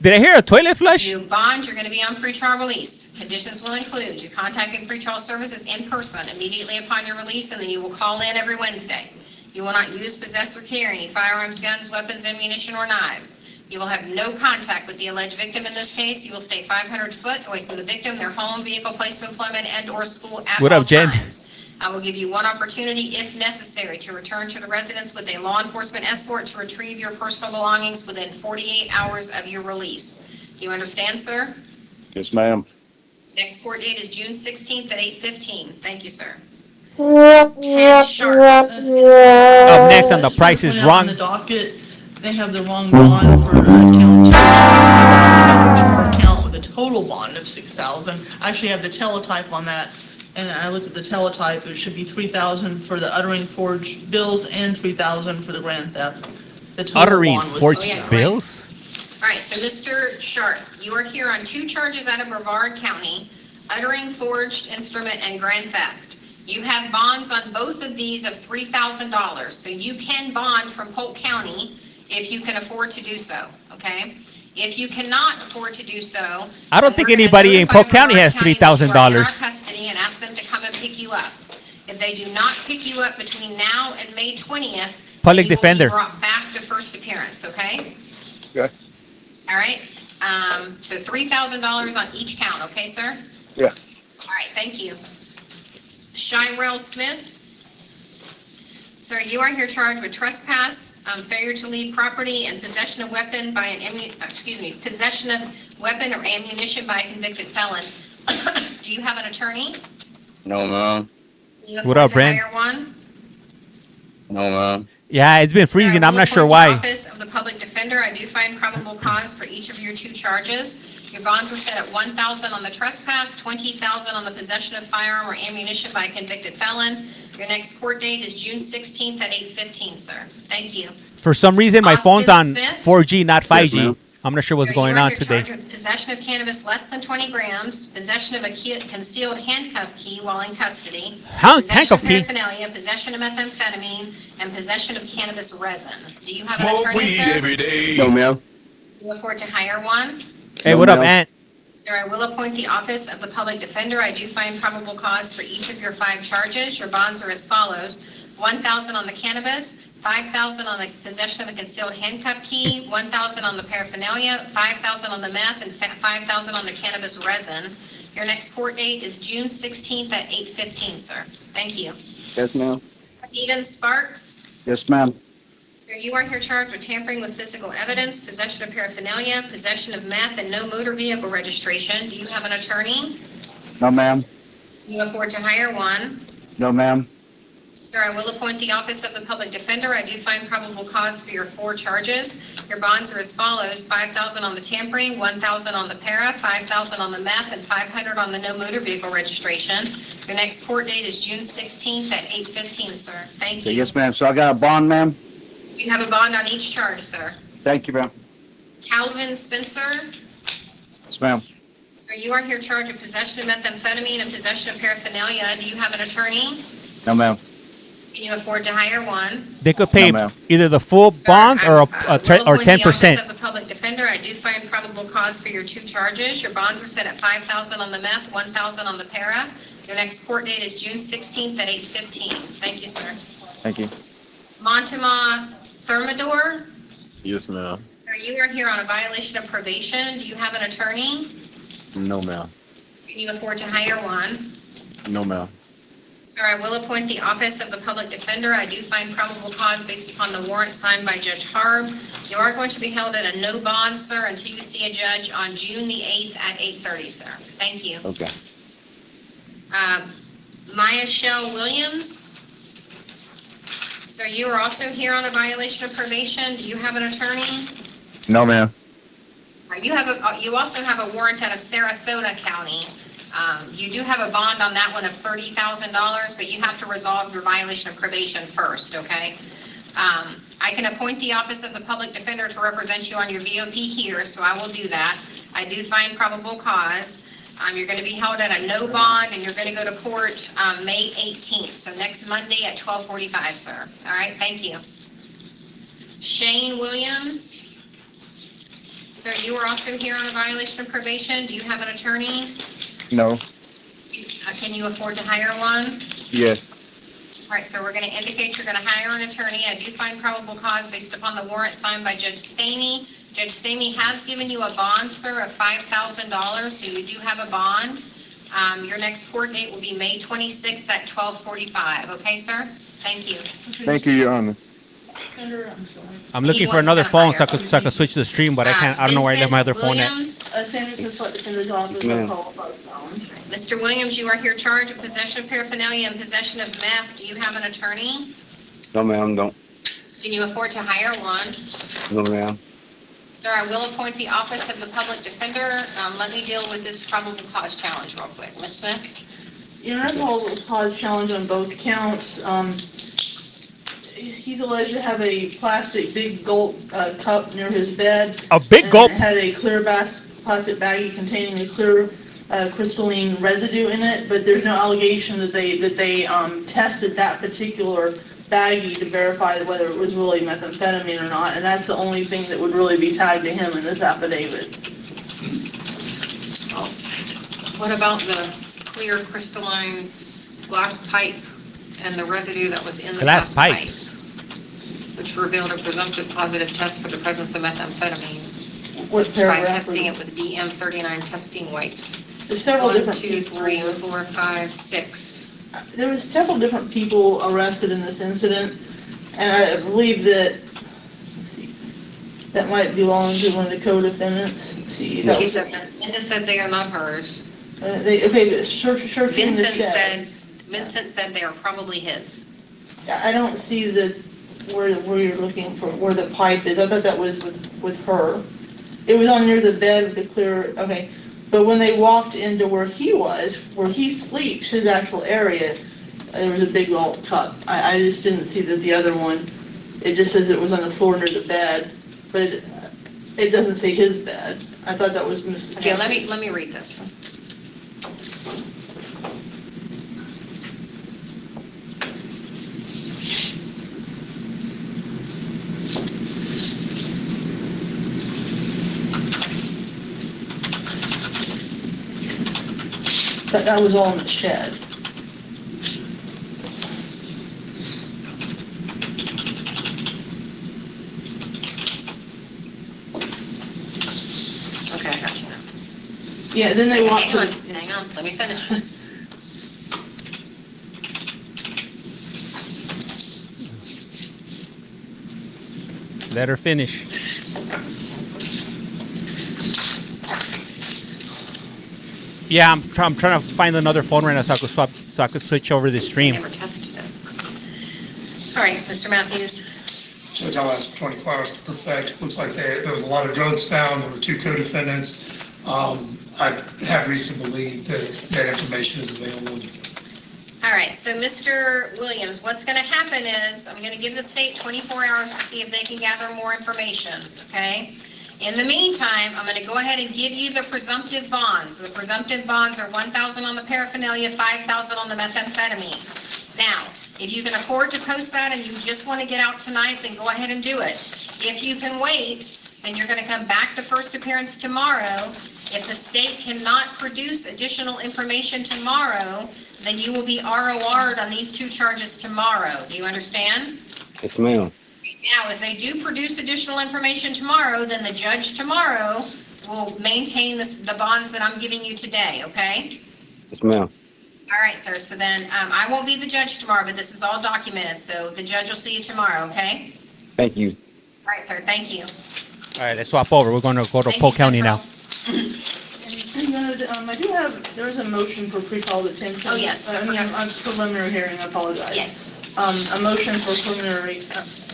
Did I hear a toilet flush? You bond, you're going to be on pretrial release. Conditions will include you contacting pretrial services in person immediately upon your release, and then you will call in every Wednesday. You will not use, possess, or carry any firearms, guns, weapons, ammunition, or knives. You will have no contact with the alleged victim in this case. You will stay 500 foot away from the victim, their home, vehicle, place of employment, and/or school at What all up, Jen? times. I will give you one opportunity, if necessary, to return to the residence with a law enforcement escort to retrieve your personal belongings within 48 hours of your release. Do you understand, sir? Yes, ma'am. Next court date is June 16th at 8:15. Thank you, sir. Ted Sharp. Up next on The Price is Wrong. On the docket, they have the wrong bond for count two. $5,000 per count with a total bond of $6,000. I actually have the teletype on that, and I looked at the teletype. It should be $3,000 for the uttering forged bills and $3,000 for the grand theft. The total Uttering bond was forged $6,000. bills? All right, so Mr. Sharp, you are here on 2 charges out of Brevard County, uttering forged instrument and grand theft. You have bonds on both of these of $3,000, so you can bond from Polk County if you can afford to do so, okay? If you cannot afford to do so, I don't think anybody in Polk County has $3,000. in our custody and ask them to come and pick you up. If they do not pick you up between now and May 20th, Public you will defender. be brought back to first appearance, okay? Okay. All right, so $3,000 on each count, okay, sir? Yeah. All right, thank you. Shirel Smith. Sir, you are here charged with trespass, failure to leave property, and possession of weapon by possession of weapon or ammunition by a convicted felon. Do you have an attorney? No, ma'am. Do you What up, afford to Brent? hire one? No, ma'am. Yeah, it's been freezing. Sir, I I'm will not sure appoint the why. Office of the Public Defender. I do find probable cause for each of your 2 charges. Your bonds are set at $1,000 on the trespass, $20,000 on the possession of firearm or ammunition by a convicted felon. Your next court date is June 16th at 8:15, sir. Thank you. For some reason, my phone's on Austin Smith? 4G, not 5G. ma'am. I'm not sure what's Sir, going you are on here today. charged with possession of cannabis less than 20 grams, possession of a concealed handcuff key while in custody, Handcuff key? possession of paraphernalia, possession of methamphetamine, and possession of cannabis resin. Do you have an attorney, sir? No, ma'am. Do you afford to hire one? Hey, what up, Ant? Sir, I will appoint the office of the public defender. I do find probable cause for each of your 5 charges. Your bonds are as follows: 1,000 on the cannabis, 5,000 on the possession of a concealed handcuff key, 1,000 on the paraphernalia, 5,000 on the meth, and 5,000 on the cannabis resin. Your next court date is June 16th at 8:15, sir. Thank you. Yes, ma'am. Stephen Sparks. Yes, ma'am. Sir, you are here charged with tampering with physical evidence, possession of paraphernalia, possession of meth, and no motor vehicle registration. Do you have an attorney? No, ma'am. Can you afford to hire one? No, ma'am. Sir, I will appoint the office of the public defender. I do find probable cause for your 4 charges. Your bonds are as follows: 5,000 on the tampering, 1,000 on the para, 5,000 on the meth, and 500 on the no motor vehicle registration. Your next court date is June 16th at 8:15, sir. Thank you. Yes, ma'am. So I got a bond, ma'am? You have a bond on each charge, sir. Thank you, ma'am. Calvin Spencer. Yes, ma'am. Sir, you are here charged of possession of methamphetamine and possession of paraphernalia. Do you have an attorney? No, ma'am. Can you afford to hire one? They could pay No, ma'am. either the full bond or Will or appoint the office 10%. of the public defender. I do find probable cause for your 2 charges. Your bonds are set at 5,000 on the meth, 1,000 on the para. Your next court date is June 16th at 8:15. Thank you, sir. Thank you. Montemar Thermidor. Yes, ma'am. Sir, you are here on a violation of probation. Do you have an attorney? No, ma'am. Can you afford to hire one? No, ma'am. Sir, I will appoint the office of the public defender. I do find probable cause based upon the warrant signed by Judge Harb. You are going to be held at a no bond, sir, until you see a judge on June the 8th at 8:30, sir. Thank you. Okay. Maya Shell Williams. Sir, you are also here on a violation of probation. Do you have an attorney? No, ma'am. You also have a warrant out of Sarasota County. You do have a bond on that one of $30,000, but you have to resolve your violation of probation first, okay? I can appoint the office of the public defender to represent you on your VOP here, so I will do that. I do find probable cause. You're going to be held at a no bond, and you're going to go to court May 18th, so next Monday at 12:45, sir. All right, thank you. Shane Williams. Sir, you are also here on a violation of probation. Do you have an attorney? No. Can you afford to hire one? Yes. All right, so we're going to indicate you're going to hire an attorney. I do find probable cause based upon the warrant signed by Judge Stamey. Judge Stamey has given you a bond, sir, of $5,000, so you do have a bond. Your next court date will be May 26th at 12:45. Okay, sir? Thank you. Thank you, Your Honor. I'm looking for another phone so I could switch the stream, but I can't. I don't know where I left my other phone at. Mr. Williams, you are here charged with possession of paraphernalia and possession of meth. Do you have an attorney? No, ma'am, don't. Can you afford to hire one? No, ma'am. Sir, I will appoint the office of the public defender. Let me deal with this probable cause challenge real quick. Ms. Smith? Yeah, I have a cause challenge on both counts. He's alleged to have a plastic big gulp cup near his bed. A big gulp? And it had a clear plastic baggie containing a clear crystalline residue in it, but there's no allegation that they tested that particular baggie to verify whether it was really methamphetamine or not, and that's the only thing that would really be tied to him in this affidavit. What about the clear crystalline glass pipe and the residue that was in the glass pipe? Which revealed a presumptive positive test for the presence of methamphetamine. What By paragraph? testing it with DM39 testing wipes. There's several 1, different 2, people. 3, 4, 5, 6. There was several different people arrested in this incident, and I believe that, let's see, that might belong to one of the co-defendants. Let's see, that was, Linda said they are not hers. okay, but searching the Vincent shed. said they are probably his. I don't see where you're looking for, where the pipe is. I thought that was with her. It was on near the bed with the clear, okay. But when they walked into where he sleeps, his actual area, there was a big old cup. I just didn't see that the other one, it just says it was on the floor near the bed, but it doesn't say his bed. I thought that was Miss. Okay, let me read this. That was all in the shed. Okay, I got you now. Yeah, then they walked. Hang on, let me finish. Let her finish. Yeah, I'm trying to find another phone right now so I could switch over the stream. Never tested it. All right, Mr. Matthews. Judge, I'll ask 24 hours to perfect. Looks like there was a lot of drugs found. There were 2 co-defendants. I have reason to believe that that information is available. All right, so Mr. Williams, what's going to happen is I'm going to give the state 24 hours to see if they can gather more information, okay? In the meantime, I'm going to go ahead and give you the presumptive bonds. The presumptive bonds are $1,000 on the paraphernalia, $5,000 on the methamphetamine. Now, if you can afford to post that and you just want to get out tonight, then go ahead and do it. If you can wait, then you're going to come back to first appearance tomorrow. If the state cannot produce additional information tomorrow, then you will be ROR'd on these 2 charges tomorrow. Do you understand? Yes, ma'am. Now, if they do produce additional information tomorrow, then the judge tomorrow will maintain the bonds that I'm giving you today, okay? Yes, ma'am. All right, sir. So then I won't be the judge tomorrow, but this is all documented. So the judge will see you tomorrow, okay? Thank you. All right, sir. Thank you. All right, let's swap over. We're going to go to Polk County now. I do have, there is a motion for pre-trial detention. Oh, yes. I mean, I'm preliminary hearing, I apologize. Yes. A motion for preliminary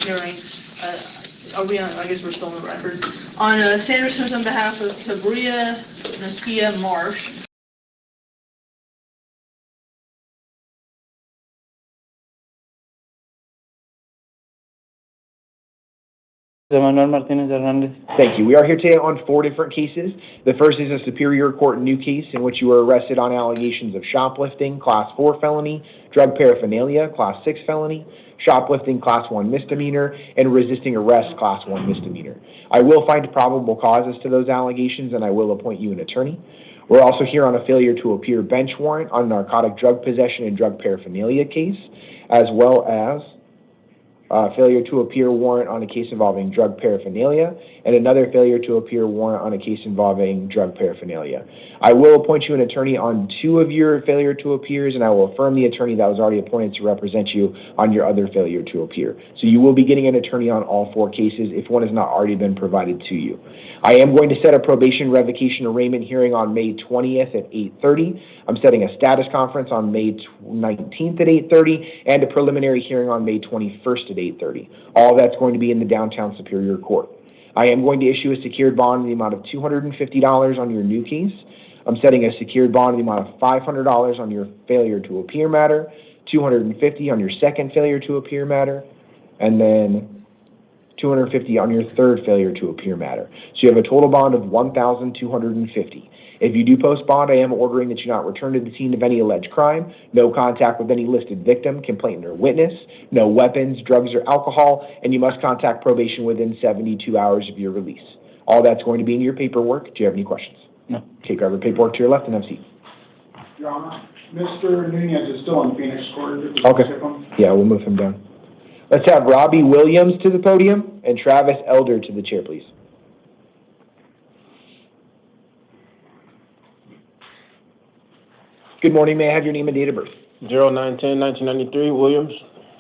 hearing. Are we on, I guess we're still on the record. On Sanderson's on behalf of Cabria Nakia Marsh. Manuel Martinez Hernandez. Thank you. We are here today on 4 different cases. The first is a Superior Court new case in which you were arrested on allegations of shoplifting, Class 4 felony, drug paraphernalia, Class 6 felony, shoplifting, Class 1 misdemeanor, and resisting arrest, Class 1 misdemeanor. I will find probable causes to those allegations, and I will appoint you an attorney. We're also here on a failure to appear bench warrant on narcotic drug possession and drug paraphernalia case, as well as failure to appear warrant on a case involving drug paraphernalia, and another failure to appear warrant on a case involving drug paraphernalia. I will appoint you an attorney on 2 of your failure to appears, and I will affirm the attorney that was already appointed to represent you on your other failure to appear. So you will be getting an attorney on all 4 cases if one has not already been provided to you. I am going to set a probation revocation arraignment hearing on May 20th at 8:30. I'm setting a status conference on May 19th at 8:30 and a preliminary hearing on May 21st at 8:30. All that's going to be in the downtown Superior Court. I am going to issue a secured bond in the amount of $250 on your new case. I'm setting a secured bond in the amount of $500 on your failure to appear matter, $250 on your second failure to appear matter, and then $250 on your third failure to appear matter. So you have a total bond of $1,250. If you do post bond, I am ordering that you not return to the scene of any alleged crime, no contact with any listed victim, complainant, or witness, no weapons, drugs, or alcohol, and you must contact probation within 72 hours of your release. All that's going to be in your paperwork. Do you have any questions? No. Okay, grab your paperwork to your left and have a seat. Your Honor, Mr. Nunez is still on Phoenix Court. Okay. Yeah, we'll move him down. Let's have Robbie Williams to the podium and Travis Elder to the chair, please. Good morning. May I have your name and date of birth? 09/10/1993, Williams.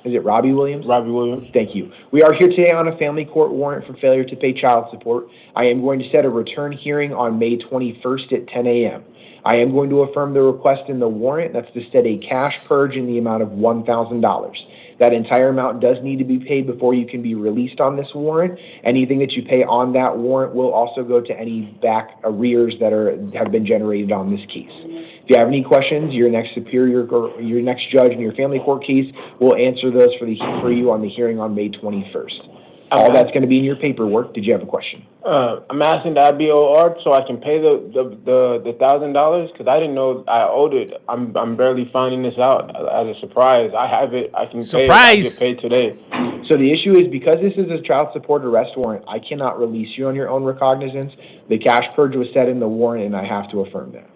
Is it Robbie Williams? Robbie Williams. Thank you. We are here today on a family court warrant for failure to pay child support. I am going to set a return hearing on May 21st at 10 a.m. I am going to affirm the request in the warrant. That's to set a cash purge in the amount of $1,000. That entire amount does need to be paid before you can be released on this warrant. Anything that you pay on that warrant will also go to any back arrears that have been generated on this case. If you have any questions, your next superior or your next judge in your family court case will answer those for you on the hearing on May 21st. All that's going to be in your paperwork. Did you have a question? I'm asking that I be OR'd so I can pay the $1,000 because I didn't know I owed it. I'm barely finding this out as a surprise. I have it. I can pay it. I get paid today. So the issue is because this is a child support arrest warrant, I cannot release you on your own recognizance. The cash purge was set in the warrant, and I have to affirm that.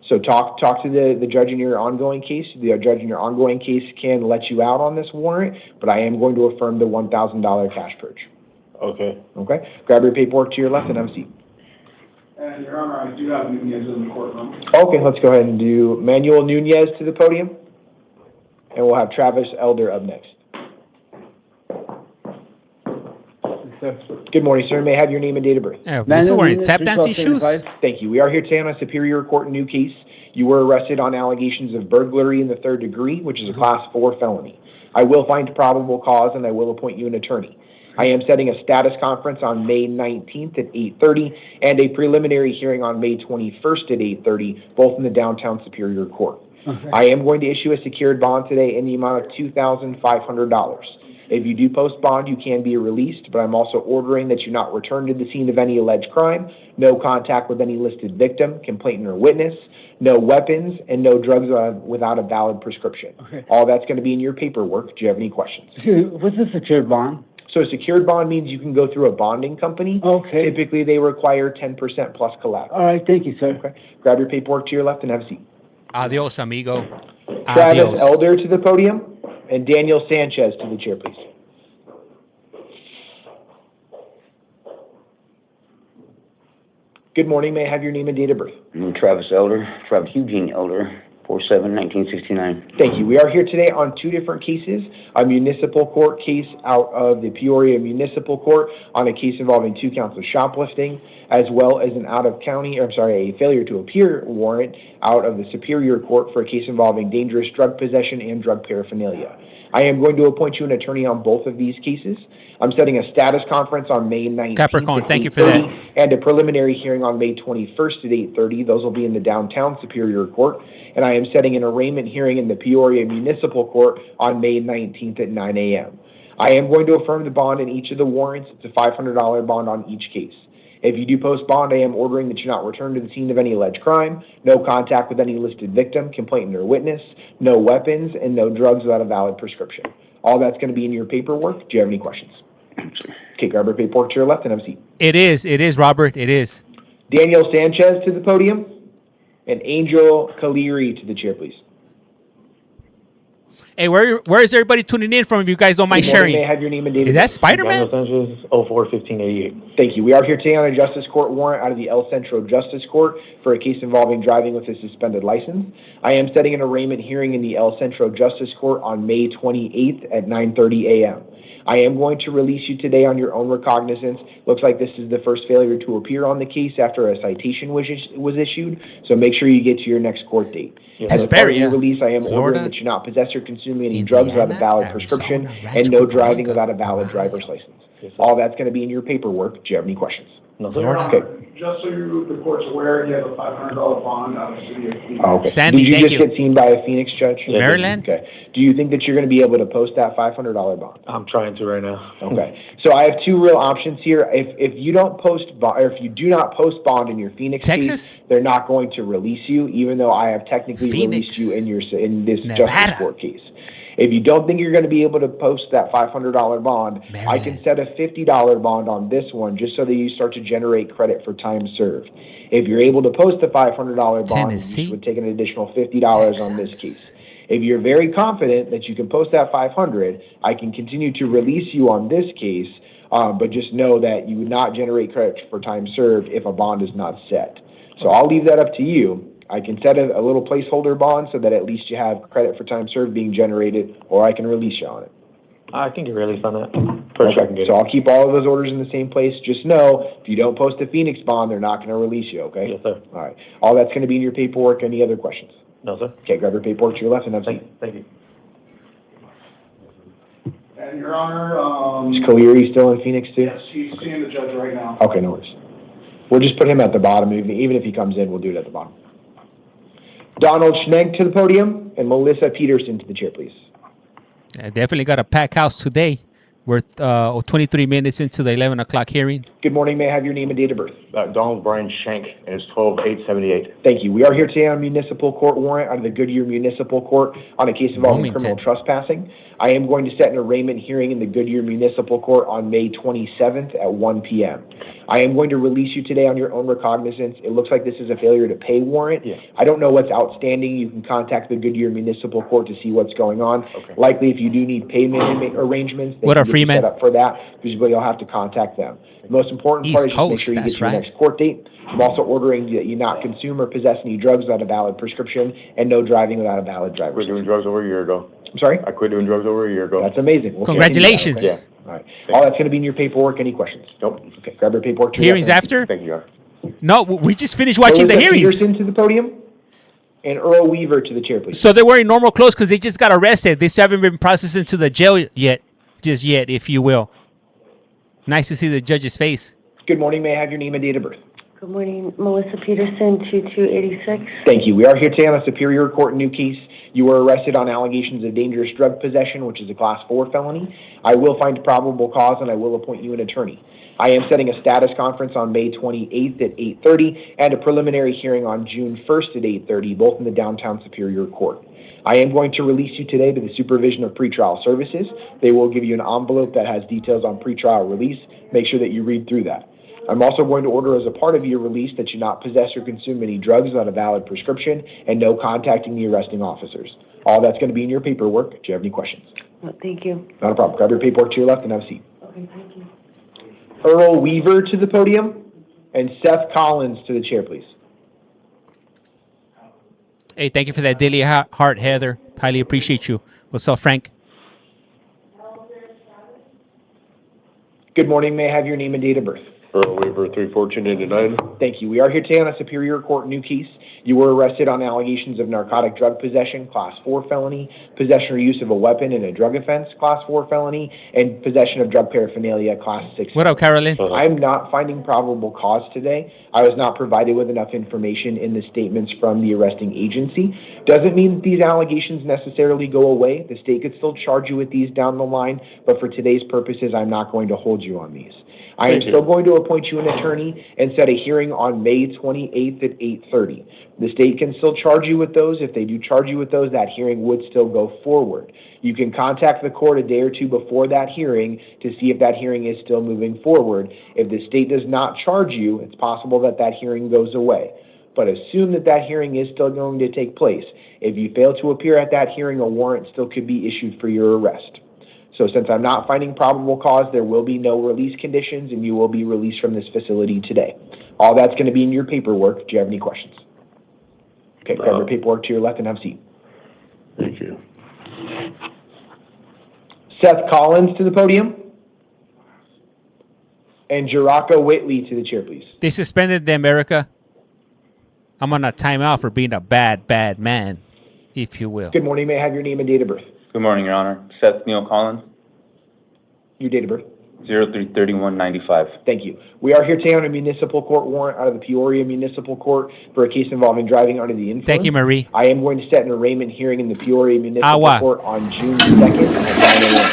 So talk to the judge in your ongoing case. The judge in your ongoing case can let you out on this warrant, but I am going to affirm the $1,000 cash purge. Okay. Okay? Grab your paperwork to your left and have a seat. And Your Honor, I do have Nunez in the courtroom. Okay, let's go ahead and do Manuel Nunez to the podium. And we'll have Travis Elder up next. Good morning, sir. May I have your name and date of birth? This is wearing tap dancing shoes. Thank you. We are here today on a Superior Court new case. You were arrested on allegations of burglary in the 3rd degree, which is a Class 4 felony. I will find probable cause and I will appoint you an attorney. I am setting a status conference on May 19th at 8:30 and a preliminary hearing on May 21st at 8:30, both in the downtown Superior Court. Okay. I am going to issue a secured bond today in the amount of $2,500. If you do post bond, you can be released, but I'm also ordering that you not return to the scene of any alleged crime, no contact with any listed victim, complainant, or witness, no weapons, and no drugs without a valid prescription. Okay. All that's going to be in your paperwork. Do you have any questions? What's a secured bond? So a secured bond means you can go through a bonding company. Okay. Typically, they require 10% plus collateral. All right, thank you, sir. Okay. Grab your paperwork to your left and have a seat. Adios, amigo. Travis Adios. Elder to the podium and Daniel Sanchez to the chair, please. Good morning. May I have your name and date of birth? I'm Travis Elder, Travis Eugene Elder, 4/7/1969. Thank you. We are here today on 2 different cases. A municipal court case out of the Peoria Municipal Court on a case involving 2 counts of shoplifting, as well as an a failure to appear warrant out of the Superior Court for a case involving dangerous drug possession and drug paraphernalia. I am going to appoint you an attorney on both of these cases. I'm setting a status conference on May 19th. Capricorn, thank you for that. And a preliminary hearing on May 21st at 8:30. Those will be in the downtown Superior Court. And I am setting an arraignment hearing in the Peoria Municipal Court on May 19th at 9 a.m. I am going to affirm the bond in each of the warrants. It's a $500 bond on each case. If you do post bond, I am ordering that you not return to the scene of any alleged crime, no contact with any listed victim, complainant, or witness, no weapons, and no drugs without a valid prescription. All that's going to be in your paperwork. Do you have any questions? Okay, grab your paperwork to your left and have a seat. It is, Robert. It is. Daniel Sanchez to the podium and Angel Kaliri to the chair, please. Hey, where is everybody tuning in from if you guys don't mind sharing? May I have your name and date of Is that birth? Spider-Man? Daniel Sanchez, 04/15/88. Thank you. We are here today on a Justice Court warrant out of the El Centro Justice Court for a case involving driving with a suspended license. I am setting an arraignment hearing in the El Centro Justice Court on May 28th at 9:30 a.m. I am going to release you today on your own recognizance. Looks like this is the first failure to appear on the case after a citation was issued, so make sure you get to your next court date. As part of your release, I am ordering that you not possess or consume any drugs without a valid prescription and no driving without a valid driver's license. All that's going to be in your paperwork. Do you have any questions? No, Your Okay. Honor, just so the court's aware, you have a $500 bond out of the city of Phoenix. Okay. Sandy, Did you thank just you. get seen by a Phoenix judge? Maryland? Okay. Do you think that you're going to be able to post that $500 bond? I'm trying to right now. Okay. So I have 2 real options here. If you don't post bond, or if you do not post bond in your Phoenix Texas? case, they're not going to release you, even though I have technically Phoenix. released you in this Nevada. Justice Court case. If you don't think you're going to be able to post that $500 bond, I can set a $50 bond on this one just so that you start to generate credit for time served. If you're able to post the $500 bond, Tennessee. you would take an additional $50 on this case. If you're very confident that you can post that $500, I can continue to release you on this case, but just know that you would not generate credit for time served if a bond is not set. So I'll leave that up to you. I can set a little placeholder bond so that at least you have credit for time served being generated, or I can release you on it. I can get released on that. Okay. So I'll keep all of those orders in the same place. Just know, if you don't post a Phoenix bond, they're not going to release you, okay? Yes, sir. All right. All that's going to be in your paperwork. Any other questions? No, sir. Okay, grab your paperwork to your left and have a seat. Thank you. And Your Honor, Is Kaliri still in Phoenix too? yes, he's seeing the judge right now. Okay, no worries. We'll just put him at the bottom. Even if he comes in, we'll do it at the bottom. Donald Schnegg to the podium and Melissa Peterson to the chair, please. I definitely got a packed house today. We're 23 minutes into the 11 o'clock hearing. Good morning. May I have your name and date of birth? Donald Brian Shank, and it's 12/8/78. Thank you. We are here today on a municipal court warrant out of the Goodyear Municipal Court on a case involving criminal trespassing. I am going to set an arraignment hearing in the Goodyear Municipal Court on May 27th at 1 p.m. I am going to release you today on your own recognizance. It looks like this is a failure to pay warrant. Yeah. I don't know what's outstanding. You can contact the Goodyear Municipal Court to see what's going on. Okay. Likely, if you do need payment arrangements, they What can up, get you Freeman? set up for that, but you'll have to contact them. The most important part is East just make Coast, sure you that's get to your right. next court date. I'm also ordering that you not consume or possess any drugs without a valid prescription and no driving without a valid I driver's quit doing license. drugs over a year ago. I'm sorry? I quit doing drugs over a year ago. That's amazing. We'll Congratulations. continue that, okay? All right. All that's going to be in your paperwork. Any questions? Nope. Okay, grab your paperwork. to your Hearings left. after? Thank you, Your Honor. No, we just finished watching the Melissa hearings. Peterson to the podium and Earl Weaver to the chair, please. So they're wearing normal clothes because they just got arrested. They still haven't been processed into the jail yet, just yet, if you will. Nice to see the judge's face. Good morning. May I have your name and date of birth? Good morning, Melissa Peterson, 2286. Thank you. We are here today on a Superior Court new case. You were arrested on allegations of dangerous drug possession, which is a Class 4 felony. I will find probable cause, and I will appoint you an attorney. I am setting a status conference on May 28th at 8:30 and a preliminary hearing on June 1st at 8:30, both in the downtown Superior Court. I am going to release you today to the supervision of pretrial services. They will give you an envelope that has details on pretrial release. Make sure that you read through that. I'm also going to order as a part of your release that you not possess or consume any drugs without a valid prescription and no contacting the arresting officers. All that's going to be in your paperwork. Do you have any questions? Oh, thank you. Not a problem. Grab your paperwork to your left and have a seat. Okay, thank you. Earl Weaver to the podium and Seth Collins to the chair, please. Hey, thank you for that daily heart, Heather. Highly appreciate you. What's up, Frank? Good morning. May I have your name and date of birth? Earl Weaver, 31489. Thank you. We are here today on a Superior Court new case. You were arrested on allegations of narcotic drug possession, Class 4 felony, possession or use of a weapon in a drug offense, Class 4 felony, and possession of drug paraphernalia, Class 6. What up, Carolyn? I'm not finding probable cause today. I was not provided with enough information in the statements from the arresting agency. Doesn't mean that these allegations necessarily go away. The state could still charge you with these down the line, but for today's purposes, I'm not going to hold you on these. I am still going to appoint you an attorney and set a hearing on May 28th at 8:30. The state can still charge you with those. If they do charge you with those, that hearing would still go forward. You can contact the court a day or two before that hearing to see if that hearing is still moving forward. If the state does not charge you, it's possible that that hearing goes away. But assume that that hearing is still going to take place. If you fail to appear at that hearing, a warrant still could be issued for your arrest. So since I'm not finding probable cause, there will be no release conditions and you will be released from this facility today. All that's going to be in your paperwork. Do you have any questions? Okay, grab your paperwork to your left and have a seat. Thank you. Seth Collins to the podium. And Jeraka Whitley to the chair, please. They suspended them, Erica. I'm on a timeout for being a bad, bad man, if you will. Good morning. May I have your name and date of birth? Good morning, Your Honor. Seth Neil Collins, Your date of birth? 033195. Thank you. We are here today on a municipal court warrant out of the Peoria Municipal Court for a case involving driving under the influence. Thank you, Marie. I am going to set an arraignment hearing in the Peoria Municipal Court on June 2nd at 9 a.m.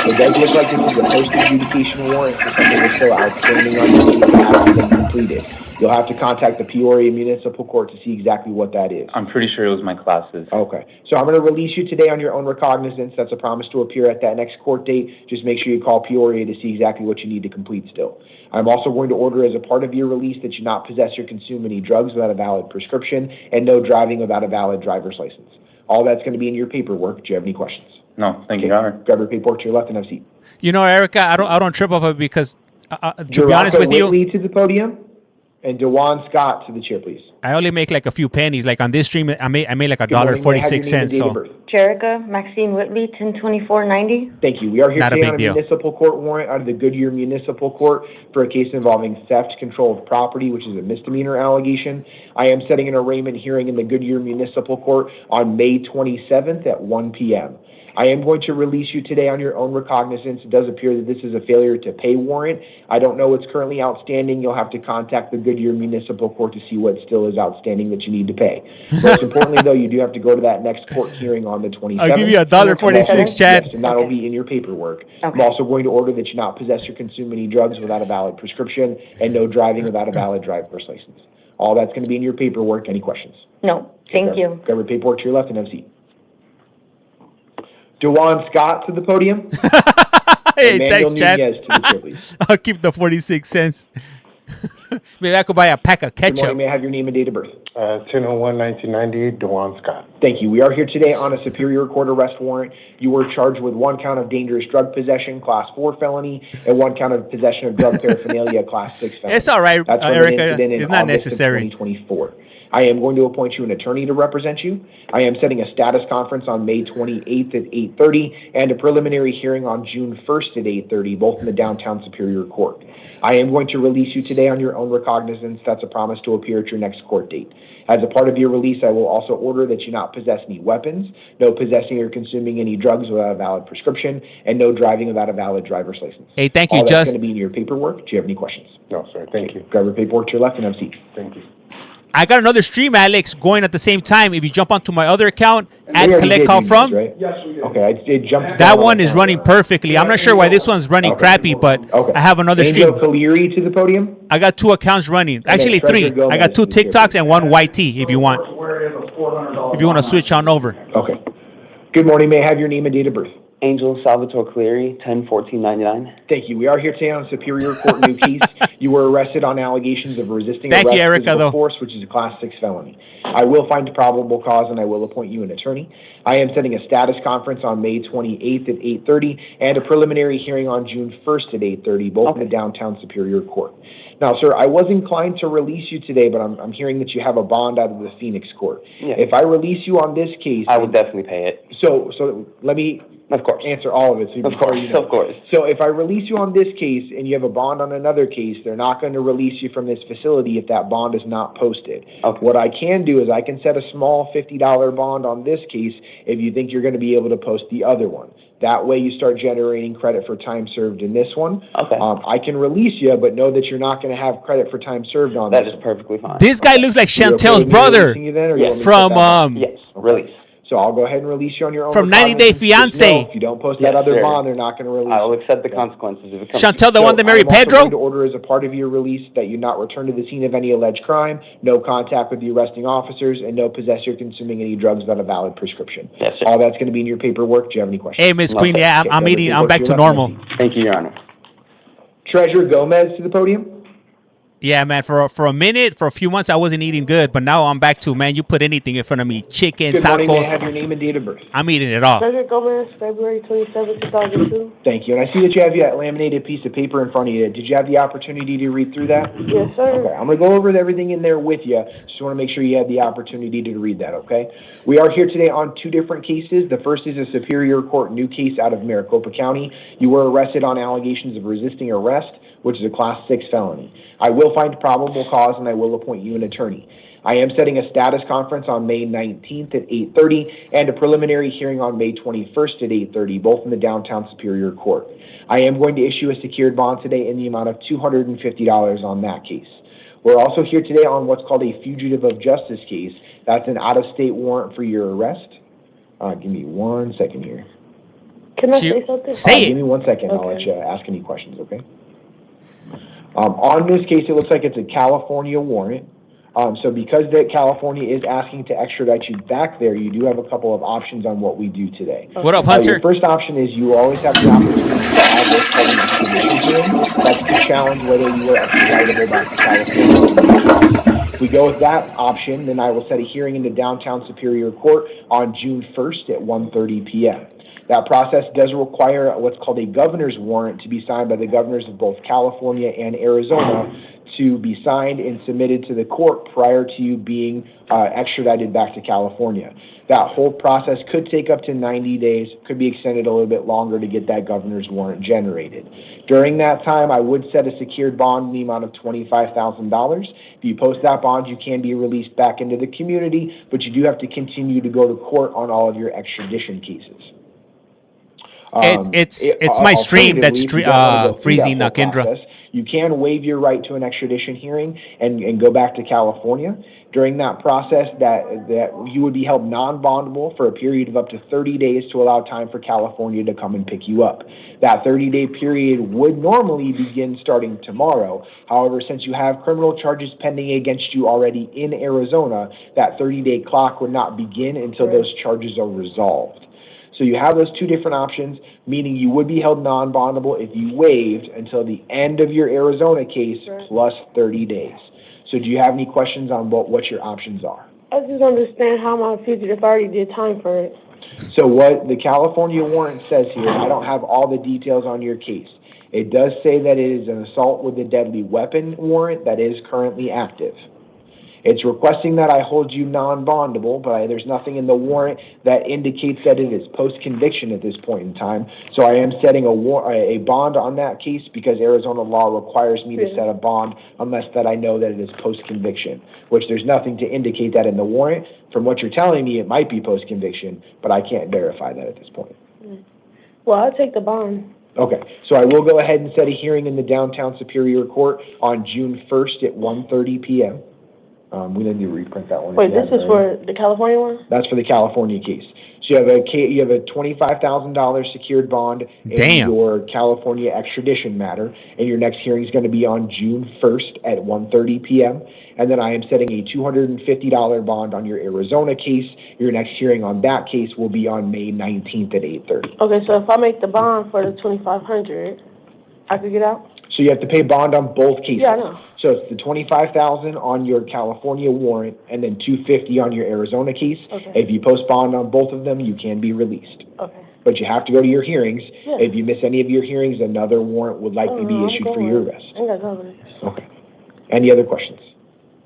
It does look like this is a post-adjudication warrant for something that's still outstanding on the case that hasn't been completed. You'll have to contact the Peoria Municipal Court to see exactly what that is. I'm pretty sure it was my classes. Okay. So I'm going to release you today on your own recognizance. That's a promise to appear at that next court date. Just make sure you call Peoria to see exactly what you need to complete still. I'm also going to order as a part of your release that you not possess or consume any drugs without a valid prescription and no driving without a valid driver's license. All that's going to be in your paperwork. Do you have any questions? No, thank you, Your Honor. Grab your paperwork to your left and have a seat. You know, Erica, I don't trip off it because, to be honest with you, Whitley to the podium. And DeJuan Scott to the chair, please. I only make like a few pennies. Like on this stream, I made like $1.46. So Jerica Maxine Whitley, 102490. Thank you. We are here Not a today big on a deal. municipal court warrant out of the Goodyear Municipal Court for a case involving theft, control of property, which is a misdemeanor allegation. I am setting an arraignment hearing in the Goodyear Municipal Court on May 27th at 1 p.m. I am going to release you today on your own recognizance. It does appear that this is a failure to pay warrant. I don't know what's currently outstanding. You'll have to contact the Goodyear Municipal Court to see what still is outstanding that you need to pay. Most importantly, though, you do have to go to that next court hearing on on the 27th. I'll give you $1.46, Chad. Yes, and that'll be in your paperwork. I'm also going to order that you not possess or consume any drugs without a valid prescription and no driving without a valid driver's license. All that's going to be in your paperwork. Any questions? No, thank you. Grab your paperwork to your left and have a seat. DeJuan Scott to the podium. Hey, Emmanuel thanks, Chad. Nunez to the chair, please. I'll keep the 46 cents. Maybe I could buy a pack of Good morning. ketchup. May I have your name and date of birth? 10/01/1998, DeJuan Scott. Thank you. We are here today on a Superior Court arrest warrant. You were charged with 1 count of dangerous drug possession, Class 4 felony, and 1 count of possession of drug paraphernalia, Class 6 felony. It's all right, That's from an Erica. incident in It's not August of necessary. 2024. I am going to appoint you an attorney to represent you. I am setting a status conference on May 28th at 8:30 and a preliminary hearing on June 1st at 8:30, both in the Downtown Superior Court. I am going to release you today on your own recognizance. That's a promise to appear at your next court date. As a part of your release, I will also order that you not possess any weapons, no possessing or consuming any drugs without a valid prescription, and no driving without a valid driver's license. Hey, thank you, All that's Just. going to be in your paperwork. Do you have any questions? No, sir. Thank you. Grab your paperwork to your left and have a seat. Thank you. I got another stream, Alex, going at the same time. If you jump onto my other account, at We already Collect did Call use From, this, right? Yes, we did. Okay, it jumped. that down one on is the running perfectly. I'm not sure why this one's running crappy, but Okay. I have another Angel stream. Caleri to the podium. I got 2 accounts running. then Actually, Treasurer 3. Gomez I got 2 to the chair, TikToks and 1 YT if you want. Where it is a $400 If you want to bond. switch on over. Okay. Good morning. May I have your name and date of birth? Angel Salvatore Cleary, 10/14/99. Thank you. We are here today on Superior Court new case. You were arrested on allegations of resisting Thank arrest, you, Erica, physical though. force, which is a Class 6 felony. I will find probable cause and I will appoint you an attorney. I am setting a status conference on May 28th at 8:30 and a preliminary hearing on June 1st at 8:30, both in the Downtown Superior Court. Now, sir, I was inclined to release you today, but I'm hearing that you have a bond out of the Phoenix court. Yeah. If I release you on this case, I would definitely pay it. so let me Of course. answer all of it. So Of before course. you know. Of course. So if I release you on this case and you have a bond on another case, they're not going to release you from this facility if that bond is not posted. Okay. What I can do is I can set a small $50 bond on this case if you think you're going to be able to post the other one. That way you start generating credit for time served in this one. Okay. I can release you, but know that you're not going to have credit for time served on That this is one. perfectly fine. This guy looks like You okay Chantel's with me brother releasing you then, or you want me to from set that bond? Yes, release. So I'll go ahead and release you on your own. From 90 Day recognizance. Just Fiancé. know If you don't post Yes, that other sir. bond, they're not going to release I will you. accept the consequences if it comes. Chantel, the one that married I'm also Pedro. going to order as a part of your release that you not return to the scene of any alleged crime, no contact with the arresting officers, and no possess or consuming any drugs without a valid prescription. Yes, sir. All that's going to be in your paperwork. Do you have any questions? Hey, Miss No, Queen, yeah, I'm Okay, eating. I'm back to your normal. left Thank you, Your Honor. Treasurer Gomez to the podium. Yeah, man. For a minute, for a few months, I wasn't eating good, but now I'm back to, man, you put anything in front of me, chicken, Good morning. May I tacos. have your name and date of birth? I'm eating it all. Treasurer Gomez, February 27, 2002. Thank you. And I see that you have that laminated piece of paper in front of you. Did you have the opportunity to read through that? Yes, sir. Okay, I'm going to go over everything in there with you. Just want to make sure you had the opportunity to read that, okay? We are here today on 2 different cases. The first is a Superior Court new case out of Maricopa County. You were arrested on allegations of resisting arrest, which is a Class 6 felony. I will find probable cause and I will appoint you an attorney. I am setting a status conference on May 19th at 8:30 and a preliminary hearing on May 21st at 8:30, both in the Downtown Superior Court. I am going to issue a secured bond today in the amount of $250 on that case. We're also here today on what's called a fugitive of justice case. That's an out-of-state warrant for your arrest. Give me 1 second here. Can I say something? Say Give it. me 1 second. I'll let you ask any questions, okay? On this case, it looks like it's a California warrant. So because that California is asking to extradite you back there, you do have a couple of options on what we do today. What up, Hunter? Your first option is you always have the opportunity to have what's called an extradition hearing. That's to challenge whether you were extraditable back to California. If we go with that option, then I will set a hearing in the Downtown Superior Court on June 1st at 1:30 p.m. That process does require what's called a governor's warrant to be signed by the governors of both California and Arizona to be signed and submitted to the court prior to you being extradited back to California. That whole process could take up to 90 days, could be extended a little bit longer to get that governor's warrant generated. During that time, I would set a secured bond in the amount of $25,000. If you post that bond, you can be released back into the community, but you do have to continue to go to court on all of your extradition cases. It's my stream that's freezing, Kendra. You can waive your right to an extradition hearing and go back to California. During that process, that you would be held non-bondable for a period of up to 30 days to allow time for California to come and pick you up. That 30-day period would normally begin starting tomorrow. However, since you have criminal charges pending against you already in Arizona, that 30-day clock would not begin until those charges are resolved. So you have those two different options, meaning you would be held non-bondable if you waived until the end of your Arizona case plus 30 days. So do you have any questions on what your options are? I just understand how my fugitive already did time for it. So what the California warrant says here, I don't have all the details on your case. It does say that it is an assault with a deadly weapon warrant that is currently active. It's requesting that I hold you non-bondable, but there's nothing in the warrant that indicates that it is post-conviction at this point in time. So I am setting a bond on that case because Arizona law requires me to set a bond unless that I know that it is post-conviction, which there's nothing to indicate that in the warrant. From what you're telling me, it might be post-conviction, but I can't verify that at this point. Well, I'll take the bond. Okay, so I will go ahead and set a hearing in the downtown Superior Court on June 1st at 1:30 p.m. We need to reprint that one. Wait, this is for the California one? That's for the California case. So you have a $25,000 secured bond in your California extradition matter, and your next hearing is going to be on June 1st at 1:30 p.m. And then I am setting a $250 bond on your Arizona case. Your next hearing on that case will be on May 19th at 8:30. Okay, so if I make the bond for the $2,500, I could get out? So you have to pay bond on both cases. Yeah, I know. So it's the $25,000 on your California warrant and then $250 on your Arizona case. Okay. If you post bond on both of them, you can be released. Okay. But you have to go to your hearings. Yeah. If you miss any of your hearings, another warrant would likely be issued for your arrest. I gotta go with it. Okay. Any other questions?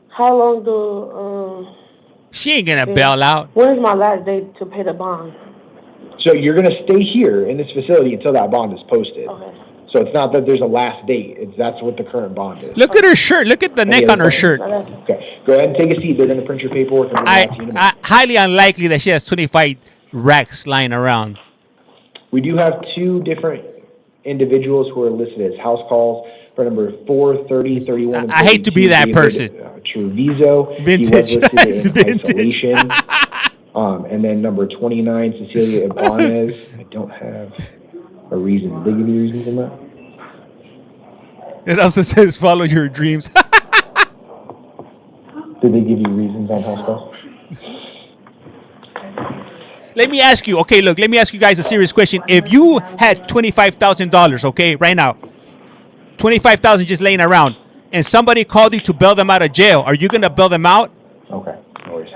How long do, She ain't gonna bail out. when is my last day to pay the bond? So you're going to stay here in this facility until that bond is posted. Okay. So it's not that there's a last date. That's what the current bond is. Look at her shirt. Look at the neck on her shirt. Okay. Go ahead and take a seat. They're going to print your paperwork. And Highly unlikely that she has 25 racks lying around. We do have two different individuals who are listed as house calls for number 4, 30, 31, and 32. I hate to be that person. Treviso. Vintage. He was listed in Vintage. isolation. And then number 29, Cecilia Ibanez. I don't have a reason. Did they give you reasons on that? It also says follow your dreams. Did they give you reasons on house calls? Let me ask you, okay, look, let me ask you guys a serious question. If you had $25,000, okay, right now, $25,000 just laying around, and somebody called you to bail them out of jail, are you going to bail them out? Okay, no worries.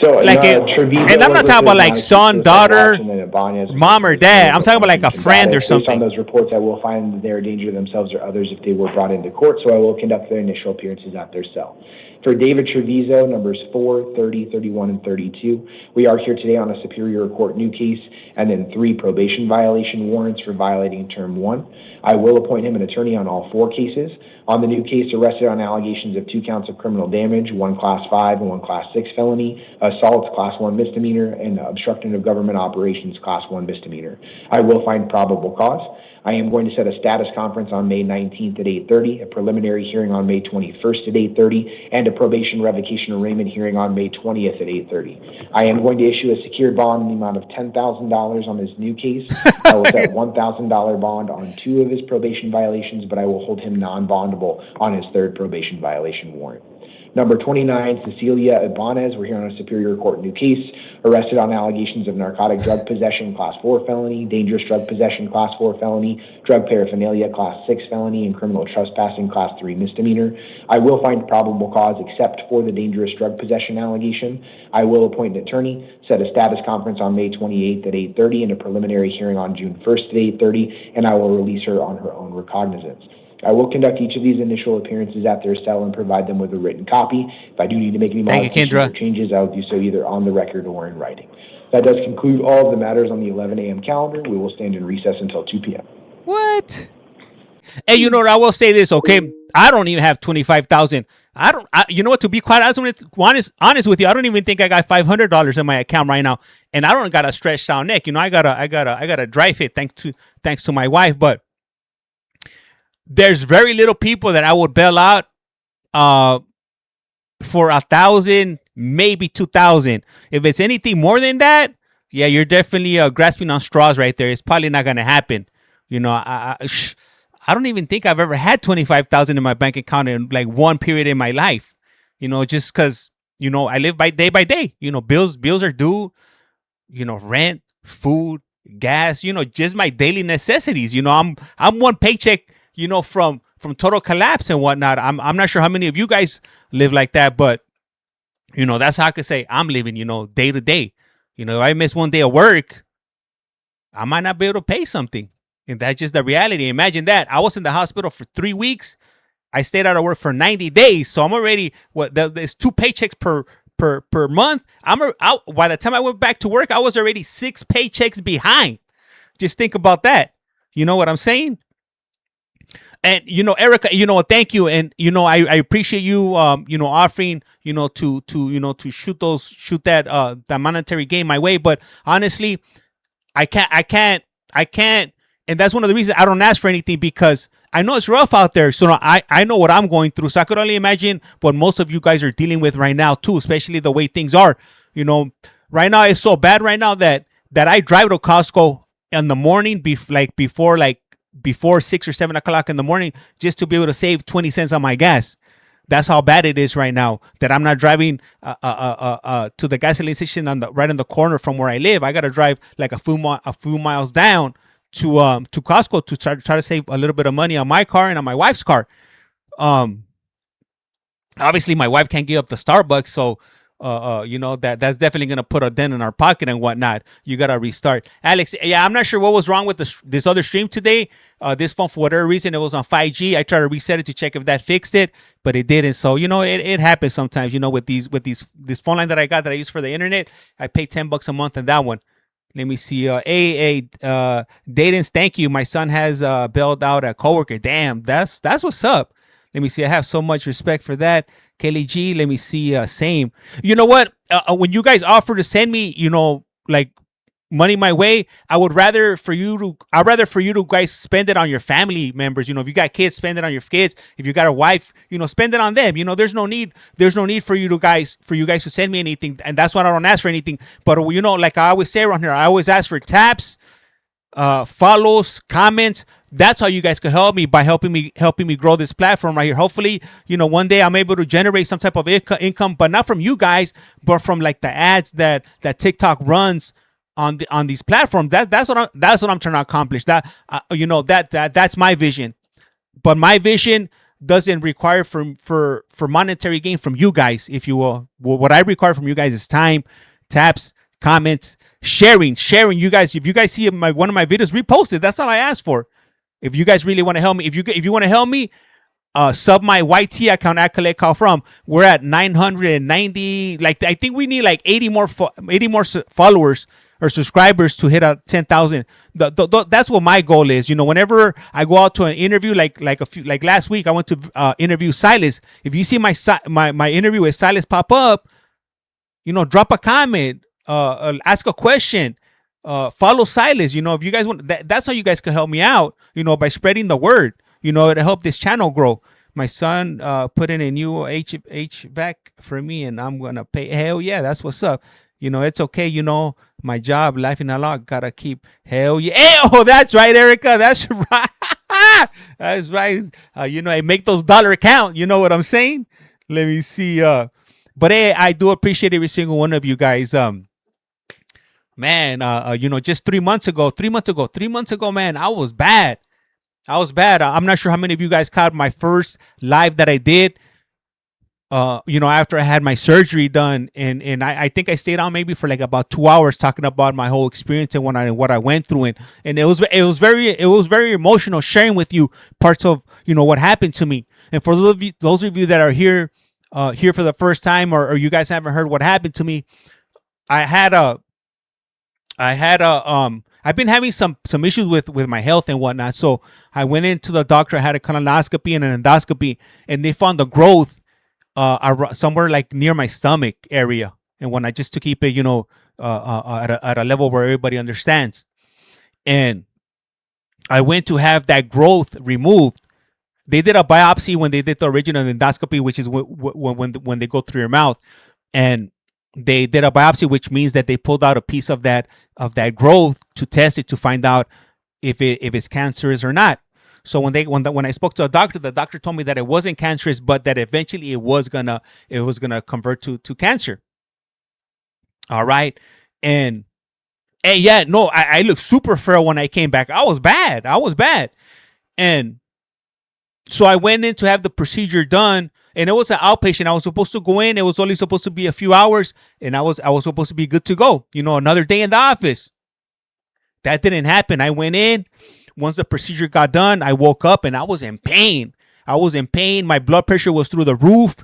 So, like and I'm not talking about like son, daughter, mom, or dad. I'm talking about like a friend or something. Based on those reports, I will find that they're a danger to themselves or others if they were brought into court, so I will conduct their initial appearances at their cell. For David Treviso, numbers 4, 30, 31, and 32, we are here today on a Superior Court new case, and then 3 probation violation warrants for violating Term 1. I will appoint him an attorney on all 4 cases. On the new case, arrested on allegations of 2 counts of criminal damage, 1 Class 5 and 1 Class 6 felony, assault Class 1 misdemeanor, and obstruction of government operations Class 1 misdemeanor. I will find probable cause. I am going to set a status conference on May 19th at 8:30, a preliminary hearing on May 21st at 8:30, and a probation revocation arraignment hearing on May 20th at 8:30. I am going to issue a secured bond in the amount of $10,000 on his new case. I will set a $1,000 bond on 2 of his probation violations, but I will hold him non-bondable on his 3rd probation violation warrant. Number 29, Cecilia Ibanez. We're here on a Superior Court new case. Arrested on allegations of narcotic drug possession, Class 4 felony, dangerous drug possession, Class 4 felony, drug paraphernalia, Class 6 felony, and criminal trespassing, Class 3 misdemeanor. I will find probable cause except for the dangerous drug possession allegation. I will appoint an attorney, set a status conference on May 28th at 8:30, and a preliminary hearing on June 1st at 8:30, and I will release her on her own recognizance. I will conduct each of these initial appearances at their cell and provide them with a written copy. If I do need to make any modifications or changes, I will do so either on the record or in writing. That does conclude all of the matters on the 11 a.m. calendar. We will stand in recess until 2 p.m. What? Hey, you know what? I will say this, okay? I don't even have 25,000. You know what? To be quite honest with you, I don't even think I got $500 in my account right now, and I don't got a stretched out neck. You know, I got a dry fit thanks to my wife, but there's very little people that I would bail out for 1,000, maybe 2,000. If it's anything more than that, yeah, you're definitely grasping on straws right there. It's probably not gonna happen. You know, I don't even think I've ever had 25,000 in my bank account in like one period in my life. You know, just because I live by day. You know, bills are due. You know, rent, food, gas. You know, just my daily necessities. You know, I'm one paycheck. You know, from total collapse and whatnot. I'm not sure how many of you guys live like that, but you know, that's how I could say I'm living. You know, day to day. You know, if I miss one day of work, I might not be able to pay something. And that's just the reality. Imagine that. I was in the hospital for 3 weeks. I stayed out of work for 90 days. So I'm already, there's 2 paychecks per month. By the time I went back to work, I was already 6 paychecks behind. Just think about that. You know what I'm saying? And, you know, Erica, you know, thank you. And, you know, I appreciate you, you know, offering, you know, to shoot that monetary gain my way. But honestly, I can't. And that's one of the reasons I don't ask for anything, because I know it's rough out there. So I know what I'm going through. So I could only imagine what most of you guys are dealing with right now too, especially the way things are. You know, right now it's so bad right now that I drive to Costco in the morning, before 6 or 7 o'clock in the morning, just to be able to save 20 cents on my gas. That's how bad it is right now, that I'm not driving to the gasoline station right in the corner from where I live. I got to drive like a few miles down to Costco to try to save a little bit of money on my car and on my wife's car. Obviously my wife can't give up the Starbucks, so you know, that's definitely gonna put a dent in our pocket and whatnot. You gotta restart. Alex, yeah, I'm not sure what was wrong with this other stream today. This phone, for whatever reason, it was on 5G. I tried to reset it to check if that fixed it, but it didn't. So, you know, it happens sometimes. You know, with this phone line that I got that I use for the internet, I pay $10 a month on that one. Let me see. Dayton's, thank you. My son has bailed out a coworker. Damn, that's what's up. Let me see. I have so much respect for that. Kelly G, let me see. Same. You know what? When you guys offer to send me, you know, like money my way, I'd rather for you to guys spend it on your family members. You know, if you got kids, spend it on your kids. If you got a wife, you know, spend it on them. You know, there's no need for you guys to send me anything, and that's why I don't ask for anything. But you know, like I always say around here, I always ask for taps, follows, comments. That's how you guys can help me, by helping me grow this platform right here. Hopefully, you know, one day I'm able to generate some type of income, but not from you guys, but from like the ads that TikTok runs on these platforms. That's what I'm trying to accomplish. That you know, that's my vision. But my vision doesn't require for monetary gain from you guys, if you will. What I require from you guys is time, taps, comments, sharing. You guys, if you guys see one of my videos, repost it. That's all I ask for. If you guys really want to help me, if you want to help me, sub my YT account at Collect Call From. We're at 990. Like, I think we need like 80 more followers or subscribers to hit 10,000. That's what my goal is. You know, whenever I go out to an interview, like last week, I went to interview Silas. If you see my interview with Silas pop up, you know, drop a comment, ask a question. Follow Silas. You know, if you guys want, that's how you guys can help me out, you know, by spreading the word, you know, to help this channel grow. My son put in a new HVAC for me, and I'm gonna pay. Hell yeah, that's what's up. You know, it's okay. You know, my job, life in a lot, gotta keep. Hell yeah. Hey, oh, that's right, Erica. That's right. That's right. You know, I make those dollars count. You know what I'm saying? Let me see. But hey, I do appreciate every single one of you guys. Man, you know, just 3 months ago, man, I was bad. I'm not sure how many of you guys caught my first live that I did, you know, after I had my surgery done. And I think I stayed on maybe for like about 2 hours talking about my whole experience and what I went through. And it was very emotional, sharing with you parts of, you know, what happened to me. And for those of you that are here for the first time, or you guys haven't heard what happened to me, I've been having some issues with my health and whatnot. So I went into the doctor. I had a colonoscopy and an endoscopy, and they found the growth somewhere like near my stomach area. And when just to keep it, you know, at a level where everybody understands. And I went to have that growth removed, they did a biopsy when they did the original endoscopy, which is when they go through your mouth, and they did a biopsy, which means that they pulled out a piece of that growth to test it to find out if it's cancerous or not. So when I spoke to a doctor, the doctor told me that it wasn't cancerous, but that eventually it was gonna convert to cancer. All right, and yeah, no, I looked super frail when I came back. I was bad, and so I went in to have the procedure done, and it was an outpatient. I was supposed to go in. It was only supposed to be a few hours, and I was supposed to be good to go. Another day in the office. That didn't happen. I went in. Once the procedure got done, I woke up and I was in pain. My blood pressure was through the roof.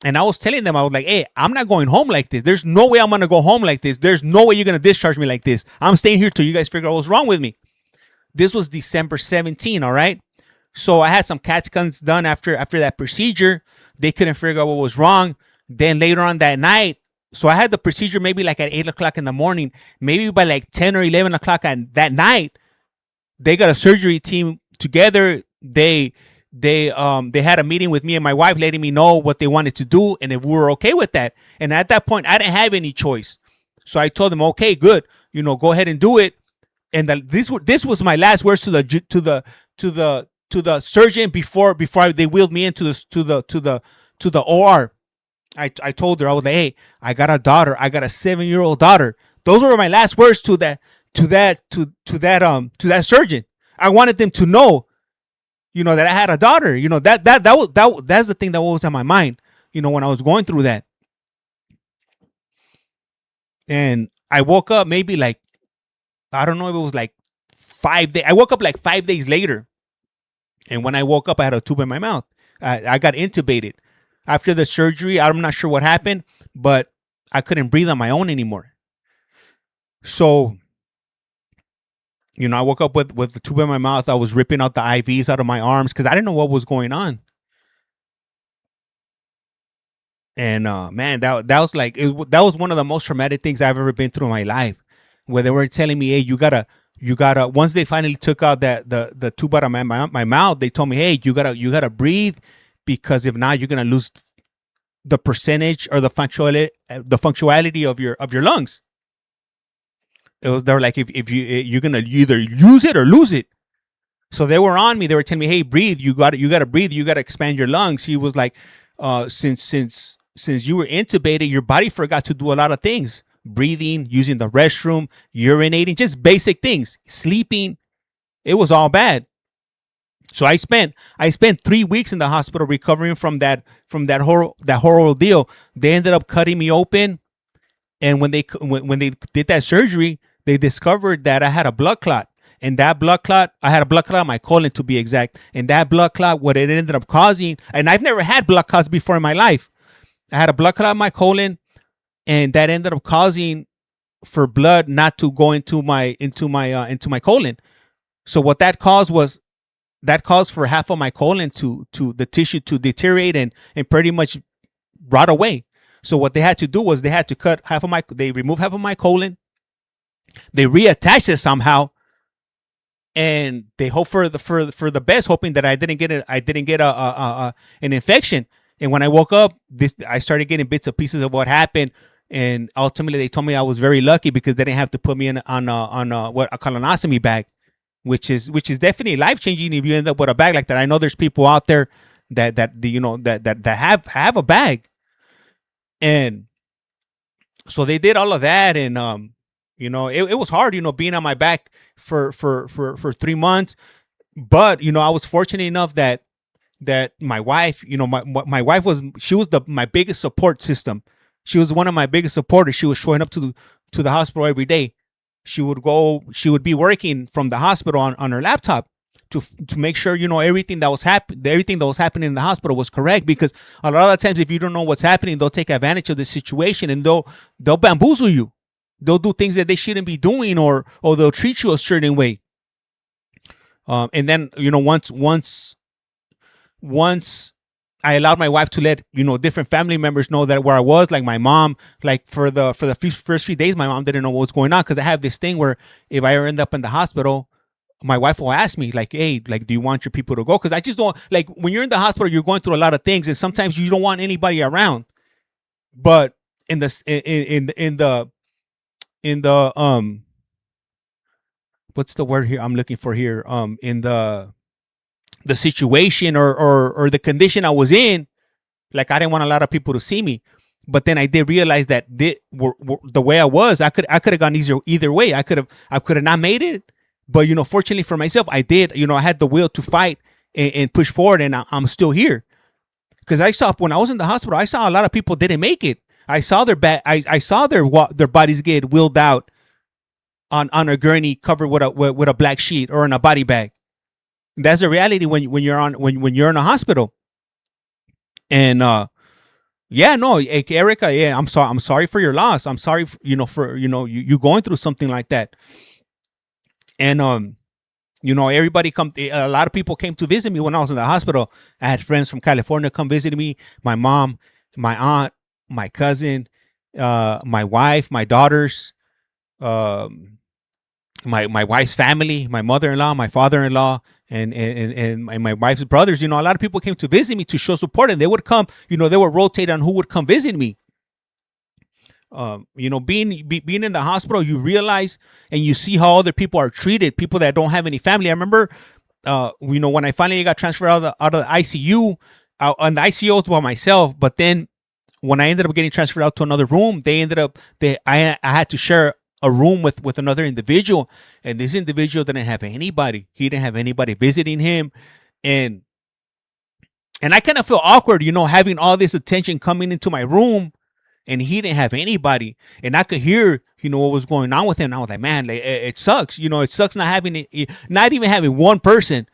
And I was telling them, I was like, hey, I'm not going home like this. There's no way I'm going to go home like this. There's no way you're going to discharge me like this. I'm staying here till you guys figure out what's wrong with me. This was December 17, all right? So I had some CAT scans done after that procedure. They couldn't figure out what was wrong. Then later on that night, so I had the procedure maybe like at 8 o'clock in the morning. Maybe by like 10 or 11 o'clock that night, they got a surgery team together. They had a meeting with me and my wife, letting me know what they wanted to do and if we were okay with that. And at that point, I didn't have any choice. So I told them, okay, good, go ahead and do it. And this was my last words to the surgeon before they wheeled me into the OR. I told her, I was like, hey, I got a daughter. I got a 7-year-old daughter. Those were my last words to that surgeon. I wanted them to know, that I had a daughter. That's the thing that was on my mind, when I was going through that. And I woke up maybe like, I don't know if it was like 5 days. I woke up like 5 days later. And when I woke up, I had a tube in my mouth. I got intubated. After the surgery, I'm not sure what happened, but I couldn't breathe on my own anymore. So, I woke up with the tube in my mouth. I was ripping out the IVs out of my arms because I didn't know what was going on. And man, that was one of the most traumatic things I've ever been through in my life. Where they were telling me, hey, you gotta. Once they finally took out the tube out of my mouth, they told me, hey, you gotta breathe, because if not, you're gonna lose the percentage or the functionality of your lungs. They're like, if you're gonna either use it or lose it. So they were on me. They were telling me, hey, breathe. You gotta breathe. You gotta expand your lungs. He was like, since you were intubated, your body forgot to do a lot of things. Breathing, using the restroom, urinating, just basic things. Sleeping. It was all bad. So I spent 3 weeks in the hospital recovering from that horrible deal. They ended up cutting me open, and when they did that surgery, they discovered that I had a blood clot. And that blood clot, I had a blood clot on my colon, to be exact. And that blood clot, what it ended up causing, and I've never had blood clots before in my life. I had a blood clot on my colon, and that ended up causing for blood not to go into my colon. So what that caused was, that caused for half of my colon to the tissue to deteriorate and pretty much rot away. So what they had to do was they had to they removed half of my colon. They reattached it somehow, and they hope for the best, hoping that I didn't get an infection. And when I woke up, I started getting bits and pieces of what happened. And ultimately, they told me I was very lucky because they didn't have to put me on a colonoscopy bag, which is definitely life changing if you end up with a bag like that. I know there's people out there that have a bag, and so they did all of that, and it was hard, being on my back for 3 months. But I was fortunate enough that my wife, my wife was my biggest support system. She was one of my biggest supporters. She was showing up to the hospital every day. She would be working from the hospital on her laptop to make sure, everything that was happening in the hospital was correct, because a lot of the times, if you don't know what's happening, they'll take advantage of the situation and they'll bamboozle you. They'll do things that they shouldn't be doing, or they'll treat you a certain way. And then, once I allowed my wife to let, different family members know that where I was, like my mom, like for the first few days, my mom didn't know what was going on, because I have this thing where if I end up in the hospital, my wife will ask me like, hey, like, do you want your people to go? Because I just don't, like, when you're in the hospital, you're going through a lot of things, and sometimes you don't want anybody around. But in the what's the word here I'm looking for here, in the situation or the condition I was in, like, I didn't want a lot of people to see me. But then I did realize that the way I was, I could have gone either way. I could have not made it, but fortunately for myself, I did. I had the will to fight and push forward, and I'm still here. Because I saw, when I was in the hospital, I saw a lot of people didn't make it. I saw I saw their bodies get wheeled out on a gurney covered with a black sheet or in a body bag. That's the reality when you're in a hospital. And yeah, no, Erica, yeah, I'm sorry for your loss. I'm sorry, for you going through something like that. And everybody a lot of people came to visit me when I was in the hospital. I had friends from California come visit me, my mom, my aunt, my cousin, my wife, my daughters, my wife's family, my mother-in-law, my father-in-law, and my wife's brothers. A lot of people came to visit me to show support, and they would come, they would rotate on who would come visit me. Being in the hospital, you realize and you see how other people are treated, people that don't have any family. I remember, when I finally got transferred out of the ICU, on the ICU I was by myself, but then when I ended up getting transferred out to another room, I had to share a room with another individual, and this individual didn't have anybody. He didn't have anybody visiting him, and I kind of feel awkward, having all this attention coming into my room, and he didn't have anybody, and I could hear, what was going on with him. And I was like, man, it sucks. It sucks not even having one person,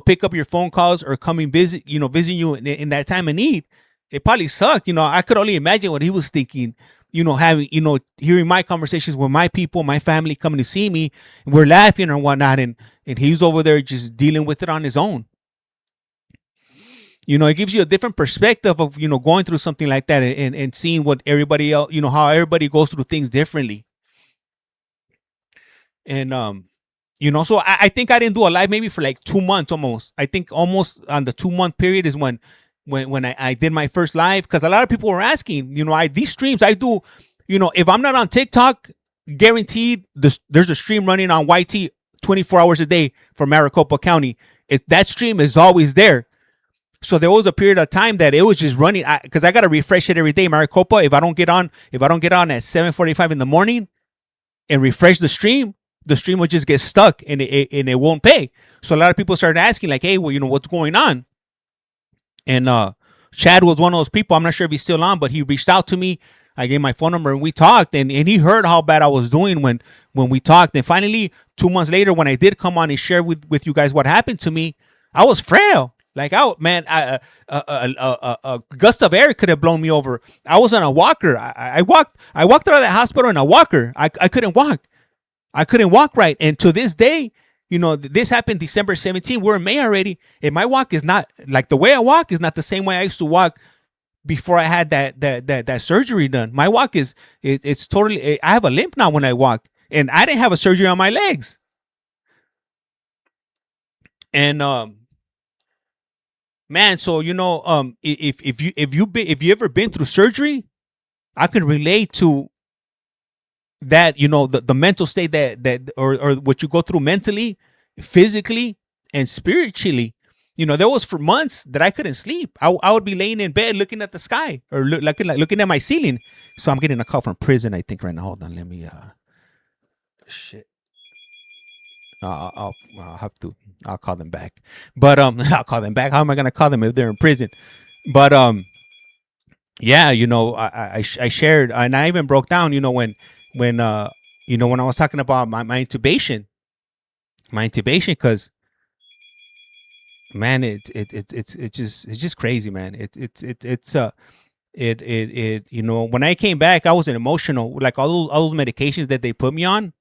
pick up your phone calls or coming visit you in that time of need. It probably sucked. I could only imagine what he was thinking, having, hearing my conversations with my people, my family coming to see me, and we're laughing and whatnot. And he's over there just dealing with it on his own. It gives you a different perspective of, going through something like that and seeing what everybody else, how everybody goes through things differently. And, so I think I didn't do a live maybe for like 2 months almost. I think almost on the 2-month period is when I did my first live, because a lot of people were asking, these streams I do, if I'm not on TikTok, guaranteed there's a stream running on YT 24 hours a day for Maricopa County. That stream is always there. So there was a period of time that it was just running, because I got to refresh it every day. Maricopa, if I don't get on at 7:45 in the morning and refresh the stream will just get stuck and it won't pay. So a lot of people started asking like, hey, well, what's going on? And Chad was one of those people. I'm not sure if he's still on, but he reached out to me. I gave my phone number and we talked, and he heard how bad I was doing when we talked. And finally, 2 months later, when I did come on and share with you guys what happened to me, I was frail. Like, a gust of air could have blown me over. I was on a walker. I walked out of the hospital in a walker. I couldn't walk. I couldn't walk right. And to this day, this happened December 17th. We're in May already. And my walk is not, like, the way I walk is not the same way I used to walk before I had that surgery done. My walk it's totally, I have a limp now when I walk. And I didn't have a surgery on my legs. And, man, so if you ever been through surgery, I can relate to that. The mental state that or what you go through mentally, physically, and spiritually. There was for months that I couldn't sleep. I would be laying in bed looking at the sky or looking at my ceiling. So I'm getting a call from prison, I think, right now. Hold on, let me shit. I'll call them back. But I'll call them back. How am I gonna call them if they're in prison? But yeah, I shared, and I even broke down, when I was talking about my intubation, because, man, it's just crazy, man. When I came back, I wasn't emotional. Like all those medications that they put me on,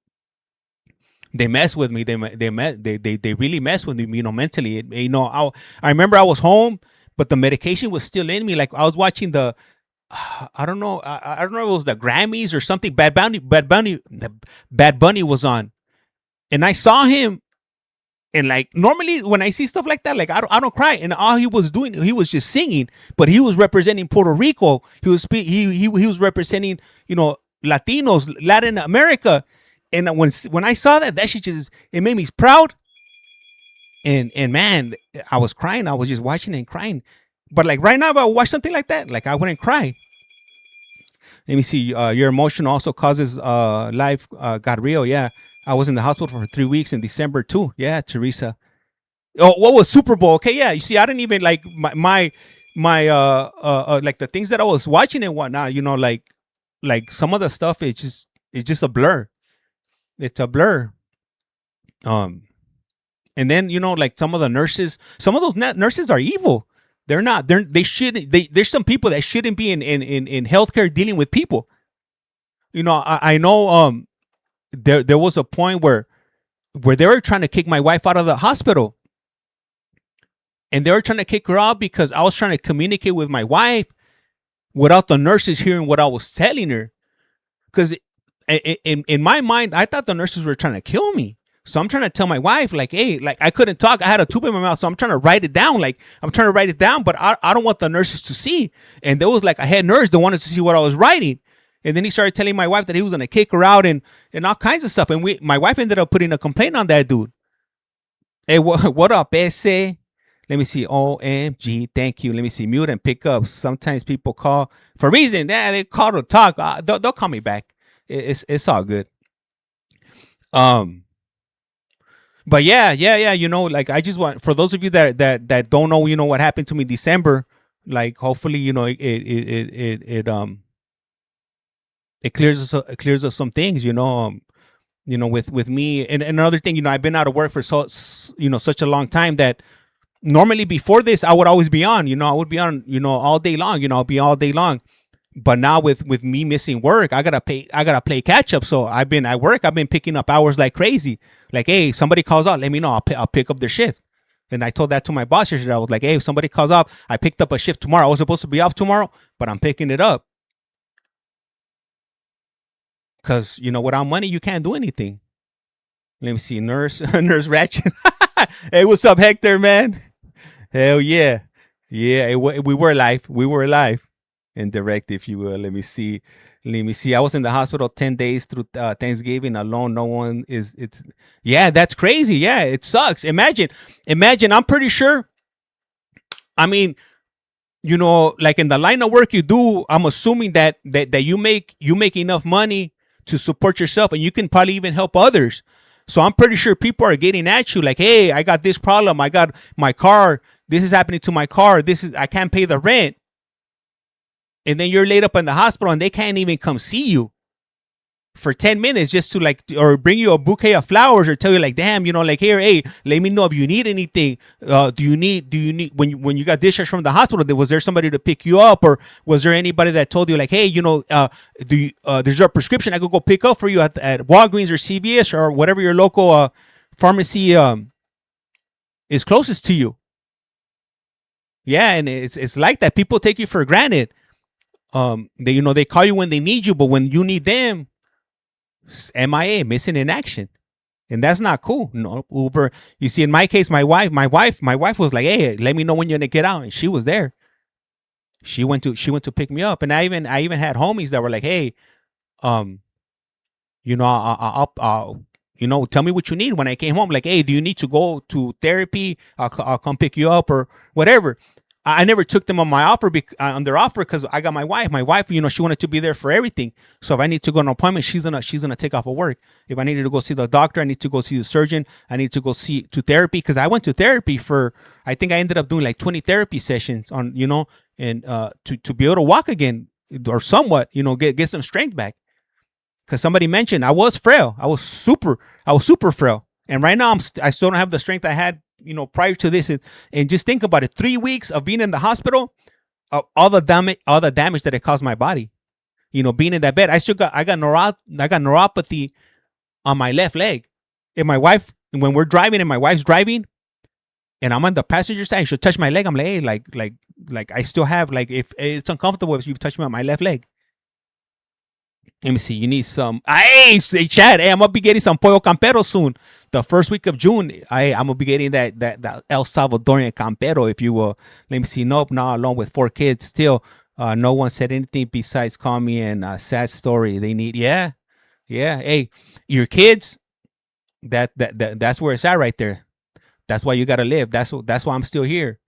they mess with me. They really mess with me, mentally. I remember I was home, but the medication was still in me. Like I was watching I don't know if it was the Grammys or something. Bad Bunny was on, and I saw him And like normally when I see stuff like that, like I don't cry. And all he was doing, he was just singing, but he was representing Puerto Rico. He was representing, you know, Latinos, Latin America. And when I saw that shit just, it made me proud. And man, I was crying. I was just watching and crying. But like right now, if I watch something like that, like I wouldn't cry. Let me see. Your emotion also causes life got real. Yeah. I was in the hospital for 3 weeks in December too. Yeah, Teresa. Oh, what was Super Bowl? Okay, yeah. You see, I didn't even like my like the things that I was watching and whatnot. You know, like some of the stuff. It's just a blur. It's a blur. And then you know, like some of the nurses. Some of those nurses are evil. They're not. They shouldn't. There's some people that shouldn't be in healthcare dealing with people. You know, I know. There was a point where they were trying to kick my wife out of the hospital. And they were trying to kick her out because I was trying to communicate with my wife without the nurses hearing what I was telling her. Because in my mind, I thought the nurses were trying to kill me. So I'm trying to tell my wife, like, hey, like I couldn't talk. I had a tube in my mouth. So I'm trying to write it down. Like I'm trying to write it down, but I don't want the nurses to see. And there was like a head nurse that wanted to see what I was writing. And then he started telling my wife that he was going to kick her out and all kinds of stuff. And my wife ended up putting a complaint on that dude. Hey, what up, S.A.? Let me see. OMG. Thank you. Let me see. Mute and pick up. Sometimes people call for a reason. Yeah, they call to talk. They'll call me back. It's all good. But yeah. You know, like I just want, for those of you that don't know, you know, what happened to me in December, like hopefully, you know, it clears us some things, you know, with me and another thing, you know, I've been out of work for such a long time that normally before this I would always be on, you know, I would be on, you know, all day long, you know, I'll be all day long. But now with me missing work, I gotta play catch up. So I've been at work, I've been picking up hours like crazy. Like, hey, somebody calls out, let me know, I'll pick up their shift. And I told that to my boss yesterday. I was like, hey, if somebody calls up, I picked up a shift tomorrow. I was supposed to be off tomorrow, but I'm picking it up. Because, you know, without money, you can't do anything. Let me see. Nurse Ratchet. Hey, what's up, Hector, man? Hell yeah. Yeah, we were live. We were live and direct, if you will. Let me see. I was in the hospital 10 days through Thanksgiving alone. No one is. Yeah, that's crazy. Yeah, it sucks. Imagine. I'm pretty sure. I mean, you know, like in the line of work you do, I'm assuming that you make enough money to support yourself, and you can probably even help others. So I'm pretty sure people are getting at you like, hey, I got this problem. I got my car. This is happening to my car. I can't pay the rent. And then you're laid up in the hospital and they can't even come see you for 10 minutes just to like, or bring you a bouquet of flowers or tell you like, damn, you know, like, here, hey, let me know if you need anything. Do you need, when you got discharged from the hospital, was there somebody to pick you up, or was there anybody that told you like, hey, you know, there's a prescription I could go pick up for you at Walgreens or CVS or whatever your local pharmacy is closest to you. Yeah, and it's like that. People take you for granted. They call you when they need you, but when you need them, MIA, missing in action. And that's not cool. No, Uber. You see, in my case, my wife was like, hey, let me know when you're gonna get out. And she was there. She went to pick me up. And I even had homies that were like, hey, you know, I'll you know, tell me what you need. When I came home, like, hey, do you need to go to therapy? I'll come pick you up or whatever. I never took them on my offer, on their offer, because I got my wife. My wife, you know, she wanted to be there for everything. So if I need to go on an appointment, she's gonna take off of work. If I needed to go see the doctor, I need to go see the surgeon. I need to go to therapy, because I went to therapy I think I ended up doing like 20 therapy sessions on, you know, and to be able to walk again, or somewhat, you know, get some strength back. Because somebody mentioned I was frail. I was super frail. And right now I still don't have the strength I had, you know, prior to this. And just think about it. 3 weeks of being in the hospital, all the damage that it caused my body. You know, being in that bed, I got neuropathy on my left leg. And my wife, when we're driving and my wife's driving, and I'm on the passenger side, she'll touch my leg. I'm like, hey, like I still have, like, if it's uncomfortable if you touch me on my left leg. Let me see. You need some. Hey, Chad. Hey, I'm gonna be getting some pollo campero soon. The first week of June. I'm gonna be getting that El Salvadorian campero, if you will. Let me see. Nope, not alone with 4 kids. Still, no one said anything besides call me and sad story. They need. Yeah. Hey, your kids. That's where it's at right there. That's why you gotta live. That's why I'm still here,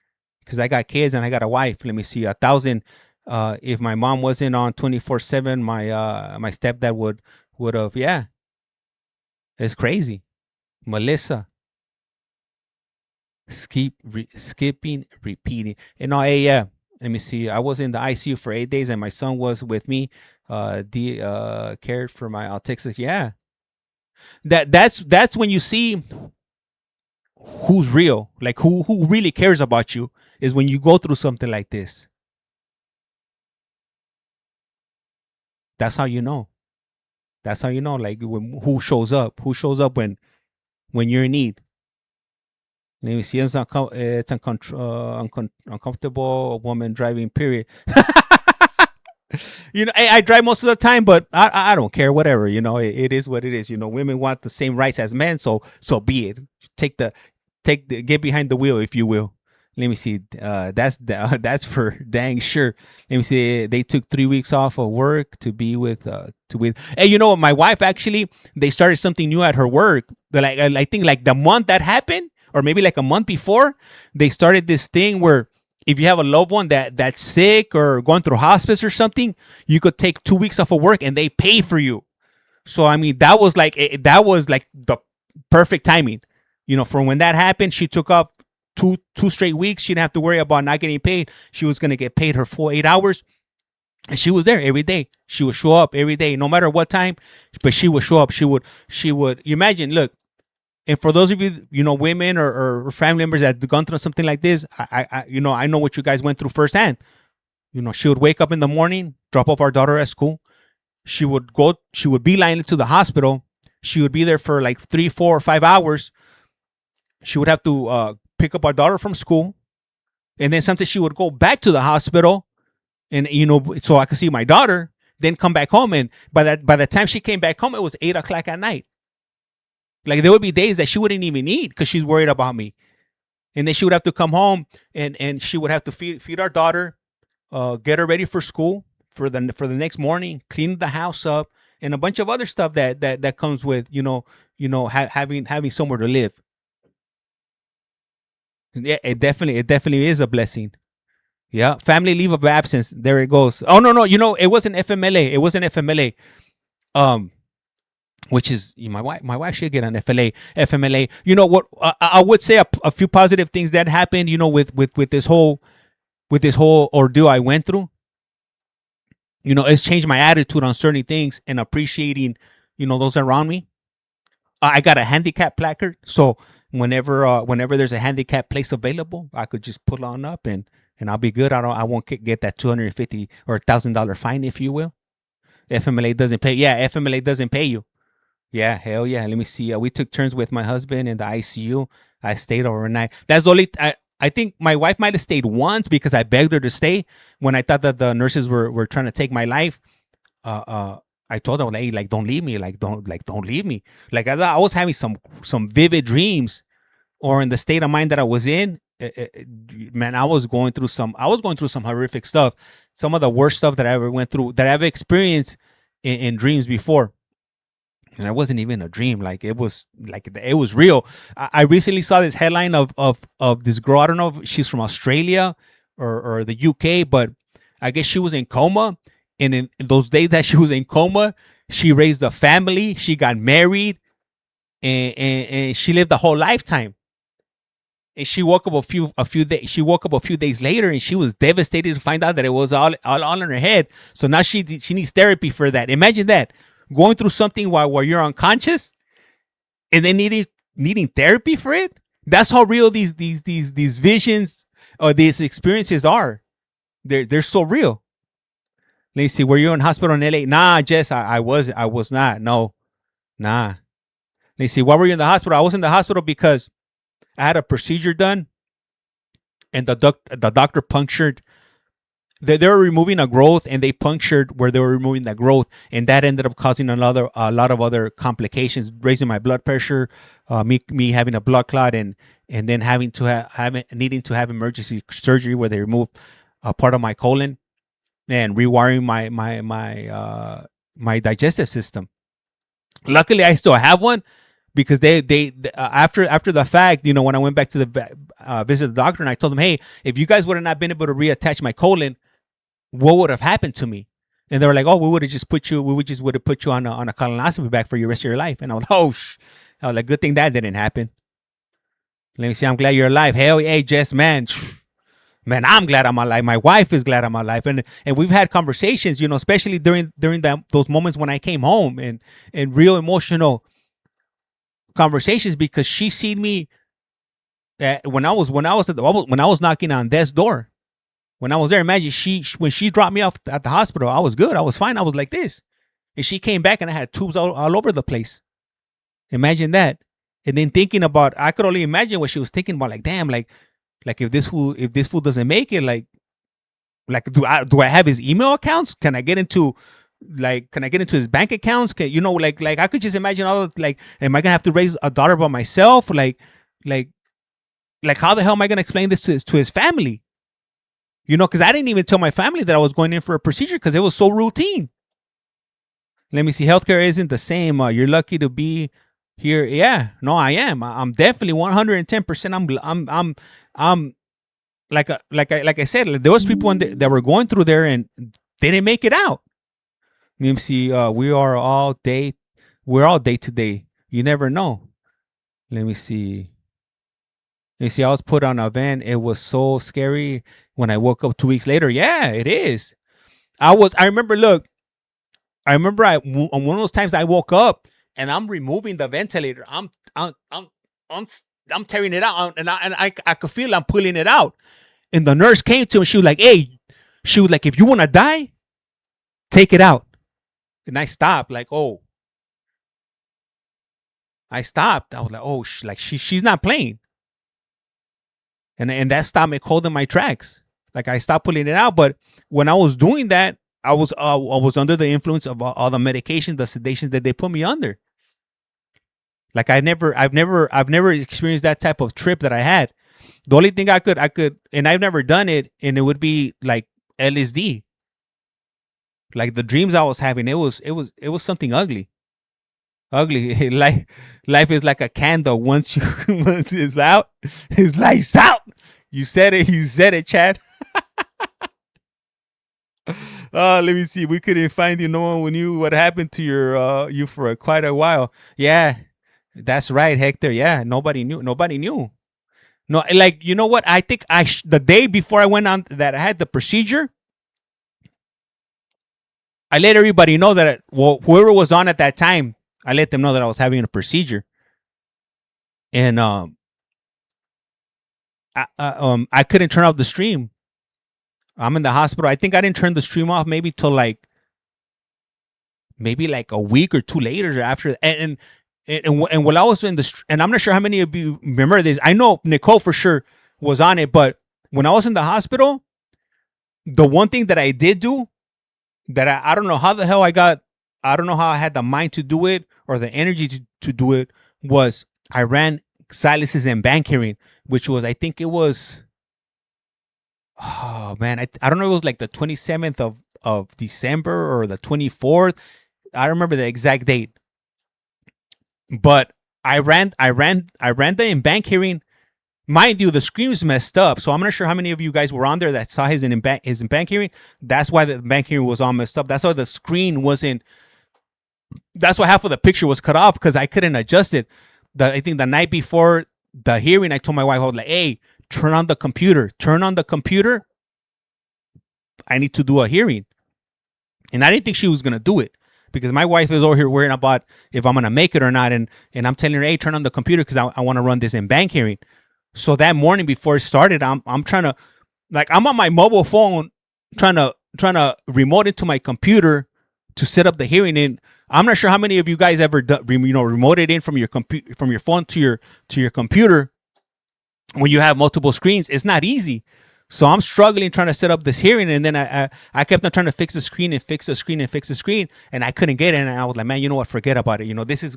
because I got kids and I got a wife. Let me see. 1,000. If my mom wasn't on 24/7, my stepdad would have. Yeah, it's crazy. Melissa, skipping, repeating. Hey, yeah. Let me see. I was in the ICU for 8 days, and my son was with me. Cared for my autistic. Yeah, that's when you see who's real, like who really cares about you, is when you go through something like this. That's how you know. That's how you know, like, who shows up when you're in need. Let me see. It's uncomfortable. A woman driving. Period. I drive most of the time, but I don't care. Whatever. It is what it is. Women want the same rights as men, so be it. Get behind the wheel, if you will. Let me see. That's for dang sure. Let me see. They took 3 weeks off of work to be with. Hey, you know what? My wife, actually, they started something new at her work. Like, I think like the month that happened, or maybe like a month before, they started this thing where if you have a loved one that's sick or going through hospice or something, you could take 2 weeks off of work and they pay for you. So I mean, that was like the perfect timing. For when that happened, she took off two straight weeks. She didn't have to worry about not getting paid. She was going to get paid her full 8 hours. And she was there every day. She would show up every day, no matter what time, but she would show up. She would, you imagine, look, and for those of you, women or family members that have gone through something like this, I know what you guys went through firsthand. She would wake up in the morning, drop off our daughter at school. She would beeline to the hospital. She would be there for like 3, 4, or 5 hours. She would have to pick up our daughter from school. And then sometimes she would go back to the hospital and, so I could see my daughter, then come back home. And by the time she came back home, it was 8 o'clock at night. Like, there would be days that she wouldn't even eat because she's worried about me. And then she would have to come home and she would have to feed our daughter, get her ready for school for the next morning, clean the house up, and a bunch of other stuff that comes with, having somewhere to live. Yeah, it definitely is a blessing. Yeah, family leave of absence. There it goes. Oh no, it wasn't FMLA. It wasn't FMLA. Which is, my wife should get on FMLA. You know what? I would say a few positive things that happened. With this whole ordeal I went through. It's changed my attitude on certain things and appreciating, those around me. I got a handicap placard, so whenever there's a handicap place available, I could just pull on up and I'll be good. I won't get that $250 or $1,000 fine, if you will. FMLA doesn't pay. Yeah, FMLA doesn't pay you. Yeah, hell yeah. Let me see. We took turns with my husband in the ICU. I stayed overnight. That's the only. I think my wife might have stayed once because I begged her to stay when I thought that the nurses were trying to take my life. I told her, hey, like, don't leave me. Don't leave me. Like, I was having some vivid dreams, or in the state of mind that I was in, man, I was going through some horrific stuff. Some of the worst stuff that I ever went through, that I've experienced in dreams before. And it wasn't even a dream. Like, it was real. I recently saw this headline of this girl. I don't know if she's from Australia or the UK, but I guess she was in coma. And in those days that she was in coma, she raised a family. She got married, and she lived a whole lifetime. And she woke up a few days. She woke up a few days later, and she was devastated to find out that it was all in her head. So now she needs therapy for that. Imagine that. Going through something while you're unconscious, and then needing therapy for it. That's how real these visions or these experiences are. They're so real. Let me see. Were you in hospital in LA? Nah, Jess, I was not. No, nah. Let me see. Why were you in the hospital? I was in the hospital because I had a procedure done, and the doctor punctured They were removing a growth, and they punctured where they were removing that growth, and that ended up causing a lot of other complications, raising my blood pressure, me having a blood clot, and then needing to have emergency surgery where they removed a part of my colon and rewiring my digestive system. Luckily, I still have one because they after the fact, when I went back to visit the doctor, and I told them, hey, if you guys would have not been able to reattach my colon, what would have happened to me? And they were like, oh, we would have put you on a colonoscopy bag for the rest of your life. And I was like, good thing that didn't happen. Let me see, I'm glad you're alive. Hell yeah, Jess, man, I'm glad I'm alive. My wife is glad I'm alive. And we've had conversations, especially during those moments when I came home, and real emotional conversations, because she seen me when I was knocking on death's door. When I was there, imagine when she dropped me off at the hospital, I was good. I was fine. I was like this. And she came back and I had tubes all over the place. Imagine that. And then I could only imagine what she was thinking about. Like, damn, like if this fool doesn't make it, like do I have his email accounts? Can I get into his bank accounts? Like I could just imagine all of, like, am I gonna have to raise a daughter by myself? Like how the hell am I gonna explain this to his family? Because I didn't even tell my family that I was going in for a procedure because it was so routine. Let me see. Healthcare isn't the same. You're lucky to be here. Yeah, no, I am. I'm definitely 110%. I'm like I said, there was people that were going through there and they didn't make it out. Let me see. We're all day to day. You never know. Let me see. You see, I was put on a van. It was so scary when I woke up 2 weeks later. Yeah, it is. I remember on one of those times I woke up and I'm removing the ventilator. I'm tearing it out, and I could feel I'm pulling it out. And the nurse came to me. She was like, "Hey," she was like, "if you want to die, take it out." And I stopped. Like, oh, I stopped. I was like, oh, she's not playing. And that stopped me cold in my tracks. Like, I stopped pulling it out. But when I was doing that, I was under the influence of all the medications, the sedations that they put me under. Like, I've never experienced that type of trip that I had. The only thing I could, and I've never done it, and it would be like LSD. Like the dreams I was having, it was something ugly. Ugly. Life is like a candle. Once it's out, it's lights out. You said it, Chad. Let me see. We couldn't find you. No one knew what happened to you for quite a while. Yeah, that's right, Hector. Yeah, nobody knew. No, like, you know what? I think the day before I went on that I had the procedure, I let everybody know that whoever was on at that time, I let them know that I was having a procedure, and I couldn't turn off the stream. I'm in the hospital. I think I didn't turn the stream off maybe till like a week or two later after. And while I was in and I'm not sure how many of you remember this. I know Nicole for sure was on it, but when I was in the hospital, the one thing that I did do that I don't know how the hell I don't know how I had the mind to do it or the energy to do it, was I ran Silas's and bank hearing, which was, I think it was, oh man, I don't know, it was like the 27th of December or the 24th. I don't remember the exact date. But I ran the in bank hearing. Mind you, the screen's messed up, so I'm not sure how many of you guys were on there that saw his in bank hearing. That's why the bank hearing was all messed up. That's why the screen wasn't. That's why half of the picture was cut off, because I couldn't adjust it. I think the night before the hearing, I told my wife, I was like, "Hey, turn on the computer. I need to do a hearing," and I didn't think she was gonna do it, because my wife is over here worrying about if I'm gonna make it or not, and I'm telling her, "Hey, turn on the computer because I want to run this in bank hearing." So that morning before it started, I'm trying to, like, I'm on my mobile phone trying to remote into my computer to set up the hearing. And I'm not sure how many of you guys ever remoted in from your phone to your computer when you have multiple screens. It's not easy. So I'm struggling trying to set up this hearing, and then I kept on trying to fix the screen and fix the screen and fix the screen, and I couldn't get it. And I was like, man, you know what? Forget about it. This is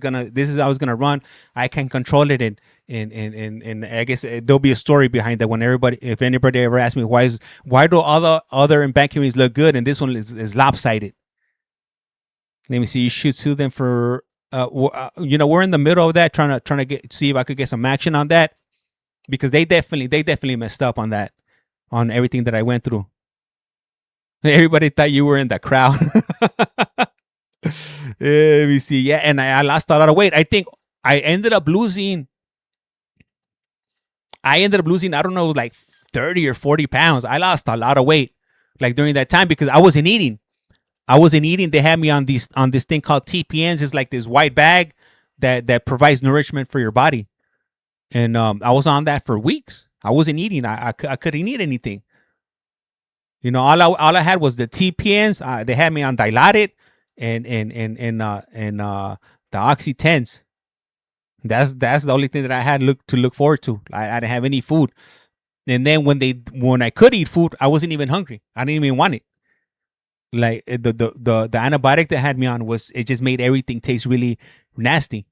how it's gonna run. I can control it, and I guess there'll be a story behind that when if anybody ever asks me why do other bank hearings look good and this one is lopsided. Let me see. You should sue them for we're in the middle of that trying to see if I could get some action on that, because they definitely messed up on that. On everything that I went through. Everybody thought you were in the crowd. Let me see. Yeah, and I lost a lot of weight. I think I ended up losing, I don't know, like 30 or 40 pounds. I lost a lot of weight like during that time because I wasn't eating. They had me on this thing called TPNs. It's like this white bag that provides nourishment for your body. And I was on that for weeks. I wasn't eating. I couldn't eat anything. All I had was the TPNs. They had me on Dilaudid and the Oxy-10s. That's the only thing that I had to look forward to. I didn't have any food. And then when I could eat food, I wasn't even hungry. I didn't even want it. Like the antibiotic that had me on it just made everything taste really nasty,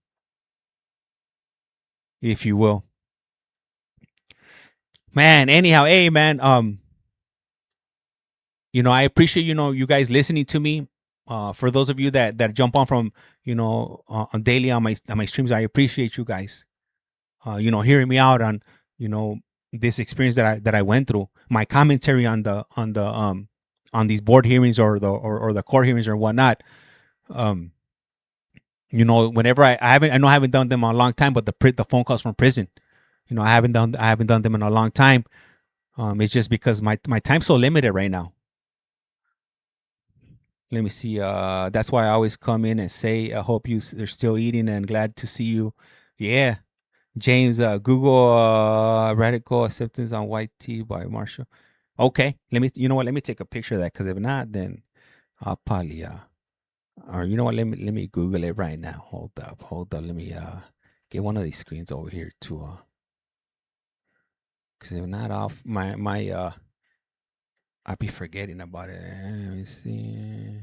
if you will. Man, anyhow, hey man, I appreciate you guys listening to me. For those of you that jump on from on daily on my streams, I appreciate you guys. Hearing me out on this experience that I went through. My commentary on these board hearings or the court hearings or whatnot. Whenever I haven't done them in a long time, but the phone calls from prison. I haven't done them in a long time. It's just because my time's so limited right now. Let me see. That's why I always come in and say, I hope you're still eating and glad to see you. Yeah. James, Google radical acceptance on white tea by Marshall. Okay. Let me take a picture of that, because if not, then I'll probably or you know what, let me Google it right now. Hold up. Let me get one of these screens over here too. Because if not, off my I'll be forgetting about it. Let me see.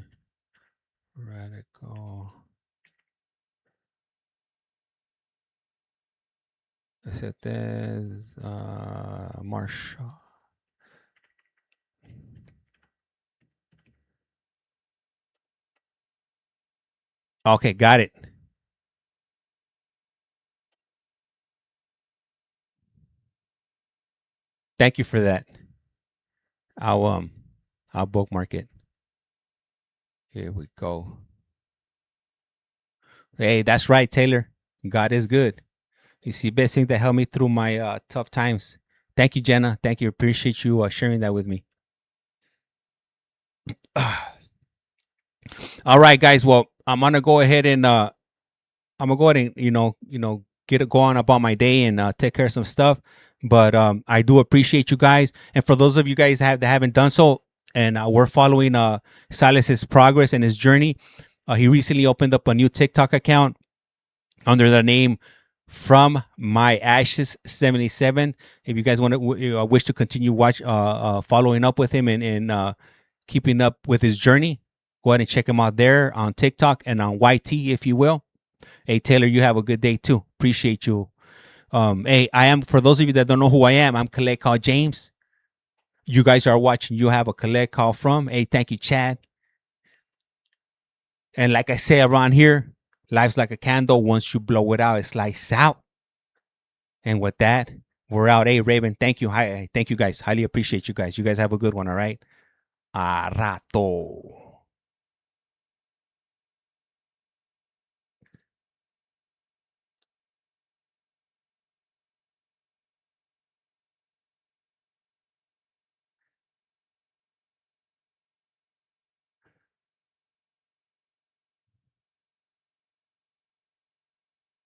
Radical. Acceptance, Marshall. Okay, got it. Thank you for that. I'll bookmark it. Here we go. Hey, that's right, Taylor. God is good. He's the best thing that helped me through my tough times. Thank you, Jenna. Thank you. Appreciate you sharing that with me. All right, guys. Well, I'm gonna go ahead and get it going about my day and take care of some stuff. But I do appreciate you guys, and for those of you guys that haven't done so, and we're following Silas's progress and his journey. He recently opened up a new TikTok account under the name From My Ashes 77. If you guys want to wish to continue following up with him and keeping up with his journey, go ahead and check him out there on TikTok and on YT, if you will. Hey, Taylor, you have a good day too. Appreciate you. Hey, for those of you that don't know who I am, I'm Collect Call James. You guys are watching You Have a Collect Call From. Hey, thank you, Chad. And like I say around here, life's like a candle. Once you blow it out, it's lights out. And with that, we're out. Hey, Raven, thank you. Hi, thank you guys. Highly appreciate you guys. You guys have a good one, all right? A rato.